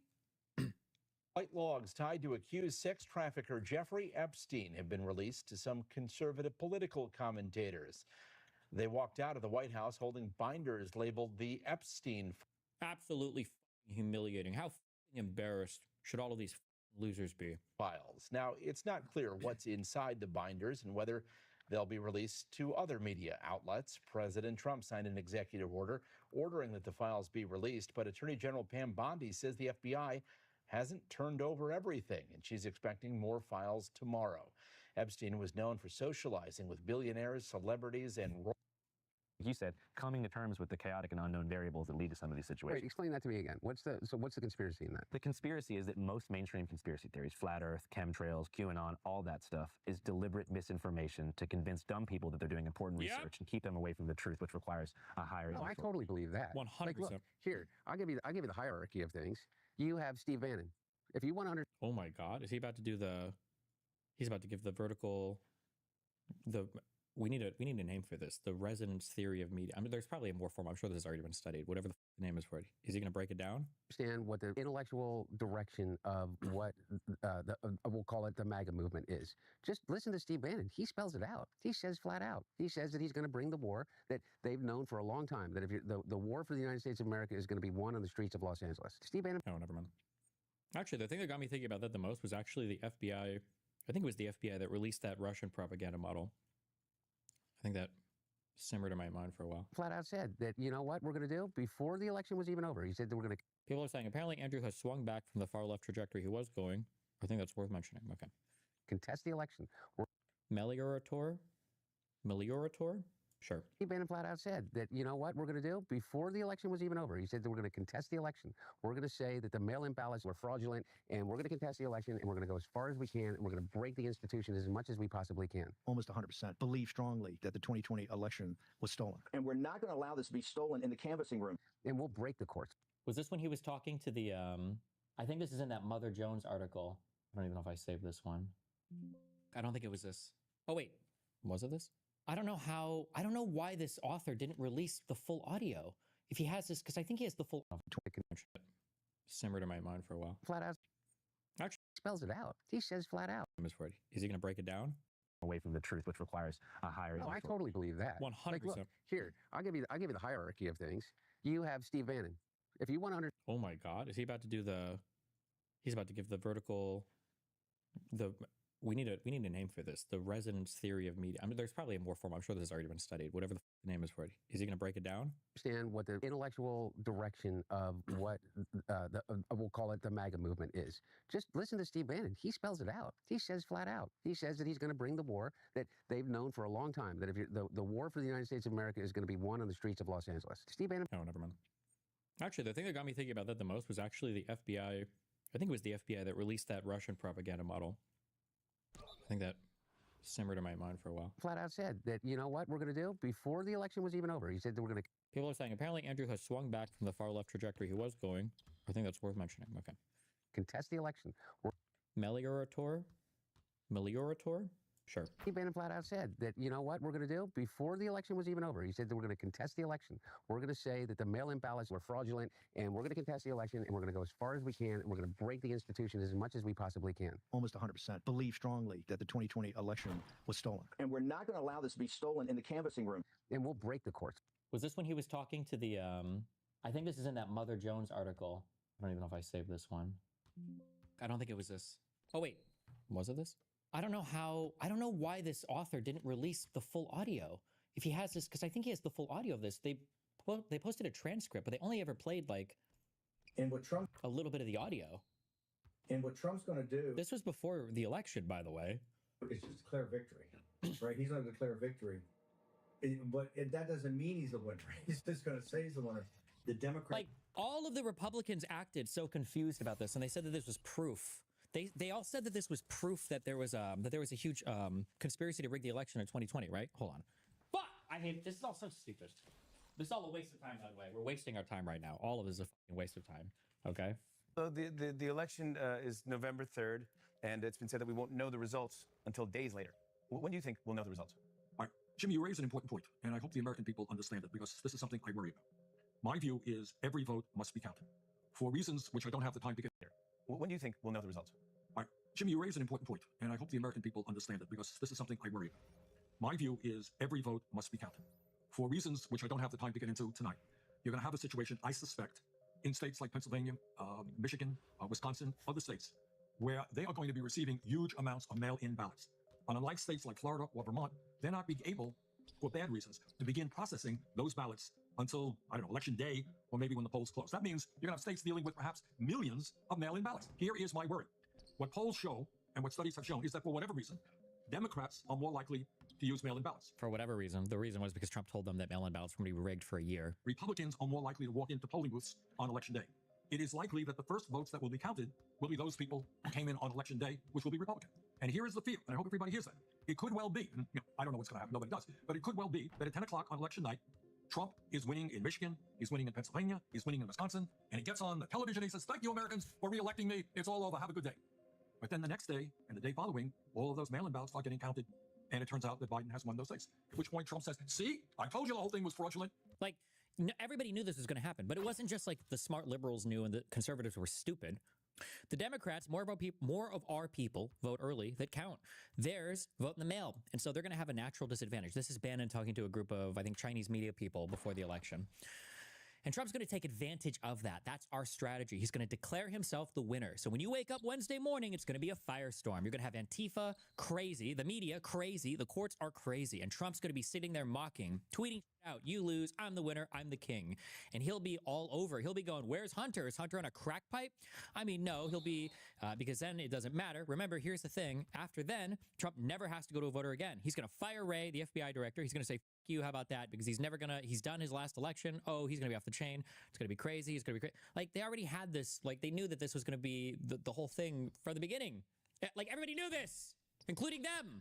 White logs tied to accused sex trafficker Jeffrey Epstein have been released to some conservative political commentators. They walked out of the White House holding binders labeled the Epstein. Absolutely humiliating. How embarrassed should all of these losers be? Files. Now, it's not clear what's inside the binders and whether they'll be released to other media outlets. President Trump signed an executive order ordering that the files be released, but Attorney General Pam Bondi says the FBI hasn't turned over everything, and she's expecting more files tomorrow. Epstein was known for socializing with billionaires, celebrities, and like you said, coming to terms with the chaotic and unknown variables that lead to some of these situations. Wait, explain that to me again. What's the conspiracy in that? The conspiracy is that most mainstream conspiracy theories, flat Earth, chemtrails, QAnon, all that stuff, is deliberate misinformation to convince dumb people that they're doing important research and keep them away from the truth, which requires a higher. No, I totally believe that. 100%. Like, look, here, I'll give you the hierarchy of things. You have Steve Bannon. If you want to understand. Oh my God, is he about to do the? He's about to give the vertical. we need a name for this. The resonance theory of media. I mean, there's probably a more form. I'm sure this has already been studied. Whatever the name is for it. Is he going to break it down? Understand what the intellectual direction of what we'll call it the MAGA movement is. Just listen to Steve Bannon. He spells it out. He says flat out. He says that he's going to bring the war that they've known for a long time. That if the war for the United States of America is going to be won on the streets of Los Angeles. Steve Bannon. Oh, never mind. Actually, the thing that got me thinking about that the most was actually the FBI. I think it was the FBI that released that Russian propaganda model. I think that simmered in my mind for a while. Flat out said that, you know what we're going to do before the election was even over. He said that we're going to. People are saying apparently Andrew has swung back from the far left trajectory he was going. I think that's worth mentioning. Okay. Contest the election. Meliorator? Sure. Steve Bannon flat out said that, you know what we're going to do before the election was even over. He said that we're going to contest the election. We're going to say that the mail-in ballots were fraudulent, and we're going to contest the election, and we're going to go as far as we can, and we're going to break the institution as much as we possibly can. Almost 100% believe strongly that the 2020 election was stolen. And we're not going to allow this to be stolen in the canvassing room. And we'll break the courts. Was this when he was talking to the, I think this is in that Mother Jones article. I don't even know if I saved this one. I don't think it was this. Oh, wait. Was it this? I don't know why this author didn't release the full audio. If he has this, because I think he has the full. Simmered in my mind for a while. Flat out. Actually, spells it out. He says flat out. Is he going to break it down? Away from the truth, which requires a higher. No, I totally believe that. 100%. Like, look, here, I'll give you the hierarchy of things. You have Steve Bannon. If you want to understand. Oh my God, is he about to do the? He's about to give the vertical. We need a name for this. The resonance theory of media. I mean, there's probably a more form. I'm sure this has already been studied. Whatever the name is for it. Is he going to break it down? Understand what the intellectual direction of what we'll call it the MAGA movement is. Just listen to Steve Bannon. He spells it out. He says flat out. He says that he's going to bring the war that they've known for a long time. That if the war for the United States of America is going to be won on the streets of Los Angeles. Steve Bannon. Oh, never mind. Actually, the thing that got me thinking about that the most was actually the FBI. I think it was the FBI that released that Russian propaganda model. I think that simmered in my mind for a while. Flat out said that, you know what we're going to do before the election was even over. He said that we're going to. People are saying apparently Andrew has swung back from the far left trajectory he was going. I think that's worth mentioning. Okay. Contest the election. Meliorator? Sure. Steve Bannon flat out said that, you know what we're going to do before the election was even over. He said that we're going to contest the election. We're going to say that the mail-in ballots were fraudulent, and we're going to contest the election, and we're going to go as far as we can, and we're going to break the institution as much as we possibly can. Almost 100% believe strongly that the 2020 election was stolen. And we're not going to allow this to be stolen in the canvassing room. And we'll break the courts. Was this when he was talking to the, I think this is in that Mother Jones article. I don't even know if I saved this one. I don't think it was this. Oh, wait. Was it this? I don't know why this author didn't release the full audio. If he has this, because I think he has the full audio of this. They posted a transcript, but they only ever played like a little bit of the audio. And what Trump's going to do. This was before the election, by the way. It's just declare victory, right? He's going to declare victory. But that doesn't mean he's the winner. He's just going to say he's the winner. The Democrats. Like, all of the Republicans acted so confused about this, and they said that this was proof. They all said that this was proof that there was a huge conspiracy to rig the election in 2020, right? Hold on. But I hate this. Is all so stupid. This is all a waste of time, by the way. We're wasting our time right now. All of this is a fucking waste of time. Okay. So the election is November 3rd, and it's been said that we won't know the results until days later. When do you think we'll know the results? All right, Jimmy, you raise an important point, and I hope the American people understand it because this is something I worry about. My view is every vote must be counted for reasons which I don't have the time to get here. When do you think we'll know the results? All right, Jimmy, you raise an important point, and I hope the American people understand it because this is something I worry about. My view is every vote must be counted for reasons which I don't have the time to get into tonight. You're going to have a situation, I suspect, in states like Pennsylvania, Michigan, Wisconsin, other states, where they are going to be receiving huge amounts of mail-in ballots. And unlike states like Florida or Vermont, they're not being able, for bad reasons, to begin processing those ballots until, I don't know, election day, or maybe when the polls close. That means you're going to have states dealing with perhaps millions of mail-in ballots. Here is my worry. What polls show, and what studies have shown, is that for whatever reason, Democrats are more likely to use mail-in ballots. For whatever reason. The reason was because Trump told them that mail-in ballots were going to be rigged for a year. Republicans are more likely to walk into polling booths on election day. It is likely that the first votes that will be counted will be those people who came in on election day, which will be Republican. And here is the fear, and I hope everybody hears that. It could well be, and, I don't know what's going to happen, nobody does, but it could well be that at 10 o'clock on election night, Trump is winning in Michigan, he's winning in Pennsylvania, he's winning in Wisconsin, and he gets on the television and he says, "Thank you, Americans, for re-electing me. It's all over. Have a good day." But then the next day and the day following, all of those mail-in ballots start getting counted And it turns out that Biden has won those things. At which point Trump says, see, I told you the whole thing was fraudulent. Like, everybody knew this was going to happen, but it wasn't just like the smart liberals knew and the conservatives were stupid. The Democrats, more of our people vote early that count. Theirs vote in the mail. And so they're going to have a natural disadvantage. This is Bannon talking to a group of, I think, Chinese media people before the election. And Trump's going to take advantage of that. That's our strategy. He's going to declare himself the winner. So when you wake up Wednesday morning, it's going to be a firestorm. You're going to have Antifa crazy, the media crazy, the courts are crazy. And Trump's going to be sitting there mocking, tweeting out, you lose, I'm the winner, I'm the king. And he'll be all over. He'll be going, where's Hunter? Is Hunter on a crack pipe? I mean, no, he'll be, because then it doesn't matter. Remember, here's the thing. After then, Trump never has to go to a voter again. He's going to fire Wray, the FBI director. He's going to say, you, how about that? Because he's done his last election. Oh, he's gonna be off the chain. It's gonna be crazy. He's gonna be crazy. Like, they already had this, like, they knew that this was gonna be the whole thing from the beginning. Like, everybody knew this, including them.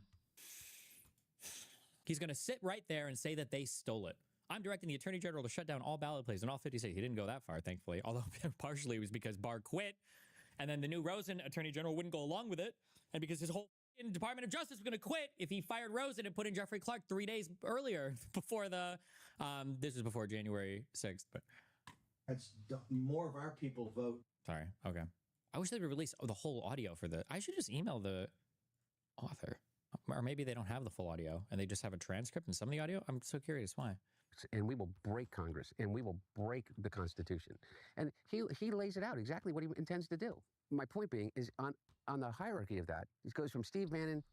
He's gonna sit right there and say that they stole it. I'm directing the Attorney General to shut down all ballot places in all 50 states. He didn't go that far, thankfully, although partially it was because Barr quit, and then the new Rosen Attorney General wouldn't go along with it, and because his whole Department of Justice was going to quit if he fired Rosen and put in Jeffrey Clark 3 days earlier before the, this was before January 6th, but. That's more of our people vote. Sorry, okay. I wish they would release the whole audio for the, I should just email the author. Or maybe they don't have the full audio and they just have a transcript and some of the audio. I'm so curious why. And we will break Congress and we will break the Constitution. And he lays it out exactly what he intends to do. My point being is on the hierarchy of that, it goes from Steve Bannon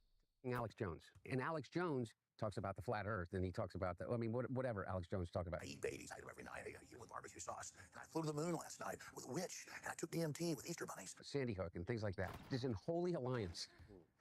to Alex Jones. And Alex Jones talks about the flat earth and he talks about the, I mean, whatever Alex Jones talked about. I eat babies. I do every night. I eat with barbecue sauce. And I flew to the moon last night with a witch. And I took DMT with Easter bunnies. Sandy Hook and things like that. This unholy alliance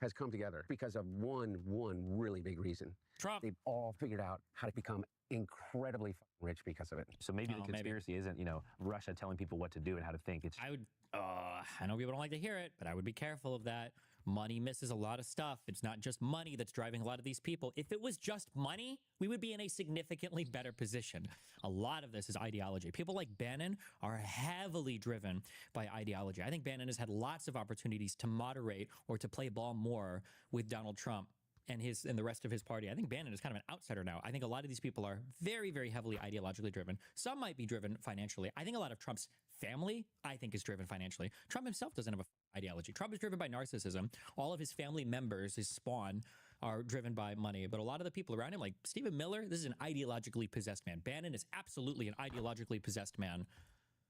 has come together because of one really big reason. Trump. They've all figured out how to become incredibly rich because of it. So maybe the conspiracy isn't, Russia telling people what to do and how to think. It's I know people don't like to hear it, but I would be careful of that. Money misses a lot of stuff. It's not just money that's driving a lot of these people. If it was just money, we would be in a significantly better position. A lot of this is ideology. People like Bannon are heavily driven by ideology. I think Bannon has had lots of opportunities to moderate or to play ball more with Donald Trump and the rest of his party. I think Bannon is kind of an outsider now. I think a lot of these people are very, very heavily ideologically driven. Some might be driven financially. I think a lot of Trump's family, I think, is driven financially. Trump himself doesn't have a ideology. Trump is driven by narcissism. All of his family members, his spawn, are driven by money. But a lot of the people around him, like Stephen Miller, this is an ideologically possessed man. Bannon is absolutely an ideologically possessed man.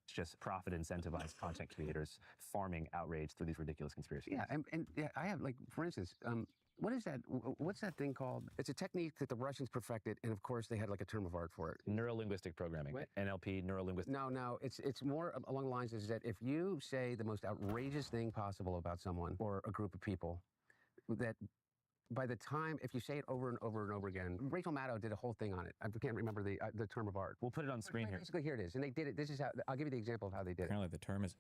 It's just profit incentivized content creators farming outrage through these ridiculous conspiracies. Yeah, and I have, like, for instance, what is that? What's that thing called? It's a technique that the Russians perfected, and of course they had like a term of art for it. Neuro-linguistic programming. What? NLP, neuro-linguistic. No, it's more along the lines is that if you say the most outrageous thing possible about someone or a group of people, that by the time, if you say it over and over and over again, Rachel Maddow did a whole thing on it. I can't remember the term of art. We'll put it on screen here. Basically, here it is, and they did it. This is how I'll give you the example of how they did Apparently the term is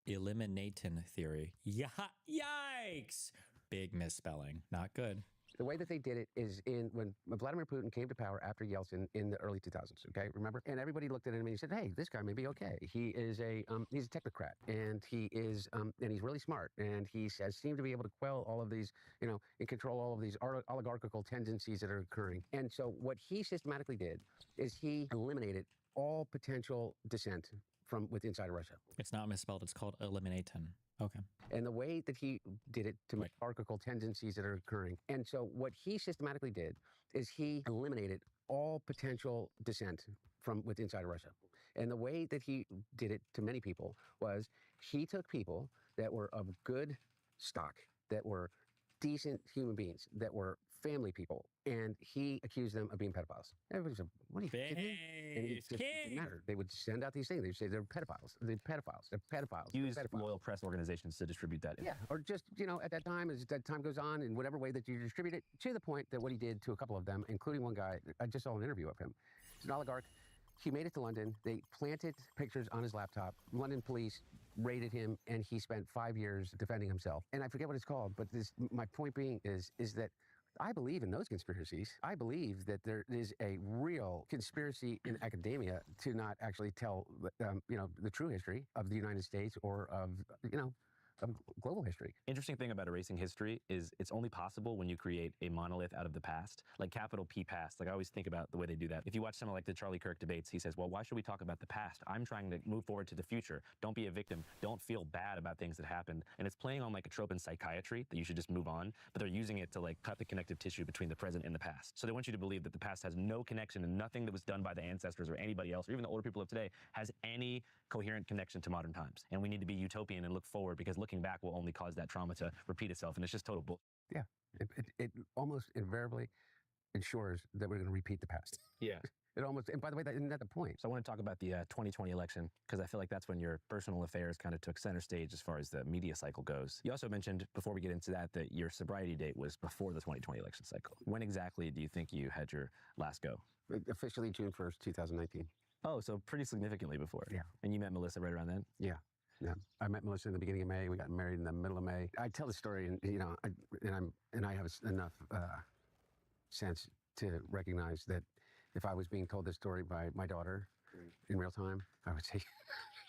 eliminatin theory. Yikes! Big misspelling. Not good. The way that they did it is when Vladimir Putin came to power after Yeltsin in the early 2000s, okay, remember? And everybody looked at him and he said, hey, this guy may be okay. He is he's a technocrat, and he's really smart, and he seemed to be able to quell all of these, and control all of these oligarchical tendencies that are occurring. And so what he systematically did is he eliminated all potential dissent from inside of Russia. It's not misspelled. It's called eliminatin. Okay. And the way that he did it to oligarchical tendencies that are occurring. And so what he systematically did is he eliminated all potential dissent from inside of Russia. And the way that he did it to many people was he took people that were of good stock, that were decent human beings, that were family people, and he accused them of being pedophiles. Everybody said, what are you kidding me? And it just didn't matter. They would send out these things. They'd say, they're pedophiles. They're pedophiles. They're pedophiles. Use loyal press organizations to distribute that. Yeah, or just, at that time, as that time goes on, in whatever way that you distribute it, to the point that what he did to a couple of them, including one guy, I just saw an interview of him. He's an oligarch. He made it to London. They planted pictures on his laptop. London police raided him, and he spent 5 years defending himself. And I forget what it's called, but my point being is that I believe in those conspiracies. I believe that there is a real conspiracy in academia to not actually tell, the true history of the United States or of of global history. Interesting thing about erasing history is it's only possible when you create a monolith out of the past, like capital P past. Like I always think about the way they do that. If you watch some of like the Charlie Kirk debates, he says, well, why should we talk about the past? I'm trying to move forward to the future. Don't be a victim. Don't feel bad about things that happened. And it's playing on like a trope in psychiatry that you should just move on, but they're using it to like cut the connective tissue between the present and the past. So they want you to believe that the past has no connection and nothing that was done by the ancestors or anybody else, or even the older people of today, has any coherent connection to modern times. And we need to be utopian and look forward, because looking back will only cause that trauma to repeat itself. And it's just total bull. Yeah, it almost invariably ensures that we're going to repeat the past. Yeah. It almost, and by the way, isn't that the point? So I want to talk about the 2020 election, because I feel like that's when your personal affairs kind of took center stage as far as the media cycle goes. You also mentioned, before we get into that, that your sobriety date was before the 2020 election cycle. When exactly do you think you had your last go? Officially June 1st, 2019. Oh, so pretty significantly before. Yeah. And you met Melissa right around then? Yeah. Yeah, I met Melissa in the beginning of May. We got married in the middle of May. I tell the story, and you know, I have enough sense to recognize that if I was being told this story by my daughter in real time, I would say,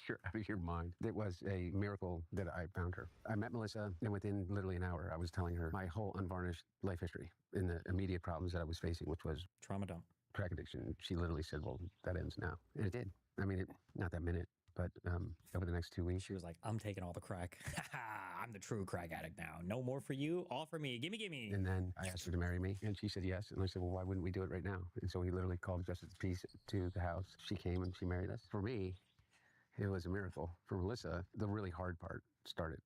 "You're out of your mind." It was a miracle that I found her. I met Melissa, and within literally an hour, I was telling her my whole unvarnished life history and the immediate problems that I was facing, which was trauma dump, crack addiction. She literally said, "Well, that ends now," and it did. I mean, not that minute. But over the next 2 weeks, she was like, I'm taking all the crack. I'm the true crack addict now. No more for you, all for me. Gimme, gimme. And then I asked her to marry me, and she said yes. And I said, well, why wouldn't we do it right now? And so we literally called Justice of the Peace to the house. She came and she married us. For me, it was a miracle. For Melissa, the really hard part started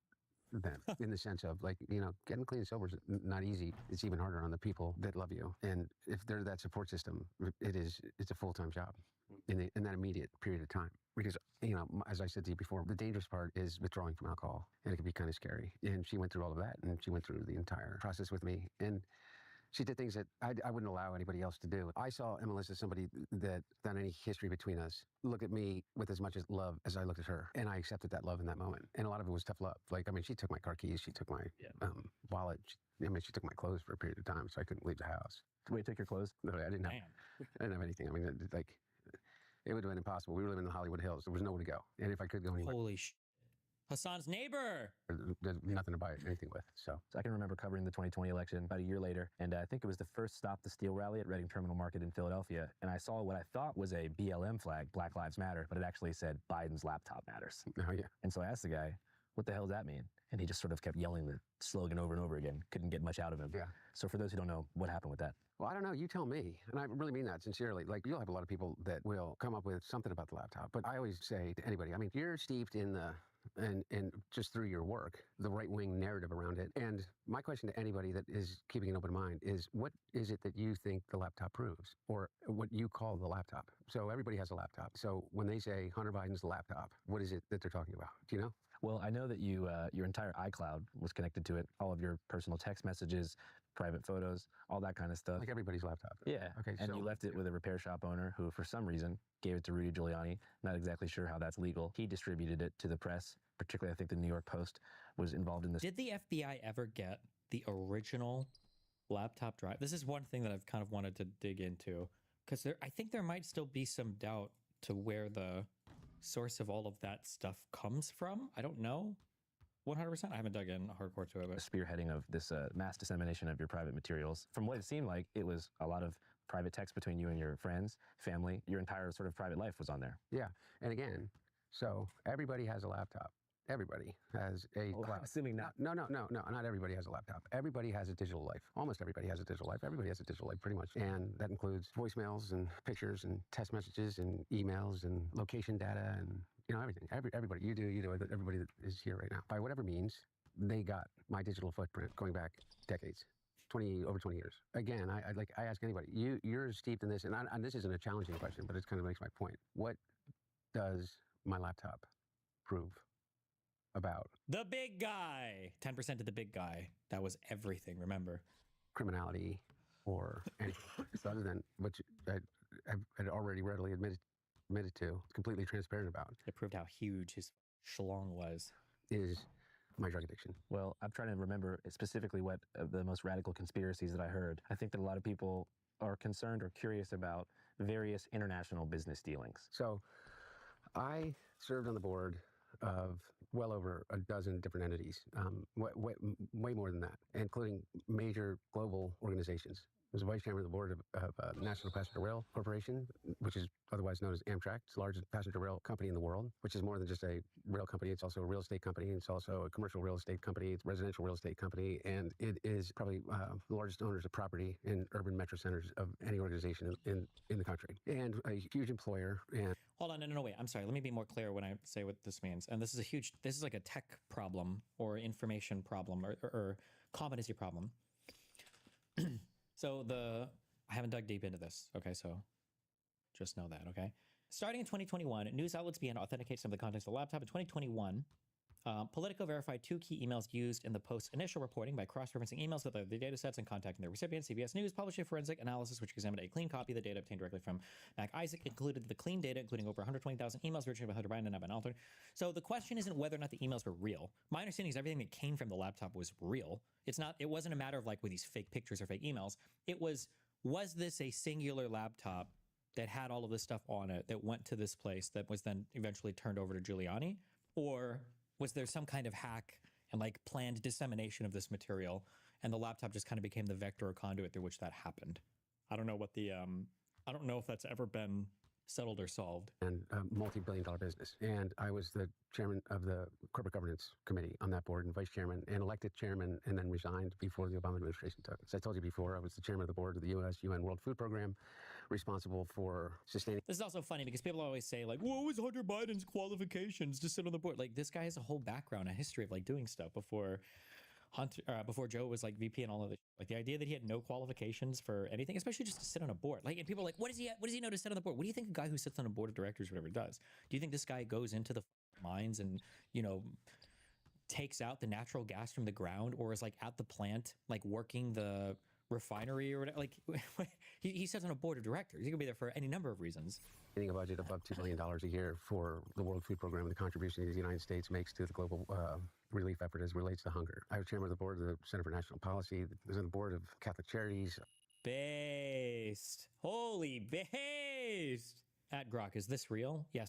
then, in the sense of, like, you know, getting clean and sober is not easy. It's even harder on the people that love you. And if they're that support system, it's a full-time job in that immediate period of time. Because, you know, as I said to you before, the dangerous part is withdrawing from alcohol, and it can be kind of scary. And she went through all of that, and she went through the entire process with me. And she did things that I wouldn't allow anybody else to do. I saw in Melissa somebody that, without any history between us, look at me with as much as love as I looked at her. And I accepted that love in that moment. And a lot of it was tough love. Like, I mean, she took my car keys, she took my wallet. She took my clothes for a period of time, so I couldn't leave the house. Wait, take your clothes? No, I didn't have anything. I mean, like, it would have been impossible. We were living in the Hollywood Hills. There was nowhere to go. And if I could go anywhere. Holy Hassan's neighbor. There's nothing to buy anything with. So I can remember covering the 2020 election about a year later, and I think it was the first Stop the Steal rally at Reading Terminal Market in Philadelphia, and I saw what I thought was a BLM flag, Black Lives Matter, but it actually said Biden's laptop matters. Oh, yeah. And so I asked the guy, what the hell does that mean? And he just sort of kept yelling the slogan over and over again. Couldn't get much out of him. Yeah. So for those who don't know, what happened with that? Well, I don't know. You tell me. And I really mean that sincerely. Like, you'll have a lot of people that will come up with something about the laptop. But I always say to anybody, I mean, you're steeped in and just through your work, the right-wing narrative around it. And my question to anybody that is keeping an open mind is, what is it that you think the laptop proves, or what you call the laptop? So everybody has a laptop. So when they say Hunter Biden's laptop, what is it that they're talking about? Do you know? Well, I know that you your entire iCloud was connected to it, all of your personal text messages, private photos, all that kind of stuff. Like everybody's laptop. Yeah. Okay. And you left it with a repair shop owner who, for some reason, gave it to Rudy Giuliani. Not exactly sure how that's legal. He distributed it to the press. Particularly, I think the New York Post was involved in this. Did the FBI ever get the original laptop drive? This is one thing that I've kind of wanted to dig into, because I think there might still be some doubt to where the source of all of that stuff comes from. I don't know 100%. I haven't dug in hardcore to it. But spearheading of this mass dissemination of your private materials. From what it seemed like, it was a lot of private text between you and your friends, family. Your entire sort of private life was on there. Yeah. And again, so everybody has a laptop. Everybody has a cloud. Assuming not. No, not everybody has a laptop. Everybody has a digital life. Almost everybody has a digital life. Everybody has a digital life, pretty much. And that includes voicemails and pictures and text messages and emails and location data and, you know, everything. Everybody, you do, everybody that is here right now. By whatever means, they got my digital footprint going back decades. Over 20 years. Again, I ask anybody, you're steeped in this, and this isn't a challenging question, but it kind of makes my point. What does my laptop prove about the big guy? 10% to the big guy. That was everything, remember? Criminality or anything other than what I had already readily admitted to, completely transparent about. It proved how huge his schlong was. Is my drug addiction. Well, I'm trying to remember specifically what the most radical conspiracies that I heard. I think that a lot of people are concerned or curious about various international business dealings. So I served on the board of well over a dozen different entities, way more than that, including major global organizations. I was vice chairman of the board of National Passenger Rail Corporation, which is otherwise known as Amtrak. It's the largest passenger rail company in the world, which is more than just a rail company. It's also a real estate company. It's also a commercial real estate company. It's a residential real estate company. And it is probably the largest owners of property in urban metro centers of any organization in the country. And a huge employer. And hold on, no, wait. I'm sorry. Let me be more clear when I say what this means. And this is like a tech problem or information problem or competency problem. So I haven't dug deep into this. Okay, so just know that, okay? Starting in 2021, news outlets began to authenticate some of the contents of the laptop. In 2021, Politico verified 2 key emails used in the post's initial reporting by cross-referencing emails with other data sets and contacting their recipients. CBS News published a forensic analysis which examined a clean copy of the data obtained directly from Mac Isaac, included the clean data, including over 120,000 emails originated by Hunter Biden and not been altered. So the question isn't whether or not the emails were real. My understanding is everything that came from the laptop was real. It wasn't a matter of like, were these fake pictures or fake emails? It was this a singular laptop that had all of this stuff on it that went to this place that was then eventually turned over to Giuliani? Or was there some kind of hack and like planned dissemination of this material and the laptop just kind of became the vector or conduit through which that happened? I don't know what I don't know if that's ever been settled or solved. And a multi-billion-dollar business. And I was the chairman of the corporate governance committee on that board and vice chairman and elected chairman and then resigned before the Obama administration took it. As I told you before, I was the chairman of the board of the UN World Food Program, responsible for sustaining. This is also funny because people always say like, what was Hunter Biden's qualifications to sit on the board? Like this guy has a whole background, a history of like doing stuff before before Joe was like VP and all of this. Like the idea that he had no qualifications for anything, especially just to sit on a board. Like, and people are like, what does he know to sit on the board? What do you think a guy who sits on a board of directors or whatever does? Do you think this guy goes into the mines and, you know, takes out the natural gas from the ground, or is like at the plant, like working the refinery or whatever? Like he sits on a board of directors. He could be there for any number of reasons. Getting a budget above $2 billion a year for the World Food Program and the contribution the United States makes to the global relief effort as it relates to hunger. I was chairman of the board of the Center for National Policy. I was on the board of Catholic Charities. Based. Holy based. At Grok, is this real? Yes.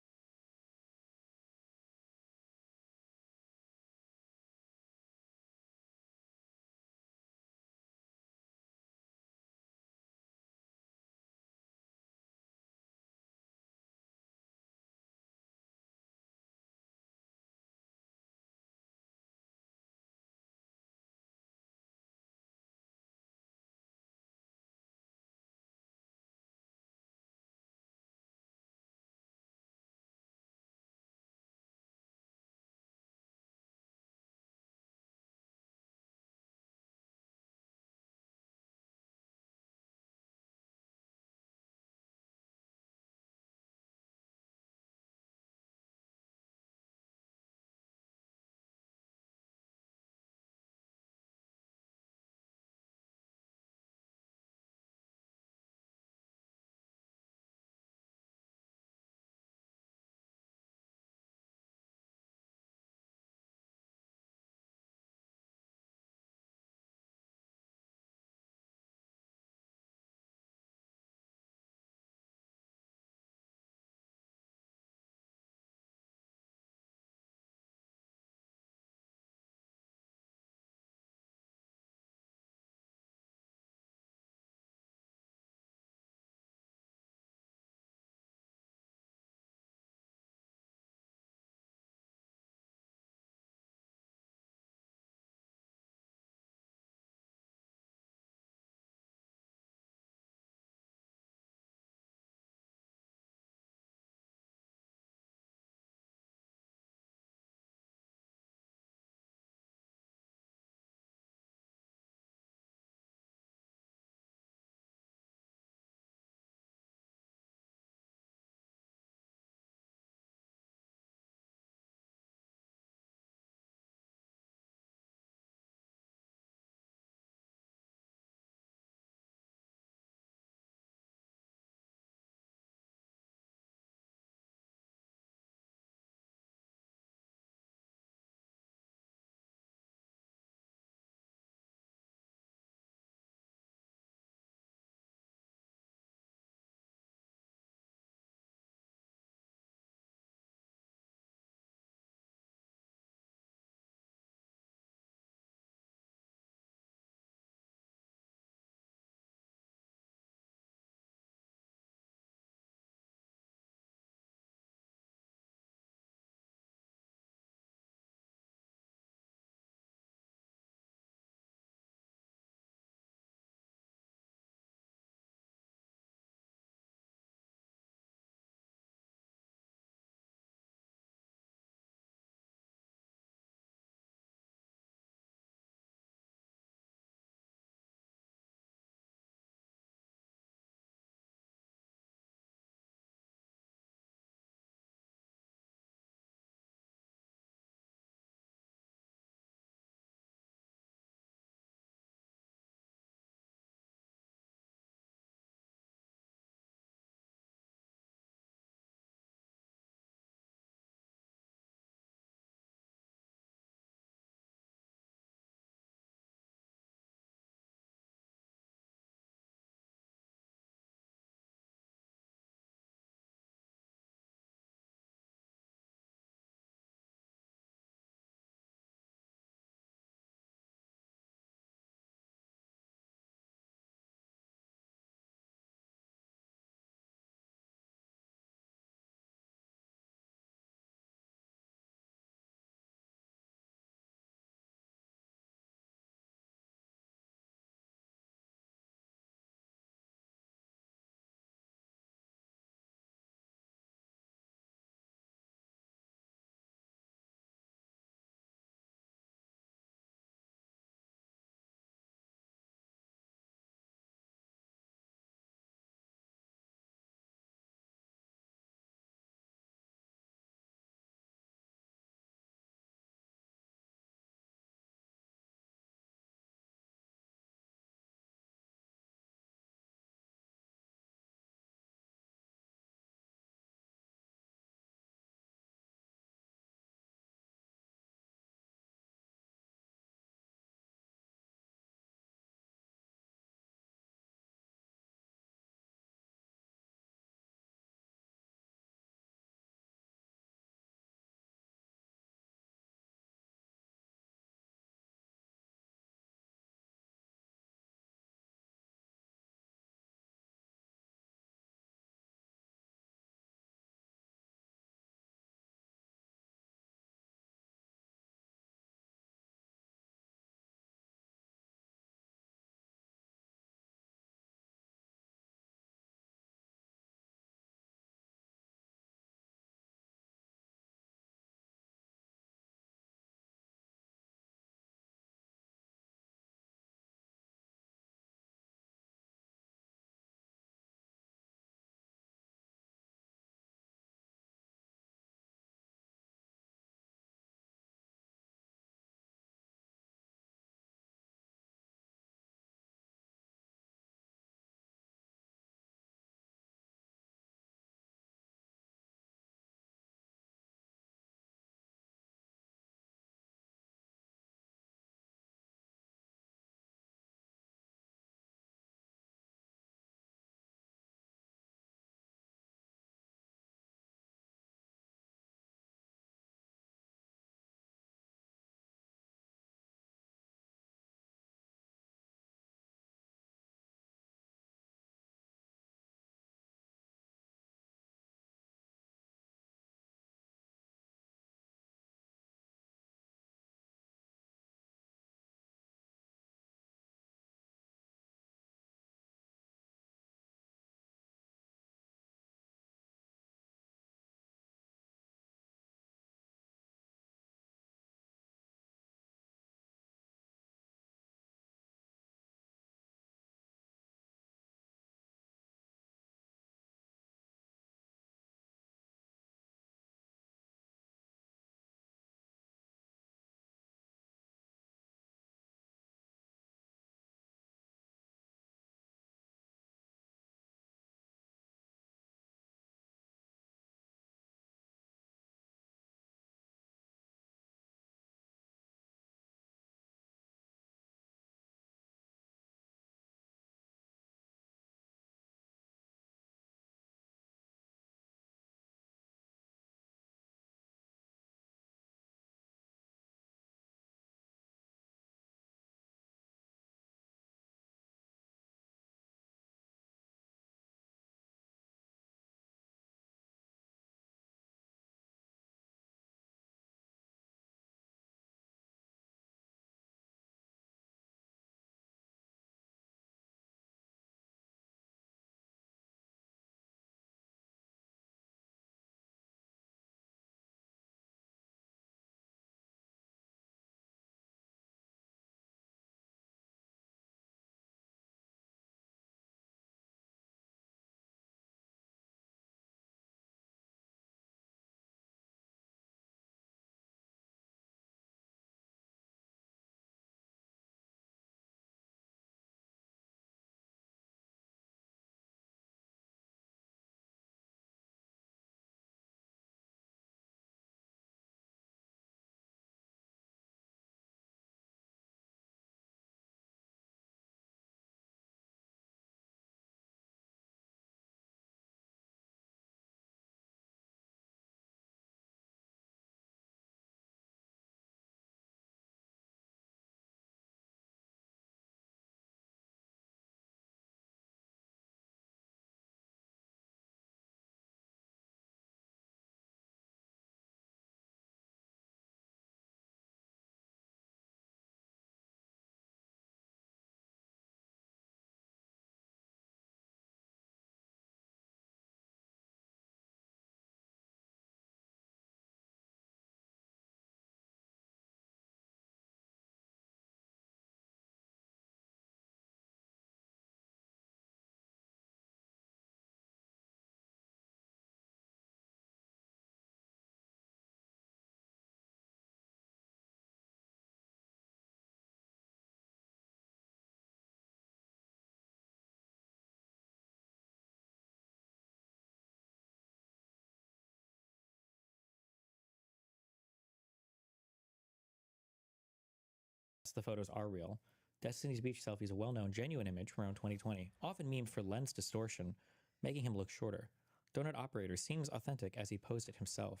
The photos are real. Destiny's beach selfie is a well-known, genuine image from around 2020, often memed for lens distortion, making him look shorter. Donut operator seems authentic as he posed it himself.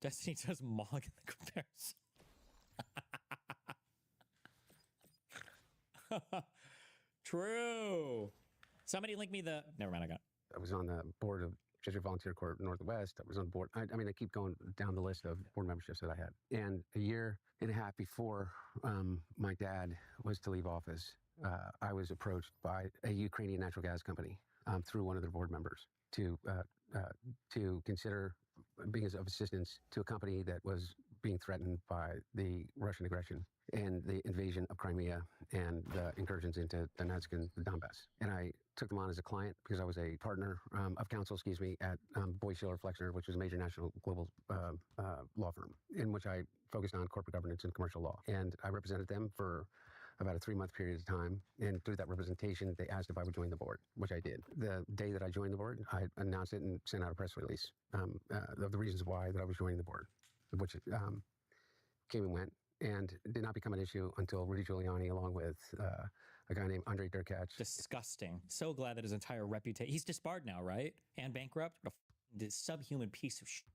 Destiny does mog in the comparison. True. Somebody link me the... Never mind, I got it. I was on the board of Jesuit Volunteer Corps Northwest. I was on board. I mean, I keep going down the list of board memberships that I had. And a year and a half before my dad was to leave office, I was approached by a Ukrainian natural gas company through one of their board members to consider being of assistance to a company that was being threatened by the Russian aggression and the invasion of Crimea and the incursions into Donetsk and the Donbass. And I took them on as a client because I was a partner of counsel, at Boyce Schiller Flexner, which was a major national global law firm in which I focused on corporate governance and commercial law. And I represented them for about a 3-month period of time. And through that representation, they asked if I would join the board, which I did. The day that I joined the board, I announced it and sent out a press release of the reasons why that I was joining the board, which came and went and did not become an issue until Rudy Giuliani, along with a guy named Andre Derkach. Disgusting. So glad that his entire reputation... He's disbarred now, right? And bankrupt? What a subhuman piece of shit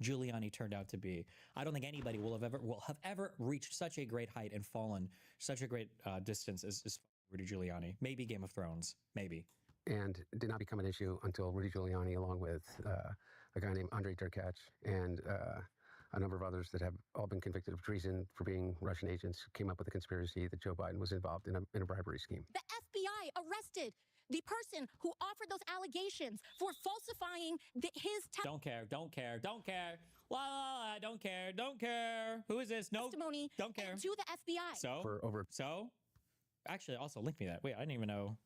Giuliani turned out to be. I don't think anybody will have ever reached such a great height and fallen such a great distance as Rudy Giuliani. Maybe Game of Thrones. Maybe. And did not become an issue until Rudy Giuliani, along with a guy named Andre Derkach and a number of others that have all been convicted of treason for being Russian agents, came up with a conspiracy that Joe Biden was involved in a bribery scheme. The FBI arrested the person who offered those allegations for falsifying his Don't care. La, la, la, don't care. Who is this? No. Testimony. Don't care. To the FBI. So? Actually, also link me that. Wait, I didn't even know.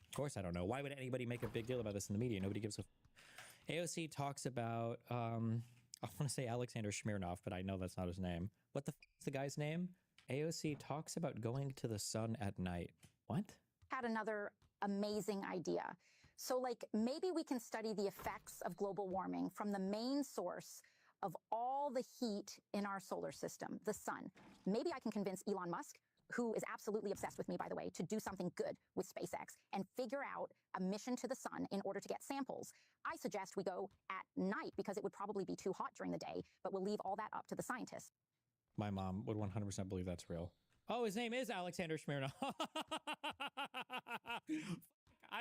Of course I don't know. Why would anybody make a big deal about this in the media? Nobody gives a... AOC talks about... I want to say Alexander Smirnov, but I know that's not his name. What the f is the guy's name? AOC talks about going to the sun at night. What? Had another amazing idea. So, maybe we can study the effects of global warming from the main source of all the heat in our solar system, the sun. Maybe I can convince Elon Musk, who is absolutely obsessed with me, by the way, to do something good with SpaceX and figure out a mission to the sun in order to get samples. I suggest we go at night because it would probably be too hot during the day, but we'll leave all that up to the scientists. My mom would 100% believe that's real. Oh, his name is Alexander Smirnov. I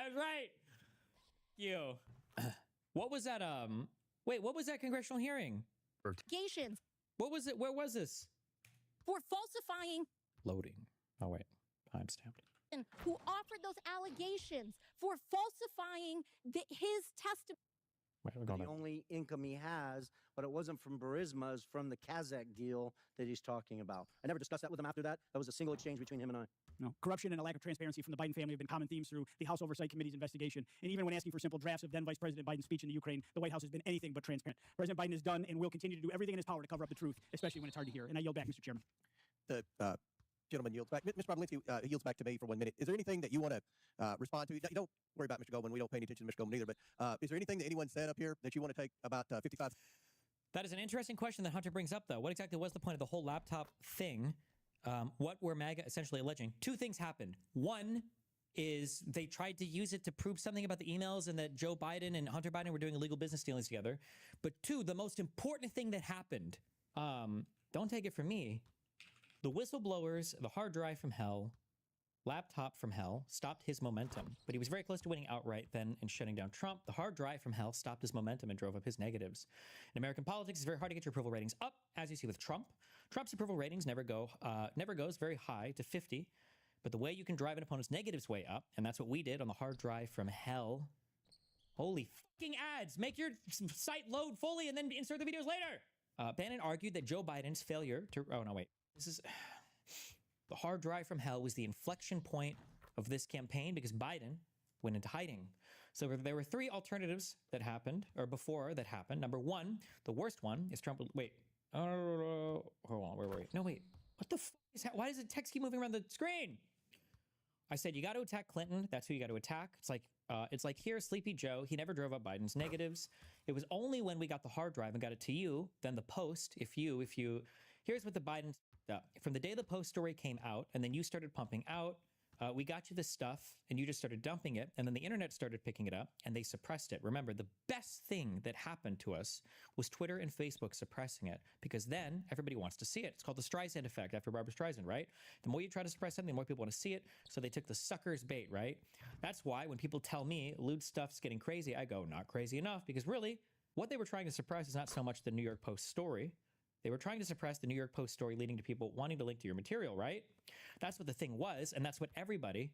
was right. You. What was that? Wait, what was that congressional hearing? Allegations. What was it? Where was this? For falsifying. Loading. Oh, wait. Timestamped. Who offered those allegations for falsifying his testimony. The only income he has, but it wasn't from Burisma, it's from the Kazakh deal that he's talking about. I never discussed that with him after that. That was a single exchange between him and I. No, corruption and a lack of transparency from the Biden family have been common themes through the House Oversight Committee's investigation. And even when asking for simple drafts of then Vice President Biden's speech in the Ukraine, the White House has been anything but transparent. President Biden has done and will continue to do everything in his power to cover up the truth, especially when it's hard to hear. And I yield back, Mr. Chairman. The gentleman yields back. Mr. Bobulinski yields back to me for 1 minute. Is there anything that you want to respond to? Don't worry about Mr. Goldman. We don't pay any attention to Mr. Goldman either. But is there anything that anyone said up here that you want to take about 55? That is an interesting question that Hunter brings up, though. What exactly was the point of the whole laptop thing? What were MAGA essentially alleging? 2 things happened. One is they tried to use it to prove something about the emails and that Joe Biden and Hunter Biden were doing illegal business dealings together. But 2, the most important thing that happened, don't take it from me, the whistleblowers, the hard drive from hell, laptop from hell, stopped his momentum. But he was very close to winning outright then and shutting down Trump. The hard drive from hell stopped his momentum and drove up his negatives. In American politics, it's very hard to get your approval ratings up, as you see with Trump. Trump's approval ratings never goes very high to 50. But the way you can drive an opponent's negatives way up, and that's what we did on the hard drive from hell. Holy fucking ads! Make your site load fully and then insert the videos later! Bannon argued that Joe Biden's failure to... Oh, no, wait. This is... The hard drive from hell was the inflection point of this campaign because Biden went into hiding. So there were 3 alternatives that happened, or before that happened. Number 1, the worst one, is Trump... Wait. Hold on, where were we? No, wait. What the f*** is that? Why does the text keep moving around the screen? I said, you got to attack Clinton. That's who you got to attack. It's like, here's Sleepy Joe. He never drove up Biden's negatives. It was only when we got the hard drive and got it to you, then the post, if you... Here's what the Biden... From the day the Post story came out, and then you started pumping out, we got you this stuff, and you just started dumping it, and then the internet started picking it up, and they suppressed it. Remember, the best thing that happened to us was Twitter and Facebook suppressing it, because then everybody wants to see it. It's called the Streisand effect after Barbara Streisand, right? The more you try to suppress something, the more people want to see it, so they took the sucker's bait, right? That's why when people tell me lewd stuff's getting crazy, I go, not crazy enough, because really, what they were trying to suppress is not so much the New York Post story. They were trying to suppress the New York Post story, leading to people wanting to link to your material, right? That's what the thing was, and that's what everybody,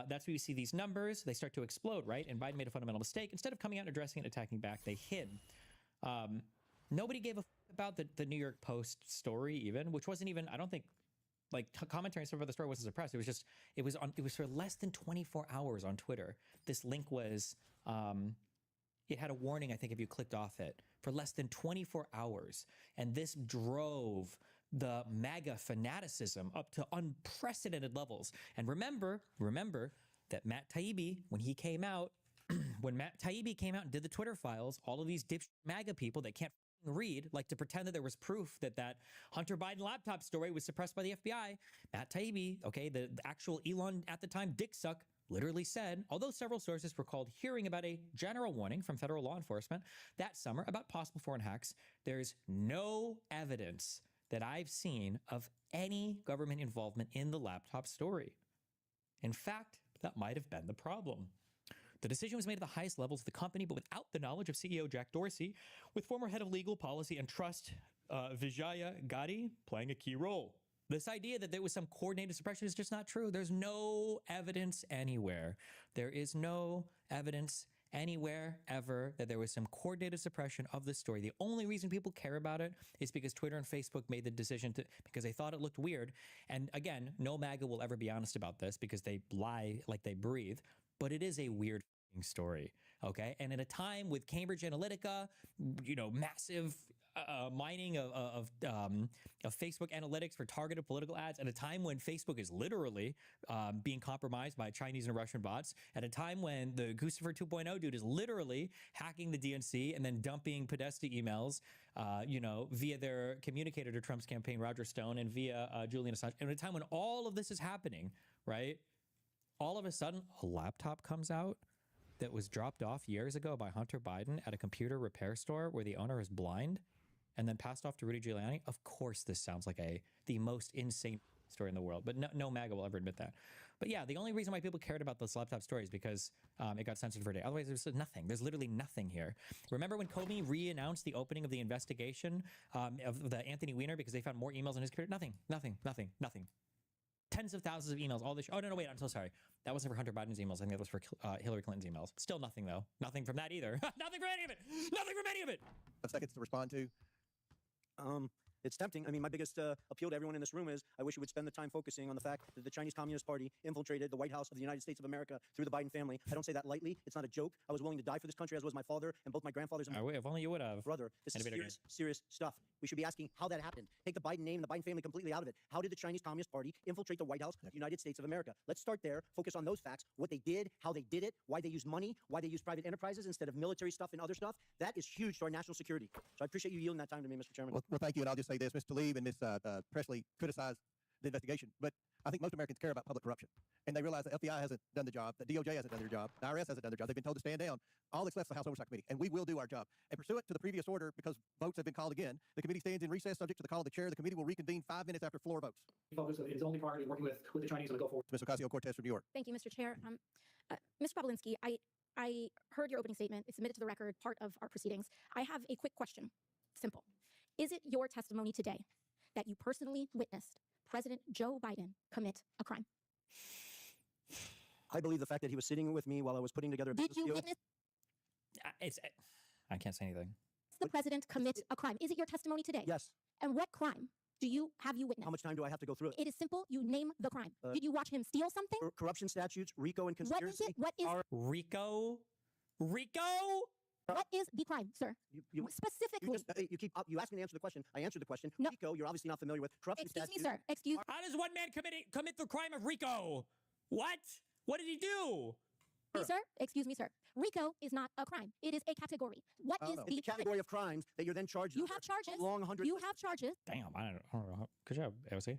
that's where you see these numbers, they start to explode, right? And Biden made a fundamental mistake. Instead of coming out and addressing it and attacking back, they hid. Nobody gave a about the New York Post story even, which wasn't even, I don't think, like commentary and stuff about the story wasn't suppressed. It was just, it was for less than 24 hours on Twitter. This link was, it had a warning, I think, if you clicked off it, for less than 24 hours. And this drove the MAGA fanaticism up to unprecedented levels. And remember that Matt Taibbi, when he came out, when Matt Taibbi came out and did the Twitter files, all of these dipshit MAGA people that can't read, like to pretend that there was proof that that Hunter Biden laptop story was suppressed by the FBI, Matt Taibbi, okay, the actual Elon at the time dick suck, literally said, although several sources were called hearing about a general warning from federal law enforcement that summer about possible foreign hacks, there's no evidence that I've seen of any government involvement in the laptop story. In fact, that might have been the problem. The decision was made at the highest levels of the company, but without the knowledge of CEO Jack Dorsey, with former head of legal policy and trust Vijaya Gadde playing a key role. This idea that there was some coordinated suppression is just not true. There's no evidence anywhere. There is no evidence anywhere ever that there was some coordinated suppression of this story. The only reason people care about it is because Twitter and Facebook made the decision to, because they thought it looked weird. And again, no MAGA will ever be honest about this because they lie like they breathe, but it is a weird story, okay? And at a time with Cambridge Analytica, you know, massive mining of Facebook analytics for targeted political ads, at a time when Facebook is literally being compromised by Chinese and Russian bots, at a time when the Guccifer 2.0 dude is literally hacking the DNC and then dumping Podesta emails, you know, via their communicator to Trump's campaign, Roger Stone, and via Julian Assange, and at a time when all of this is happening, right? All of a sudden, a laptop comes out that was dropped off years ago by Hunter Biden at a computer repair store where the owner is blind and then passed off to Rudy Giuliani. Of course, this sounds like the most insane story in the world, but no MAGA will ever admit that. But yeah, the only reason why people cared about this laptop story is because it got censored for a day. Otherwise, there's nothing. There's literally nothing here. Remember when Comey re-announced the opening of the investigation of the Anthony Weiner because they found more emails on his computer? Nothing. Tens of thousands of emails, all this. Oh, no, wait, I'm so sorry. That wasn't for Hunter Biden's emails. I think that was for Hillary Clinton's emails. Still nothing, though. Nothing from that either. Nothing from any of it. Nothing from any of it. Seconds to respond to. It's tempting. I mean, my biggest appeal to everyone in this room is I wish you would spend the time focusing on the fact that the Chinese Communist Party infiltrated the White House of the United States of America through the Biden family. I don't say that lightly. It's not a joke. I was willing to die for this country, as was my father and both my grandfathers and if only you would have. Brother, this is serious stuff. We should be asking how that happened. Take the Biden name and the Biden family completely out of it. How did the Chinese Communist Party infiltrate the White House of the United States of America? Let's start there. Focus on those facts, what they did, how they did it, why they used money, why they used private enterprises instead of military stuff and other stuff. That is huge to our national security. So I appreciate you yielding that time to me, Mr. Chairman. Well, thank you, and I'll just say this. Ms. Tlaib and Ms. Presley criticized the investigation, but I think most Americans care about public corruption, and they realize the FBI hasn't done the job, the DOJ hasn't done their job, the IRS hasn't done their job. They've been told to stand down. All that's left is the House Oversight Committee, and we will do our job. And pursuant to the previous order, because votes have been called again, the committee stands in recess subject to the call of the chair. The committee will reconvene 5 minutes after floor votes. Focus is only priority working with the Chinese on the go forward. Ms. Ocasio-Cortez from New York. Thank you, Mr. Chair. Mr. Pavlinsky, I heard your opening statement. It's submitted to the record, part of our proceedings. I have a quick question. Simple. Is it your testimony today that you personally witnessed President Joe Biden commit a crime? I believe the fact that he was sitting with me while I was putting together a Did you witness I can't say anything. the president commit a crime? Is it your testimony today? Yes. And what crime have you witnessed? How much time do I have to go through it? It is simple. You name the crime. Did you watch him steal something? Corruption statutes, RICO, and conspiracy. What is RICO? What is the crime, sir? Specifically. You asked me to answer the question. I answered the question. No. RICO, you're obviously not familiar with. Corruption Excuse statutes. me, sir. Excuse. How does one man commit the crime of RICO? What? What did he do? Sir, excuse me, sir. RICO is not a crime. It is a category. What is It's a category of crimes that you're then charged You with. have charges. Long 100. You have charges. Damn, I don't know. Good job, AOC.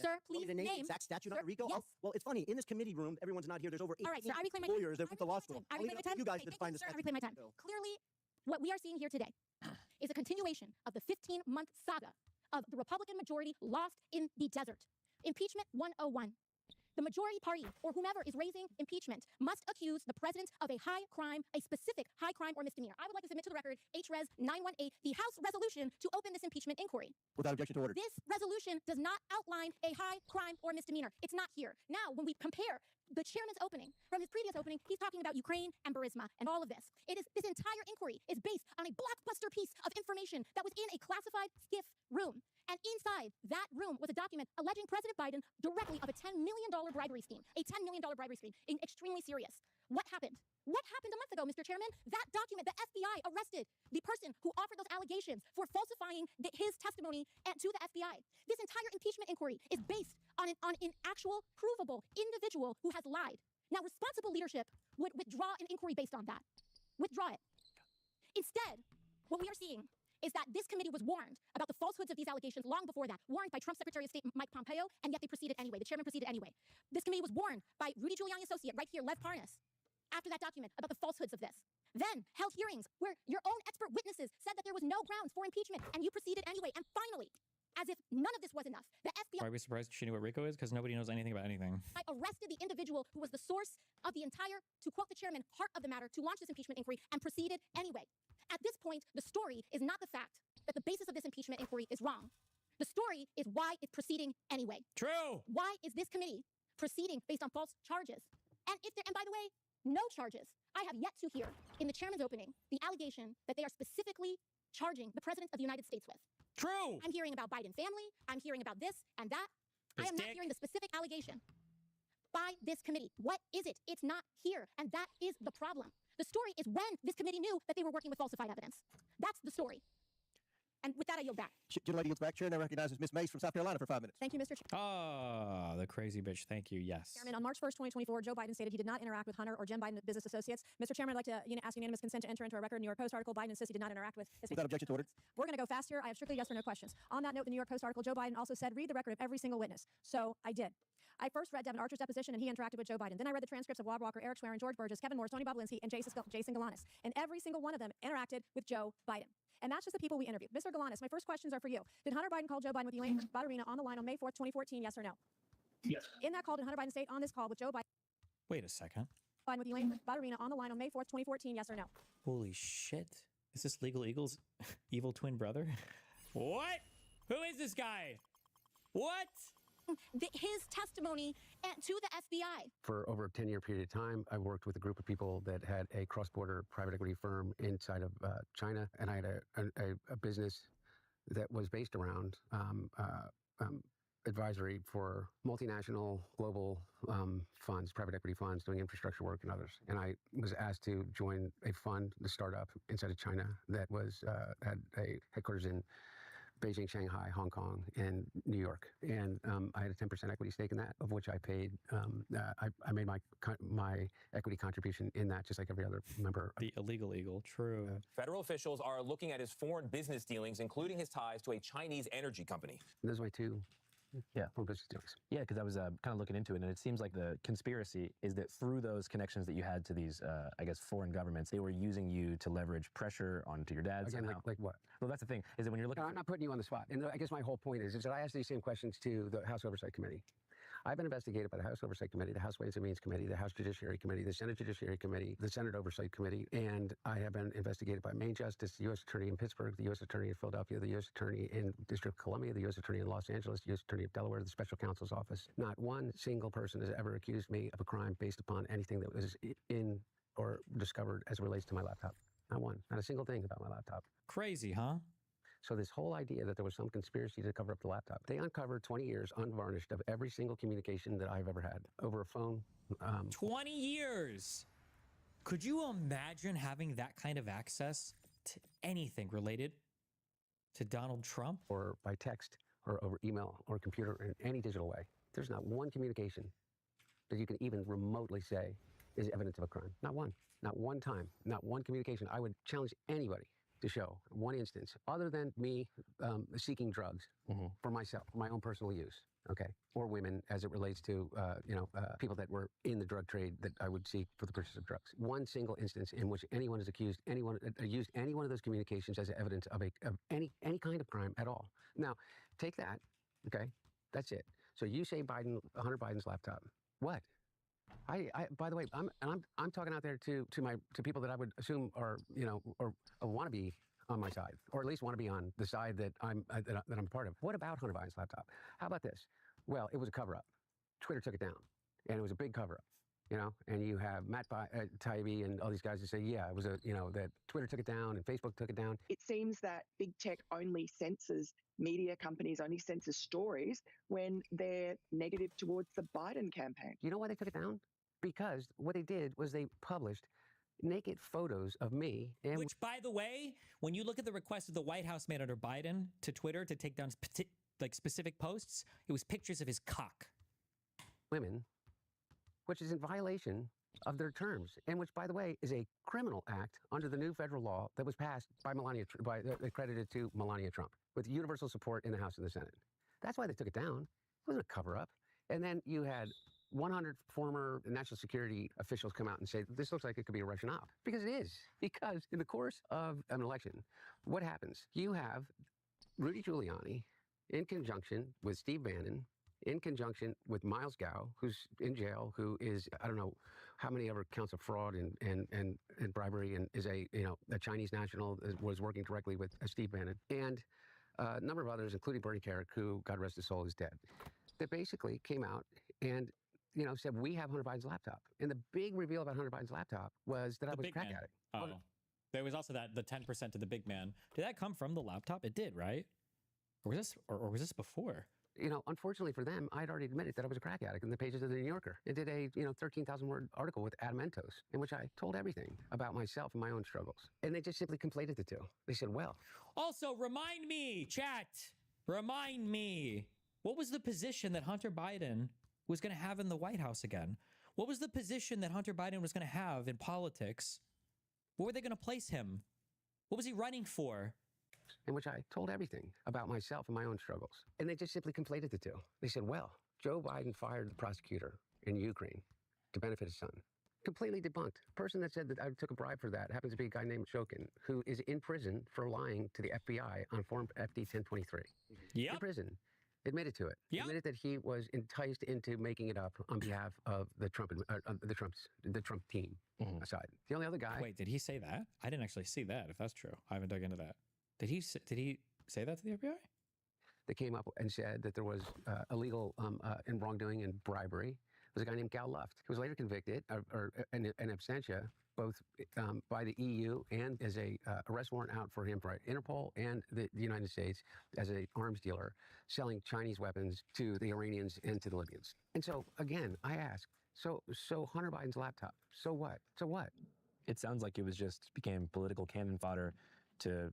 Sir, please the name. exact statute under RICO? Yes. Well, it's funny. In this committee room, everyone's not here. There's over 18 All right, sir, I reclaim my lawyers that went to law school. I I'll leave reclaim it my up to time. you guys Okay, to thank define you, the sir. I statute. reclaim my time. Clearly, what we are seeing here today is a continuation of the 15-month saga of the Republican majority lost in the desert. Impeachment 101. The majority party, or whomever is raising impeachment, must accuse the president of a high crime, a specific high crime or misdemeanor. I would like to submit to the record HRES 918, the House resolution to open this impeachment inquiry. Without objection to order. This resolution does not outline a high crime or misdemeanor. It's not here. Now, when we compare the chairman's opening from his previous opening, he's talking about Ukraine and Burisma and all of this. This entire inquiry is based on a blockbuster piece of information that was in a classified SCIF room. And inside that room was a document alleging President Biden directly of a $10 million bribery scheme, extremely serious. What happened? What happened a month ago, Mr. Chairman? That document, the FBI arrested the person who offered those allegations for falsifying his testimony to the FBI. This entire impeachment inquiry is based on an actual provable individual who has lied. Now, responsible leadership would withdraw an inquiry based on that. Withdraw it. Instead, what we are seeing is that this committee was warned about the falsehoods of these allegations long before that, warned by Trump's Secretary of State Mike Pompeo, and yet they proceeded anyway. The chairman proceeded anyway. This committee was warned by Rudy Giuliani associate right here, Lev Parnas, after that document about the falsehoods of this. Then held hearings where your own expert witnesses said that there was no grounds for impeachment, and you proceeded anyway. And finally, as if none of this was enough, the FBI... Why are we surprised she knew what RICO is? Because nobody knows anything about anything. I arrested the individual who was the source of the entire, to quote the chairman, heart of the matter to launch this impeachment inquiry and proceeded anyway. At this point, the story is not the fact that the basis of this impeachment inquiry is wrong. The story is why it's proceeding anyway. True. Why is this committee proceeding based on false charges? And by the way, no charges. I have yet to hear in the chairman's opening the allegation that they are specifically charging the president of the United States with. True. I'm hearing about Biden family. I'm hearing about this and that. I am not hearing the specific allegation by this committee. What is it? It's not here. And that is the problem. The story is when this committee knew that they were working with falsified evidence. That's the story. And with that, I yield back. Gentlelady yields back. Chair now recognizes Ms. Mace from South Carolina for 5 minutes. Thank you, Mr. Chair. Ah, the crazy bitch. Thank you. Yes. Chairman, on March 1st, 2024, Joe Biden stated he did not interact with Hunter or Jen Biden business associates. Mr. Chairman, I'd like to ask unanimous consent to enter into a record New York Post article. Biden insists he did not interact with his... Without objection to order. We're going to go fast here. I have strictly yes or no questions. On that note, the New York Post article, Joe Biden also said, read the record of every single witness. So I did. I first read Devin Archer's deposition, and he interacted with Joe Biden. Then I read the transcripts of Wad Walker, Eric Schwerin, George Burgess, Kevin Morris, Tony Bobulinski, and Jason Galanis. And every single one of them interacted with Joe Biden. And that's just the people we interviewed. Mr. Galanis, my first questions are for you. Did Hunter Biden call Joe Biden with Elaine Ballerina on the line on May 4th, 2014, yes or no? Yes. In that call, did Hunter Biden state on this call with Joe Biden Wait a second. with Elaine Ballerina on the line on May 4th, 2014, yes or no? Holy shit. Is this Legal Eagle's evil twin brother? What? Who is this guy? What? His testimony to the FBI. For over a 10-year period of time, I worked with a group of people that had a cross-border private equity firm inside of China, and I had a business that was based around advisory for multinational global funds, private equity funds, doing infrastructure work and others. And I was asked to join a fund, the startup inside of China that was had a headquarters in Beijing, Shanghai, Hong Kong, and New York. And I had a 10% equity stake in that, of which I paid. I made my equity contribution in that, just like every other member. The illegal eagle, true. Federal officials are looking at his foreign business dealings, including his ties to a Chinese energy company. Those are my two. Yeah. Foreign business dealings. Yeah, because I was kind of looking into it, and it seems like the conspiracy is that through those connections that you had to these, I guess, foreign governments, they were using you to leverage pressure onto your dad. Again, like what? Well, that's the thing, is that when you're looking... No, I'm not putting you on the spot. And I guess my whole point is that I asked these same questions to the House Oversight Committee. I've been investigated by the House Oversight Committee, the House Ways and Means Committee, the House Judiciary Committee, the Senate Judiciary Committee, the Senate Oversight Committee, and I have been investigated by Maine Justice, the U.S. Attorney in Pittsburgh, the U.S. Attorney in Philadelphia, the U.S. Attorney in District of Columbia, the U.S. Attorney in Los Angeles, the U.S. Attorney of Delaware, the Special Counsel's Office. Not one single person has ever accused me of a crime based upon anything that was in or discovered as it relates to my laptop. Not one. Not a single thing about my laptop. Crazy, huh? So this whole idea that there was some conspiracy to cover up the laptop, they uncovered 20 years unvarnished of every single communication that I've ever had over a phone. 20 years! Could you imagine having that kind of access to anything related to Donald Trump? Or by text, or over email, or computer, in any digital way. There's not one communication that you can even remotely say is evidence of a crime. Not one. Not one time. Not one communication. I would challenge anybody to show one instance, other than me seeking drugs for myself, for my own personal use, okay? Or women, as it relates to, people that were in the drug trade that I would seek for the purchase of drugs. One single instance in which anyone has used any one of those communications as evidence of any kind of crime at all. Now, take that, okay? That's it. So you say Hunter Biden's laptop. What? By the way, I'm talking out there to people that I would assume are or want to be on my side, or at least want to be on the side that I'm part of. What about Hunter Biden's laptop? How about this? Well, it was a cover-up. Twitter took it down, and it was a big cover-up. And you have Matt Taibbi and all these guys that say, yeah, it was that Twitter took it down and Facebook took it down. It seems that big tech only censors, media companies only censor stories when they're negative towards the Biden campaign. You know why they took it down? Because what they did was they published naked photos of me. Which, by the way, when you look at the request that the White House made under Biden to Twitter to take down specific posts, it was pictures of his cock. Women, which is in violation of their terms, and which, by the way, is a criminal act under the new federal law that was passed by accredited to Melania Trump, with universal support in the House and the Senate. That's why they took it down. It wasn't a cover-up. And then you had 100 former national security officials come out and say, this looks like it could be a Russian op. Because it is. Because in the course of an election, what happens? You have Rudy Giuliani in conjunction with Steve Bannon, in conjunction with Miles Gao, who's in jail, who is, I don't know how many other counts of fraud and bribery, and is a Chinese national, was working directly with Steve Bannon, and a number of others, including Bernie Carrick, who, God rest his soul, is dead. That basically came out and said, we have Hunter Biden's laptop. And the big reveal about Hunter Biden's laptop was that I was a crack addict. Oh. There was also the 10% to the big man. Did that come from the laptop? It did, right? Or was this before? Unfortunately for them, I'd already admitted that I was a crack addict in the pages of the New Yorker. It did a 13,000-word article with Adam Entos, in which I told everything about myself and my own struggles. And they just simply conflated the two. They said, well. Also, remind me, chat, remind me, what was the position that Hunter Biden was going to have in the White House again? What was the position that Hunter Biden was going to have in politics? Where were they going to place him? What was he running for? In which I told everything about myself and my own struggles. And they just simply conflated the two. They said, well, Joe Biden fired the prosecutor in Ukraine to benefit his son. Completely debunked. The person that said that I took a bribe for that happens to be a guy named Shokin, who is in prison for lying to the FBI on Form FD 1023. Yep. In prison. Admitted to it. Yep. Admitted that he was enticed into making it up on behalf of the Trump team aside. The only other guy. Wait, did he say that? I didn't actually see that, if that's true. I haven't dug into that. Did he say that to the FBI? They came up and said that there was illegal and wrongdoing and bribery. There was a guy named Gal Luft, who was later convicted in absentia, both by the EU and as a arrest warrant out for him by Interpol and the United States as an arms dealer, selling Chinese weapons to the Iranians and to the Libyans. And so, again, I ask, so Hunter Biden's laptop, so what? So what? It sounds like it became political cannon fodder to,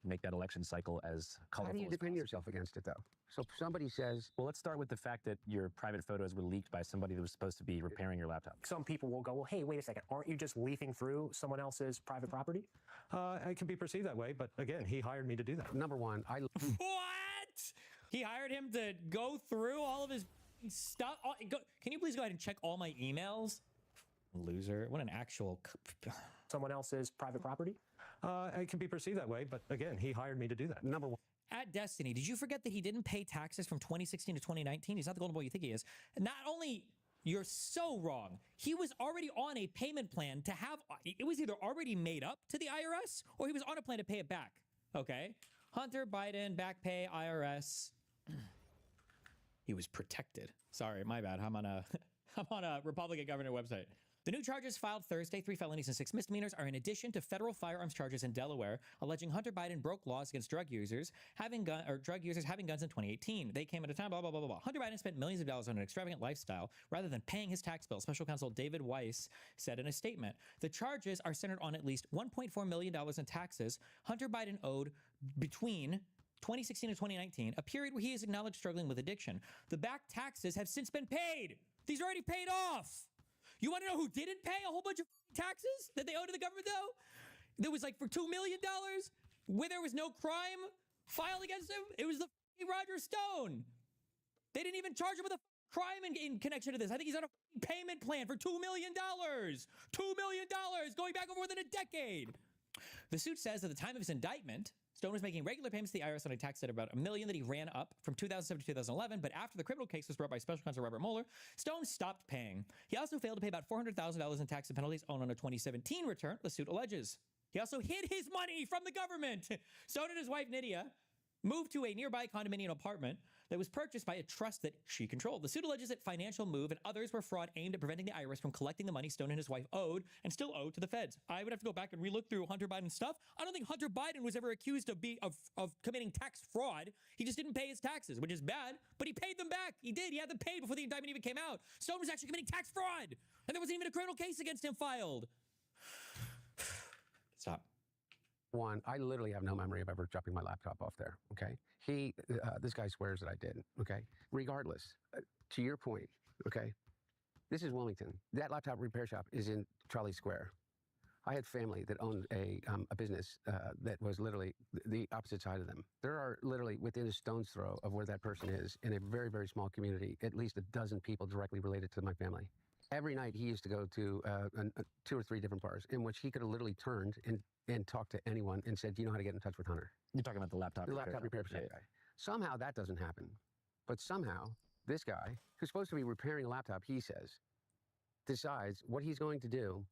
make that election cycle as colorful. How do you defend yourself against it, though? So somebody says... Well, let's start with the fact that your private photos were leaked by somebody that was supposed to be repairing your laptop. Some people will go, well, hey, wait a second. Aren't you just leafing through someone else's private property? It can be perceived that way, but again, he hired me to do that. Number one, What? He hired him to go through all of his stuff? Can you please go ahead and check all my emails? Loser. What an actual... Someone else's private property? It can be perceived that way, but again, he hired me to do that. Number one. At Destiny, did you forget that he didn't pay taxes from 2016 to 2019? He's not the golden boy you think he is. Not only, you're so wrong, he was already on a payment plan to have, it was either already made up to the IRS or he was on a plan to pay it back. Okay? Hunter Biden, back pay, IRS. He was protected. Sorry, my bad. I'm on a Republican governor website. The new charges filed Thursday, 3 felonies and 6 misdemeanors, are in addition to federal firearms charges in Delaware, alleging Hunter Biden broke laws against drug users having guns in 2018. They came at a time, blah, blah, blah, blah, blah. Hunter Biden spent millions of dollars on an extravagant lifestyle rather than paying his tax bill, special counsel David Weiss said in a statement. The charges are centered on at least $1.4 million in taxes Hunter Biden owed between 2016 and 2019, a period where he is acknowledged struggling with addiction. The back taxes have since been paid. These are already paid off. You want to know who didn't pay a whole bunch of taxes that they owed to the government, though? There was like for $2 million where there was no crime filed against him. It was the Roger Stone. They didn't even charge him with a crime in connection to this. I think he's on a payment plan for $2 million. $2 million going back over more than a decade. The suit says at the time of his indictment, Stone was making regular payments to the IRS on a tax debt of about $1 million that he ran up from 2007 to 2011, but after the criminal case was brought by Special Counsel Robert Mueller, Stone stopped paying. He also failed to pay about $400,000 in tax and penalties owed on a 2017 return, the suit alleges. He also hid his money from the government. Stone and his wife, Nydia, moved to a nearby condominium apartment that was purchased by a trust that she controlled. The suit alleges that Financial Move and others were fraud aimed at preventing the IRS from collecting the money Stone and his wife owed and still owed to the feds. I would have to go back and relook through Hunter Biden's stuff. I don't think Hunter Biden was ever accused of committing tax fraud. He just didn't pay his taxes, which is bad, but he paid them back. He did. He had them paid before the indictment even came out. Stone was actually committing tax fraud, and there wasn't even a criminal case against him filed. Stop. One, I literally have no memory of ever dropping my laptop off there, okay? This guy swears that I did, okay? Regardless, to your point, okay? This is Wilmington. That laptop repair shop is in Charlie Square. I had family that owned a business that was literally the opposite side of them. There are literally within a stone's throw of where that person is in a very, very small community, at least a dozen people directly related to my family. Every night he used to go to 2 or 3 different bars in which he could have literally turned and talked to anyone and said, do you know how to get in touch with Hunter? You're talking about the laptop repair. The laptop repair shop guy. Somehow that doesn't happen. But somehow this guy, who's supposed to be repairing a laptop, he says, decides what he's going to do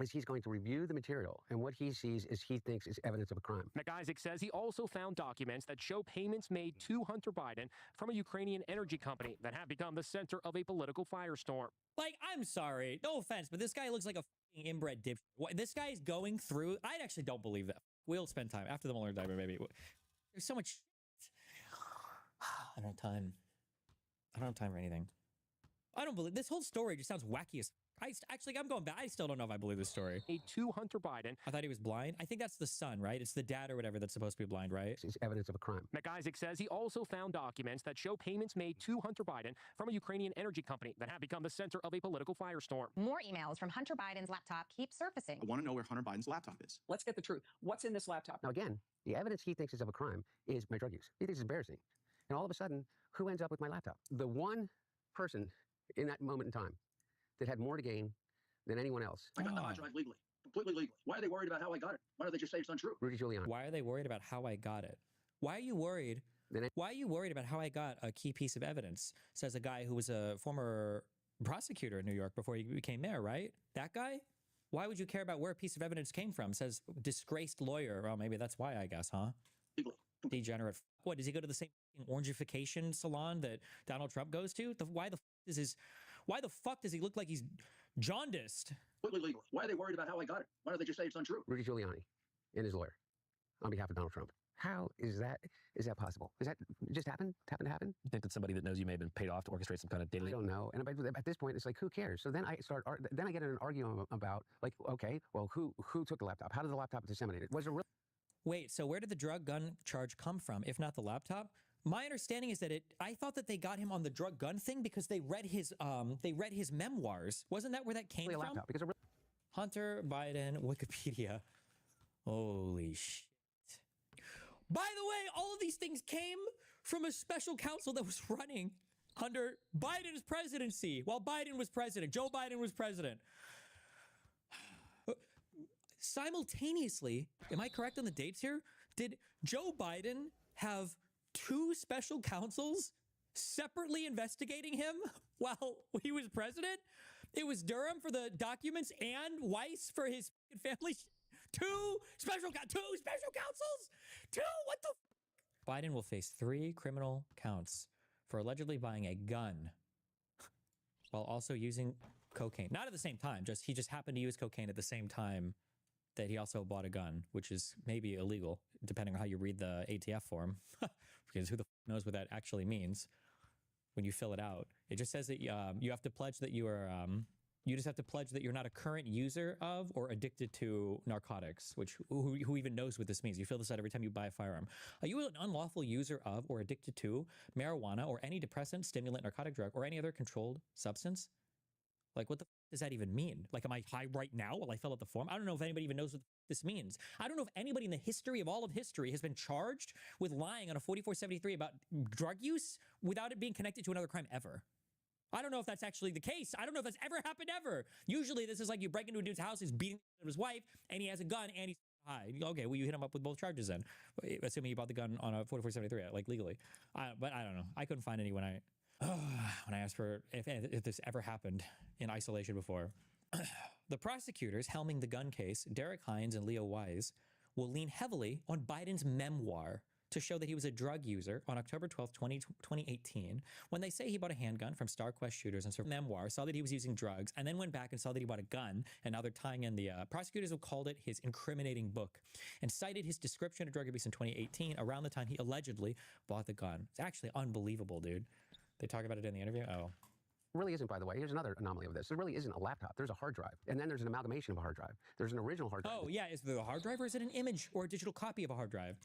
is he's going to review the material, and what he sees is he thinks is evidence of a crime. McIsaac says he also found documents that show payments made to Hunter Biden from a Ukrainian energy company that have become the center of a political firestorm. Like, I'm sorry, no offense, but this guy looks like a fucking inbred dipshit. This guy is going through, I actually don't believe that. We'll spend time after the Mueller indictment, maybe. There's so much shit. I don't have time. I don't have time for anything. I don't believe, this whole story just sounds wacky as I'm going back. I still don't know if I believe this story. To Hunter Biden. I thought he was blind. I think that's the son, right? It's the dad or whatever that's supposed to be blind, right? It's evidence of a crime. McIsaac says he also found documents that show payments made to Hunter Biden from a Ukrainian energy company that have become the center of a political firestorm. More emails from Hunter Biden's laptop keep surfacing. I want to know where Hunter Biden's laptop is. Let's get the truth. What's in this laptop? Now, again, the evidence he thinks is of a crime is my drug use. He thinks it's embarrassing. And all of a sudden, who ends up with my laptop? The one person in that moment in time that had more to gain than anyone else. I got the hard drive legally, completely legally. Why are they worried about how I got it? Why don't they just say it's untrue? Rudy Giuliani. Why are they worried about how I got it? Why are you worried? Why are you worried about how I got a key piece of evidence? Says a guy who was a former prosecutor in New York before he became mayor, right? That guy? Why would you care about where a piece of evidence came from? Says disgraced lawyer. Well, maybe that's why, I guess, huh? Legally. Degenerate. What, does he go to the same orangification salon that Donald Trump goes to? Why the fuck does he look like he's jaundiced? Completely legal. Why are they worried about how I got it? Why don't they just say it's untrue? Rudy Giuliani and his lawyer on behalf of Donald Trump. How is that possible? Is that just happen to happen? You think that somebody that knows you may have been paid off to orchestrate some kind of daily? I don't know. And at this point, it's like, who cares? So then I get in an argument about, like, okay, well, who took the laptop? How did the laptop disseminate it? Was it real? Wait, so where did the drug gun charge come from, if not the laptop? My understanding is that I thought that they got him on the drug gun thing because they read his memoirs. Wasn't that where that came from? Laptop, because Hunter Biden Wikipedia. Holy shit. By the way, all of these things came from a special counsel that was running under Biden's presidency while Biden was president. Joe Biden was president. Simultaneously, am I correct on the dates here? Did Joe Biden have 2 special counsels separately investigating him while he was president? It was Durham for the documents and Weiss for his family. 2 special counsels? 2? What the Biden will face 3 criminal counts for allegedly buying a gun while also using cocaine. Not at the same time, he just happened to use cocaine at the same time that he also bought a gun, which is maybe illegal, depending on how you read the ATF form, because who the knows what that actually means when you fill it out. It just says that you have to pledge that you are, you just have to pledge that you're not a current user of or addicted to narcotics, which who even knows what this means? You fill this out every time you buy a firearm. Are you an unlawful user of or addicted to marijuana or any depressant, stimulant, narcotic drug, or any other controlled substance? Like, what the does that even mean? Like, am I high right now while I fill out the form? I don't know if anybody even knows what this means. I don't know if anybody in the history of all of history has been charged with lying on a 4473 about drug use without it being connected to another crime ever. I don't know if that's actually the case. I don't know if that's ever happened ever. Usually this is like you break into a dude's house, he's beating his wife, and he has a gun, and he's high. Okay, well, you hit him up with both charges then, assuming you bought the gun on a 4473, like legally. But I don't know. I couldn't find any when I asked for if this ever happened in isolation before. The prosecutors helming the gun case, Derek Hines and Leo Wise, will lean heavily on Biden's memoir to show that he was a drug user on October 12, 2018, when they say he bought a handgun from Star Quest Shooters and memoir, saw that he was using drugs, and then went back and saw that he bought a gun, and now they're tying in the prosecutors have called it his incriminating book, and cited his description of drug abuse in 2018 around the time he allegedly bought the gun. It's actually unbelievable, dude. They talk about it in the interview? Oh. Really isn't, by the way. Here's another anomaly of this. There really isn't a laptop. There's a hard drive. And then there's an amalgamation of a hard drive. There's an original hard drive. Oh, yeah. Is there a hard drive or is it an image or a digital copy of a hard drive?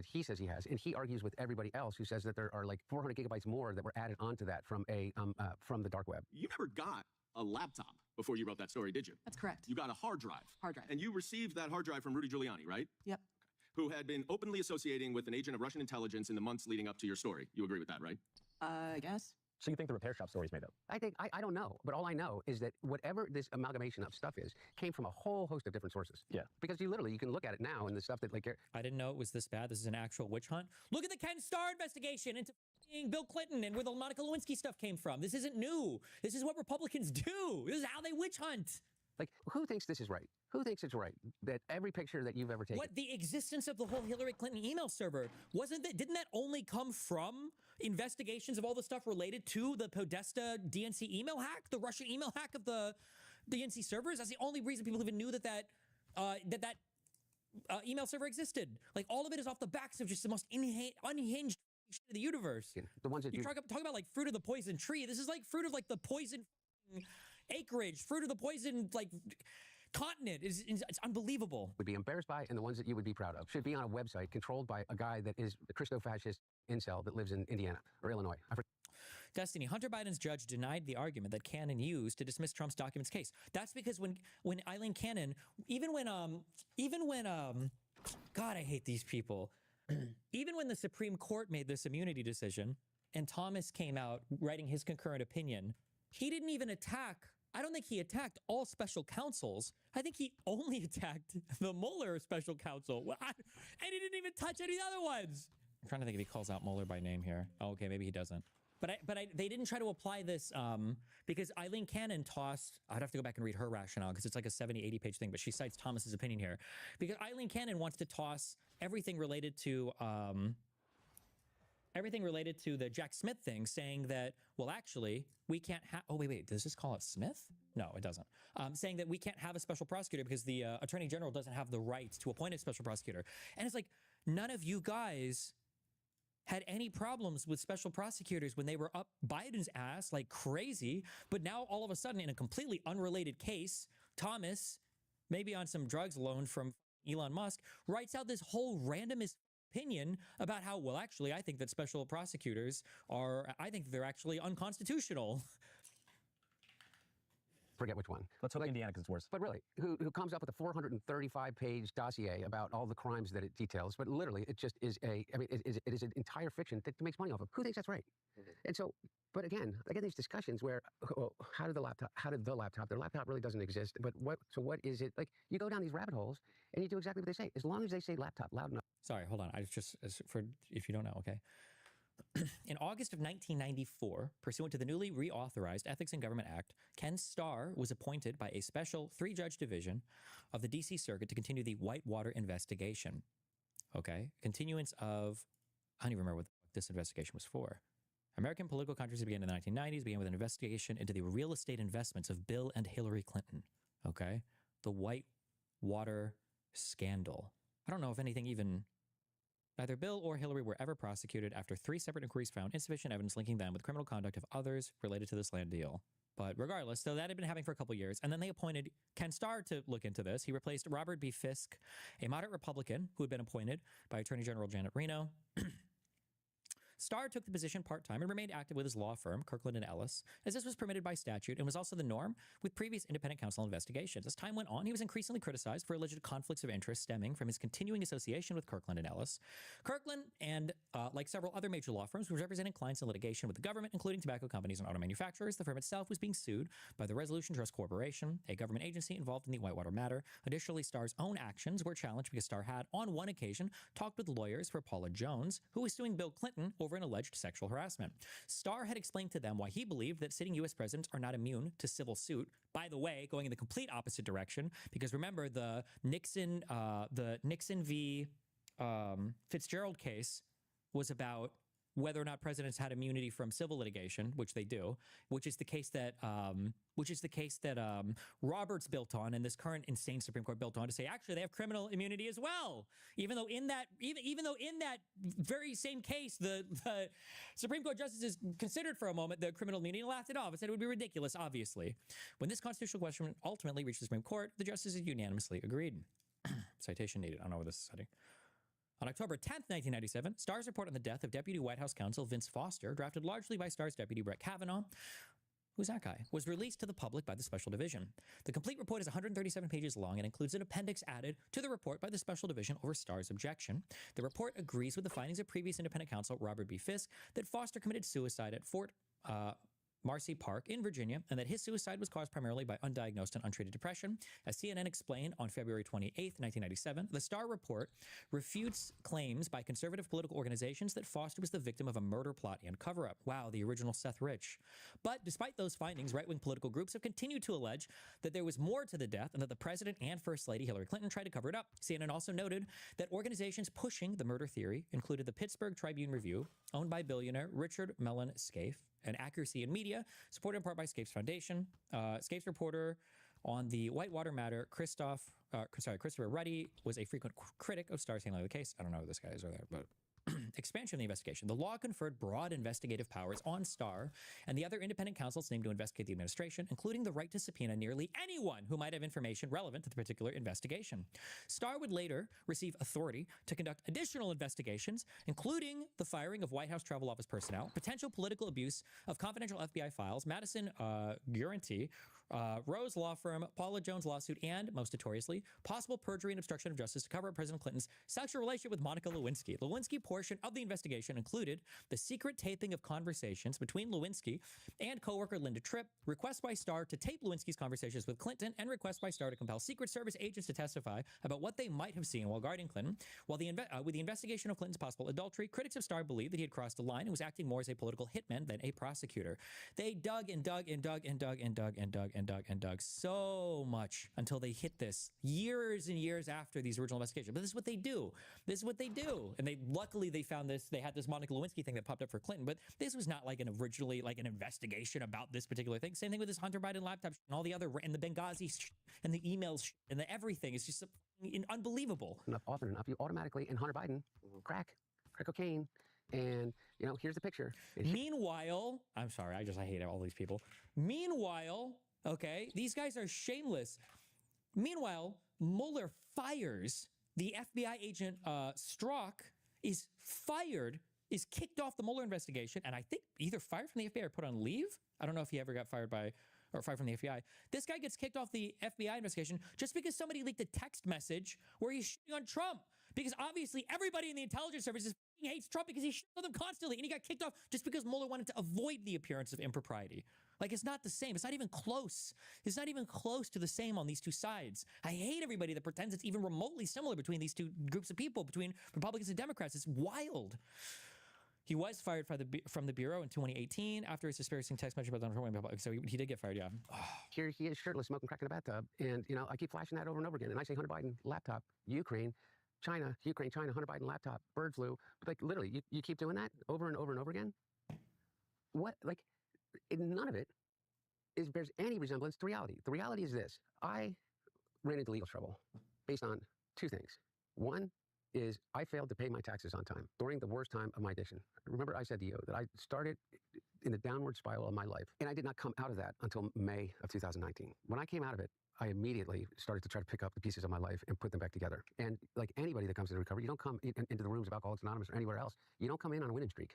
He says he has. And he argues with everybody else who says that there are like 400 gigabytes more that were added onto that from the dark web. You never got a laptop before you wrote that story, did you? That's correct. You got a hard drive. Hard drive. And you received that hard drive from Rudy Giuliani, right? Yep. Who had been openly associating with an agent of Russian intelligence in the months leading up to your story. You agree with that, right? I guess. So you think the repair shop story is made up? I don't know, but all I know is that whatever this amalgamation of stuff is came from a whole host of different sources. Yeah. Because you can look at it now and the stuff that like... I didn't know it was this bad. This is an actual witch hunt. Look at the Ken Starr investigation into Bill Clinton and where the Monica Lewinsky stuff came from. This isn't new. This is what Republicans do. This is how they witch hunt. Like, who thinks this is right? Who thinks it's right that every picture that you've ever taken... What, the existence of the whole Hillary Clinton email server, didn't that only come from investigations of all the stuff related to the Podesta DNC email hack, the Russian email hack of the DNC servers? That's the only reason people even knew that email server existed. Like, all of it is off the backs of just the most unhinged shit of the universe. Yeah, the ones that you talk about like fruit of the poison tree. This is like fruit of like the poison acreage, fruit of the poison like continent. It's unbelievable. Would be embarrassed by, and the ones that you would be proud of should be on a website controlled by a guy that is a Christo-fascist incel that lives in Indiana or Illinois. Destiny, Hunter Biden's judge denied the argument that Cannon used to dismiss Trump's documents case. That's because when Eileen Cannon, even when God, I hate these people. Even when the Supreme Court made this immunity decision and Thomas came out writing his concurrent opinion, he didn't even attack. I don't think he attacked all special counsels. I think he only attacked the Mueller special counsel. And he didn't even touch any other ones. I'm trying to think if he calls out Mueller by name here. Oh, okay, maybe he doesn't. But they didn't try to apply this because Eileen Cannon tossed, I'd have to go back and read her rationale because it's like a 70, 80 page thing, but she cites Thomas's opinion here. Because Eileen Cannon wants to toss everything related to the Jack Smith thing, saying that, well, actually, we can't have, oh, wait, does this call it Smith? No, it doesn't. Saying that we can't have a special prosecutor because the Attorney General doesn't have the right to appoint a special prosecutor. And it's like, none of you guys had any problems with special prosecutors when they were up Biden's ass like crazy. But now all of a sudden in a completely unrelated case, Thomas, maybe on some drugs loaned from Elon Musk, writes out this whole randomest opinion about how, well, actually, I think that special prosecutors I think they're actually unconstitutional. Forget which one. Let's hope Indiana, because it's worse. But really, who comes up with a 435-page dossier about all the crimes that it details, but literally it just is it is an entire fiction that makes money off of. Who thinks that's right? And so, but again, I get these discussions where, well, how did the laptop, their laptop really doesn't exist, but what is it? Like, you go down these rabbit holes and you do exactly what they say. As long as they say laptop loud enough. Sorry, hold on. If you don't know, okay. In August of 1994, pursuant to the newly reauthorized Ethics in Government Act, Ken Starr was appointed by a special 3-judge division of the D.C. Circuit to continue the Whitewater investigation. Okay? Continuance of, I don't even remember what this investigation was for. American political controversy began in the 1990s, began with an investigation into the real estate investments of Bill and Hillary Clinton. Okay? The Whitewater scandal. I don't know if anything even... Neither Bill or Hillary were ever prosecuted after 3 separate inquiries found insufficient evidence linking them with criminal conduct of others related to this land deal. But regardless, so that had been happening for a couple years, and then they appointed Ken Starr to look into this. He replaced Robert B. Fisk, a moderate Republican who had been appointed by Attorney General Janet Reno. Starr took the position part-time and remained active with his law firm, Kirkland & Ellis, as this was permitted by statute and was also the norm with previous independent counsel investigations. As time went on, he was increasingly criticized for alleged conflicts of interest stemming from his continuing association with Kirkland & Ellis. Kirkland and, like several other major law firms, was representing clients in litigation with the government, including tobacco companies and auto manufacturers. The firm itself was being sued by the Resolution Trust Corporation, a government agency involved in the Whitewater matter. Additionally, Starr's own actions were challenged because Starr had, on one occasion, talked with lawyers for Paula Jones, who was suing Bill Clinton over an alleged sexual harassment. Starr had explained to them why he believed that sitting U.S. presidents are not immune to civil suit. By the way, going in the complete opposite direction, because remember the Nixon v. Fitzgerald case was about whether or not presidents had immunity from civil litigation, which they do, which is the case that Roberts built on, and this current insane Supreme Court built on to say actually they have criminal immunity as well. Even though in that very same case the Supreme Court justices considered for a moment the criminal immunity and laughed it off and said it would be ridiculous. Obviously, when this constitutional question ultimately reached the Supreme Court, the justices unanimously agreed. Citation needed. I don't know what this is citing. On October 10th, 1997, Starr's report on the death of Deputy White House counsel Vince Foster, drafted largely by Starr's deputy Brett Kavanaugh, who's that guy, was released to the public by the Special Division. The complete report is 137 pages long and includes an appendix added to the report by the Special Division over Starr's objection. The report agrees with the findings of previous independent counsel Robert B. Fisk that Foster committed suicide at Fort Marcy Park in Virginia, and that his suicide was caused primarily by undiagnosed and untreated depression. As CNN explained on February 28, 1997, the Starr report refutes claims by conservative political organizations that Foster was the victim of a murder plot and cover-up. Wow, the original Seth Rich. But despite those findings, right-wing political groups have continued to allege that there was more to the death and that the president and First Lady Hillary Clinton tried to cover it up. CNN also noted that organizations pushing the murder theory included the Pittsburgh Tribune Review, owned by billionaire Richard Mellon Scaife, and Accuracy in Media, supported in part by Scaife's Foundation. Scaife's reporter on the Whitewater matter, Christopher Ruddy, was a frequent critic of Starr's handling of the case. I don't know who this guy is over there, but expansion of the investigation. The law conferred broad investigative powers on Starr and the other independent counsels named to investigate the administration, including the right to subpoena nearly anyone who might have information relevant to the particular investigation. Starr would later receive authority to conduct additional investigations, including the firing of White House travel office personnel, potential political abuse of confidential FBI files, Madison Guaranty, Rose law firm, Paula Jones lawsuit, and, most notoriously, possible perjury and obstruction of justice to cover up President Clinton's sexual relationship with Monica Lewinsky. The Lewinsky portion of the investigation included the secret taping of conversations between Lewinsky and co-worker Linda Tripp, requests by Starr to tape Lewinsky's conversations with Clinton, and requests by Starr to compel Secret Service agents to testify about what they might have seen while guarding Clinton. With the investigation of Clinton's possible adultery, critics of Starr believed that he had crossed the line and was acting more as a political hitman than a prosecutor. They dug and dug and dug and dug and dug and dug and dug and dug so much until they hit this years and years after these original investigations. But this is what they do. This is what they do. And luckily they found this. They had this Monica Lewinsky thing that popped up for Clinton, but this was not like originally an investigation about this particular thing. Same thing with this Hunter Biden laptop and all the other, and the Benghazi and the emails and the everything. It's just unbelievable. Often enough, you automatically, and Hunter Biden, crack cocaine. And, here's the picture. Meanwhile, I'm sorry, I hate all these people. Meanwhile, okay, these guys are shameless. Meanwhile, Mueller fires the FBI agent Strzok, is kicked off the Mueller investigation, and I think either fired from the FBI or put on leave. I don't know if he ever got fired from the FBI. This guy gets kicked off the FBI investigation just because somebody leaked a text message where he's shitting on Trump. Because obviously everybody in the intelligence services hates Trump because he shits on them constantly, and he got kicked off just because Mueller wanted to avoid the appearance of impropriety. It's not the same. It's not even close. It's not even close to the same on these two sides. I hate everybody that pretends it's even remotely similar between these two groups of people, between Republicans and Democrats. It's wild. He was fired from the Bureau in 2018 after his disparaging text message about Donald Trump. So he did get fired, yeah. Here he is shirtless, smoking crack in a bathtub. And, I keep flashing that over and over again. And I say Hunter Biden, laptop, Ukraine, China, Hunter Biden, laptop, bird flu. Literally, you keep doing that over and over and over again? What? None of it bears any resemblance to reality. The reality is this. I ran into legal trouble based on two things. One is I failed to pay my taxes on time during the worst time of my addiction. Remember I said to you that I started in the downward spiral of my life, and I did not come out of that until May of 2019. When I came out of it, I immediately started to try to pick up the pieces of my life and put them back together. And like anybody that comes into recovery, you don't come into the rooms of Alcoholics Anonymous or anywhere else. You don't come in on a winning streak.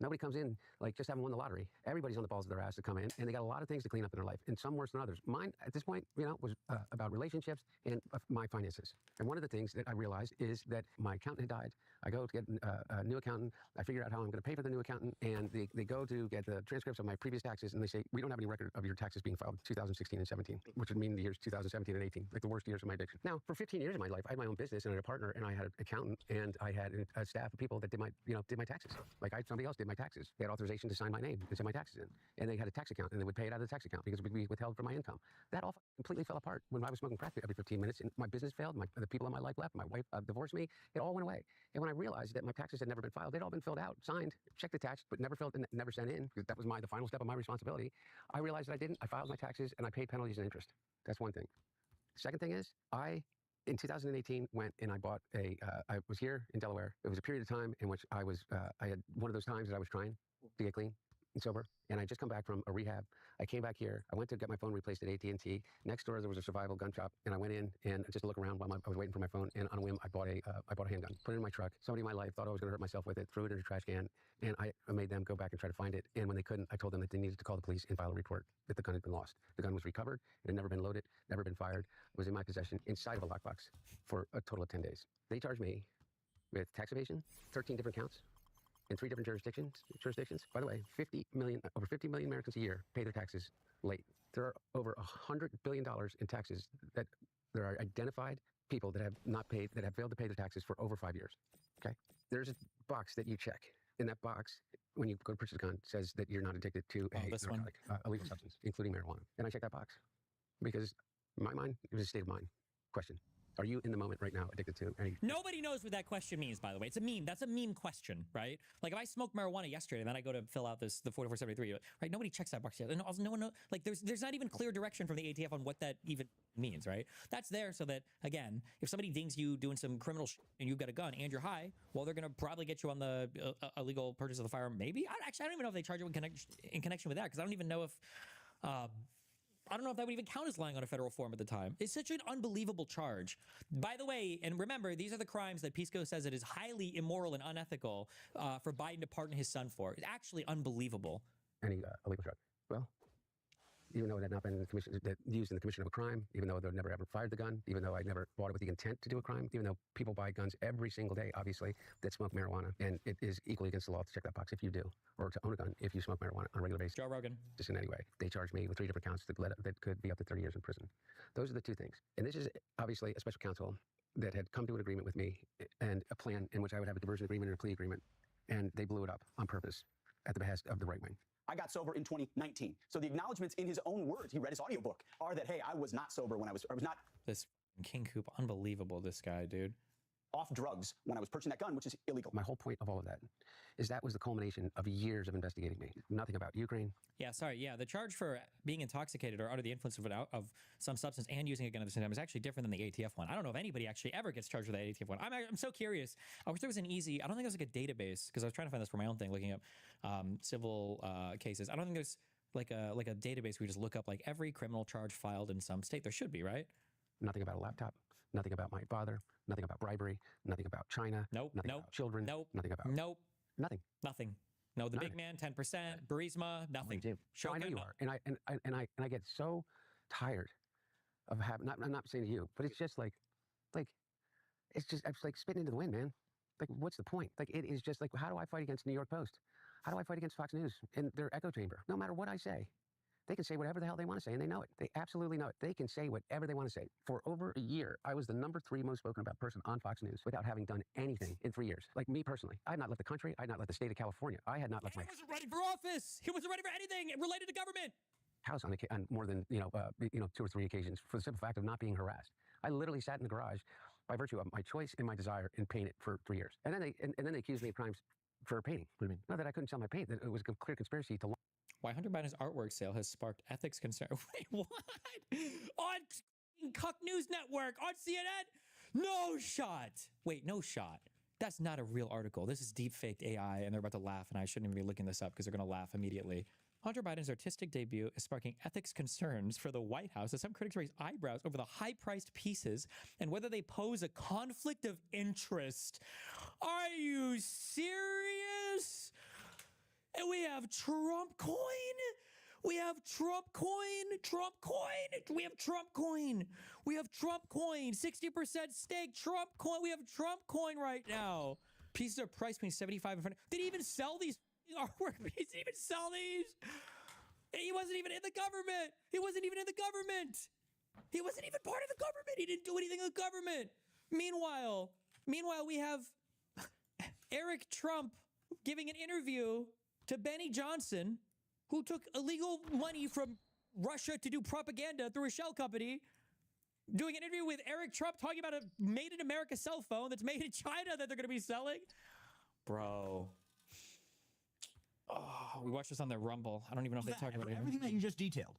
Nobody comes in like just having won the lottery. Everybody's on the balls of their ass to come in, and they got a lot of things to clean up in their life, and some worse than others. Mine, at this point, was about relationships and my finances. And one of the things that I realized is that my accountant had died. I go to get a new accountant. I figure out how I'm going to pay for the new accountant, and they go to get the transcripts of my previous taxes, and they say, we don't have any record of your taxes being filed 2016 and 17, which would mean the years 2017 and 18, like the worst years of my addiction. Now, for 15 years of my life, I had my own business and I had a partner, and I had an accountant, and I had a staff of people that did my taxes. Like somebody else did my taxes. They had authorization to sign my name and send my taxes in, and they had a tax account, and they would pay it out of the tax account because it would be withheld from my income. That all completely fell apart when I was smoking crack every 15 minutes, and my business failed. The people in my life left. My wife divorced me. It all went away. And when I realized that my taxes had never been filed, they'd all been filled out, signed, checked attached, but never filled and never sent in, because that was the final step of my responsibility. I realized that I didn't. I filed my taxes and I paid penalties and interest. That's one thing. Second thing is, in 2018, went and I bought I was here in Delaware. It was a period of time in which I had one of those times that I was trying to get clean and sober, and I just come back from a rehab. I came back here. I went to get my phone replaced at AT&T. Next door, there was a survival gun shop, and I went in and just to look around while I was waiting for my phone, and on a whim, I bought a handgun, put it in my truck. Somebody in my life thought I was going to hurt myself with it, threw it in a trash can, and I made them go back and try to find it, and when they couldn't, I told them that they needed to call the police and file a report that the gun had been lost. The gun was recovered. It had never been loaded, never been fired. It was in my possession inside of a lockbox for a total of 10 days. They charged me with tax evasion, 13 different counts, in 3 different jurisdictions. By the way, over 50 million Americans a year pay their taxes late. There are over $100 billion in taxes that there are identified people that have not paid, that have failed to pay their taxes for over 5 years. Okay, there's a box that you check. In that box, when you go to purchase a gun, says that you're not addicted to a legal substance, including marijuana. And I check that box because in my mind, it was a state of mind question. Are you in the moment right now addicted to any? Nobody knows what that question means, by the way. It's a meme. That's a meme question, right? Like if I smoked marijuana yesterday and then I go to fill out the 4473, right? Nobody checks that box yet. And also no one knows, like there's not even clear direction from the ATF on what that even means, right? That's there so that, again, if somebody dings you doing some criminal shit and you've got a gun and you're high, well, they're going to probably get you on the illegal purchase of the firearm. Maybe. I don't even know if they charge you in connection with that, because I don't even know if... I don't know if that would even count as lying on a federal form at the time. It's such an unbelievable charge. By the way, and remember, these are the crimes that Pisco says it is highly immoral and unethical for Biden to pardon his son for. It's actually unbelievable. Any illegal drug. Well, even though it had not been used in the commission of a crime, even though they'd never ever fired the gun, even though I never bought it with the intent to do a crime, even though people buy guns every single day, obviously, that smoke marijuana, and it is equally against the law to check that box if you do, or to own a gun if you smoke marijuana on a regular basis. Joe Rogan. Just in any way. They charged me with 3 different counts that could be up to 30 years in prison. Those are the 2 things. And this is obviously a special counsel that had come to an agreement with me and a plan in which I would have a diversion agreement and a plea agreement, and they blew it up on purpose at the behest of the right wing. I got sober in 2019. So the acknowledgments in his own words, he read his audiobook, are that, hey, I was not sober when I was not... This King Coop, unbelievable, this guy, dude. Off drugs when I was purchasing that gun, which is illegal. My whole point of all of that is that was the culmination of years of investigating me. Nothing about Ukraine. Yeah, sorry. Yeah, the charge for being intoxicated or under the influence of some substance and using a gun at the same time is actually different than the ATF one. I don't know if anybody actually ever gets charged with that ATF one. I'm so curious. I wish there was an easy, I don't think there's like a database, because I was trying to find this for my own thing, looking up civil cases. I don't think there's like a database where you just look up like every criminal charge filed in some state. There should be, right? Nothing about a laptop. Nothing about my father. Nothing about bribery. Nothing about China. Nope. Nothing nope. about children. Nope. Nothing about. Nope. Nothing. Nothing. No, the big man, 10%, Burisma, nothing. I know you are, and I get so tired of having. I'm not saying to you, but it's just like it's like spitting into the wind, man. Like, what's the point? Like, it is just like, how do I fight against New York Post? How do I fight against Fox News in their echo chamber? No matter what I say, they can say whatever the hell they want to say, and they know it. They absolutely know it. They can say whatever they want to say. For over a year, I was the #3 most spoken about person on Fox News without having done anything in 3 years. Like me personally, I had not left the country. I had not left the state of California. I had not left He wasn't ready for office. He wasn't ready for anything related to government. House on more than 2 or 3 occasions for the simple fact of not being harassed. I literally sat in the garage by virtue of my choice and my desire and painted for 3 years. And then they accused me of crimes for painting. What do you mean? Not that I couldn't sell my paint. That it was a clear conspiracy to. Why Hunter Biden's artwork sale has sparked ethics concern. Wait, what? On Cuck News Network, on CNN? No shot. Wait, no shot. That's not a real article. This is deep-faked AI, and they're about to laugh, and I shouldn't even be looking this up because they're going to laugh immediately. Hunter Biden's artistic debut is sparking ethics concerns for the White House as some critics raise eyebrows over the high-priced pieces and whether they pose a conflict of interest. Are you serious? And we have Trump coin. We have Trump coin. Trump coin. We have Trump coin. We have Trump coin. 60% stake. Trump coin. We have Trump coin right now. Pieces are priced between 75 and 100. Did he even sell these artwork pieces? Did he even sell these? He wasn't even in the government. He wasn't even in the government. He wasn't even part of the government. He didn't do anything in the government. Meanwhile, we have Eric Trump giving an interview to Benny Johnson, who took illegal money from Russia to do propaganda through a shell company, doing an interview with Eric Trump talking about a made-in-America cell phone that's made in China that they're going to be selling. Bro. Oh, we watched this on their Rumble. I don't even know if they talked about it. Everything that you just detailed.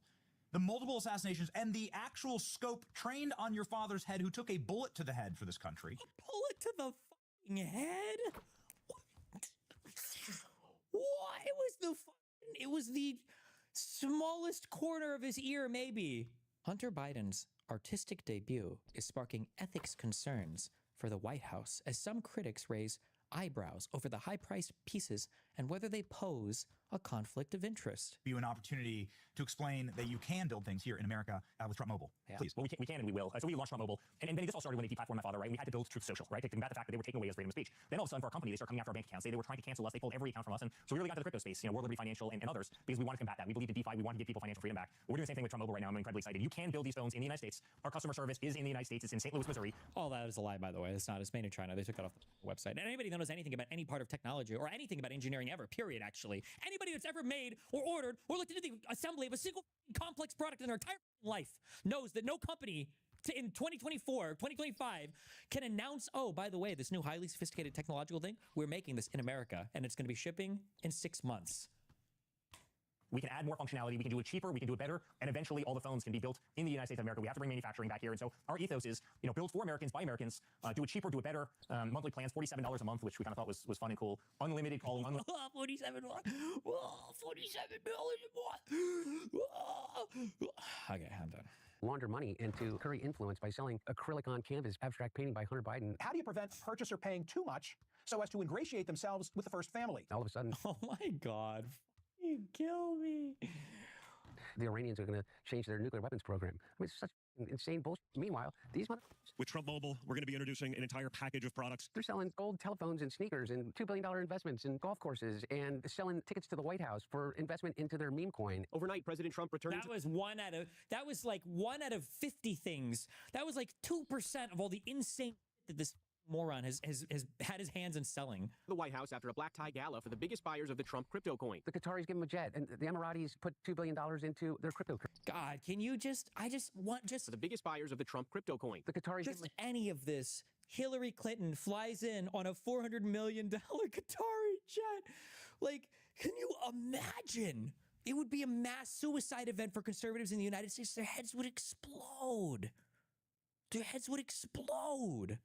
The multiple assassinations and the actual scope trained on your father's head who took a bullet to the head for this country. A bullet to the fucking head? What? It was the smallest corner of his ear, maybe. Hunter Biden's artistic debut is sparking ethics concerns for the White House as some critics raise eyebrows over the high-priced pieces and whether they pose a conflict of interest. You an opportunity to explain that you can build things here in America with Trump Mobile. Yeah. Please. Well, we can and we will. So we launched Trump Mobile. And this all started when they deplatformed my father, right? We had to build Truth Social, right? To combat the fact that they were taking away his freedom of speech. Then all of a sudden, for our company, they started coming after our bank accounts. They were trying to cancel us. They pulled every account from us. And so we really got to the crypto space, World Liberty Financial and others, because we want to combat that. We believe in DeFi. We want to give people financial freedom back. We're doing the same thing with Trump Mobile right now. I'm incredibly excited. You can build these phones in the United States. Our customer service is in the United States. It's in St. Louis, Missouri. All that is a lie, by the way. It's not. It's made in China. They took it off the website. And anybody that knows anything about any part of technology or anything about engineering ever, period, actually, anybody that's ever made or ordered or looked into the assembly of a single complex product in their entire life knows that no company in 2024, 2025 can announce, oh, by the way, this new highly sophisticated technological thing, we're making this in America and it's going to be shipping in 6 months. We can add more functionality. We can do it cheaper. We can do it better. And eventually all the phones can be built in the United States of America. We have to bring manufacturing back here. And so our ethos is, build for Americans, by Americans, do it cheaper, do it better. Monthly plans, $47 a month, which we kind of thought was fun and cool. Unlimited calling. $47. $47 a month. Okay, I'm done. Launder money into curry influence by selling acrylic on canvas abstract painting by Hunter Biden. How do you prevent a purchaser paying too much so as to ingratiate themselves with the first family? All of a sudden, oh my God, you kill me. The Iranians are going to change their nuclear weapons program. I mean, it's such insane bullshit. Meanwhile, these motherfuckers... With Trump Mobile, we're going to be introducing an entire package of products. They're selling gold telephones and sneakers and $2 billion investments in golf courses and selling tickets to the White House for investment into their meme coin. Overnight, President Trump returned... That was like one out of 50 things. That was like 2% of all the insane that this moron has had his hands in selling. The White House after a black tie gala for the biggest buyers of the Trump crypto coin. The Qataris give him a jet, and the Emiratis put $2 billion into their crypto. God, can you for the biggest buyers of the Trump crypto coin. The Qataris just any of this. Hillary Clinton flies in on a $400 million Qatari jet. Like, can you imagine? It would be a mass suicide event for conservatives in the United States. Their heads would explode. Their heads would explode.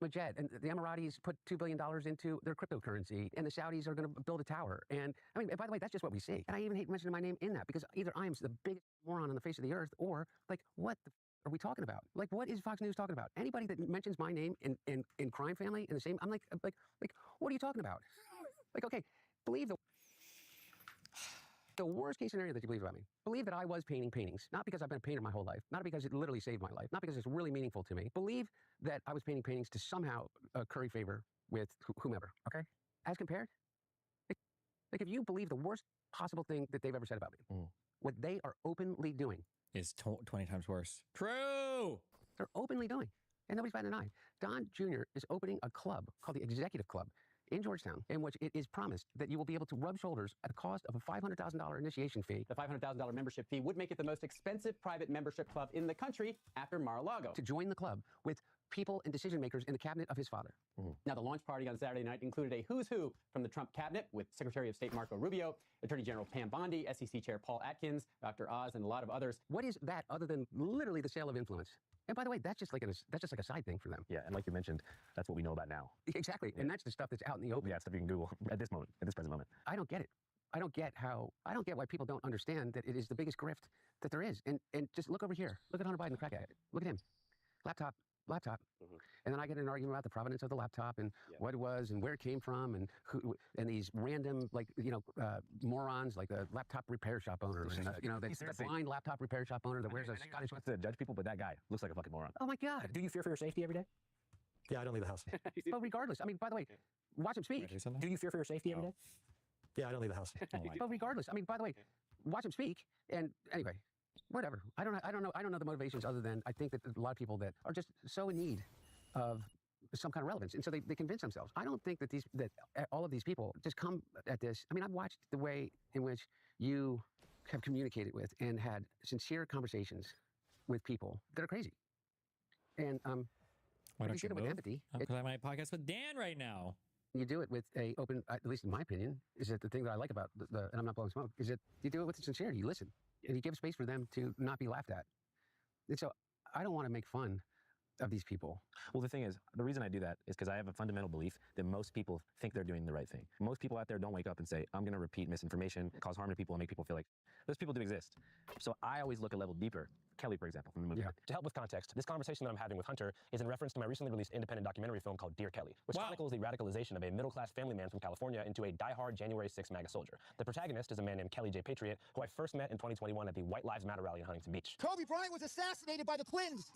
A jet, and the Emiratis put $2 billion into their cryptocurrency, and the Saudis are going to build a tower. And I mean, by the way, that's just what we see. And I even hate mentioning my name in that because either I'm the biggest moron on the face of the earth, or like, what the are we talking about? Like, what is Fox News talking about? Anybody that mentions my name in Crime Family in the same, I'm like, what are you talking about? Like, okay, believe the worst case scenario that you believe about me. Believe that I was painting paintings, not because I've been a painter my whole life, not because it literally saved my life, not because it's really meaningful to me. Believe that I was painting paintings to somehow curry favor with whomever, okay? As compared, like if you believe the worst possible thing that they've ever said about me, what they are openly doing is 20 times worse. True! They're openly doing, and nobody's batting an eye. Don Jr. is opening a club called the Executive Club in Georgetown, in which it is promised that you will be able to rub shoulders at a cost of a $500,000 initiation fee. The $500,000 membership fee would make it the most expensive private membership club in the country after Mar-a-Lago. To join the club with people and decision makers in the cabinet of his father. Now, the launch party on Saturday night included a who's who from the Trump cabinet with Secretary of State Marco Rubio, Attorney General Pam Bondi, SEC Chair Paul Atkins, Dr. Oz, and a lot of others. What is that other than literally the sale of influence? And by the way, that's just like a side thing for them. Yeah, and like you mentioned, that's what we know about now. Exactly, yeah. And that's the stuff that's out in the open. Yeah, stuff you can Google at this present moment. I don't get it. I don't get why people don't understand that it is the biggest grift that there is. And just look over here. Look at Hunter Biden, the crack addict. Look at him. Laptop, laptop. And then I get in an argument about the provenance of the laptop and what it was and where it came from and who, and these random, like, morons, like the laptop repair shop owners and, the blind laptop repair shop owner that wears a Scottish... To judge people, but that guy looks like a fucking moron. Oh my God. Do you fear for your safety every day? Yeah, I don't leave the house. But regardless, I mean, by the way, watch him speak. Do you fear for your safety every day? Yeah, I don't leave the house. But regardless, I mean, by the way, watch him speak. And anyway, whatever. I don't know the motivations other than I think that a lot of people that are just so in need of some kind of relevance, and so they convince themselves. I don't think that all of these people just come at this. I mean, I've watched the way in which you have communicated with and had sincere conversations with people that are crazy. And why don't you do it with move? empathy? Because I'm on a podcast with Dan right now. You do it with a open, at least in my opinion, is that the thing that I like about and I'm not blowing smoke, is that you do it with sincerity. You listen, and you give space for them to not be laughed at. And so I don't want to make fun of these people. Well, the thing is, the reason I do that is because I have a fundamental belief that most people think they're doing the right thing. Most people out there don't wake up and say, I'm going to repeat misinformation, cause harm to people, and make people feel like those people do exist. So I always look a level deeper. Kelly, for example, from the movie. Yeah. To help with context, this conversation that I'm having with Hunter is in reference to my recently released independent documentary film called Dear Kelly, which chronicles the radicalization of a middle-class family man from California into a diehard January 6 MAGA soldier. The protagonist is a man named Kelly J. Patriot, who I first met in 2021 at the White Lives Matter rally in Huntington Beach. Kobe Bryant was assassinated by the Clintons.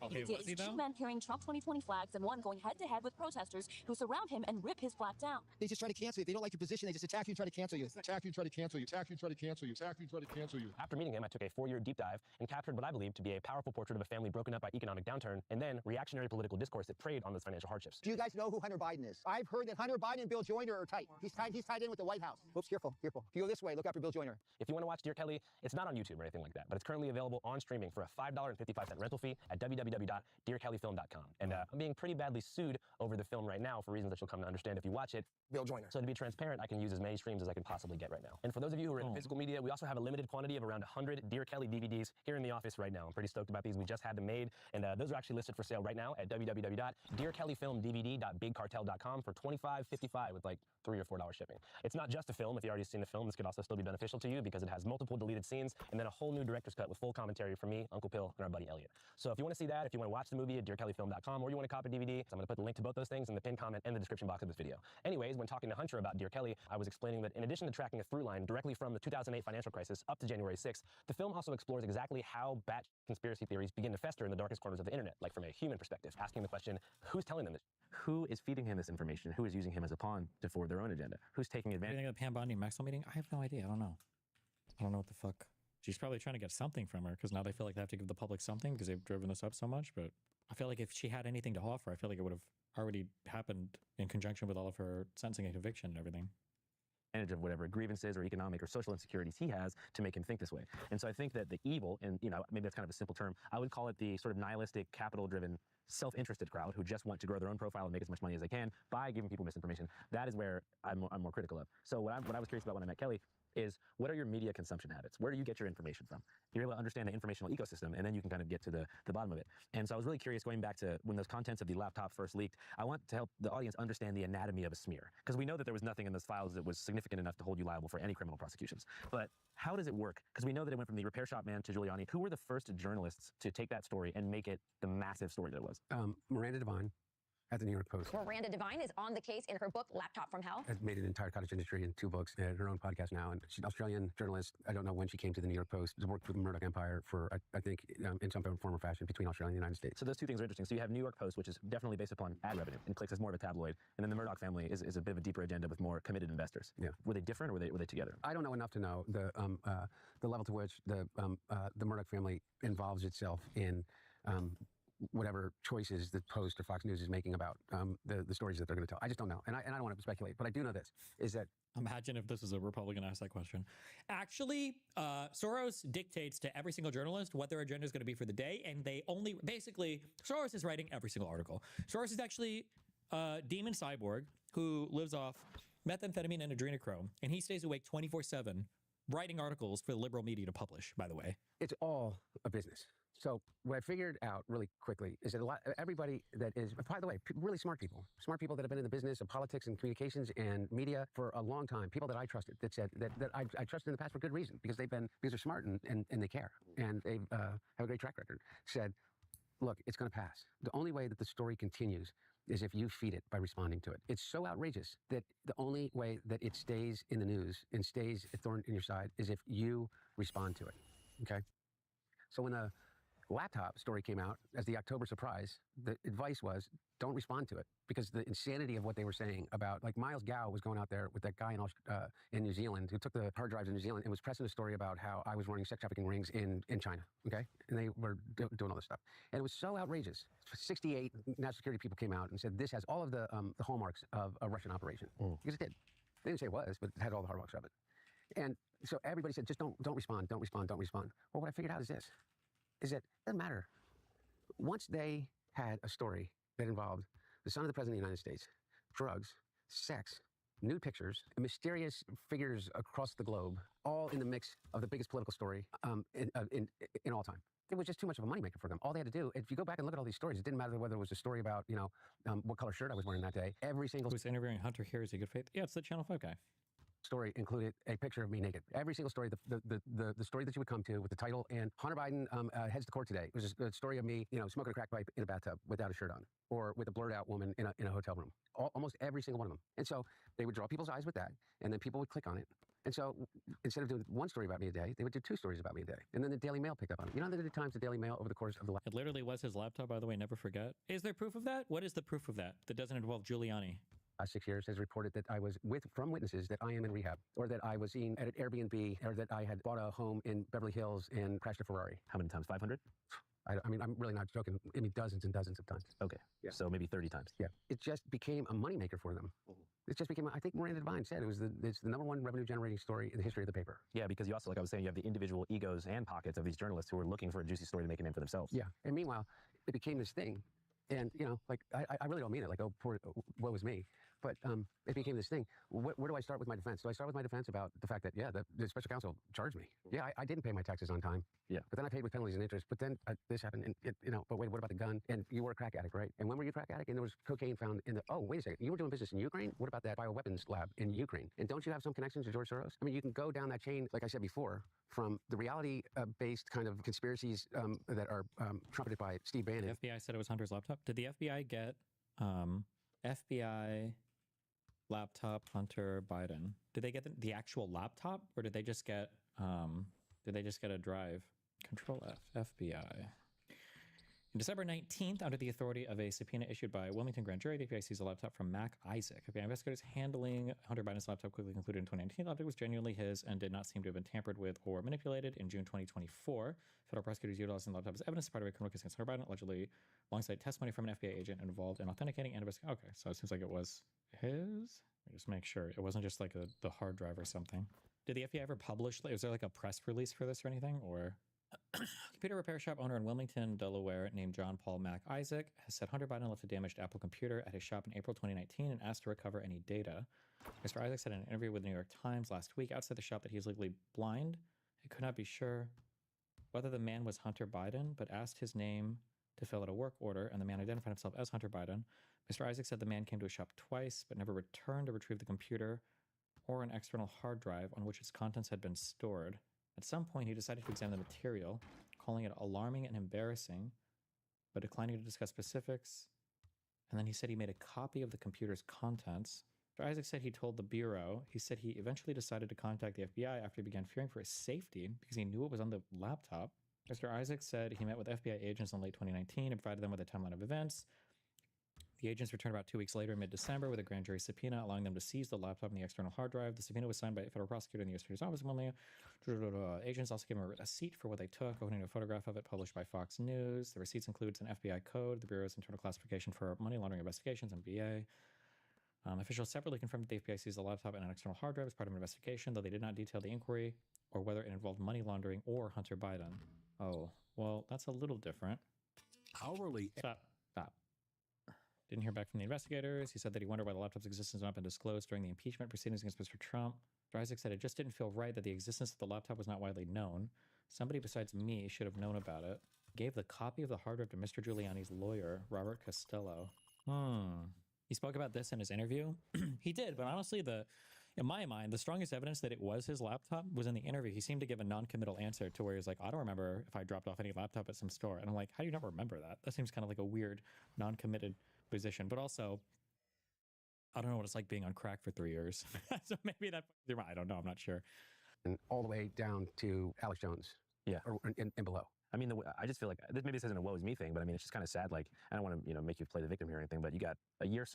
Okay, was he though? Two men carrying Trump 2020 flags and one going head-to-head with protesters who surround him and rip his flag down. They just try to cancel you. If they don't like your position, they just attack you and try to cancel you. Attack you, try to cancel you. Attack you, try to cancel you. Attack you, try to cancel you. After meeting him, I took a 4-year deep dive and captured what I believe to be a powerful portrait of a family broken up by economic downturn and then reactionary political discourse that preyed on those financial hardships. Do you guys know who Hunter Biden is? I've heard that Hunter Biden and Bill Joyner are tight. He's tied in with the White House. Oops, careful. If you go this way, look out for Bill Joyner. If you want to watch Dear Kelly, it's not on YouTube or anything like that, but it's currently available on streaming for a $5.55 rental fee at www.dearkellyfilm.com. And I'm being pretty badly sued over the film right now for reasons that you'll come to understand if you watch it. Bill Joyner. So to be transparent, I can use as many streams as I can possibly get right now. And for those of you who are in physical media, we also have a limited quantity of around 100 Dear Kelly DVDs here in the office right now. I'm pretty stoked about these. We just had them made, and those are actually listed for sale right now at www.dearkellyfilmdvd.bigcartel.com for $25.55 with like $3 or $4 shipping. It's not just a film. If you've already seen the film, this could also still be beneficial to you because it has multiple deleted scenes and then a whole new director's cut with full commentary from me, Uncle Pill, and our buddy Elliot. So if you want to see that, if you want to watch the movie at dearkellyfilm.com, or you want to copy DVD, I'm going to put the link to both those things in the pinned comment and the description box of this video. Anyways, when talking to Hunter about Dear Kelly, I was explaining that in addition to tracking a through line directly from the 2008 financial crisis up to January 6th, the film also explores exactly how batshit conspiracy theories begin to fester in the darkest corners of the internet, like from a human perspective, asking the question, who's telling them this? Who is feeding him this information? Who is using him as a pawn to forward their own agenda? Who's taking advantage? Anything of the Pam Bondi and Maxwell meeting? I have no idea. I don't know. I don't know what the fuck. She's probably trying to get something from her because now they feel like they have to give the public something because they've driven this up so much. But I feel like if she had anything to offer, I feel like it would have already happened in conjunction with all of her sentencing and conviction and everything. Of whatever grievances or economic or social insecurities he has to make him think this way. And so I think that the evil, and maybe that's kind of a simple term, I would call it the sort of nihilistic, capital-driven, self-interested crowd who just want to grow their own profile and make as much money as they can by giving people misinformation. That is where I'm more critical of. So what I was curious about when I met Kelly is, what are your media consumption habits? Where do you get your information from? You're able to understand the informational ecosystem, and then you can kind of get to the bottom of it. And so I was really curious, going back to when those contents of the laptop first leaked, I want to help the audience understand the anatomy of a smear. Because we know that there was nothing in those files that was significant enough to hold you liable for any criminal prosecutions. But how does it work? Because we know that it went from the repair shop man to Giuliani. Who were the first journalists to take that story and make it the massive story that it was? Miranda Devine at the New York Post. Miranda Devine is on the case in her book, Laptop from Hell. Has made an entire cottage industry in 2 books and her own podcast now. And she's an Australian journalist. I don't know when she came to the New York Post. She's worked for the Murdoch Empire for, I think, in some form or fashion between Australia and the United States. So those two things are interesting. So you have New York Post, which is definitely based upon ad revenue and clicks as more of a tabloid. And then the Murdoch family is a bit of a deeper agenda with more committed investors. Yeah. Were they different, or were they together? I don't know enough to know the level to which the Murdoch family involves itself in whatever choices the Post or Fox News is making about the stories that they're going to tell. I just don't know. And I don't want to speculate, but I do know this, is that... Imagine if this is a Republican asked that question. Actually, Soros dictates to every single journalist what their agenda is going to be for the day, and they only... Basically, Soros is writing every single article. Soros is actually a demon cyborg who lives off methamphetamine and adrenochrome, and he stays awake 24/7 writing articles for the liberal media to publish, by the way. It's all a business. So what I figured out really quickly is that everybody that is, by the way, really smart people that have been in the business of politics and communications and media for a long time, people that I trusted, that said that I trusted in the past for good reason, because they're smart and they care, and they have a great track record, said, look, it's going to pass. The only way that the story continues is if you feed it by responding to it. It's so outrageous that the only way that it stays in the news and stays a thorn in your side is if you respond to it, okay? So when the laptop story came out as the October surprise, the advice was, don't respond to it, because the insanity of what they were saying about, like, Miles Gow was going out there with that guy in New Zealand who took the hard drives in New Zealand and was pressing a story about how I was running sex trafficking rings in China, okay? And they were doing all this stuff. And it was so outrageous. 68 national security people came out and said, this has all of the hallmarks of a Russian operation. Because it did. They didn't say it was, but it had all the hallmarks of it. And so everybody said, just don't respond, don't respond, don't respond. Well, what I figured out is this, is that it doesn't matter. Once they had a story that involved the son of the President of the United States, drugs, sex, nude pictures, mysterious figures across the globe, all in the mix of the biggest political story in all time. It was just too much of a moneymaker for them. All they had to do, if you go back and look at all these stories, it didn't matter whether it was a story about, what color shirt I was wearing that day. Every single... Who's interviewing Hunter here? Is he good faith? Yeah, it's the Channel 5 guy. Story included a picture of me naked. Every single story, the story that you would come to with the title and Hunter Biden heads to court today. It was a story of me, smoking a crack pipe in a bathtub without a shirt on, or with a blurred out woman in a hotel room. Almost every single one of them. And so they would draw people's eyes with that, and then people would click on it. And so instead of doing one story about me a day, they would do two stories about me a day. And then the Daily Mail picked up on it. You know how many times the Daily Mail over the course of the It literally was his laptop, by the way, never forget. Is there proof of that? What is the proof of that doesn't involve Giuliani? last 6 years has reported that I was from witnesses that I am in rehab, or that I was seen at an Airbnb, or that I had bought a home in Beverly Hills and crashed a Ferrari. How many times? 500? I mean, I'm really not joking. I mean, dozens and dozens of times. Okay. Yeah. So maybe 30 times. Yeah. It just became a moneymaker for them. It just became, I think Miranda Devine said, it's the #1 revenue generating story in the history of the paper. Yeah, because you also, like I was saying, you have the individual egos and pockets of these journalists who are looking for a juicy story to make a name for themselves. Yeah. And meanwhile, it became this thing. And, you know, like, I really don't mean it like, oh, poor, woe is me. But it became this thing. Where do I start with my defense? Do I start with my defense about the fact that, yeah, the special counsel charged me? Yeah, I didn't pay my taxes on time. Yeah. But then I paid with penalties and interest. But then this happened, and but wait, what about the gun? And you were a crack addict, right? And when were you a crack addict? And there was cocaine found in the, oh, wait a second, you were doing business in Ukraine? What about that bioweapons lab in Ukraine? And don't you have some connections to George Soros? I mean, you can go down that chain, like I said before, from the reality-based kind of conspiracies that are trumpeted by Steve Bannon. The FBI said it was Hunter's laptop. Did the FBI get FBI laptop Hunter Biden? Did they get the actual laptop, or did they just get a drive? Control F, FBI. On December 19th, under the authority of a subpoena issued by Wilmington Grand Jury, the FBI seized a laptop from Mac Isaac. FBI investigators handling Hunter Biden's laptop quickly concluded in 2019 the laptop was genuinely his and did not seem to have been tampered with or manipulated. In June 2024, federal prosecutors utilizing the laptop as evidence as part of a criminal case against Hunter Biden, allegedly alongside testimony from an FBI agent involved in authenticating and investigating. Okay, so it seems like it was his. Let me just make sure it wasn't just like the hard drive or something. Did the FBI ever publish? Was there like a press release for this or anything, or? Computer repair shop owner in Wilmington, Delaware, named John Paul Mac Isaac, has said Hunter Biden left a damaged Apple computer at his shop in April 2019 and asked to recover any data. Mr. Isaac said in an interview with the New York Times last week outside the shop that he is legally blind. He could not be sure whether the man was Hunter Biden, but asked his name to fill out a work order, and the man identified himself as Hunter Biden. Mr. Isaac said the man came to his shop twice, but never returned to retrieve the computer or an external hard drive on which its contents had been stored. At some point, he decided to examine the material, calling it alarming and embarrassing, but declining to discuss specifics. And then he said he made a copy of the computer's contents. Mr. Isaac said he told the Bureau, he said he eventually decided to contact the FBI after he began fearing for his safety because he knew it was on the laptop. Mr. Isaac said he met with FBI agents in late 2019 and provided them with a timeline of events. The agents returned about 2 weeks later in mid-December with a grand jury subpoena, allowing them to seize the laptop and the external hard drive. The subpoena was signed by a federal prosecutor in the U.S. Attorney's Office. Agents also gave him a receipt for what they took, according to a photograph of it published by Fox News. The receipts includes an FBI code, the Bureau's internal classification for money laundering investigations, MBA. Officials separately confirmed that the FBI seized the laptop and an external hard drive as part of an investigation, though they did not detail the inquiry or whether it involved money laundering or Hunter Biden. Oh, well, that's a little different. Hourly. Stop. Didn't hear back from the investigators. He said that he wondered why the laptop's existence had not been disclosed during the impeachment proceedings against Mr. Trump. Dr. Isaac said it just didn't feel right that the existence of the laptop was not widely known. Somebody besides me should have known about it. Gave the copy of the hard drive to Mr. Giuliani's lawyer, Robert Costello. He spoke about this in his interview. He did, but honestly, in my mind, the strongest evidence that it was his laptop was in the interview. He seemed to give a non-committal answer to where he was like, I don't remember if I dropped off any laptop at some store. And I'm like, how do you not remember that? That seems kind of like a weird, non-committed position. But also, I don't know what it's like being on crack for 3 years. So maybe that, I don't know, I'm not sure. And all the way down to Alex Jones. Yeah. Or, and below. I mean, I just feel like maybe this isn't a woe is me thing, but I mean, it's just kind of sad. Like, I don't want to, make you play the victim here or anything, but you got a year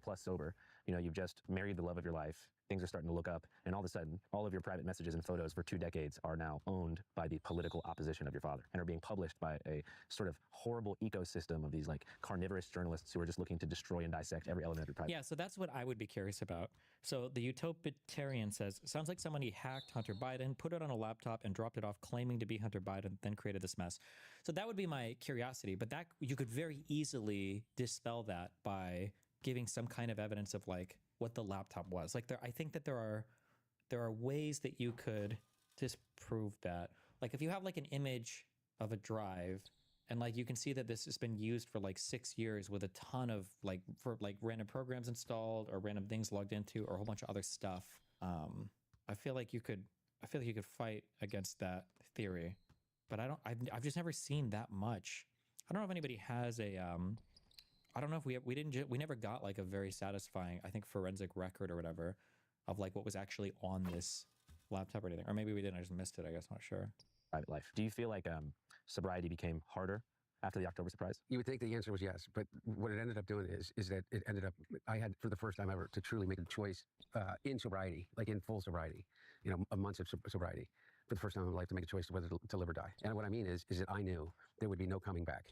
plus sober. You've just married the love of your life. Things are starting to look up, and all of a sudden, all of your private messages and photos for 2 decades are now owned by the political opposition of your father and are being published by a sort of horrible ecosystem of these like carnivorous journalists who are just looking to destroy and dissect every element of your private. Yeah, so that's what I would be curious about. So the Utopitarian says, sounds like somebody hacked Hunter Biden, put it on a laptop, and dropped it off claiming to be Hunter Biden, then created this mess. So that would be my curiosity, but that you could very easily dispel that by giving some kind of evidence of like what the laptop was. Like I think that there are ways that you could disprove that. Like if you have like an image of a drive and like you can see that this has been used for like 6 years with a ton of like random programs installed or random things logged into or a whole bunch of other stuff. I feel like you could fight against that theory, but I've just never seen that much. I don't know if anybody has a I don't know if we never got like a very satisfying, I think, forensic record or whatever of like what was actually on this laptop or anything. Or maybe we didn't, I just missed it, I guess, I'm not sure. Private life. Do you feel like sobriety became harder after the October surprise? You would think the answer was yes, but what it ended up doing is that it ended up, I had for the first time ever to truly make a choice in sobriety, like in full sobriety, a month of sobriety, for the first time in my life to make a choice whether to live or die. And what I mean is that I knew there would be no coming back.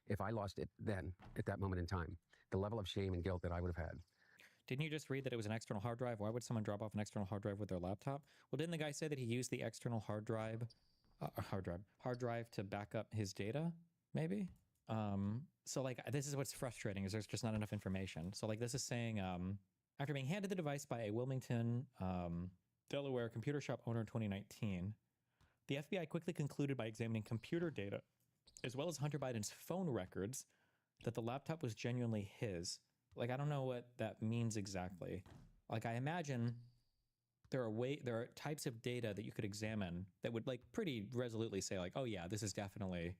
If I lost it then, at that moment in time, the level of shame and guilt that I would have had. Didn't you just read that it was an external hard drive? Why would someone drop off an external hard drive with their laptop? Well, didn't the guy say that he used the external hard drive to back up his data? Maybe. So like this is what's frustrating is there's just not enough information. So like this is saying after being handed the device by a Wilmington, Delaware computer shop owner in 2019, the FBI quickly concluded by examining computer data as well as Hunter Biden's phone records that the laptop was genuinely his. Like, I don't know what that means exactly. Like, I imagine there are types of data that you could examine that would like pretty resolutely say like, oh yeah, this is definitely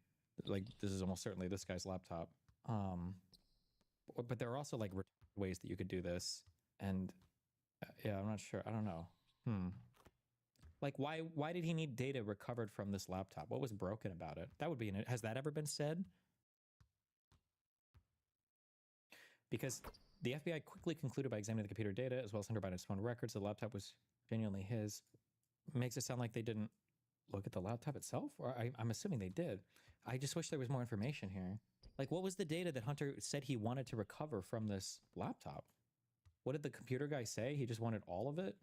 like, this is almost certainly this guy's laptop. But there are also like ways that you could do this. And yeah, I'm not sure. I don't know. Like, why did he need data recovered from this laptop? What was broken about it? That would be has that ever been said? Because the FBI quickly concluded by examining the computer data as well as Hunter Biden's phone records, the laptop was genuinely his. Makes it sound like they didn't look at the laptop itself, or I'm assuming they did. I just wish there was more information here. Like, what was the data that Hunter said he wanted to recover from this laptop? What did the computer guy say? He just wanted all of it?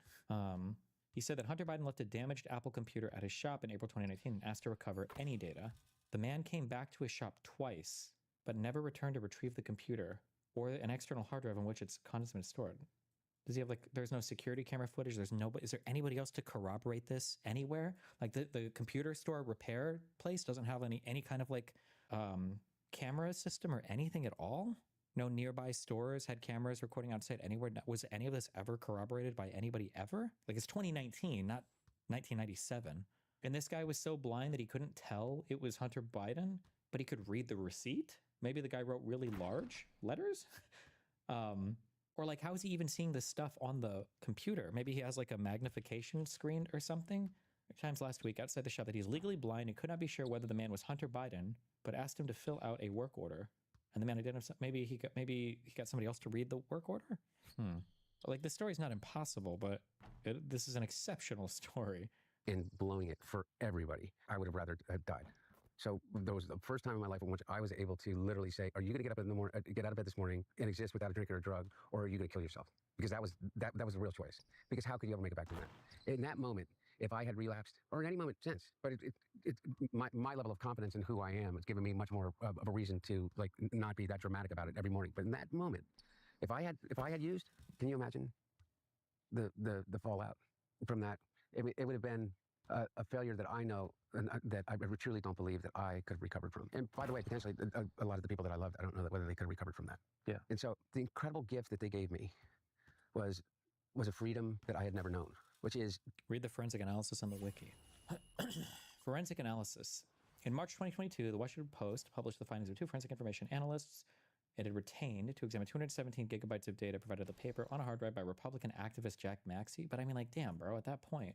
He said that Hunter Biden left a damaged Apple computer at his shop in April 2019 and asked to recover any data. The man came back to his shop twice, but never returned to retrieve the computer or an external hard drive on which its contents have been stored. Does he have there's no security camera footage? Is there anybody else to corroborate this anywhere? Like the computer store repair place doesn't have any kind of camera system or anything at all? No nearby stores had cameras recording outside anywhere. Was any of this ever corroborated by anybody ever? Like, it's 2019, not 1997. And this guy was so blind that he couldn't tell it was Hunter Biden, but he could read the receipt? Maybe the guy wrote really large letters? Or like, how is he even seeing this stuff on the computer? Maybe he has like a magnification screen or something? Times last week outside the shop that he's legally blind and could not be sure whether the man was Hunter Biden, but asked him to fill out a work order. And the man identified, maybe he got somebody else to read the work order? Like, this story's not impossible, but this is an exceptional story. And blowing it for everybody. I would have rather have died. So that was the first time in my life in which I was able to literally say, are you going to get out of bed this morning and exist without a drink or a drug, or are you going to kill yourself? Because that was the real choice. Because how could you ever make it back from that? In that moment, if I had relapsed, or at any moment since. But my level of confidence in who I am has given me much more of a reason to like not be that dramatic about it every morning. But in that moment, if I had used, can you imagine the fallout from that? It would have been a failure that I know and that I truly don't believe that I could have recovered from. And by the way, potentially a lot of the people that I loved, I don't know whether they could have recovered from that. Yeah. And so the incredible gift that they gave me was a freedom that I had never known, which is... Read the forensic analysis on the wiki. Forensic analysis. In March 2022, the Washington Post published the findings of 2 forensic information analysts it had retained to examine 217 gigabytes of data provided to the paper on a hard drive by Republican activist Jack Maxey. But I mean, like, damn, bro, at that point,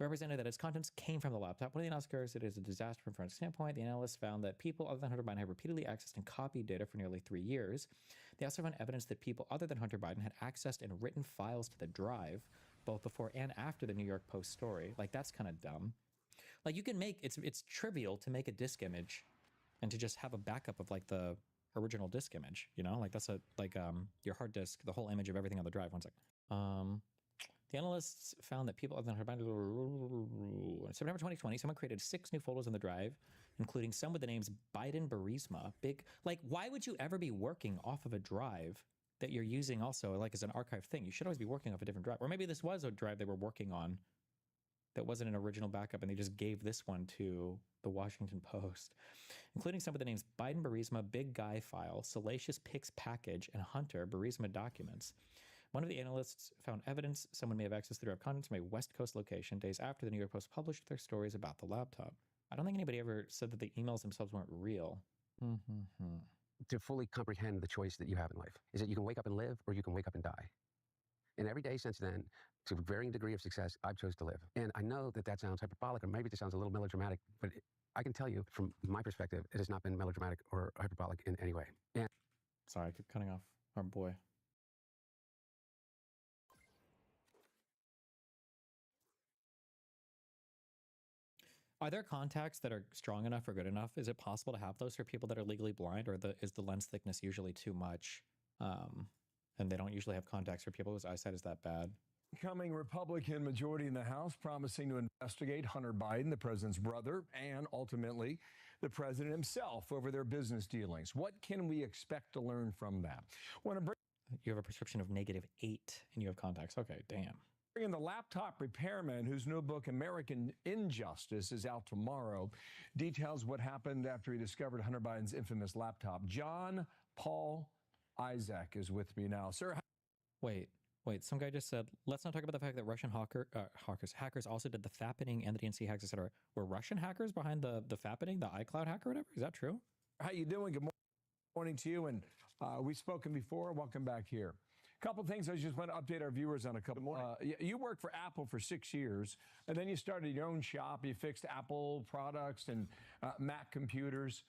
represented that its contents came from the laptop. One of the analysts it is a disaster from a forensic standpoint. The analysts found that people other than Hunter Biden had repeatedly accessed and copied data for nearly 3 years. They also found evidence that people other than Hunter Biden had accessed and written files to the drive, both before and after the New York Post story. Like, that's kind of dumb. Like, you can make, it's trivial to make a disk image and to just have a backup of, like, the original disk image, you know? Like, that's your hard disk, the whole image of everything on the drive. One second. The analysts found that people other than Hunter Biden... In September 2020, someone created 6 new photos on the drive, including some with the names Biden Burisma. Big, like, why would you ever be working off of a drive that you're using also, like, as an archive thing? You should always be working off a different drive. Or maybe this was a drive they were working on that wasn't an original backup, and they just gave this one to the Washington Post, including some of the names Biden Burisma, Big Guy File, Salacious Pics Package, and Hunter Burisma Documents. One of the analysts found evidence someone may have accessed the drive contents from a West Coast location days after the New York Post published their stories about the laptop. I don't think anybody ever said that the emails themselves weren't real. To fully comprehend the choice that you have in life is that you can wake up and live, or you can wake up and die. And every day since then, to a varying degree of success, I've chose to live. And I know that that sounds hyperbolic, or maybe it sounds a little melodramatic, but I can tell you from my perspective, it has not been melodramatic or hyperbolic in any way. And sorry, I keep cutting off our boy. Are there contacts that are strong enough or good enough? Is it possible to have those for people that are legally blind, or is the lens thickness usually too much? And they don't usually have contacts for people whose eyesight is that bad? Coming Republican majority in the House promising to investigate Hunter Biden, the president's brother, and ultimately the president himself over their business dealings. What can we expect to learn from that? You have a prescription of -8 and you have contacts. Okay, damn. In the laptop repairman whose new book, American Injustice, is out tomorrow, details what happened after he discovered Hunter Biden's infamous laptop. John Paul Isaac is with me now. Sir. Wait. Some guy just said, let's not talk about the fact that Russian hackers also did the fappening and the DNC hacks, etc. Were Russian hackers behind the fappening, the iCloud hack or whatever? Is that true? How you doing? Good morning to you. And we've spoken before. Welcome back here. A couple things I just want to update our viewers on. You worked for Apple for 6 years, and then you started your own shop. You fixed Apple products and Mac computers.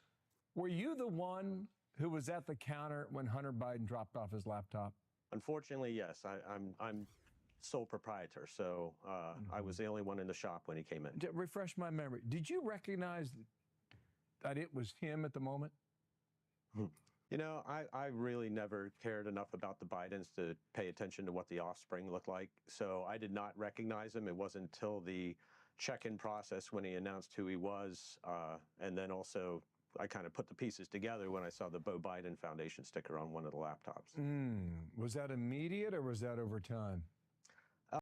Were you the one who was at the counter when Hunter Biden dropped off his laptop? Unfortunately, yes. I'm sole proprietor, so I was the only one in the shop when he came in. Refresh my memory. Did you recognize that it was him at the moment? You know, I really never cared enough about the Bidens to pay attention to what the offspring looked like, so I did not recognize him. It wasn't until the check-in process when he announced who he was, and then also I kind of put the pieces together when I saw the Beau Biden Foundation sticker on one of the laptops. Was that immediate or was that over time?